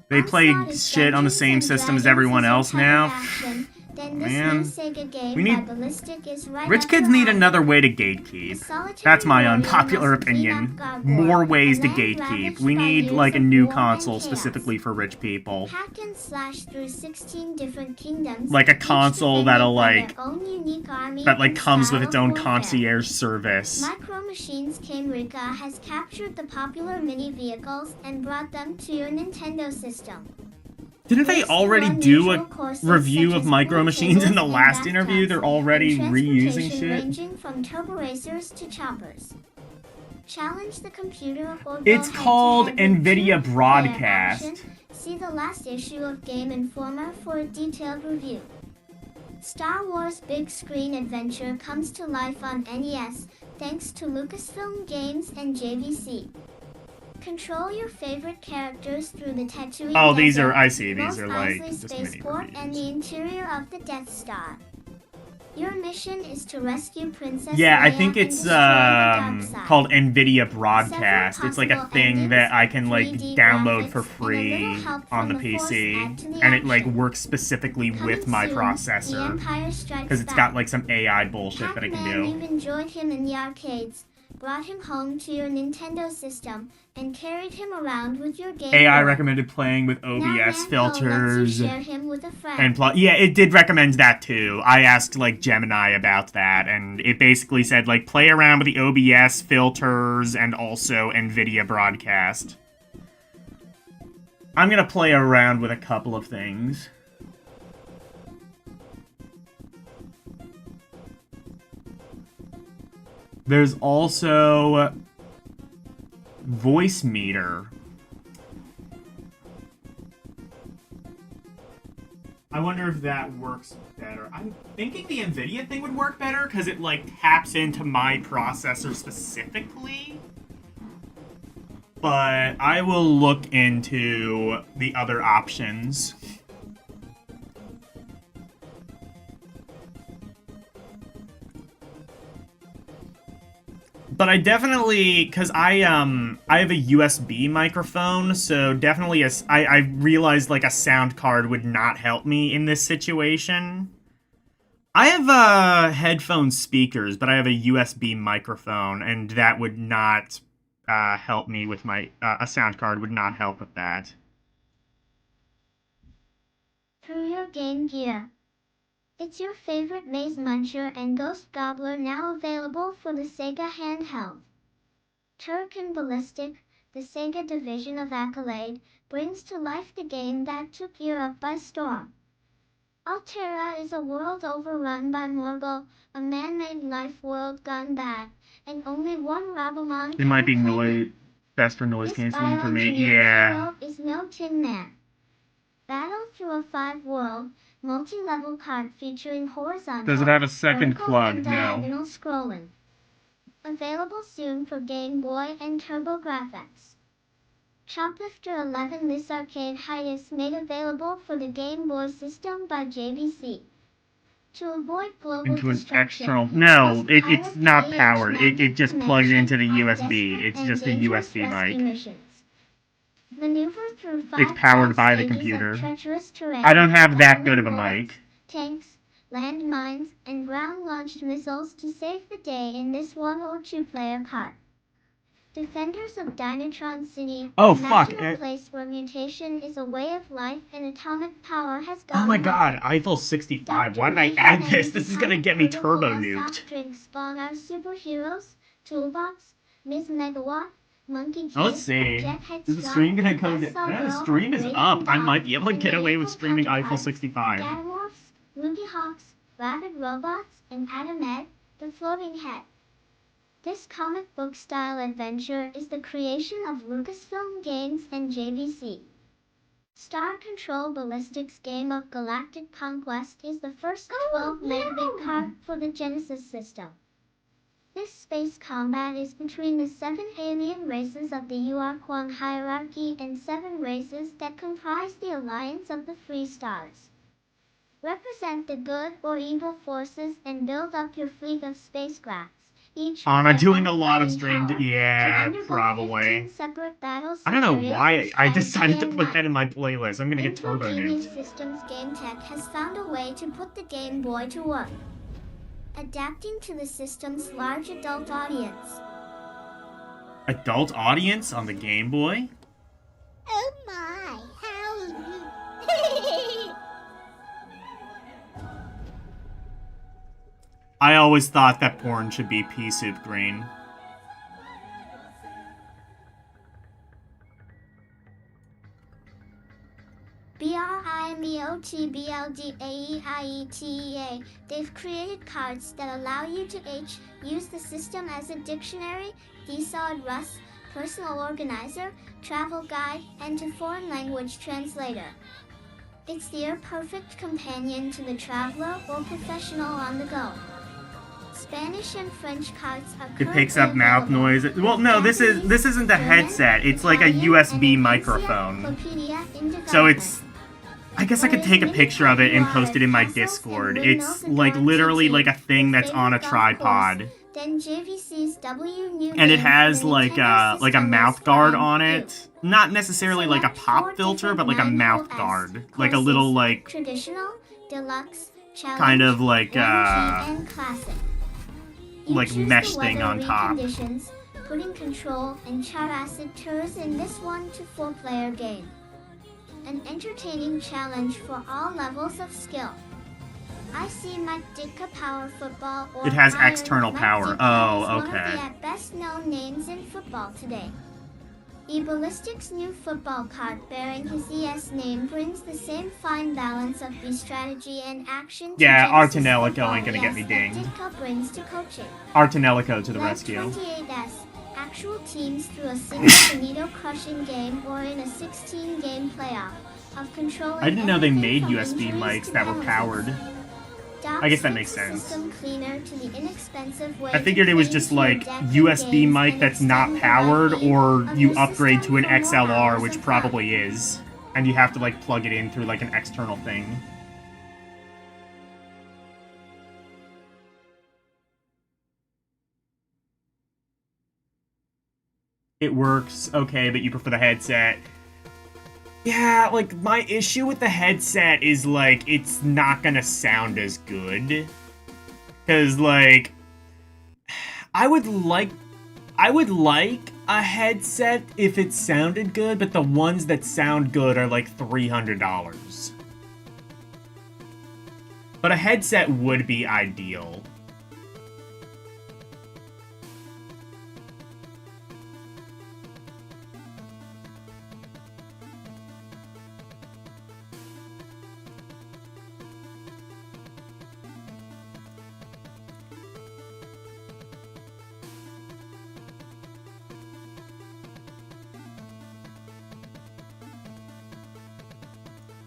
S2: They play
S5: Onslaught is
S2: shit on the
S5: Dungeons
S2: same
S5: and
S2: system as
S5: Dragons
S2: everyone
S5: is your
S2: else
S5: type of
S2: now.
S5: action, then this
S2: Man.
S5: new Sega game
S2: We need-
S5: by Ballistic is right
S2: Rich
S5: up
S2: kids
S5: your
S2: need
S5: alley.
S2: another way to
S5: The
S2: gatekeep.
S5: solitary
S2: That's my
S5: warrior
S2: unpopular
S5: must clean
S2: opinion.
S5: up Gargoyle,
S2: More ways
S5: a
S2: to
S5: land
S2: gatekeep.
S5: ravaged
S2: We
S5: by
S2: need
S5: years
S2: like a
S5: of
S2: new
S5: war and
S2: console
S5: chaos.
S2: specifically for rich people.
S5: Hack and slash through 16 different kingdoms,
S2: Like a
S5: each
S2: console
S5: defended
S2: that'll
S5: by
S2: like
S5: their own unique army
S2: that like
S5: and
S2: comes with
S5: style
S2: its
S5: of
S2: own
S5: warfare.
S2: concierge service.
S5: Micro Machines Kenrika has captured the popular mini vehicles and brought them to your Nintendo system.
S2: Didn't they
S5: Race through
S2: already do
S5: unusual
S2: a
S5: courses
S2: review
S5: such
S2: of
S5: as
S2: Micro
S5: pool
S2: Machines in the
S5: tables and
S2: last interview?
S5: bathtubs,
S2: They're already
S5: and
S2: reusing
S5: transportation
S2: shit.
S5: ranging from turbo racers to choppers. Challenge the computer or go
S2: It's
S5: head-to-head
S2: called
S5: with
S2: NVIDIA
S5: two-player
S2: Broadcast.
S5: action. See the last issue of Game Informer for a detailed review. Star Wars Big Screen Adventure comes to life on NES thanks to Lucasfilm Games and JVC. Control your favorite characters through the Tatooine
S2: Oh, these
S5: Desert,
S2: are, I see, these
S5: Mos
S2: are like
S5: Eisley
S2: just mini
S5: Spaceport, and the
S2: reviews.
S5: interior of the Death Star. Your mission is to rescue Princess
S2: Yeah, I
S5: Leia
S2: think
S5: and
S2: it's
S5: destroy the dark side.
S2: called NVIDIA Broadcast. It's like a
S5: possible
S2: thing that I can like
S5: 3D
S2: download for
S5: graphics, and a little
S2: free
S5: help
S2: on the
S5: from the Force
S2: PC,
S5: add to the
S2: and it like
S5: action.
S2: works specifically with
S5: Coming
S2: my
S5: soon, The
S2: processor
S5: Empire Strikes
S2: because it's
S5: Back.
S2: got like some AI bullshit that I can
S5: Pac-Man,
S2: do.
S5: you've enjoyed him in the arcades, brought him home to your Nintendo system, and carried him around with your Game
S2: AI
S5: Boy.
S2: recommended playing with
S5: Now
S2: OBS
S5: Namco
S2: filters
S5: lets you share him with a friend.
S2: and yeah, it did recommend that too. I asked like Gemini about that, and it basically said like play around with the OBS filters and also NVIDIA Broadcast. I'm gonna play around with a couple of things. There's also voice meter. I wonder if that works better. I'm thinking the NVIDIA thing would work better because it like taps into my processor specifically. But I will look into the other options. But I definitely, because I have a USB microphone, so definitely I realized like a sound card would not help me in this situation. I have headphone speakers, but I have a USB microphone, and that would not help me with my a sound card would not help with that.
S5: Through your Game Gear. It's your favorite Maze Muncher and Ghost Gobbler now available for the Sega handheld. Turk and Ballistic, the Sega division of Accolade, brings to life the game that took Europe by storm. Altera is a world overrun by Morgul, a man-made life world gone bad, and only one Rabamon
S2: It might be
S5: can reclaim
S2: noise, best for noise
S5: This
S2: canceling for me.
S5: bioengineered
S2: Yeah.
S5: hero is no Tin Man. Battle through a 5-world, multi-level card featuring horizontal,
S2: Does it have a second
S5: vertical,
S2: plug?
S5: and
S2: No.
S5: diagonal scrolling. Available soon for Game Boy and TurboGrafx. Choplifter 11. This arcade height is made available for the Game Boy system by JVC. To avoid global
S2: Into an
S5: destruction,
S2: external. No,
S5: most
S2: it's
S5: pilots
S2: not
S5: play
S2: powered. It
S5: each
S2: just
S5: magic
S2: plugs into the
S5: connection on
S2: USB.
S5: desperate
S2: It's
S5: and
S2: just a
S5: dangerous
S2: USB
S5: rescue
S2: mic.
S5: missions. Maneuver through
S2: It's
S5: 5
S2: powered by the
S5: stages of
S2: computer.
S5: treacherous terrain,
S2: I don't have that
S5: battling
S2: good of a
S5: bullets,
S2: mic.
S5: tanks, landmines, and ground-launched missiles to save the day in this one or two-player cart. Defenders of Dynatron City,
S2: Oh,
S5: imagine
S2: fuck,
S5: a place where mutation is a way of life and atomic power has
S2: Oh
S5: gone
S2: my
S5: wild.
S2: god, Eiffel 65. Why did I add this? This is gonna get me turbo nuked.
S5: Soft drinks spawn our superheroes, Toolbox, Ms. Megawatt, Monkey Kid,
S2: Oh, let's see.
S5: Jethead
S2: Is the
S5: Scott,
S2: stream gonna go
S5: Buzzsaw
S2: down?
S5: Girl,
S2: The stream is
S5: Raven
S2: up. I
S5: Dog,
S2: might be able to
S5: and
S2: get
S5: the
S2: away with
S5: April
S2: streaming Eiffel
S5: Counterparts,
S2: 65.
S5: Gatamorphs, Ruby Hawks, Rabid Robots, and Adamed, the Floating Head. This comic book style adventure is the creation of Lucasfilm Games and JVC. Star Control Ballistics Game of Galactic Conquest is the first 12-megabit card for the Genesis system. This space combat is between the 7 alien races of the Uarquan hierarchy and 7 races that comprise the Alliance of the Free Stars. Represent the good or evil forces and build up your fleet of spacecrafts. Each
S2: Am I doing a
S5: with
S2: lot of
S5: unlocking
S2: streams?
S5: power
S2: Yeah,
S5: to undergo
S2: probably.
S5: 15 separate battle
S2: I don't know
S5: scenarios
S2: why I
S5: at
S2: decided to
S5: LDM
S2: put that in my playlist. I'm gonna get
S5: Intel
S2: turbo
S5: Gaming
S2: nuked.
S5: Systems Game Tech has found a way to put the Game Boy to work, adapting to the system's large adult audience.
S2: Adult audience on the Game Boy?
S5: Oh my, how...
S2: I always thought that porn should be pea soup green.
S5: BRIMEOTBLDAEIETEA. They've created cards that allow you to use the system as a dictionary, Desod Rus, personal organizer, travel guide, and to foreign language translator. It's the perfect companion to the traveler or professional on the go. Spanish and French cards are
S2: It picks up
S5: currently
S2: mouth
S5: available.
S2: noise. Well, no, this isn't a headset. It's like a USB microphone. So it's... I guess I could take a picture of it and post it in my Discord. It's like literally like a thing that's on a tripod. And it has like a mouth guard on it. Not necessarily like a pop filter, but like a mouth guard. Like a little like
S5: traditional, deluxe,
S2: kind of like
S5: and classic.
S2: like mesh thing on top.
S5: Putting control and Characid tours in this 1 to 4 player game. An entertaining challenge for all levels of skill. I see Mike Ditka Power Football or
S2: It has
S5: Iron
S2: external
S5: Mike
S2: power.
S5: Ditka
S2: Oh,
S5: is one of
S2: okay.
S5: the best known names in football today. eBallistic's new football card bearing his ES name brings the same fine balance of strategy and action to
S2: Yeah,
S5: Genesis
S2: Artanelico
S5: football
S2: ain't gonna get me
S5: that
S2: dinged.
S5: Ditka brings to coaching.
S2: Artanelico to the
S5: Led
S2: rescue.
S5: 28S actual teams through a single finito-crushing game or in a 16-game playoff of controlling
S2: I didn't know they
S5: everything
S2: made
S5: from
S2: USB
S5: injuries
S2: mics
S5: to
S2: that were
S5: penalties.
S2: powered.
S5: Docs
S2: I guess that
S5: makes
S2: makes
S5: the
S2: sense.
S5: system cleaner to the inexpensive way
S2: I figured
S5: to
S2: it was
S5: play
S2: just
S5: into
S2: like
S5: adaptive
S2: USB
S5: games
S2: mic
S5: and
S2: that's not
S5: extend the
S2: powered,
S5: life
S2: or
S5: of
S2: you
S5: your
S2: upgrade to
S5: system
S2: an
S5: for more
S2: XLR,
S5: hours
S2: which
S5: of fun.
S2: probably is. And you have to like plug it in through like an external thing. It works, okay, but you prefer the headset. Yeah, like, my issue with the headset is, like, it's not gonna sound as good. Because, like, I would like a headset if it sounded good, but the ones that sound good are, like, $300. But a headset would be ideal.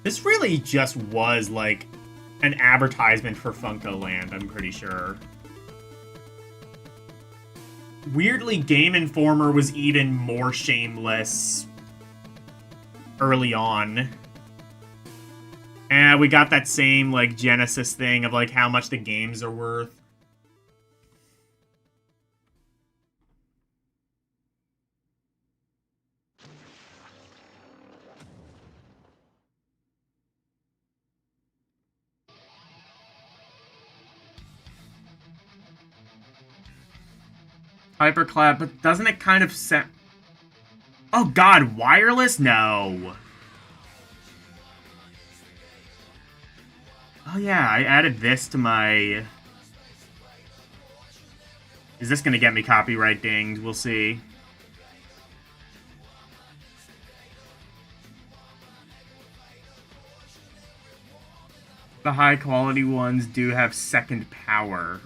S2: This really just was, like, an advertisement for Funko Land, I'm pretty sure. Weirdly, Game Informer was even more shameless early on. And we got that same, like, Genesis thing of, like, how much the games are worth. Hyperclap, but doesn't it kind of sound... Oh god, wireless? No. Oh yeah, I added this to my... Is this gonna get me copyright dinged? We'll see. The high quality ones do have second power.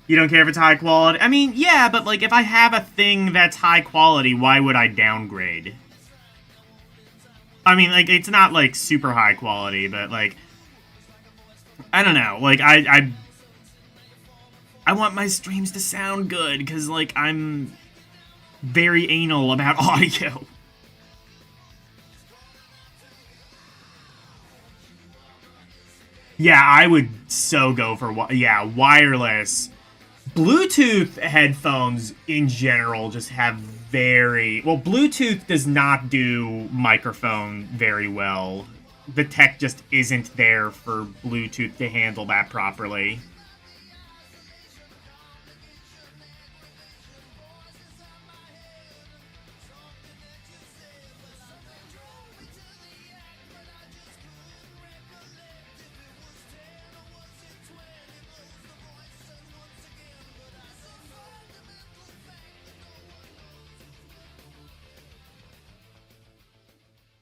S2: You don't care if it's high quality? I mean, yeah, but, like, if I have a thing that's high quality, why would I downgrade? I mean, like, it's not, like, super high quality, but, like... I don't know. Like, I want my streams to sound good, because, like, I'm very anal about audio. Yeah, I would so go for wireless. Bluetooth headphones in general just have Bluetooth does not do microphone very well. The tech just isn't there for Bluetooth to handle that properly.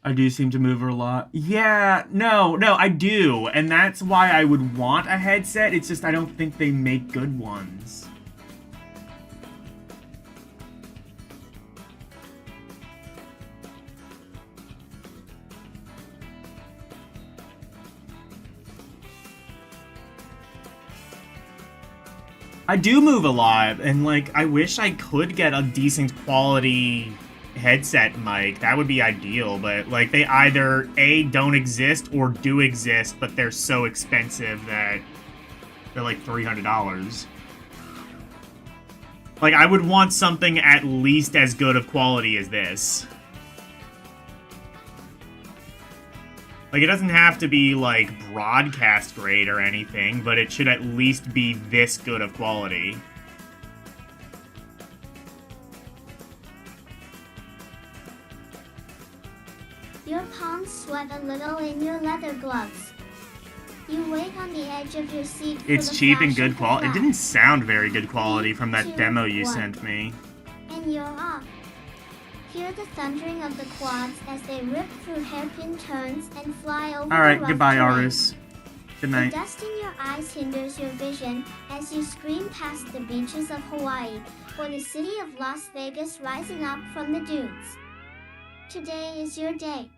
S2: I do seem to move her a lot. Yeah, no, I do. And that's why I would want a headset. It's just I don't think they make good ones. I do move a lot, and, like, I wish I could get a decent quality headset mic. That would be ideal, but, like, they either A, don't exist, or do exist, but they're so expensive that they're like $300. Like, I would want something at least as good of quality as this. Like, it doesn't have to be, like, broadcast grade or anything, but it should at least be this good of quality.
S5: Your palms sweat a little in your leather gloves. You wait on the edge of your seat for
S2: It's
S5: the
S2: cheap and
S5: flash
S2: good
S5: of the
S2: quality. It
S5: flash.
S2: didn't sound very good quality from that
S5: 3, 2,
S2: demo you
S5: 1.
S2: sent me.
S5: And you're off. Hear the thundering of the quads as they rip through hairpin turns and fly over
S2: Alright,
S5: the rough
S2: goodbye,
S5: terrain.
S2: Aris. Good
S5: The
S2: night.
S5: dust in your eyes hinders your vision as you scream past the beaches of Hawaii or the city of Las Vegas rising up from the dunes. Today is your day.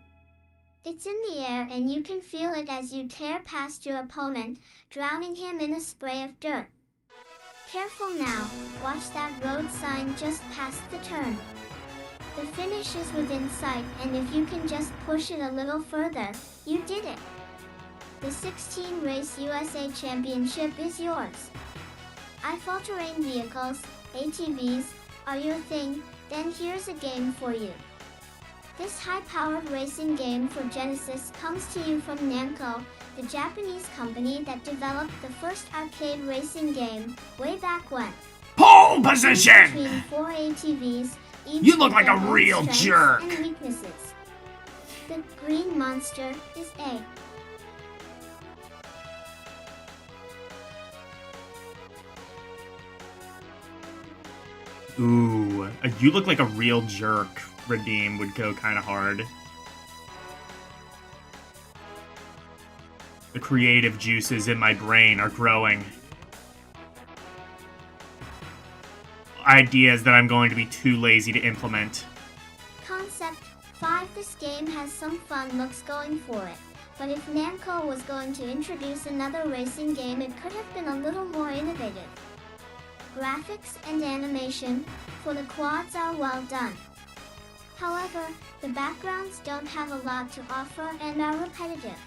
S5: It's in the air and you can feel it as you tear past your opponent, drowning him in a spray of dirt. Careful now, watch that road sign just past the turn. The finish is within sight, and if you can just push it a little further, you did it. The 16 Race USA Championship is yours. If all-terrain vehicles, ATVs, are your thing, then here's a game for you. This high-powered racing game for Genesis comes to you from Namco, the Japanese company that developed the first arcade racing game way back when.
S2: Pole
S5: Choose
S2: position!
S5: between 4 ATVs, each
S2: You look
S5: with
S2: like
S5: their
S2: a
S5: own
S2: real
S5: strengths
S2: jerk.
S5: and weaknesses. The green monster is A.
S2: Ooh, you look like a real jerk. Redeem would go kind of hard. The creative juices in my brain are growing. Ideas that I'm going to be too lazy to implement.
S5: Concept 5. This game has some fun looks going for it, but if Namco was going to introduce another racing game, it could have been a little more innovative. Graphics and animation for the quads are well done. However, the backgrounds don't have a lot to offer and are repetitive.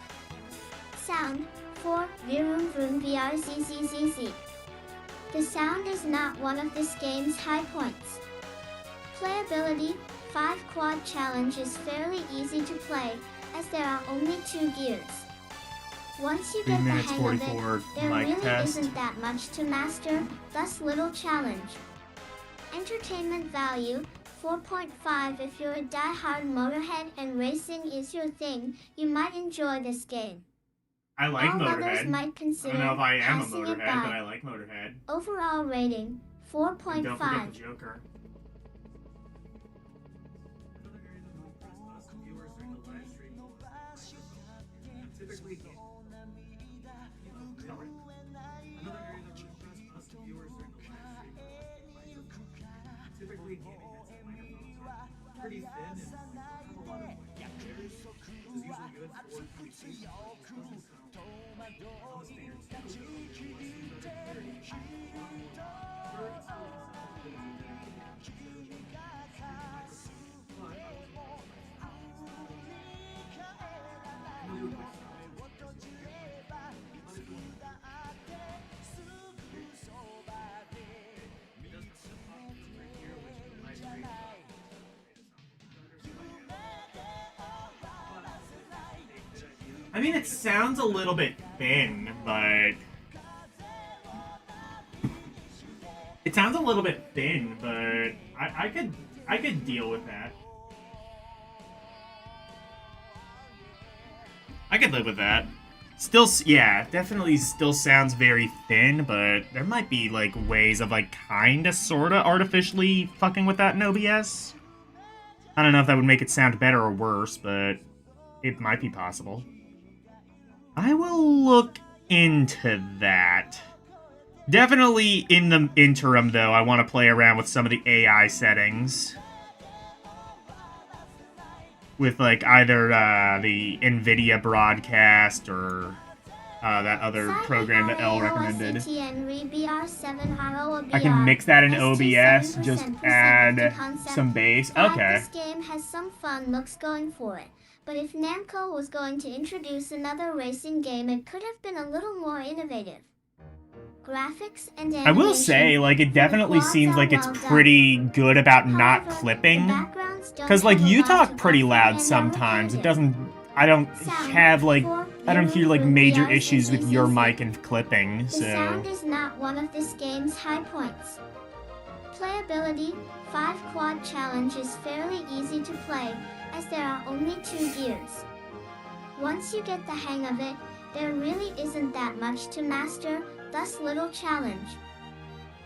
S5: Sound 4. Vroom vroom vrzzzzz. The sound is not one of this game's high points. Playability 5. Quad Challenge is fairly easy to play, as there are only 2 gears. Once you
S2: 3
S5: get the
S2: minutes
S5: hang
S2: 44
S5: of it, there
S2: mic
S5: really
S2: test.
S5: isn't that much to master, thus little challenge. Entertainment value 4.5. If you're a die-hard motorhead and racing is your thing, you might enjoy this game.
S2: I like
S5: All others
S2: Motorhead.
S5: might
S2: I
S5: consider
S2: don't know if I am a
S5: passing it
S2: Motorhead,
S5: by.
S2: but I like Motorhead.
S5: Overall rating
S2: And don't forget
S5: 4.5.
S2: the Joker. I mean, it sounds a little bit thin, but... It sounds a little bit thin, but I could deal with that. I could live with that. Still, yeah, definitely still sounds very thin, but there might be, like, ways of, like, kinda, sorta artificially fucking with that in OBS. I don't know if that would make it sound better or worse, but it might be possible. I will look into that. Definitely in the interim, though, I want to play around with some of the AI settings. With, like, either the NVIDIA broadcast or that other program that Elle recommended. I can mix that in OBS, just add some bass. Okay.
S5: This game has some fun looks going for it. But if Namco was going to introduce another racing game, it could have been a little more innovative. Graphics and animation.
S2: I will say, like, it definitely seems like it's pretty good about not clipping. Because, like, you talk pretty loud sometimes. It doesn't... I don't have, like... I don't hear, like, major issues with your mic and clipping, so...
S5: The sound is not one of this game's high points. Playability, 5 quad challenge is fairly easy to play, as there are only 2 gears. Once you get the hang of it, there really isn't that much to master, thus little challenge.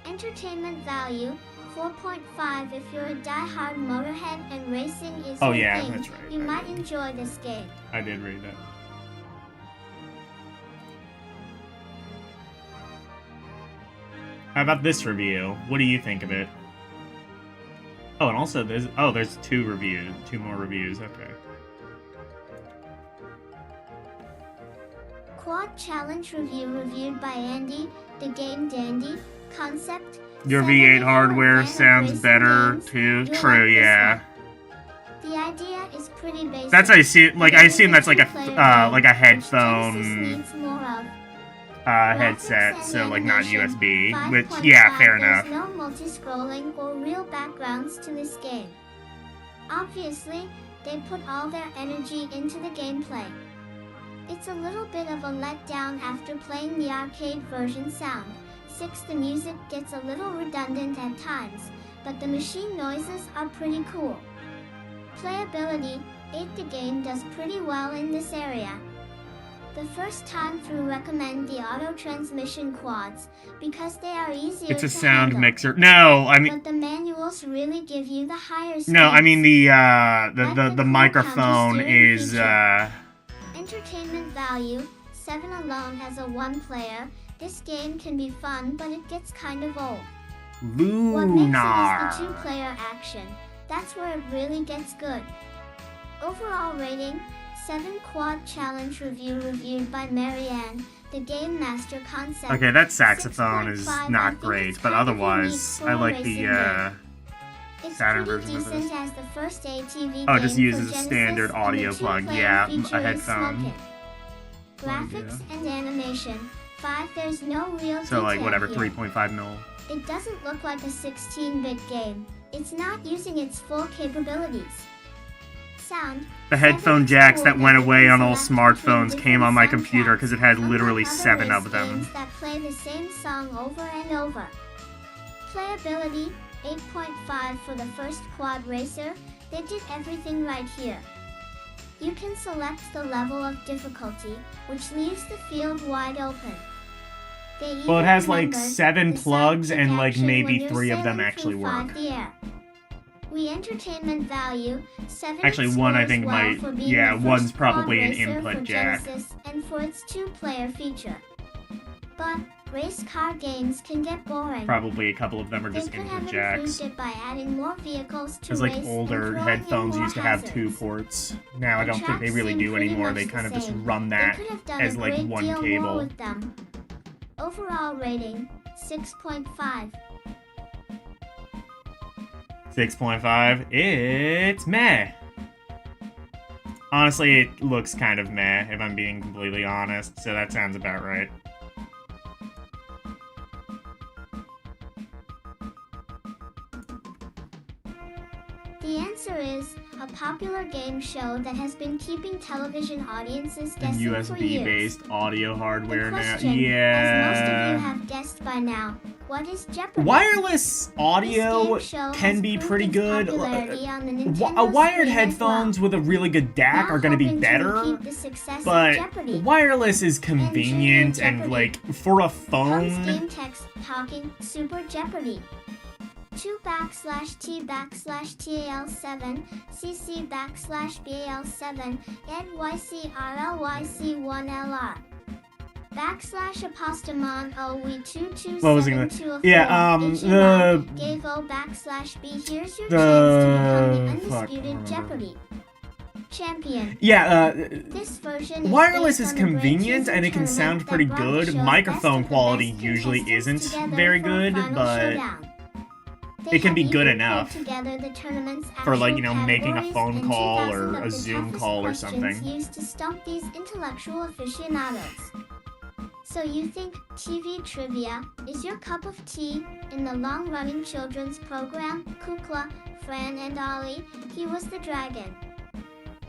S5: Entertainment value, 4.5 if you're a die-hard motorhead and racing is your thing,
S2: that's right.
S5: you might enjoy this game.
S2: I did read that. How about this review? What do you think of it? Oh, and also there's 2 more reviews, okay.
S5: Quad Challenge review reviewed by Andy, the game dandy, concept.
S2: Your V8 hardware sounds better too. True, yeah.
S5: The idea is pretty basic.
S2: That's I assume that's like a headphone headset, so like not USB. Which yeah, fair enough.
S5: There's no multi-scrolling or real backgrounds to this game. Obviously, they put all their energy into the gameplay. It's a little bit of a letdown after playing the arcade version sound. 6. The music gets a little redundant at times, but the machine noises are pretty cool. Playability, 8. The game does pretty well in this area. The first time through recommend the auto transmission quads, because they are easier
S2: It's a
S5: to
S2: sound
S5: handle.
S2: mixer. No, I mean...
S5: But the manuals really give you the higher speeds.
S2: No, I mean the
S5: cool
S2: microphone
S5: counter-steering
S2: is,
S5: feature. Entertainment value, 7 alone as a 1-player. This game can be fun, but it gets kind of old. What makes
S2: Lunar.
S5: it is the 2-player action. That's where it really gets good. Overall rating, 7 Quad Challenge review reviewed by Marianne, the Game Master concept.
S2: Okay, that saxophone is
S5: 6.5. I
S2: not
S5: think
S2: great,
S5: it's
S2: but
S5: kind of
S2: otherwise,
S5: unique
S2: I
S5: for a
S2: like
S5: racing
S2: the
S5: game. It's
S2: Saturn
S5: pretty
S2: version of this.
S5: decent as the first ATV
S2: Oh, it
S5: game
S2: just
S5: for
S2: uses a
S5: Genesis,
S2: standard
S5: and
S2: audio
S5: the
S2: plug,
S5: 2-player
S2: yeah,
S5: feature
S2: a
S5: is
S2: headphone.
S5: Smokin'. Graphics and animation, 5. There's no real
S2: So like
S5: detail
S2: whatever,
S5: here.
S2: 3.5 mil.
S5: It doesn't look like a 16-bit game. It's not using its full capabilities. Sound.
S2: The
S5: 7
S2: headphone
S5: is
S2: jacks
S5: cool
S2: that went
S5: you
S2: away
S5: can
S2: on all
S5: select
S2: smartphones
S5: between
S2: came on my
S5: different
S2: computer because it had
S5: soundtracks,
S2: literally
S5: unlike
S2: 7
S5: other
S2: of
S5: race
S2: them.
S5: games that play the same song over and over. Playability, 8.5 for the first quad racer. They did everything right here. You can select the level of difficulty, which leaves the field wide open. They
S2: Well, it
S5: even
S2: has like
S5: remembered
S2: 7
S5: the
S2: plugs
S5: sidekick
S2: and like
S5: action
S2: maybe
S5: when you're
S2: 3 of them
S5: sailing
S2: actually
S5: through
S2: work.
S5: the air. We entertainment value, 7.
S2: Actually,
S5: It
S2: one I
S5: scores
S2: think
S5: well
S2: might-
S5: for being
S2: yeah,
S5: the
S2: one's
S5: first
S2: probably
S5: quad
S2: an
S5: racer
S2: input
S5: for
S2: jack.
S5: Genesis and for its 2-player feature. But race car games can get boring.
S2: Probably a couple of them are
S5: They
S2: just
S5: could
S2: input
S5: have
S2: jacks.
S5: improved it by adding more vehicles to
S2: Because
S5: race
S2: like
S5: and
S2: older
S5: throwing
S2: headphones
S5: in more
S2: used to have 2
S5: hazards.
S2: ports. Now I
S5: The
S2: don't think they
S5: tracks
S2: really
S5: seem
S2: do
S5: pretty
S2: anymore.
S5: much
S2: They
S5: the
S2: kind of just
S5: same.
S2: run
S5: They
S2: that
S5: could have done
S2: as
S5: a
S2: like
S5: great
S2: one
S5: deal more
S2: cable.
S5: with them. Overall rating, 6.5.
S2: 6.5. It's meh. Honestly, it looks kind of meh, if I'm being completely honest, so that sounds about right.
S5: The answer is, a popular game show that has been keeping television audiences
S2: And
S5: guessing for years.
S2: USB-based audio hardware
S5: The
S2: now.
S5: question,
S2: Yeah.
S5: as most of you have guessed by now, what is Jeopardy?
S2: Wireless audio
S5: This game show
S2: can
S5: has
S2: be
S5: proved
S2: pretty
S5: its
S2: good.
S5: popularity on the Nintendo
S2: Wired
S5: screen as
S2: headphones
S5: well.
S2: with a really good DAC
S5: Now
S2: are going to be
S5: hoping to
S2: better,
S5: repeat the success of
S2: but
S5: Jeopardy.
S2: wireless is convenient and,
S5: Jeopardy.
S2: like, for a
S5: Comes
S2: phone.
S5: game text talking Super Jeopardy. 2\t/tal7 cc/bal7 nycrlyc1lr \apostamon owe227
S2: What was it gonna- Yeah,
S5: gave o \b. Here's your
S2: the-
S5: chance to become the
S2: fuck, I don't
S5: undisputed
S2: remember.
S5: Jeopardy champion.
S2: Yeah,
S5: This version
S2: wireless
S5: based
S2: is
S5: on the Brain
S2: convenient
S5: Teaser
S2: and it can
S5: tournament
S2: sound
S5: that
S2: pretty
S5: brought the
S2: good.
S5: show's
S2: Microphone
S5: best of the
S2: quality
S5: best
S2: usually
S5: contestants
S2: isn't
S5: together
S2: very
S5: for a
S2: good,
S5: final
S2: but
S5: showdown. They
S2: it can
S5: have
S2: be good
S5: even put
S2: enough
S5: together the tournament's
S2: for, like,
S5: actual
S2: making a
S5: categories
S2: phone
S5: and
S2: call
S5: 2,000
S2: or
S5: of
S2: a
S5: the
S2: Zoom
S5: toughest
S2: call or
S5: questions
S2: something.
S5: used to stump these intellectual aficionados. So you think TV trivia is your cup of tea in the long-running children's program Kukla, Fran and Ollie, He Was the Dragon?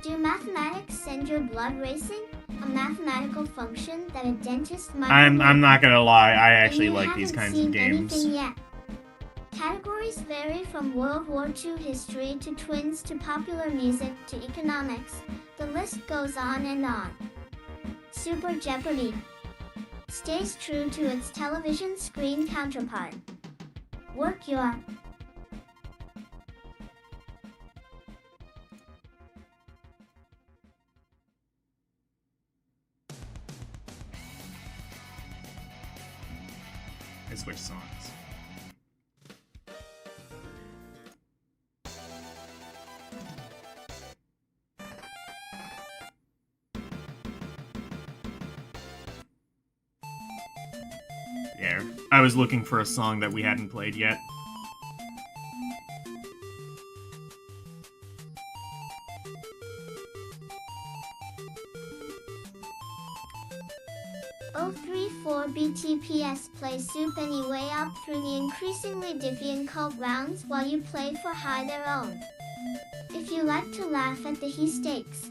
S5: Do mathematics send your blood racing? A mathematical function that a dentist might
S2: I'm not gonna lie, I
S5: and
S2: actually
S5: you
S2: like these
S5: haven't
S2: kinds of
S5: seen
S2: games.
S5: anything yet. Categories vary from World War II history to twins to popular music to economics. The list goes on and on. Super Jeopardy stays true to its television screen counterpart. Work your
S2: I switch songs. There. I was looking for a song that we hadn't played yet.
S5: O34 BTPS play Soup Anyway up through the increasingly difficult rounds while you play for high their own. If you like to laugh at the he stakes.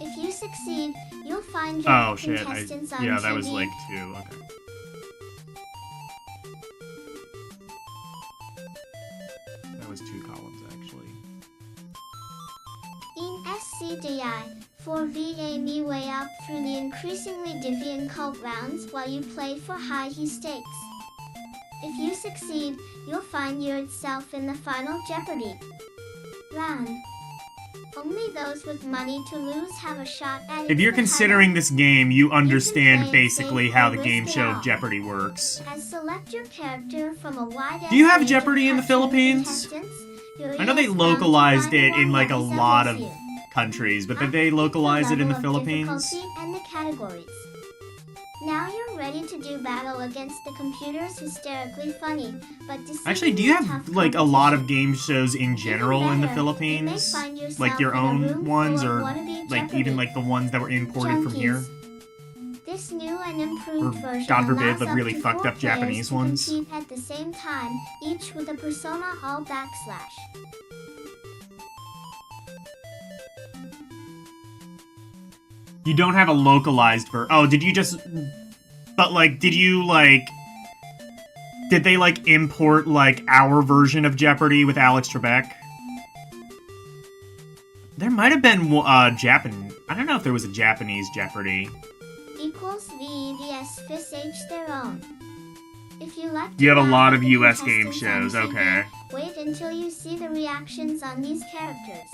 S5: If you succeed, you'll find your
S2: Oh shit,
S5: contestants on
S2: yeah, that was
S5: TV.
S2: like 2, okay. That was 2 columns, actually.
S5: In SCDI, 4VA me way up through the increasingly difficult rounds while you play for high he stakes. If you succeed, you'll find yourself in the final Jeopardy round. Only those with money to lose have a shot at it.
S2: If you're
S5: the title.
S2: considering this game, you understand
S5: play it
S2: basically
S5: safe
S2: how
S5: or
S2: the game
S5: risk it
S2: show
S5: all.
S2: Jeopardy works.
S5: As select your character from a wide
S2: Do you have
S5: range of
S2: Jeopardy in the
S5: cartoon
S2: Philippines?
S5: contestants, you're
S2: I know they
S5: yes bound to
S2: localized
S5: find
S2: it
S5: one
S2: in like
S5: that
S2: a lot of
S5: resembles you.
S2: countries, but did
S5: I've
S2: they
S5: picked the
S2: localize it in the
S5: level of
S2: Philippines?
S5: difficulty and the categories. Now you're ready to do battle against the computer's hysterically funny, but
S2: Actually, do you
S5: deceivingly
S2: have
S5: tough
S2: like a lot of
S5: competition.
S2: game shows in general
S5: Even
S2: in the
S5: better, you may
S2: Philippines?
S5: find yourself
S2: Like your
S5: in a
S2: own
S5: room
S2: ones
S5: full
S2: or
S5: of wannabe
S2: like
S5: Jeopardy
S2: even like the ones that were imported from here?
S5: junkies. This new and improved
S2: Or,
S5: version
S2: God forbid,
S5: allows
S2: the
S5: up
S2: really
S5: to
S2: fucked
S5: 4
S2: up Japanese
S5: players to
S2: ones.
S5: compete at the same time, each with a persona all /.
S2: You don't have a localized Oh, did you just... But, like, did you, like... Did they, like, import, like, our version of Jeopardy with Alex Trebek? There might have been, Japan... I don't know if there was a Japanese Jeopardy.
S5: Equals VEVS FIS H their own. If you like to
S2: You have a
S5: laugh
S2: lot
S5: at
S2: of
S5: the
S2: US game
S5: contestants on
S2: shows,
S5: TV,
S2: okay.
S5: Wait until you see the reactions on these characters.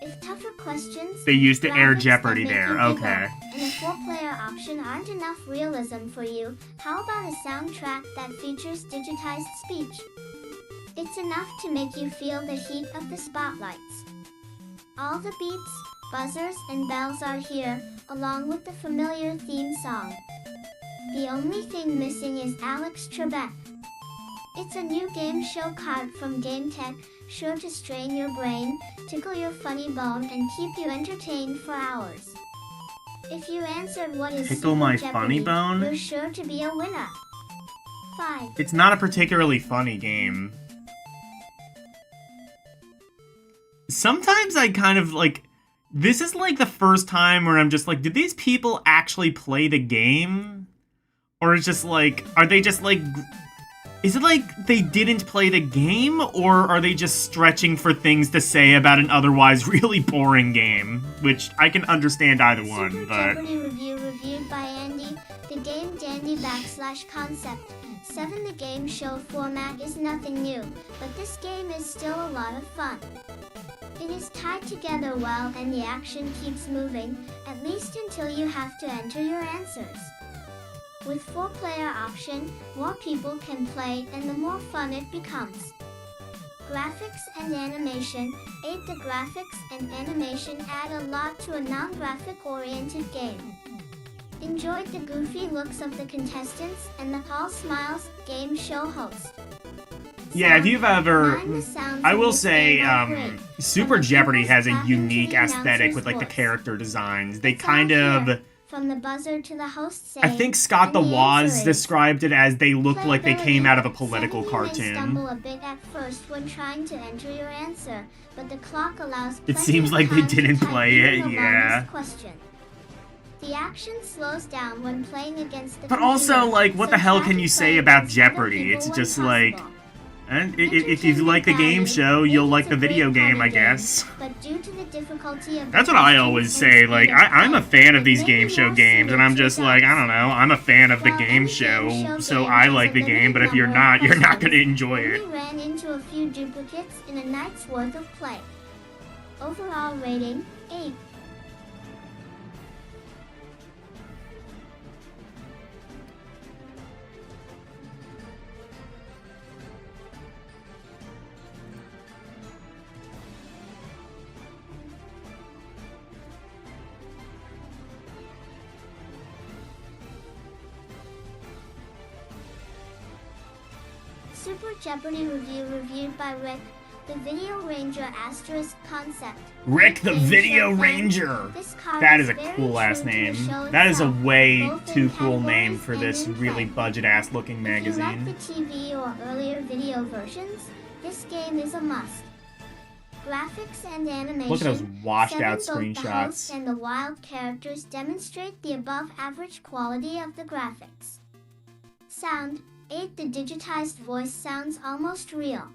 S5: If tougher questions,
S2: They used to air
S5: graphics
S2: Jeopardy
S5: that make
S2: there,
S5: you giggle,
S2: okay.
S5: and a 4-player option aren't enough realism for you, how about a soundtrack that features digitized speech? It's enough to make you feel the heat of the spotlights. All the beats, buzzers, and bells are here, along with the familiar theme song. The only thing missing is Alex Trebek. It's a new game show card from Game Tech, sure to strain your brain, tickle your funny bone, and keep you entertained for hours. If you answered what is
S2: Tickle
S5: Super
S2: my
S5: Jeopardy,
S2: funny bone?
S5: you're sure to be a winner. 5.
S2: It's not a particularly funny game. sometimes I kind of, like, this is, like, the first time where I'm just like, did these people actually play the game? Or is just, like, are they just, like, is it like they didn't play the game? Or are they just stretching for things to say about an otherwise really boring game? Which, I can understand either one,
S5: Super
S2: but...
S5: Jeopardy review reviewed by Andy. The game Dandy / concept. 7 The game show format is nothing new, but this game is still a lot of fun. It is tied together well and the action keeps moving, at least until you have to enter your answers. With 4-player option, more people can play and the more fun it becomes. Graphics and animation. 8 The graphics and animation add a lot to a non-graphic oriented game. Enjoyed the goofy looks of the contestants and the Paul Smiles game show host.
S2: Yeah, if you've ever...
S5: Mind the sounds
S2: I
S5: in
S2: will
S5: this
S2: say,
S5: game are great.
S2: Super
S5: From the
S2: Jeopardy
S5: people's
S2: has a
S5: clapping to
S2: unique
S5: the
S2: aesthetic
S5: announcer's
S2: with, like, the
S5: voice.
S2: character designs. They
S5: It's
S2: kind
S5: all
S2: of...
S5: here, from the buzzer to the host saying,
S2: I think Scott the
S5: and the
S2: Woz
S5: answer is-
S2: described it as they looked like they came out of a
S5: Playability.
S2: political
S5: 7 You may
S2: cartoon.
S5: stumble a bit at first when trying to enter your answer, but the clock allows
S2: It
S5: plenty
S2: seems
S5: of
S2: like they
S5: time to
S2: didn't
S5: type
S2: play
S5: even
S2: it,
S5: the
S2: yeah.
S5: longest question. The action slows down when playing against the
S2: But also,
S5: computer,
S2: like, what
S5: so
S2: the hell
S5: try
S2: can
S5: to
S2: you
S5: play
S2: say about
S5: against other
S2: Jeopardy?
S5: people
S2: It's
S5: when
S2: just like...
S5: possible.
S2: And if you like the game show, you'll like the video game, I guess.
S5: But due to the difficulty of
S2: That's
S5: the
S2: what I
S5: questions
S2: always
S5: and
S2: say, like,
S5: speed of
S2: I'm a
S5: play,
S2: fan of
S5: it
S2: these
S5: may
S2: game
S5: be
S2: show
S5: more
S2: games, and
S5: suited
S2: I'm
S5: to
S2: just like, I
S5: adults.
S2: don't know, I'm a fan of the
S5: While
S2: game
S5: any
S2: show,
S5: game show
S2: so
S5: game
S2: I
S5: has
S2: like
S5: a
S2: the game, but
S5: limited
S2: if you're
S5: number of
S2: not, you're not gonna
S5: questions,
S2: enjoy it.
S5: we ran into a few duplicates in a night's worth of play. Overall rating, 8. Super Jeopardy review reviewed by Rick. The Video Ranger asterisk concept.
S2: Rick the
S5: Game
S2: Video
S5: show fan.
S2: Ranger!
S5: This card
S2: That is a
S5: very
S2: cool-ass
S5: true to the
S2: name.
S5: show
S2: That is a
S5: itself,
S2: way
S5: both in
S2: too cool name
S5: categories
S2: for
S5: and
S2: this
S5: in
S2: really
S5: play.
S2: budget-ass looking
S5: If you like
S2: magazine.
S5: the TV or earlier video versions, this game is a must. Graphics and animation.
S2: Look at those washed out
S5: 7 Both the host
S2: screenshots.
S5: and the wild characters demonstrate the above average quality of the graphics. Sound. 8 The digitized voice sounds almost real.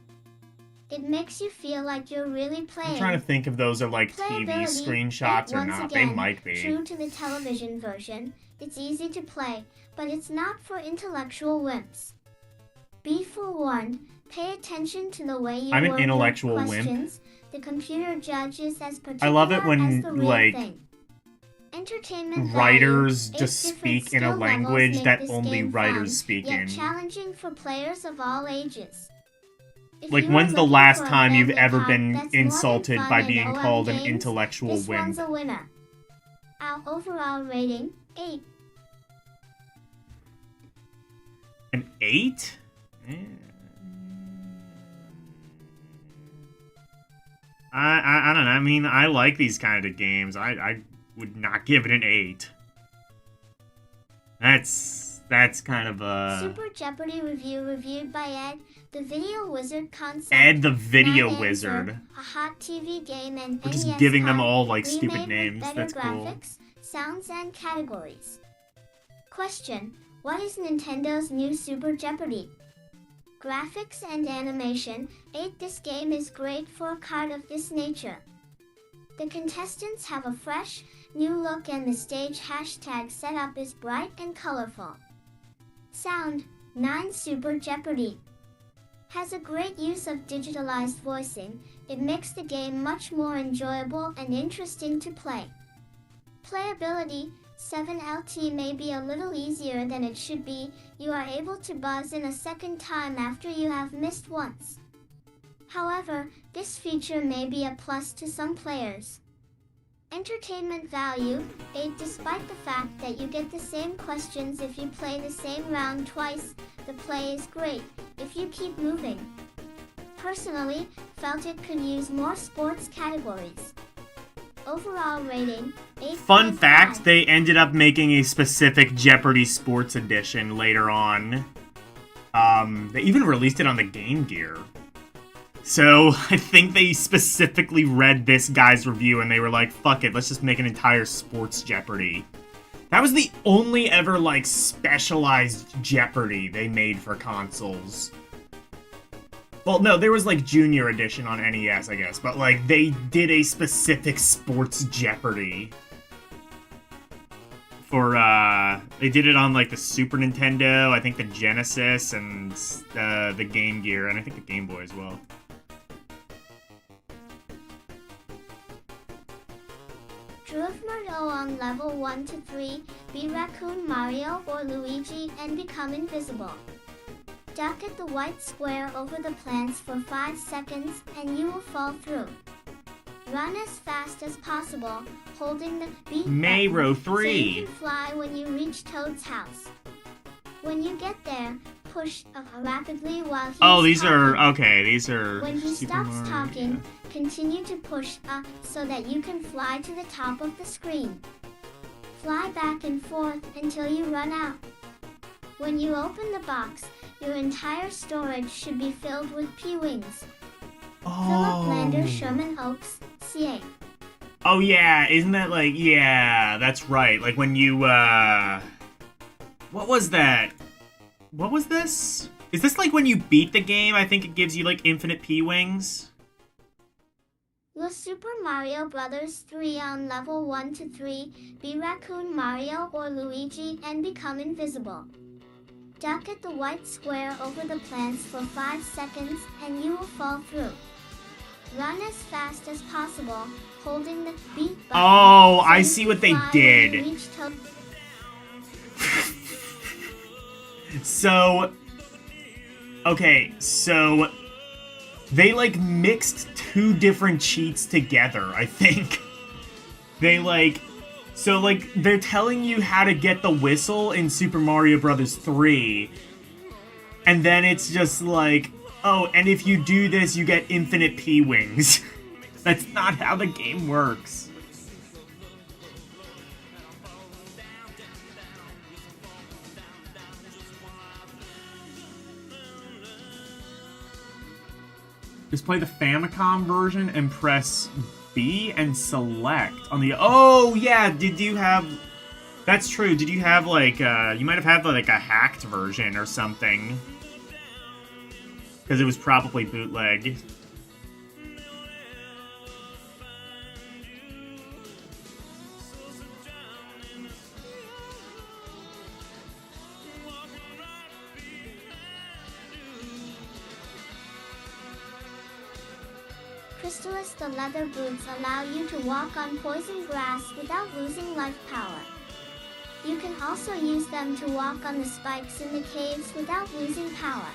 S5: It makes you feel like you're really playing.
S2: I'm trying to think if those are like TV
S5: Playability,
S2: screenshots or
S5: once
S2: not.
S5: again,
S2: They might be.
S5: True to the television version, it's easy to play, but it's not for intellectual wimps. Be forewarned, pay attention to the way you
S2: I'm an
S5: word your
S2: intellectual wimp.
S5: questions. The computer judges as particular
S2: I love it when,
S5: as the real
S2: like,
S5: thing. Entertainment
S2: writers
S5: value. 8
S2: just
S5: different
S2: speak in a
S5: skill levels
S2: language
S5: make
S2: that
S5: this
S2: only
S5: game
S2: writers
S5: fun,
S2: speak
S5: yet
S2: in.
S5: challenging for players of all ages. If
S2: Like,
S5: you are
S2: when's the
S5: looking
S2: last
S5: for a
S2: time you've
S5: family
S2: ever
S5: card
S2: been
S5: that's more than
S2: insulted
S5: fun
S2: by
S5: and
S2: being
S5: OM
S2: called an
S5: games,
S2: intellectual
S5: this one's
S2: wimp?
S5: a winner. Our overall rating, 8.
S2: An 8? I don't know. I mean, I like these kind of games. I would not give it an 8. That's kind of a...
S5: Super Jeopardy review reviewed by Ed, the Video Wizard concept.
S2: Ed the Video
S5: Non-answer,
S2: Wizard.
S5: A hot TV game and
S2: We're just
S5: NES
S2: giving them
S5: card
S2: all, like,
S5: remade
S2: stupid
S5: with
S2: names.
S5: better
S2: That's cool.
S5: graphics, sounds, and categories. Question: what is Nintendo's new Super Jeopardy? Graphics and animation. 8 This game is great for a card of this nature. The contestants have a fresh, new look and the stage hashtag setup is bright and colorful. Sound. 9 Super Jeopardy has a great use of digitalized voicing. It makes the game much more enjoyable and interesting to play. Playability. 7 LT may be a little easier than it should be. You are able to buzz in a second time after you have missed once. However, this feature may be a plus to some players. Entertainment value. 8 Despite the fact that you get the same questions if you play the same round twice, the play is great if you keep moving. Personally, felt it could use more sports categories. Overall rating, 8.
S2: Fun fact, they ended up making a specific Jeopardy Sports Edition later on. They even released it on the Game Gear. So I think they specifically read this guy's review and they were like, fuck it, let's just make an entire sports Jeopardy. That was the only ever, like, specialized Jeopardy they made for consoles. Well, no, there was, like, Junior Edition on NES, I guess, but, like, they did a specific sports Jeopardy. For, they did it on, like, the Super Nintendo, I think the Genesis, and the Game Gear, and I think the Game Boy as well.
S5: Drift on level 1 to 3, be Raccoon Mario or Luigi and become invisible. Duck at the white square over the plants for 5 seconds and you will fall through. Run as fast as possible, holding the B
S2: Mayro
S5: button so
S2: 3.
S5: you can fly when you reach Toad's house. When you get there, push rapidly while he's
S2: Oh, these
S5: talking.
S2: are, okay, these are
S5: When he
S2: Super
S5: stops
S2: Mario,
S5: talking,
S2: yeah.
S5: continue to push so that you can fly to the top of the screen. Fly back and forth until you run out. When you open the box, your entire storage should be filled with P-Wings. Philip Lander Sherman Oaks, CA.
S2: Oh yeah, isn't that like, yeah, that's right. Like when you, what was that? What was this? Is this like when you beat the game, I think it gives you like infinite P-Wings?
S5: The Super Mario Bros. 3 on level 1 to 3, be Raccoon Mario or Luigi and become invisible. Duck at the white square over the plants for 5 seconds and you will fall through. Run as fast as possible, holding the B button.
S2: Oh,
S5: so
S2: I
S5: you
S2: see
S5: can
S2: what they
S5: fly when
S2: did.
S5: you reach
S2: So, okay, so they like mixed two different cheats together, I think. They like, so like they're telling you how to get the whistle in Super Mario Bros. 3, and then it's just like, oh, and if you do this, you get infinite P-Wings. That's not how the game works. Just play the Famicom version and press B and select on the... Oh, yeah, did you have... That's true. Did you have, like, you might have had, like, a hacked version or something. Because it was probably bootleg.
S5: Crystallis, the leather boots allow you to walk on poison grass without losing life power. You can also use them to walk on the spikes in the caves without losing power.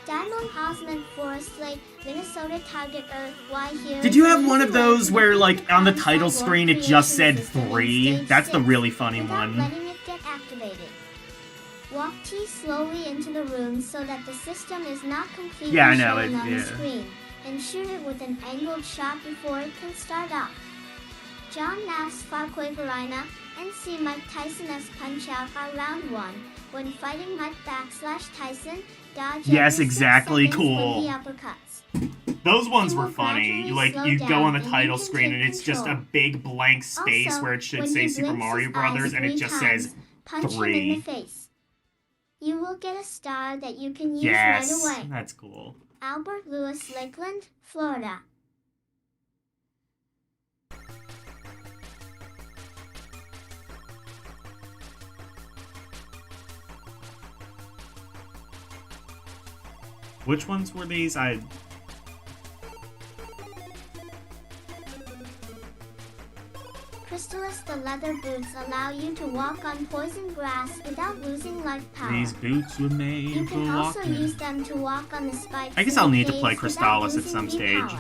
S5: Diamond Osmond Forest Lake, Minnesota Target Earth, why here?
S2: Did you have one of those where, like, on the title screen it just said 3? That's the really funny one.
S5: Letting it get activated. Walk T slowly into the room so that the system is not completely
S2: Yeah, I know,
S5: showing on
S2: yeah.
S5: the screen, and shoot it with an angled shot before it can start up. John Nass Farquay Varina, NC Mike Tyson S Punch-Out are round 1, when fighting Mike /Tyson, dodge
S2: Yes,
S5: every 6
S2: exactly,
S5: seconds when
S2: cool.
S5: he uppercuts.
S2: Those ones
S5: It
S2: were
S5: will
S2: funny. You,
S5: gradually
S2: like,
S5: slow
S2: you go
S5: down
S2: on the
S5: and you
S2: title
S5: can
S2: screen
S5: take
S2: and it's just a
S5: control.
S2: big blank space
S5: Also,
S2: where it should
S5: when
S2: say
S5: he
S2: Super
S5: blinks
S2: Mario
S5: his
S2: Brothers
S5: eyes
S2: and it
S5: 3
S2: just
S5: times,
S2: says
S5: punch him in
S2: 3.
S5: the face. You will get a star that you can use
S2: Yes,
S5: right away.
S2: that's cool.
S5: Albert Lewis, Lakeland, Florida.
S2: Which ones were these?
S5: Crystallis, the leather boots allow you to walk on poison grass without losing life power.
S2: These boots were made
S5: You
S2: for
S5: can also
S2: walking.
S5: use them to walk on the spikes.
S2: I guess
S5: in
S2: I'll
S5: the
S2: need to play
S5: caves without
S2: Crystallis at
S5: losing
S2: some
S5: E
S2: stage.
S5: power.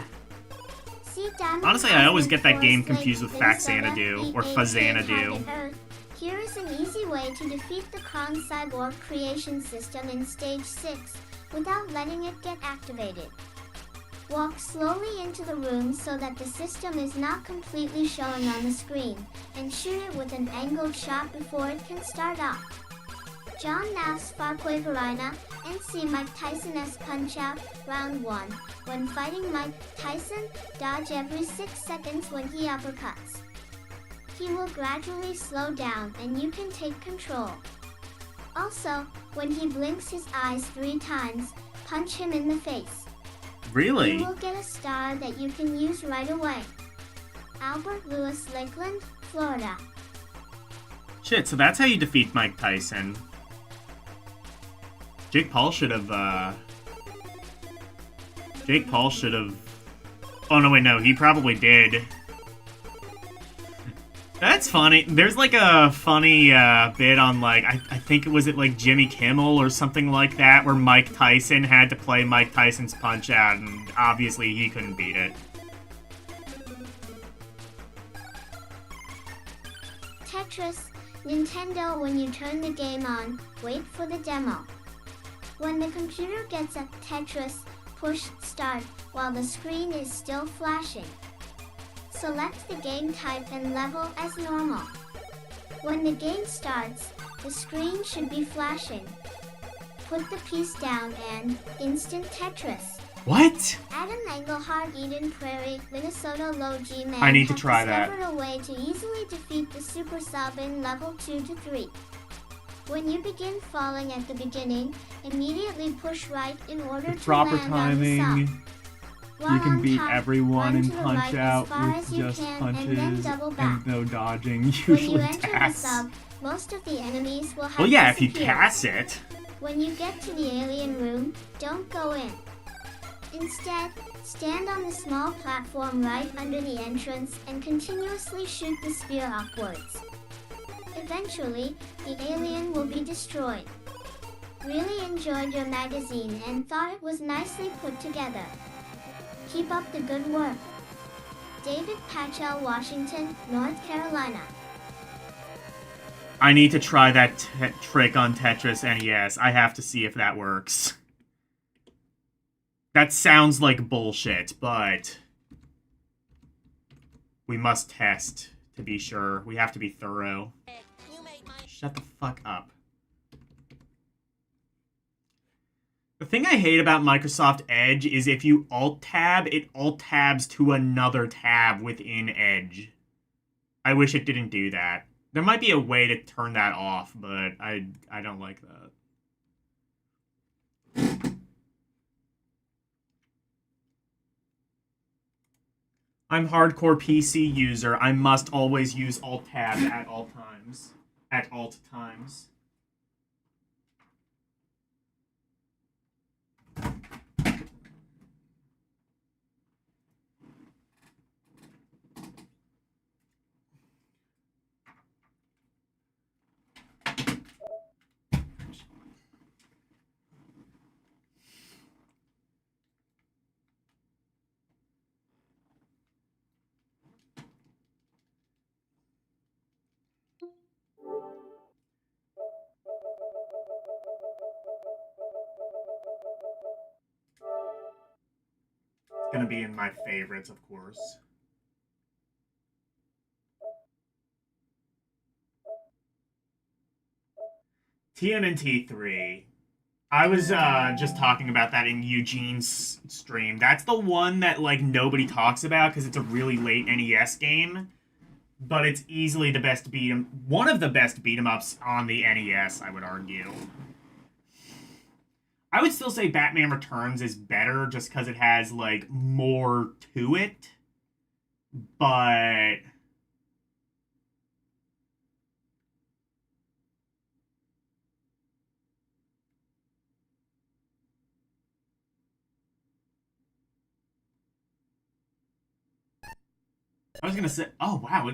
S5: See Diamond
S2: Honestly, I always
S5: Osmond
S2: get that game
S5: Forest Lake,
S2: confused with
S5: Minnesota,
S2: Faxanadu or
S5: EAK
S2: Fazanadu.
S5: Target Earth. Here is an easy way to defeat the Kron Cyborg creation system in Stage 6 without letting it get activated. Walk slowly into the room so that the system is not completely showing on the screen, and shoot it with an angled shot before it can start up. John Nass Farquaverina, NC Mike Tyson's Punch-Out, Round 1. When fighting Mike Tyson, dodge every 6 seconds when he uppercuts. He will gradually slow down and you can take control. Also, when he blinks his eyes 3 times, punch him in the face.
S2: Really?
S5: You will get a star that you can use right away. Albert Lewis, Lakeland, Florida.
S2: Shit, so that's how you defeat Mike Tyson. Jake Paul should have, Oh, no, wait, no, he probably did. That's funny. There's, like, a funny, bit on, like, I think it was like Jimmy Kimmel or something like that, where Mike Tyson had to play Mike Tyson's Punch-Out, and obviously he couldn't beat it.
S5: Tetris, Nintendo. When you turn the game on, wait for the demo. When the computer gets a Tetris, push start while the screen is still flashing. Select the game type and level as normal. When the game starts, the screen should be flashing. Put the piece down and instant Tetris.
S2: What?
S5: Adam Engelhardt, Eden Prairie, Minnesota. Low G Man
S2: I need to try that.
S5: discovered a way to easily defeat the super sub in level 2 to 3. When you begin falling at the beginning, immediately push right in order to
S11: Proper
S5: land on the
S11: timing.
S5: sub. While
S11: You can
S5: on
S11: beat
S5: top,
S11: everyone
S5: run
S11: in
S5: to the right as
S11: Punch-Out
S5: far as
S11: with
S5: you
S11: just
S5: can, and then
S11: punches
S5: double back.
S11: and no dodging,
S5: When you
S11: usually
S5: enter the
S11: tass.
S5: sub, most of the enemies will have
S2: Well, yeah, if you
S5: disappeared.
S2: pass it.
S5: When you get to the alien room, don't go in. Instead, stand on the small platform right under the entrance and continuously shoot the spear upwards. Eventually, the alien will be destroyed. Really enjoyed your magazine and thought it was nicely put together. Keep up the good work. David Patchell, Washington, North Carolina.
S2: I need to try that trick on Tetris NES. I have to see if that works. That sounds like bullshit, but we must test to be sure. We have to be thorough. Shut the fuck up. The thing I hate about Microsoft Edge is if you alt-tab, it alt-tabs to another tab within Edge. I wish it didn't do that. There might be a way to turn that off, but I don't like that. I'm hardcore PC user. I must always use alt-tab at all times. At alt times. Gonna be in my favorites, of course. TMNT 3. I was just talking about that in Eugene's stream. That's the one that like nobody talks about because it's a really late NES game, but it's easily the best one of the best beat 'em ups on the NES, I would argue. I would still say Batman Returns is better just because it has, like, more to it. But I was gonna say, oh wow,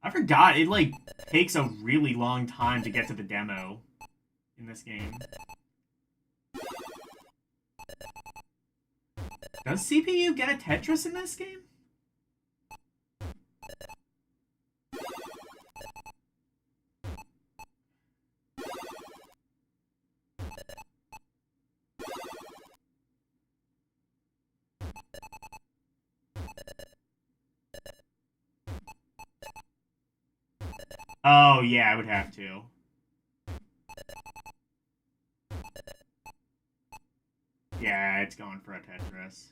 S2: I forgot, it, like, takes a really long time to get to the demo in this game. Does CPU get a Tetris in this game? Oh, yeah, I would have to. Yeah, it's going for a Tetris.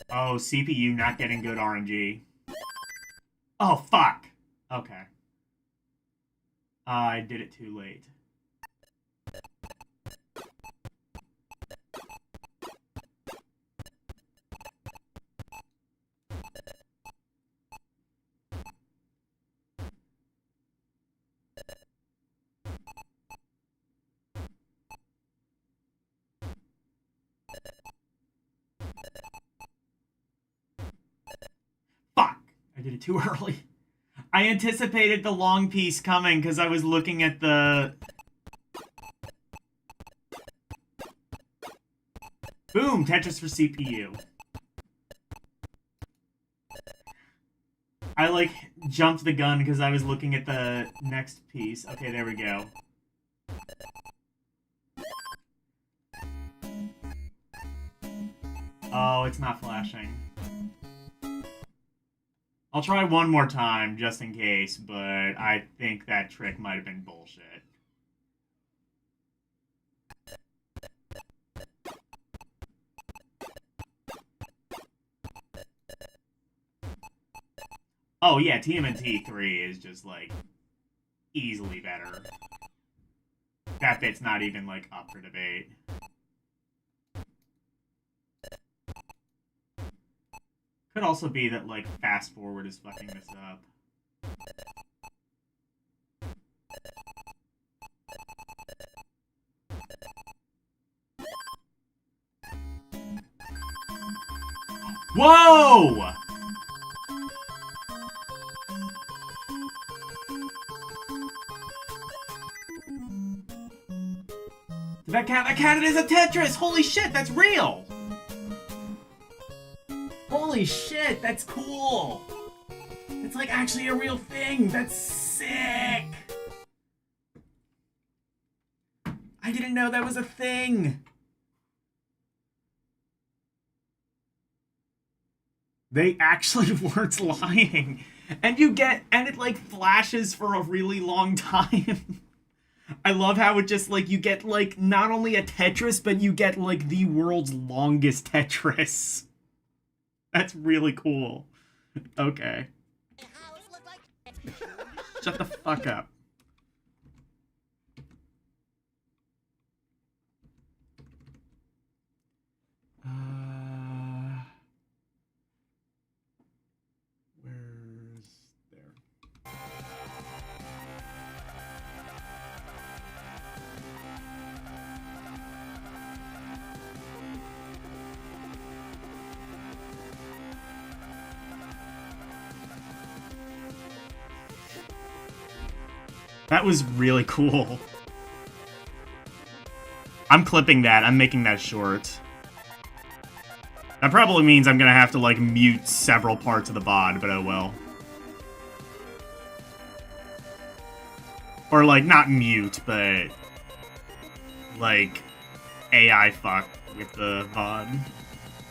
S2: Oh, CPU not getting good RNG. Oh, fuck. Okay. I did it too late. Fuck! I did it too early. I anticipated the long piece coming because I was looking at the... Boom! Tetris for CPU. I, like, jumped the gun because I was looking at the next piece. Okay, there we go. Oh, it's not flashing. I'll try one more time, just in case, but I think that trick might have been bullshit. Oh yeah, TMNT 3 is just, like, easily better. That bit's not even, like, up for debate. Could also be that, like, fast forward is fucking this up. Whoa! That counted as a Tetris! Holy shit, that's real! Holy shit, that's cool! It's like actually a real thing! That's sick! I didn't know that was a thing! They actually weren't lying. And it like flashes for a really long time. I love how it just like, you get like not only a Tetris, but you get like the world's longest Tetris. That's really cool. Okay. Shut the fuck up. Where's there? That was really cool. I'm clipping that. I'm making that short. That probably means I'm gonna have to, like, mute several parts of the VOD, but oh well. Or, like, not mute, but... like, AI fuck with the VOD.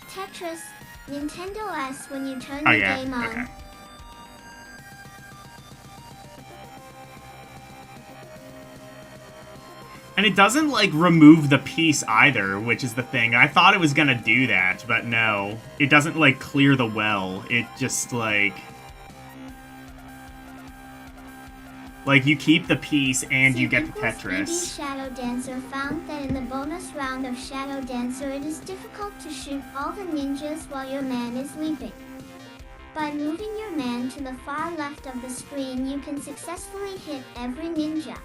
S5: Tetris, Nintendo S when you turn
S2: Oh,
S5: the
S2: yeah.
S5: game on.
S2: Okay. And it doesn't, like, remove the piece either, which is the thing. I thought it was gonna do that, but no. It doesn't, like, clear the well. It just, like... like, you keep the piece and you get the Tetris.
S5: 3D Shadow Dancer found that in the bonus round of Shadow Dancer it is difficult to shoot all the ninjas while your man is leaping. By moving your man to the far left of the screen you can successfully hit every ninja.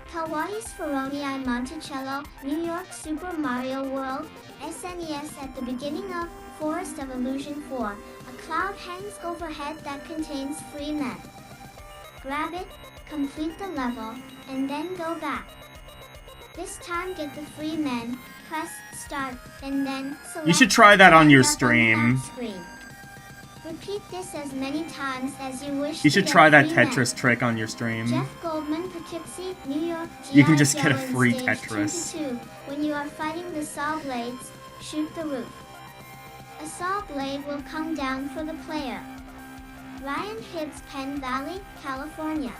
S5: Hawaii's Ferroni Monticello, New York Super Mario World, SNES at the beginning of Forest of Illusion 4, a cloud hangs overhead that contains free men. Grab it, complete the level, and then go back. This time get the free men, press start, and then select.
S2: You should try that on your
S5: stand up
S2: stream.
S5: on the map screen. Repeat this as many times as you wish.
S2: You
S5: to
S2: should
S5: get
S2: try that
S5: free men.
S2: Tetris trick on your stream.
S5: Jeff Goldman, Poughkeepsie, New York.
S2: You can
S5: G.I.
S2: just get a
S5: Joe
S2: free
S5: in stage
S2: Tetris.
S5: 2 to 2. When you are fighting the saw blades, shoot the roof. A saw blade will come down for the player. Ryan Hibbs, Penn Valley, California.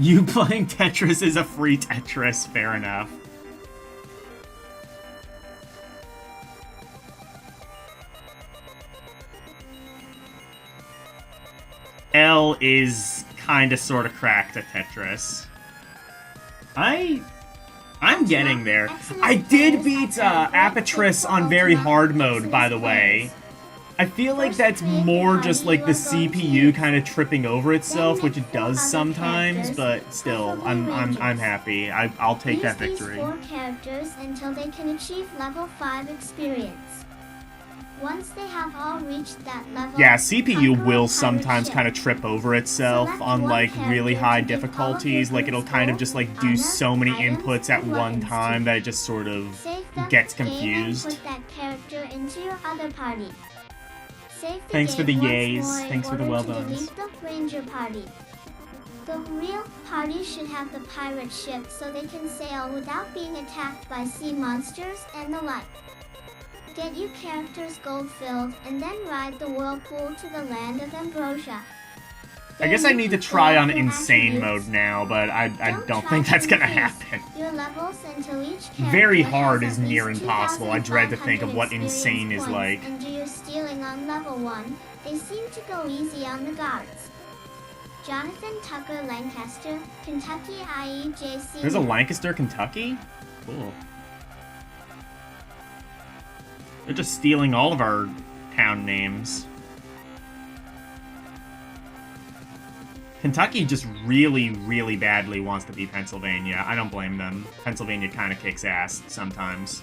S2: You playing Tetris is a free Tetris, fair enough. L is kinda sorta cracked at Tetris. I'm getting there. I did beat Apatris on very hard mode, by the way. I feel like that's more just like the CPU kind of tripping over itself, which it does sometimes, but still, I'm happy. I'll take that victory.
S5: Use these 4 characters until they can achieve level 5 experience. Once they have all reached that level,
S2: Yeah, CPU will sometimes kind of trip over itself on like really high difficulties. Like it'll kind of just like do so many inputs at one time that it just sort of gets confused.
S5: Put that character into your other party.
S2: Thanks for the yays. Thanks for the well done.
S5: The Ranger party. The real party should have the pirate ship so they can sail without being attacked by sea monsters and the like. Get your characters gold filled and then ride the whirlpool to the land of Ambrosia.
S2: I guess I need to try on insane mode now, but I don't think that's gonna happen.
S5: Your levels until each
S2: Very hard is near impossible. I dread to think of what insane is like.
S5: And do your stealing on level 1, they seem to go easy on the guards. Jonathan Tucker, Lancaster, Kentucky IEJC.
S2: There's a Lancaster, Kentucky? Cool. They're just stealing all of our town names. Kentucky just really, really badly wants to be Pennsylvania. I don't blame them. Pennsylvania kind of kicks ass sometimes.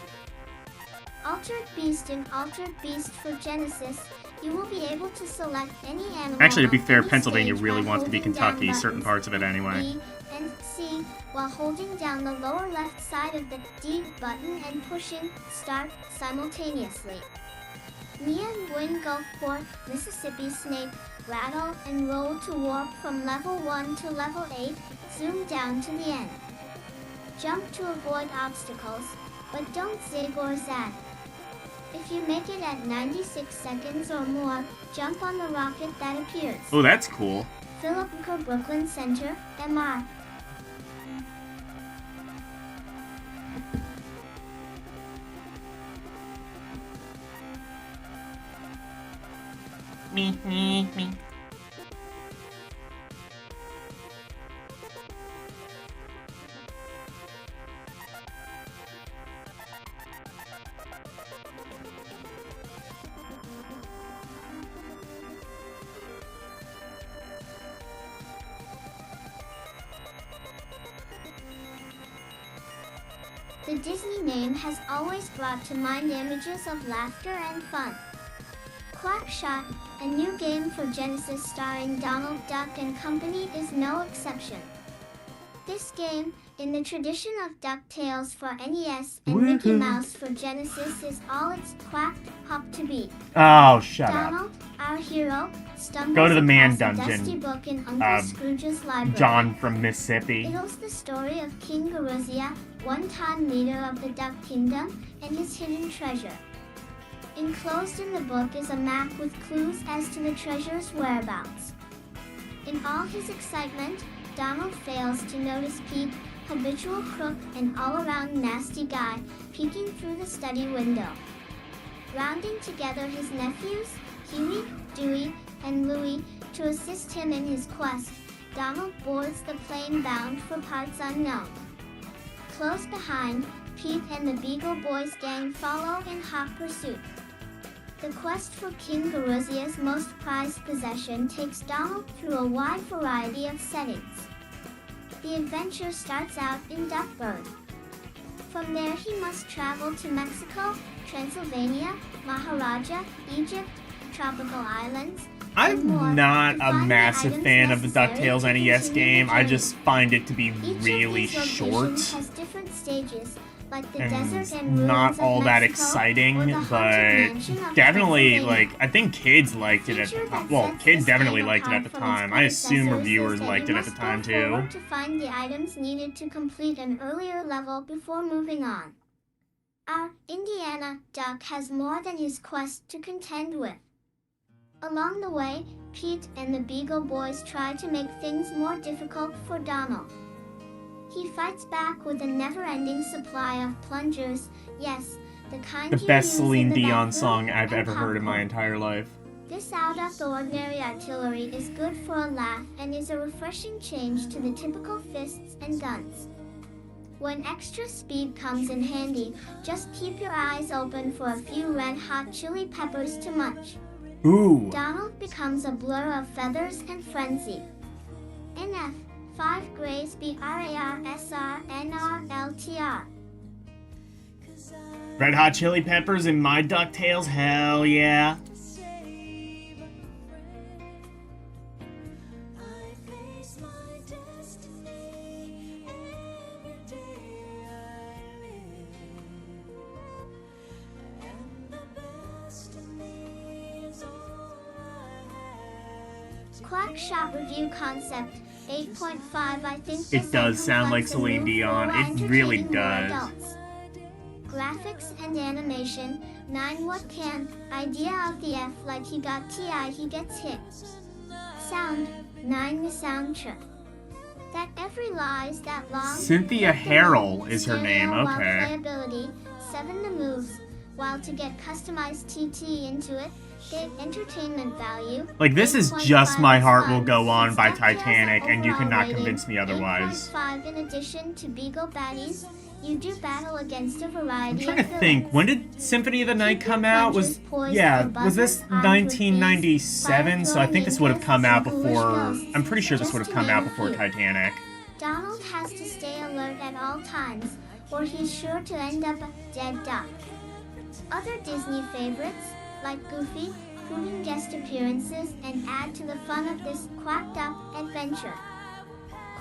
S5: Altered Beast and Altered Beast for Genesis. You will be able to select any animal.
S2: Actually, to be
S5: on
S2: fair,
S5: any
S2: Pennsylvania
S5: stage
S2: really
S5: by
S2: wants to be
S5: holding down
S2: Kentucky, certain
S5: buttons
S2: parts of it anyway.
S5: B and C while holding down the lower left side of the D button and pushing Start simultaneously. Mia and Gwyn Gulfport, Mississippi Snake, rattle and roll to warp from level 1 to level 8, zoom down to the end. Jump to avoid obstacles, but don't zig or zag. If you make it at 96 seconds or more, jump on the rocket that appears.
S2: Oh, that's cool.
S5: Philip Kerr, Brooklyn Center, MR.
S2: Me.
S5: The Disney name has always brought to mind images of laughter and fun. Quackshot, a new game for Genesis starring Donald Duck and Company, is no exception. This game, in the tradition of DuckTales for NES and Mickey Mouse for Genesis, is all it's quacked up to be.
S2: Oh, shut
S5: Donald, our hero, stumbles
S2: Go to the man
S5: across a
S2: dungeon.
S5: dusty book in Uncle Scrooge's library.
S2: John from Mississippi.
S5: It tells the story of King Garuzia, one-time leader of the Duck Kingdom, and his hidden treasure. Enclosed in the book is a map with clues as to the treasure's whereabouts. In all his excitement, Donald fails to notice Pete, habitual crook and all-around nasty guy, peeking through the study window. Rounding together his nephews, Huey, Dewey, and Louie, to assist him in his quest, Donald boards the plane bound for parts unknown. Close behind, Pete and the Beagle Boys gang follow in hot pursuit. The quest for King Garuzia's most prized possession takes Donald through a wide variety of settings. The adventure starts out in Duckburg. From there he must travel to Mexico, Transylvania, Maharaja, Egypt, tropical islands, and more
S2: I'm not
S5: to
S2: a
S5: find the
S2: massive
S5: items
S2: fan of the
S5: necessary
S2: DuckTales
S5: to
S2: NES
S5: continue
S2: game.
S5: the
S2: I
S5: journey.
S2: just find it to be
S5: Each
S2: really
S5: of these
S2: short.
S5: locations has different stages, like the
S2: and
S5: desert and
S2: not
S5: ruins
S2: all
S5: of
S2: that
S5: Mexico,
S2: exciting,
S5: or the haunted
S2: but
S5: mansion of
S2: definitely,
S5: Pennsylvania.
S2: like, I think kids liked it at the
S5: Feature
S2: time.
S5: that
S2: Well,
S5: sets
S2: kids
S5: the
S2: definitely
S5: game
S2: liked it at
S5: apart
S2: the
S5: from its
S2: time. I assume
S5: predecessors
S2: reviewers
S5: is that
S2: liked
S5: you
S2: it at the
S5: must
S2: time,
S5: go
S2: too.
S5: forward to find the items needed to complete an earlier level before moving on. Our Indiana duck has more than his quest to contend with. Along the way, Pete and the Beagle Boys try to make things more difficult for Donald. He fights back with a never-ending supply of plungers, yes, the kind
S2: The
S5: you
S2: best
S5: use
S2: Celine
S5: in the
S2: Dion
S5: bathroom,
S2: song I've
S5: and
S2: ever heard in my
S5: popcorn.
S2: entire life.
S5: This out-of-the-ordinary artillery is good for a laugh and is a refreshing change to the typical fists and guns. When extra speed comes in handy, just keep your eyes open for a few red hot chili peppers to munch.
S2: Ooh.
S5: Donald becomes a blur of feathers and frenzy. NF 5 Grays BRARSRNRLTR.
S2: Red Hot Chili Peppers in my DuckTales? Hell yeah.
S5: Quack Shot Review Concept 8.5. I think
S2: It does sound like Celine Dion. It really does.
S5: Graphics and animation 9. What can idea of the F like he got TI he gets hit. Sound 9. The soundtrack. That every lie is that long.
S2: Cynthia Harrell is her name, okay.
S5: Playability 7. The moves. While to get customized TT into it, gave entertainment value.
S2: Like, this is
S5: 8.5
S2: just My Heart Will
S5: fun.
S2: Go On by
S5: It's DuckTales
S2: Titanic, and you
S5: overall
S2: cannot
S5: rating,
S2: convince me otherwise.
S5: 8.5. In addition to Beagle Baddies, you do battle against a
S2: I'm
S5: variety
S2: trying
S5: of
S2: to think,
S5: villains.
S2: when did Symphony of the Night
S5: Keep your
S2: come out?
S5: plungers poised
S2: Yeah,
S5: for
S2: was this
S5: buzzers armed with bees,
S2: 1997? So I think this would have come out
S5: fire-throwing
S2: before,
S5: ninjas, and
S2: I'm pretty sure this
S5: just
S2: would have
S5: to
S2: come
S5: name
S2: out
S5: a
S2: before
S5: few.
S2: Titanic.
S5: Donald has to stay alert at all times, or he's sure to end up a dead duck. Other Disney favorites, like Goofy, put in guest appearances and add to the fun of this quacked up adventure.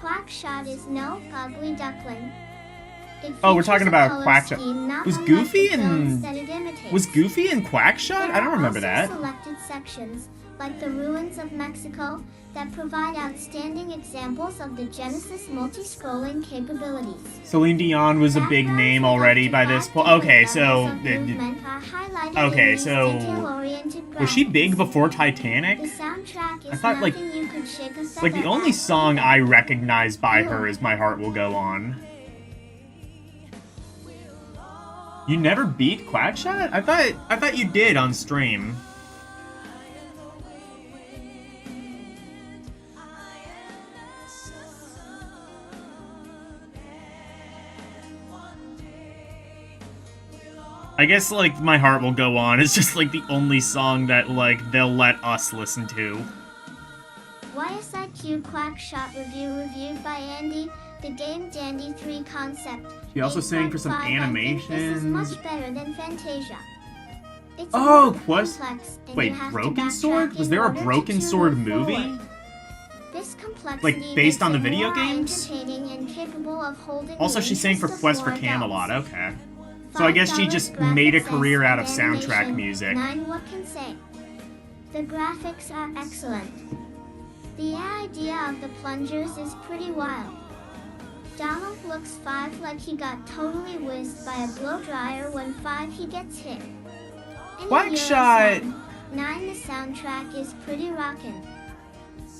S5: Quackshot is no ugly duckling. It
S2: Oh, we're
S5: features
S2: talking
S5: a
S2: about
S5: color
S2: Quackshot.
S5: scheme not
S2: Was
S5: unlike
S2: Goofy
S5: the films
S2: in...
S5: that it imitates.
S2: Was Goofy in Quackshot? I don't remember that.
S5: There are also selected sections, like the ruins of Mexico, that provide outstanding examples of the Genesis multi-scrolling capabilities.
S2: Celine Dion was a big
S5: Backgrounds
S2: name
S5: that
S2: already by
S5: activate
S2: this point.
S5: different
S2: Okay, so...
S5: levels of movement are highlighted
S2: Okay,
S5: in these
S2: so...
S5: detail-oriented
S2: Was she
S5: graphics.
S2: big before Titanic?
S5: The soundtrack is
S2: I thought, like...
S5: nothing you could shake a
S2: Like, the
S5: feather
S2: only
S5: at.
S2: song I recognize by her is My Heart Will Go On. You never beat Quackshot? I thought you did on stream. I guess, like, My Heart Will Go On is just, like, the only song that, like, they'll let us listen to.
S5: YSIQ Quackshot Review reviewed by Andy, the game Dandy 3 concept.
S2: She also sang for some
S5: 8.5. I think
S2: animations.
S5: This is much better than Fantasia. It's
S2: Oh,
S5: more
S2: Quest...
S5: complex, and
S2: Wait,
S5: you have to
S2: Broken
S5: backtrack
S2: Sword? Was
S5: in
S2: there a
S5: order to
S2: Broken
S5: move
S2: Sword
S5: forward.
S2: movie?
S5: This complexity
S2: Like, based on the
S5: makes it
S2: video
S5: more
S2: games?
S5: entertaining and capable of holding
S2: Also,
S5: the
S2: she sang for
S5: interest of
S2: Quest for
S5: more
S2: Camelot,
S5: adults.
S2: okay. So I guess she
S5: $5
S2: just made a
S5: graphics
S2: career out of
S5: and
S2: soundtrack
S5: animation.
S2: music.
S5: 9. What can say? The graphics are excellent. The idea of the plungers is pretty wild. Donald looks 5 like he got totally whizzed by a blow dryer when 5 he gets hit. In a
S2: Quackshot!
S5: Euro sound, 9. The soundtrack is pretty rockin'.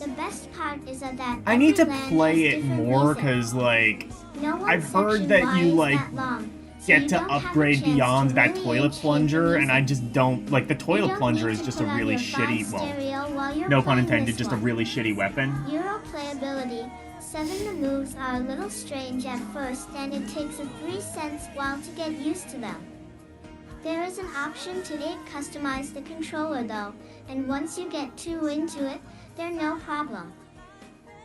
S5: The best part is that
S2: I need to
S5: every land
S2: play
S5: has
S2: it
S5: different
S2: more,
S5: music.
S2: because, like,
S5: No one
S2: I've heard
S5: section
S2: that
S5: Y
S2: you,
S5: is
S2: like,
S5: that long, so
S2: get
S5: you
S2: to
S5: don't have a
S2: upgrade
S5: chance
S2: beyond
S5: to
S2: that
S5: really
S2: toilet
S5: enhance the
S2: plunger, and I
S5: music.
S2: just don't, like, the
S5: You
S2: toilet
S5: don't
S2: plunger
S5: need
S2: is
S5: to
S2: just a
S5: put on
S2: really
S5: your fine
S2: shitty, well,
S5: stereo while you're
S2: no pun
S5: playing
S2: intended,
S5: this
S2: just a
S5: one.
S2: really shitty weapon.
S5: Euro playability 7. The moves are a little strange at first, and it takes a 3 cents while to get used to them. There is an option to customize the controller though, and once you get too into it, they're no problem.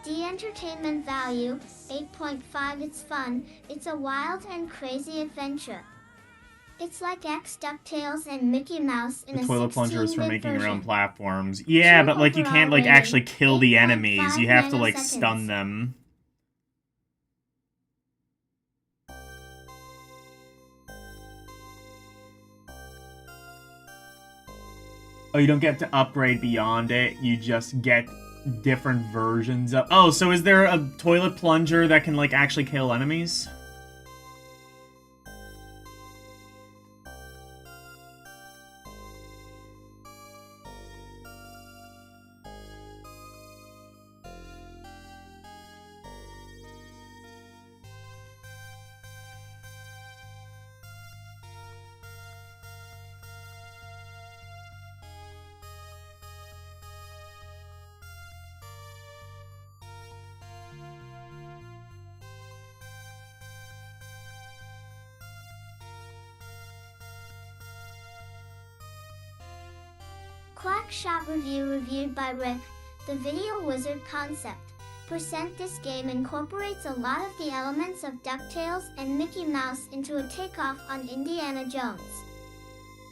S5: The entertainment value 8.5. It's fun. It's a wild and crazy adventure. It's like X DuckTales and Mickey Mouse in
S2: The
S5: a
S2: toilet plunger is for
S5: 16-bit
S2: making your own
S5: version.
S2: platforms. Yeah, but, like, you
S5: Overall
S2: can't, like,
S5: rating,
S2: actually kill the
S5: 8.5
S2: enemies. You have to, like,
S5: nanoseconds.
S2: stun them. Oh, you don't get to upgrade beyond it. You just get different versions of... Oh, so is there a toilet plunger that can, like, actually kill enemies?
S5: Quack Shot Review reviewed by Rick. The Video Wizard concept. This game incorporates a lot of the elements of DuckTales and Mickey Mouse into a takeoff on Indiana Jones.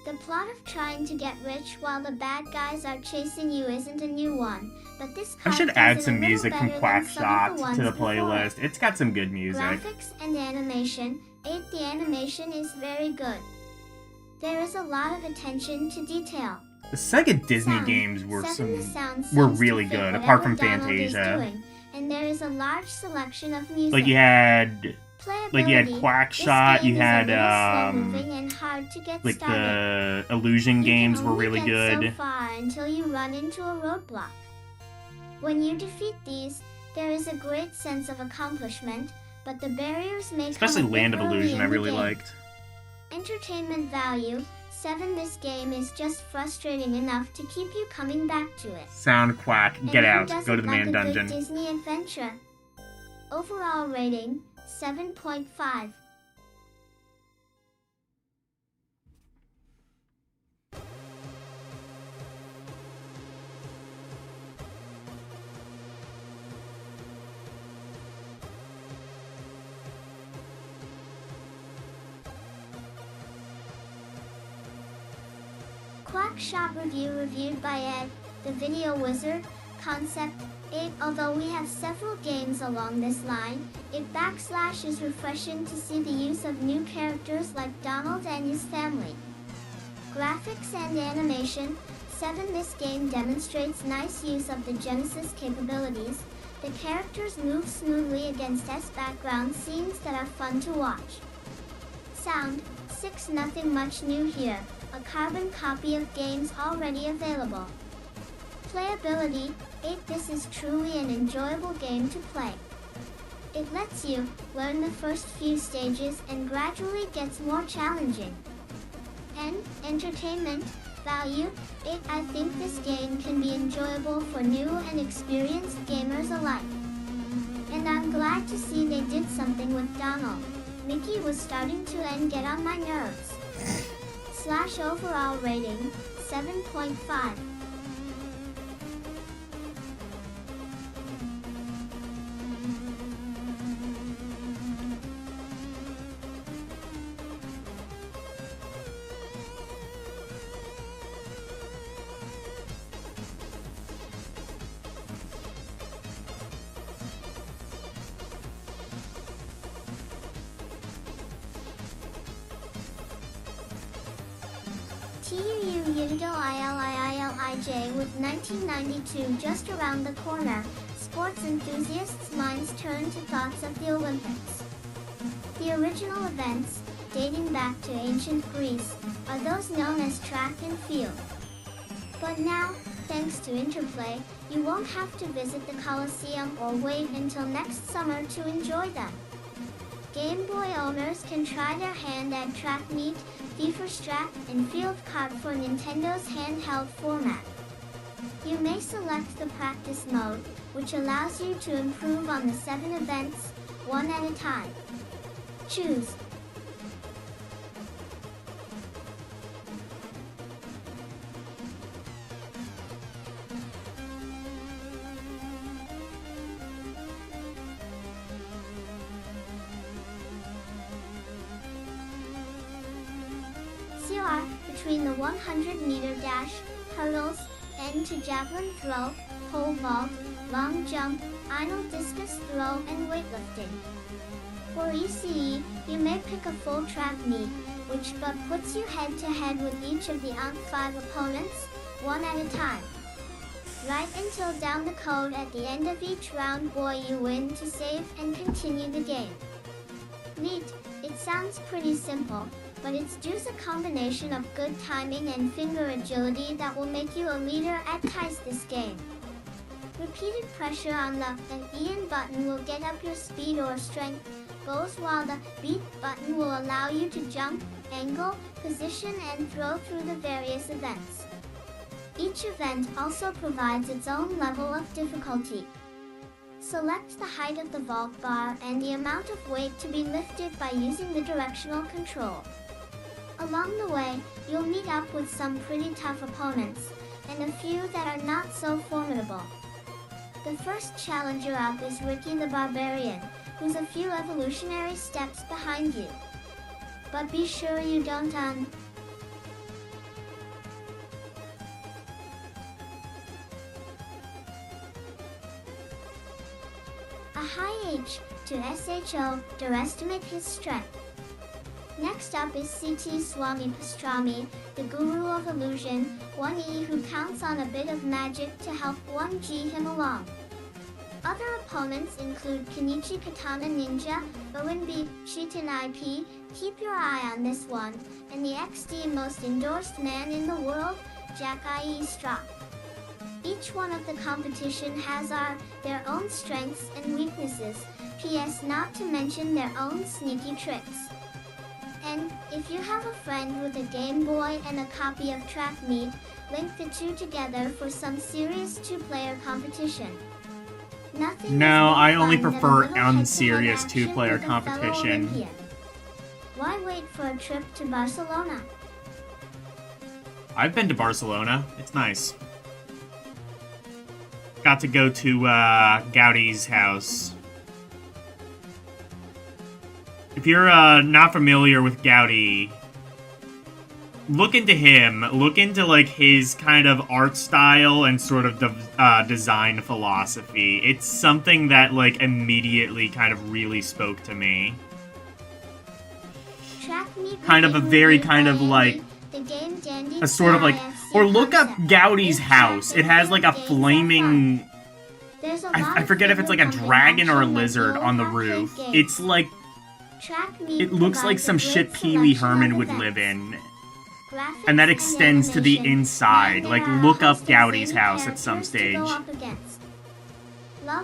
S5: The plot of trying to get rich while the bad guys are chasing you isn't a new one, but this
S2: I should
S5: does
S2: add
S5: it a
S2: some
S5: little
S2: music from
S5: better
S2: Quack
S5: than some of
S2: Shot
S5: the ones
S2: to the
S5: before it.
S2: playlist. It's got some good music.
S5: Graphics and animation. 8. The animation is very good. There is a lot of attention to detail.
S2: The Sega Disney
S5: Sound.
S2: games were
S5: 7. The sound
S2: were
S5: seems to
S2: really
S5: fit
S2: good,
S5: whatever
S2: apart from
S5: Donald is
S2: Fantasia.
S5: doing, and there is a large selection of music.
S2: Like you had
S5: Playability.
S2: Quack
S5: This
S2: Shot,
S5: game
S2: you
S5: is a
S2: had
S5: little slow-moving and hard to get
S2: like
S5: started.
S2: the illusion games
S5: You
S2: were
S5: can only
S2: really
S5: get
S2: good.
S5: so far until you run into a roadblock. When you defeat these, there is a great sense of accomplishment, but the barriers may
S2: Especially
S5: come a bit
S2: Land of
S5: early
S2: Illusion,
S5: in
S2: I
S5: the
S2: really
S5: game.
S2: liked.
S5: Entertainment value. 7. This game is just frustrating enough to keep you coming back to it.
S2: Sound Quack,
S5: And
S2: get
S5: who
S2: out,
S5: doesn't
S2: go to the
S5: like
S2: man
S5: a
S2: dungeon.
S5: Good Disney adventure. Overall rating 7.5. Quack Shot Review reviewed by Ed. The Video Wizard concept. 8. Although we have several games along this line, it is refreshing to see the use of new characters like Donald and his family. Graphics and animation. 7. This game demonstrates nice use of the Genesis capabilities. The characters move smoothly against background scenes that are fun to watch. Sound. 6. Nothing much new here. A carbon copy of games already available. Playability. 8. This is truly an enjoyable game to play. It lets you learn the first few stages and gradually gets more challenging. And entertainment value. 8. I think this game can be enjoyable for new and experienced gamers alike. And I'm glad to see they did something with Donald. Mickey was starting to get on my nerves. Overall rating 7.5. TUU with 1992 just around the corner, sports enthusiasts' minds turn to thoughts of the Olympics. The original events, dating back to ancient Greece, are those known as track and field. But now, thanks to Interplay, you won't have to visit the Colosseum or wait until next summer to enjoy them. Game Boy owners can try their hand at Track Meet, FIFA Strat, and Field Card for Nintendo's handheld format. You may select the practice mode, which allows you to improve on the 7 events, one at a time. Choose. CR, between the 100-meter dash, hurdles, end to javelin throw, pole vault, long jump, idle discus throw, and weightlifting. For ECE, you may pick a full track meet, which puts you head-to-head with each of the 5 opponents, one at a time. Write until down the code at the end of each round. Boy, you win to save and continue the game. Neat, it sounds pretty simple, but it's just a combination of good timing and finger agility that will make you a leader at this game. Repeated pressure on the LDM button will get up your speed or strength goes, while the beat button will allow you to jump, angle, position, and throw through the various events. Each event also provides its own level of difficulty. Select the height of the vault bar and the amount of weight to be lifted by using the directional control. Along the way, you'll meet up with some pretty tough opponents, and a few that are not so formidable. The first challenger up is Ricky the Barbarian, who's a few evolutionary steps behind you. But be sure you don't a high H to SHO underestimate his strength. Next up is CT Swami Pastrami, the guru of illusion, 1E who counts on a bit of magic to help 1G him along. Other opponents include Kenichi Katana Ninja, Owen B, Shitan IP, keep your eye on this one, and the XD most endorsed man in the world, Jack IE Strock. Each one of the competition has their own strengths and weaknesses, PS not to mention their own sneaky tricks. And, if you have a friend with a Game Boy and a copy of Track Meet, link the two together for some serious two-player competition. Nothing
S2: No, I only
S5: fun than a
S2: prefer
S5: little head-to-head
S2: unserious
S5: action
S2: two-player
S5: with a fellow
S2: competition.
S5: Olympian. Why wait for a trip to Barcelona?
S2: I've been to Barcelona. It's nice. Got to go to Gaudi's house. If you're not familiar with Gaudi, look into him. Look into like his kind of art style and sort of design philosophy. It's something that like immediately kind of really spoke to me. Kind of a very kind of like a sort of like, or look up Gaudi's house. It has like a flaming, I forget if it's like a dragon or a lizard on the roof. It's like, it looks like some shit Pee Wee Herman would live in. And that extends to the inside. Like, look up Gaudi's house at some stage.
S5: Love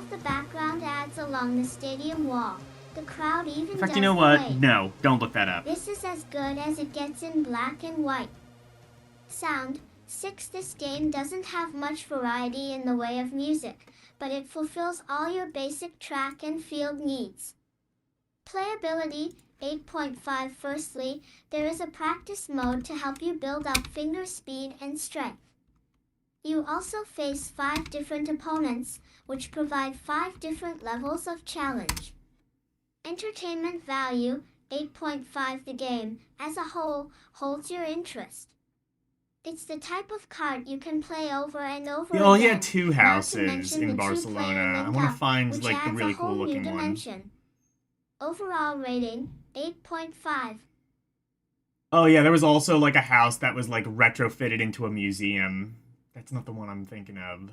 S5: the background ads along the stadium wall. The crowd even
S2: In fact, you know what? No, don't look that up.
S5: This is as good as it gets in black and white. Sound 6. This game doesn't have much variety in the way of music, but it fulfills all your basic track and field needs. Playability 8.5. Firstly, there is a practice mode to help you build up finger speed and strength. You also face 5 different opponents, which provide 5 different levels of challenge. Entertainment value 8.5. The game, as a whole, holds your interest. It's the type of cart you can play over and over
S2: Oh,
S5: again.
S2: he had 2
S5: not to
S2: houses
S5: mention
S2: in
S5: the
S2: Barcelona.
S5: two-player
S2: I want
S5: link-up,
S2: to find
S5: which
S2: like the
S5: adds
S2: really
S5: a whole
S2: cool
S5: new
S2: looking one.
S5: dimension. Overall rating 8.5.
S2: Oh yeah, there was also like a house that was like retrofitted into a museum. That's not the one I'm thinking of.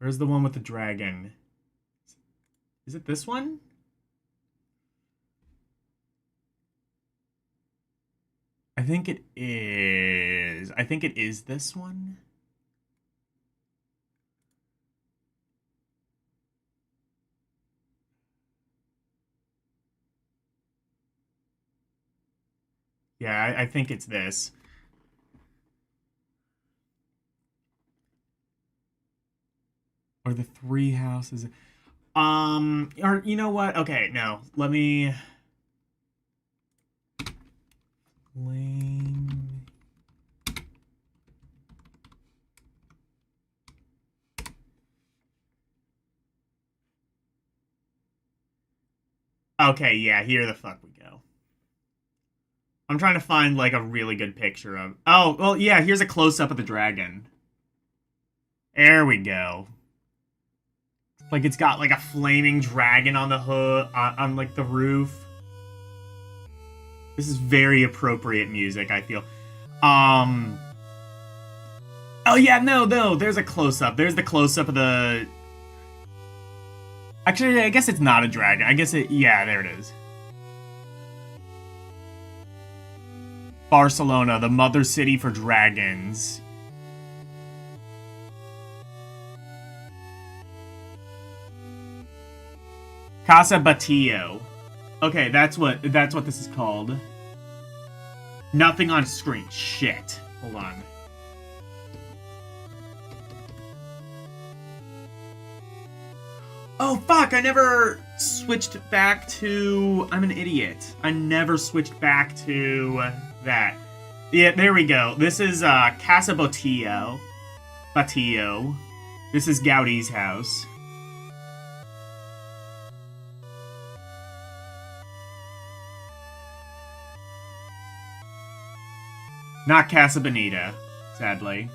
S2: Where's the one with the dragon? Is it this one? I think it is. I think it is this one. Yeah, I think it's this. Or the 3 houses. Or you know what? Okay, no. Let me. Flame. Okay, yeah, here the fuck we go. I'm trying to find, like, a really good picture of... Oh, well, yeah, here's a close-up of the dragon. There we go. Like, it's got, like, a flaming dragon on the hood, on like, the roof. This is very appropriate music, I feel. Oh yeah, no, there's a close-up. There's the close-up of the... Actually, I guess it's not a dragon. I guess it... Yeah, there it is. Barcelona, the mother city for dragons. Casa Batillo. Okay, that's what this is called. Nothing on screen. Shit. Hold on. Oh, fuck, I never switched back to... I'm an idiot. I never switched back to that. Yeah, there we go. This is Casa Batillo. Batillo. This is Gaudi's house. Not Casa Bonita, sadly.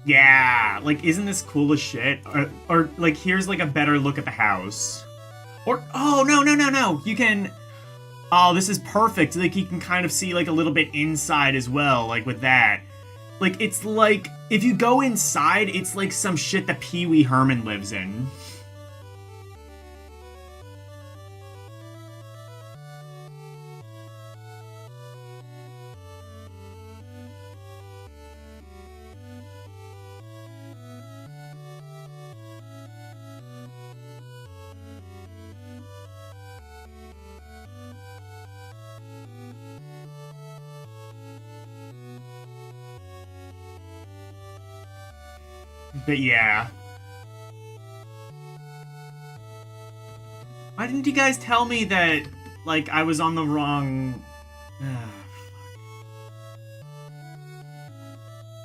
S2: Yeah, like, isn't this cool as shit? Or like, here's, like, a better look at the house. Or, oh, no, you can... Oh, this is perfect. Like, you can kind of see, like, a little bit inside as well, like, with that. Like, it's like, if you go inside, it's like some shit that Pee Wee Herman lives in. But yeah. Why didn't you guys tell me that, like, I was on the wrong...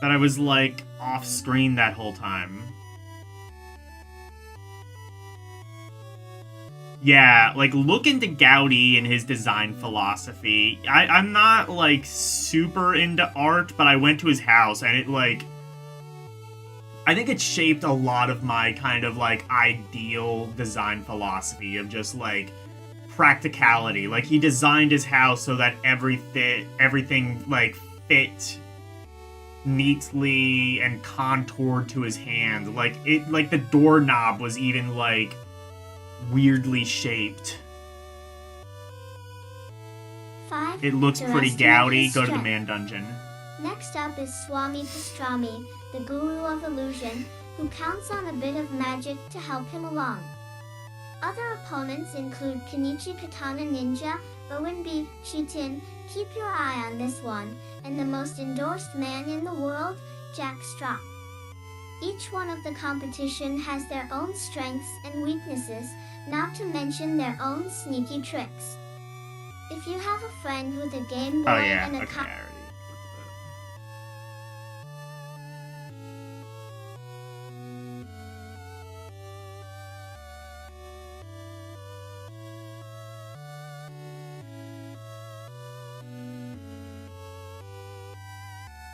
S2: that I was, like, off-screen that whole time? Yeah, like, look into Gaudi and his design philosophy. I'm not, like, super into art, but I went to his house, and it, like... I think it shaped a lot of my kind of, like, ideal design philosophy of just, like, practicality. Like, he designed his house so that everything, like, fit neatly and contoured to his hand. Like, the doorknob was even, like, weirdly shaped.
S5: 5.
S2: It looks pretty Gaudi. Go to the man dungeon.
S5: Next up is Swami Pastrami, the guru of illusion, who counts on a bit of magic to help him along. Other opponents include Kenichi Katana Ninja, Owen B. Chitin, keep your eye on this one, and the most endorsed man in the world, Jack Straw. Each one of the competition has their own strengths and weaknesses, not to mention their own sneaky tricks. If you have a friend with a Game Boy and a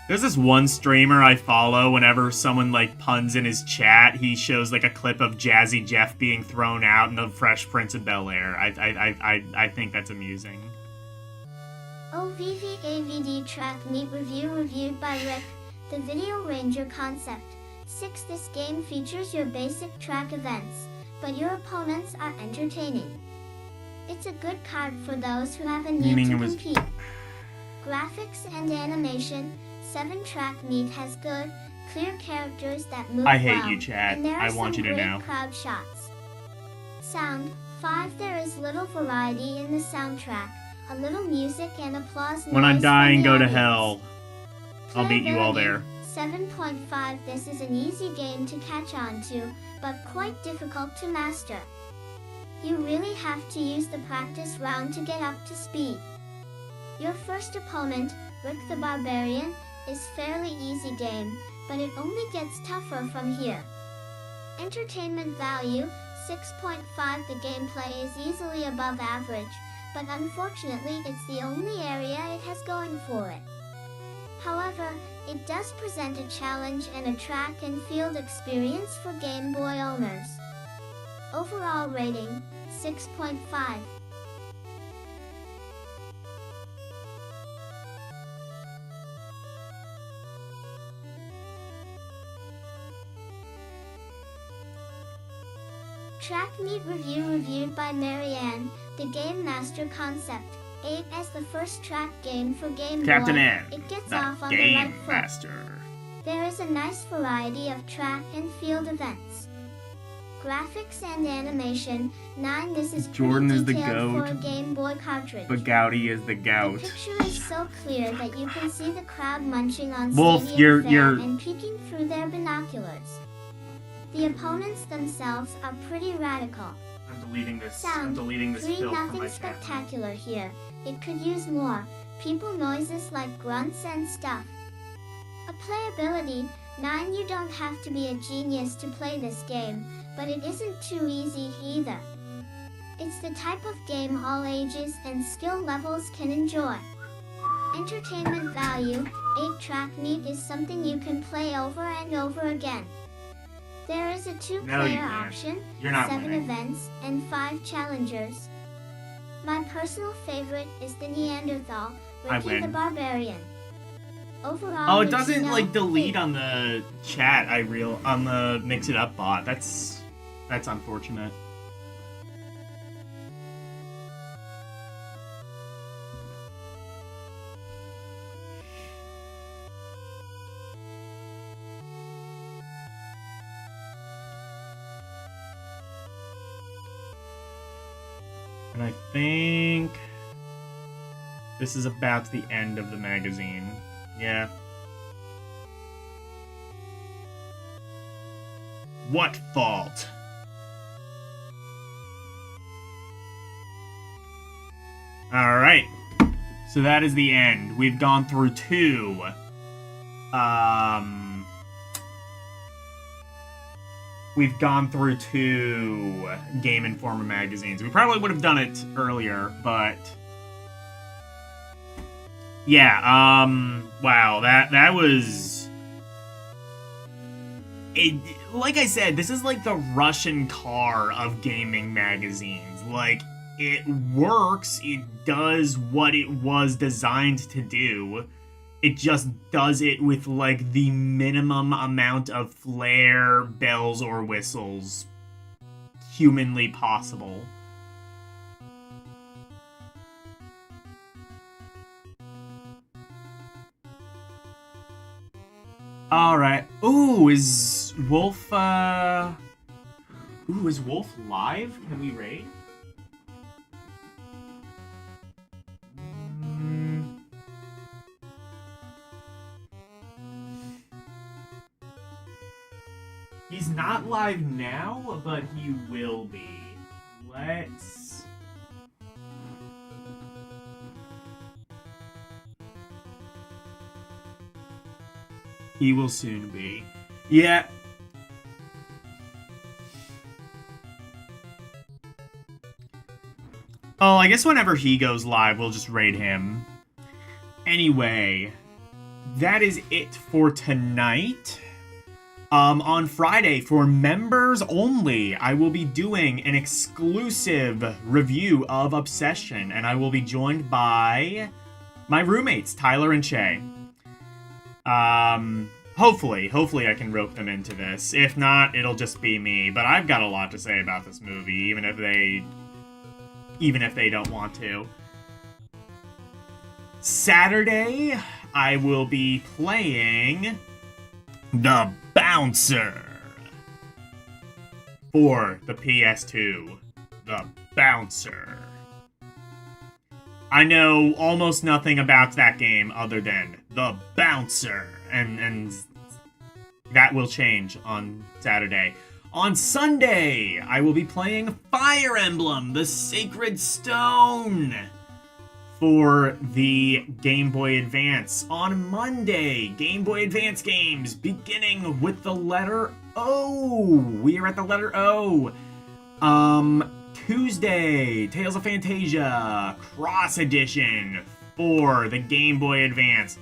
S2: There's this one streamer I follow. Whenever someone, like, puns in his chat, he shows, like, a clip of Jazzy Jeff being thrown out in the Fresh Prince of Bel-Air. I think that's amusing.
S5: OVVAVD track meet review reviewed by Rick, the Video Ranger concept. 6. This game features your basic track events, but your opponents are entertaining. It's a good card for those who have a need to compete. Graphics and animation. 7 track meet has good, clear characters that move
S2: I hate
S5: well,
S2: you, chat.
S5: and there are
S2: I want you to
S5: some
S2: know.
S5: great crowd shots. Sound. 5. There is little variety in the soundtrack. A little music and applause.
S2: When I'm
S5: noise
S2: dying,
S5: from the
S2: go to
S5: audience.
S2: hell. I'll meet you all there.
S5: 7.5. This is an easy game to catch on to, but quite difficult to master. You really have to use the practice round to get up to speed. Your first opponent, Rick the Barbarian, is fairly easy game, but it only gets tougher from here. Entertainment value, 6.5. The gameplay is easily above average, but unfortunately it's the only area it has going for it. However, it does present a challenge and a track and field experience for Game Boy owners. Overall rating, 6.5. Track Meet Review reviewed by Marianne, the Game Master Concept. 8 as the first track game for Game
S2: Captain
S5: Boy.
S2: N,
S5: It gets
S2: the
S5: off on the
S2: Game
S5: right foot.
S2: Master.
S5: There is a nice variety of track and field events. Graphics and animation, 9. This is
S2: Jordan
S5: pretty
S2: is the
S5: detailed for a
S2: goat,
S5: Game Boy cartridge.
S2: but Gouty is the
S5: The
S2: gout.
S5: picture is so clear that you can see the crowd munching on
S2: Wolf,
S5: stadium fare
S2: you're-
S5: and peeking through their binoculars. The opponents themselves are pretty radical.
S2: I'm deleting this.
S5: Sound,
S2: I'm deleting this
S5: 3.
S2: filth from
S5: Nothing
S2: my channel.
S5: spectacular here. It could use more. People noises like grunts and stuff. A playability, 9. You don't have to be a genius to play this game, but it isn't too easy either. It's the type of game all ages and skill levels can enjoy. Entertainment value, 8. Track Meet is something you can play over and over again. There is a 2-player
S2: No, you can't.
S5: option,
S2: You're not
S5: 7
S2: winning.
S5: events, and 5 challengers. My personal favorite is the Neanderthal,
S2: I
S5: Ricky the
S2: win.
S5: Barbarian. Overall,
S2: Oh, it
S5: Ricky
S2: doesn't
S5: no
S2: like delete
S5: hate.
S2: on the chat. On the Mix It Up bot. That's unfortunate. And I think this is about the end of the magazine. Yeah. What fault? Alright. So that is the end. We've gone through 2. We've gone through 2 Game Informer magazines. We probably would have done it earlier, but yeah, wow, that was it. Like I said, this is like the Russian car of gaming magazines. Like, it works, it does what it was designed to do. It just does it with, like, the minimum amount of flair, bells, or whistles humanly possible. Alright. Ooh, is Wolf, Ooh, is Wolf live? Can we raid? He's not live now, but he will be. Let's... He will soon be. Yeah. Oh, I guess whenever he goes live, we'll just raid him. Anyway, that is it for tonight. On Friday, for members only, I will be doing an exclusive review of Obsession, and I will be joined by my roommates, Tyler and Shay. Hopefully I can rope them into this. If not, it'll just be me, but I've got a lot to say about this movie, even if they don't want to. Saturday, I will be playing The Bouncer for the PS2. The Bouncer. I know almost nothing about that game other than The Bouncer, and that will change on Saturday. On Sunday, I will be playing Fire Emblem, the Sacred Stone, for the Game Boy Advance. On Monday, Game Boy Advance games, beginning with the letter O. We are at the letter O. Tuesday, Tales of Phantasia, Cross Edition for the Game Boy Advance.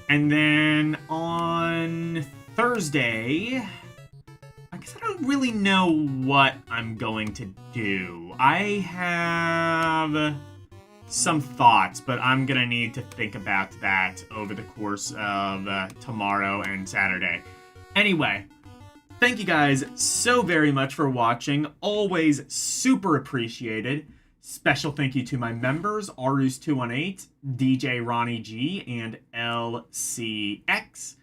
S2: And then on Thursday, I guess I don't really know what I'm going to do. I have some thoughts, but I'm gonna need to think about that over the course of tomorrow and Saturday. Anyway, thank you guys so very much for watching. Always super appreciated. Special thank you to my members, Arus218, DJ Ronnie G, and LCX.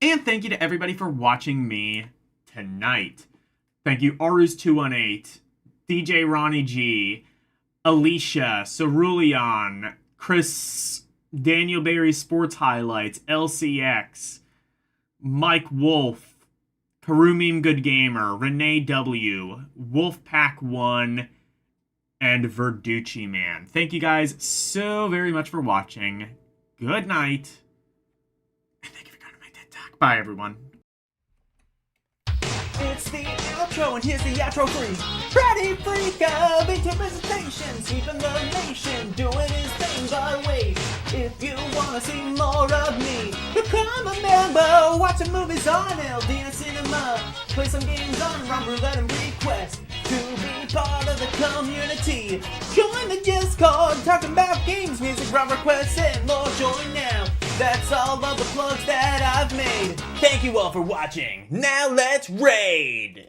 S2: And thank you to everybody for watching me tonight. Thank you, Arus218, DJ Ronnie G, Alicia, Cerulean, Chris, Daniel Barry Sports Highlights, LCX, Mike Wolf, Karumim Good Gamer, Renee W, Wolfpack1, and Verducci Man. Thank you guys so very much for watching. Good night. And thank you for going to my TED Talk. Bye, everyone.
S11: It's the outro, and here's the outro freak. Freddy Freak of into presentation, sweeping the nation, doing his thing. But wait, if you wanna see more of me, become a member, watch some movies on LDM Cinema, play some games on Rum Roulette and request to be part of the community. Join the Discord, talking about games, music, rum requests, and more. Join now. That's all of the plugs that I've made. Thank you all for watching. Now let's raid!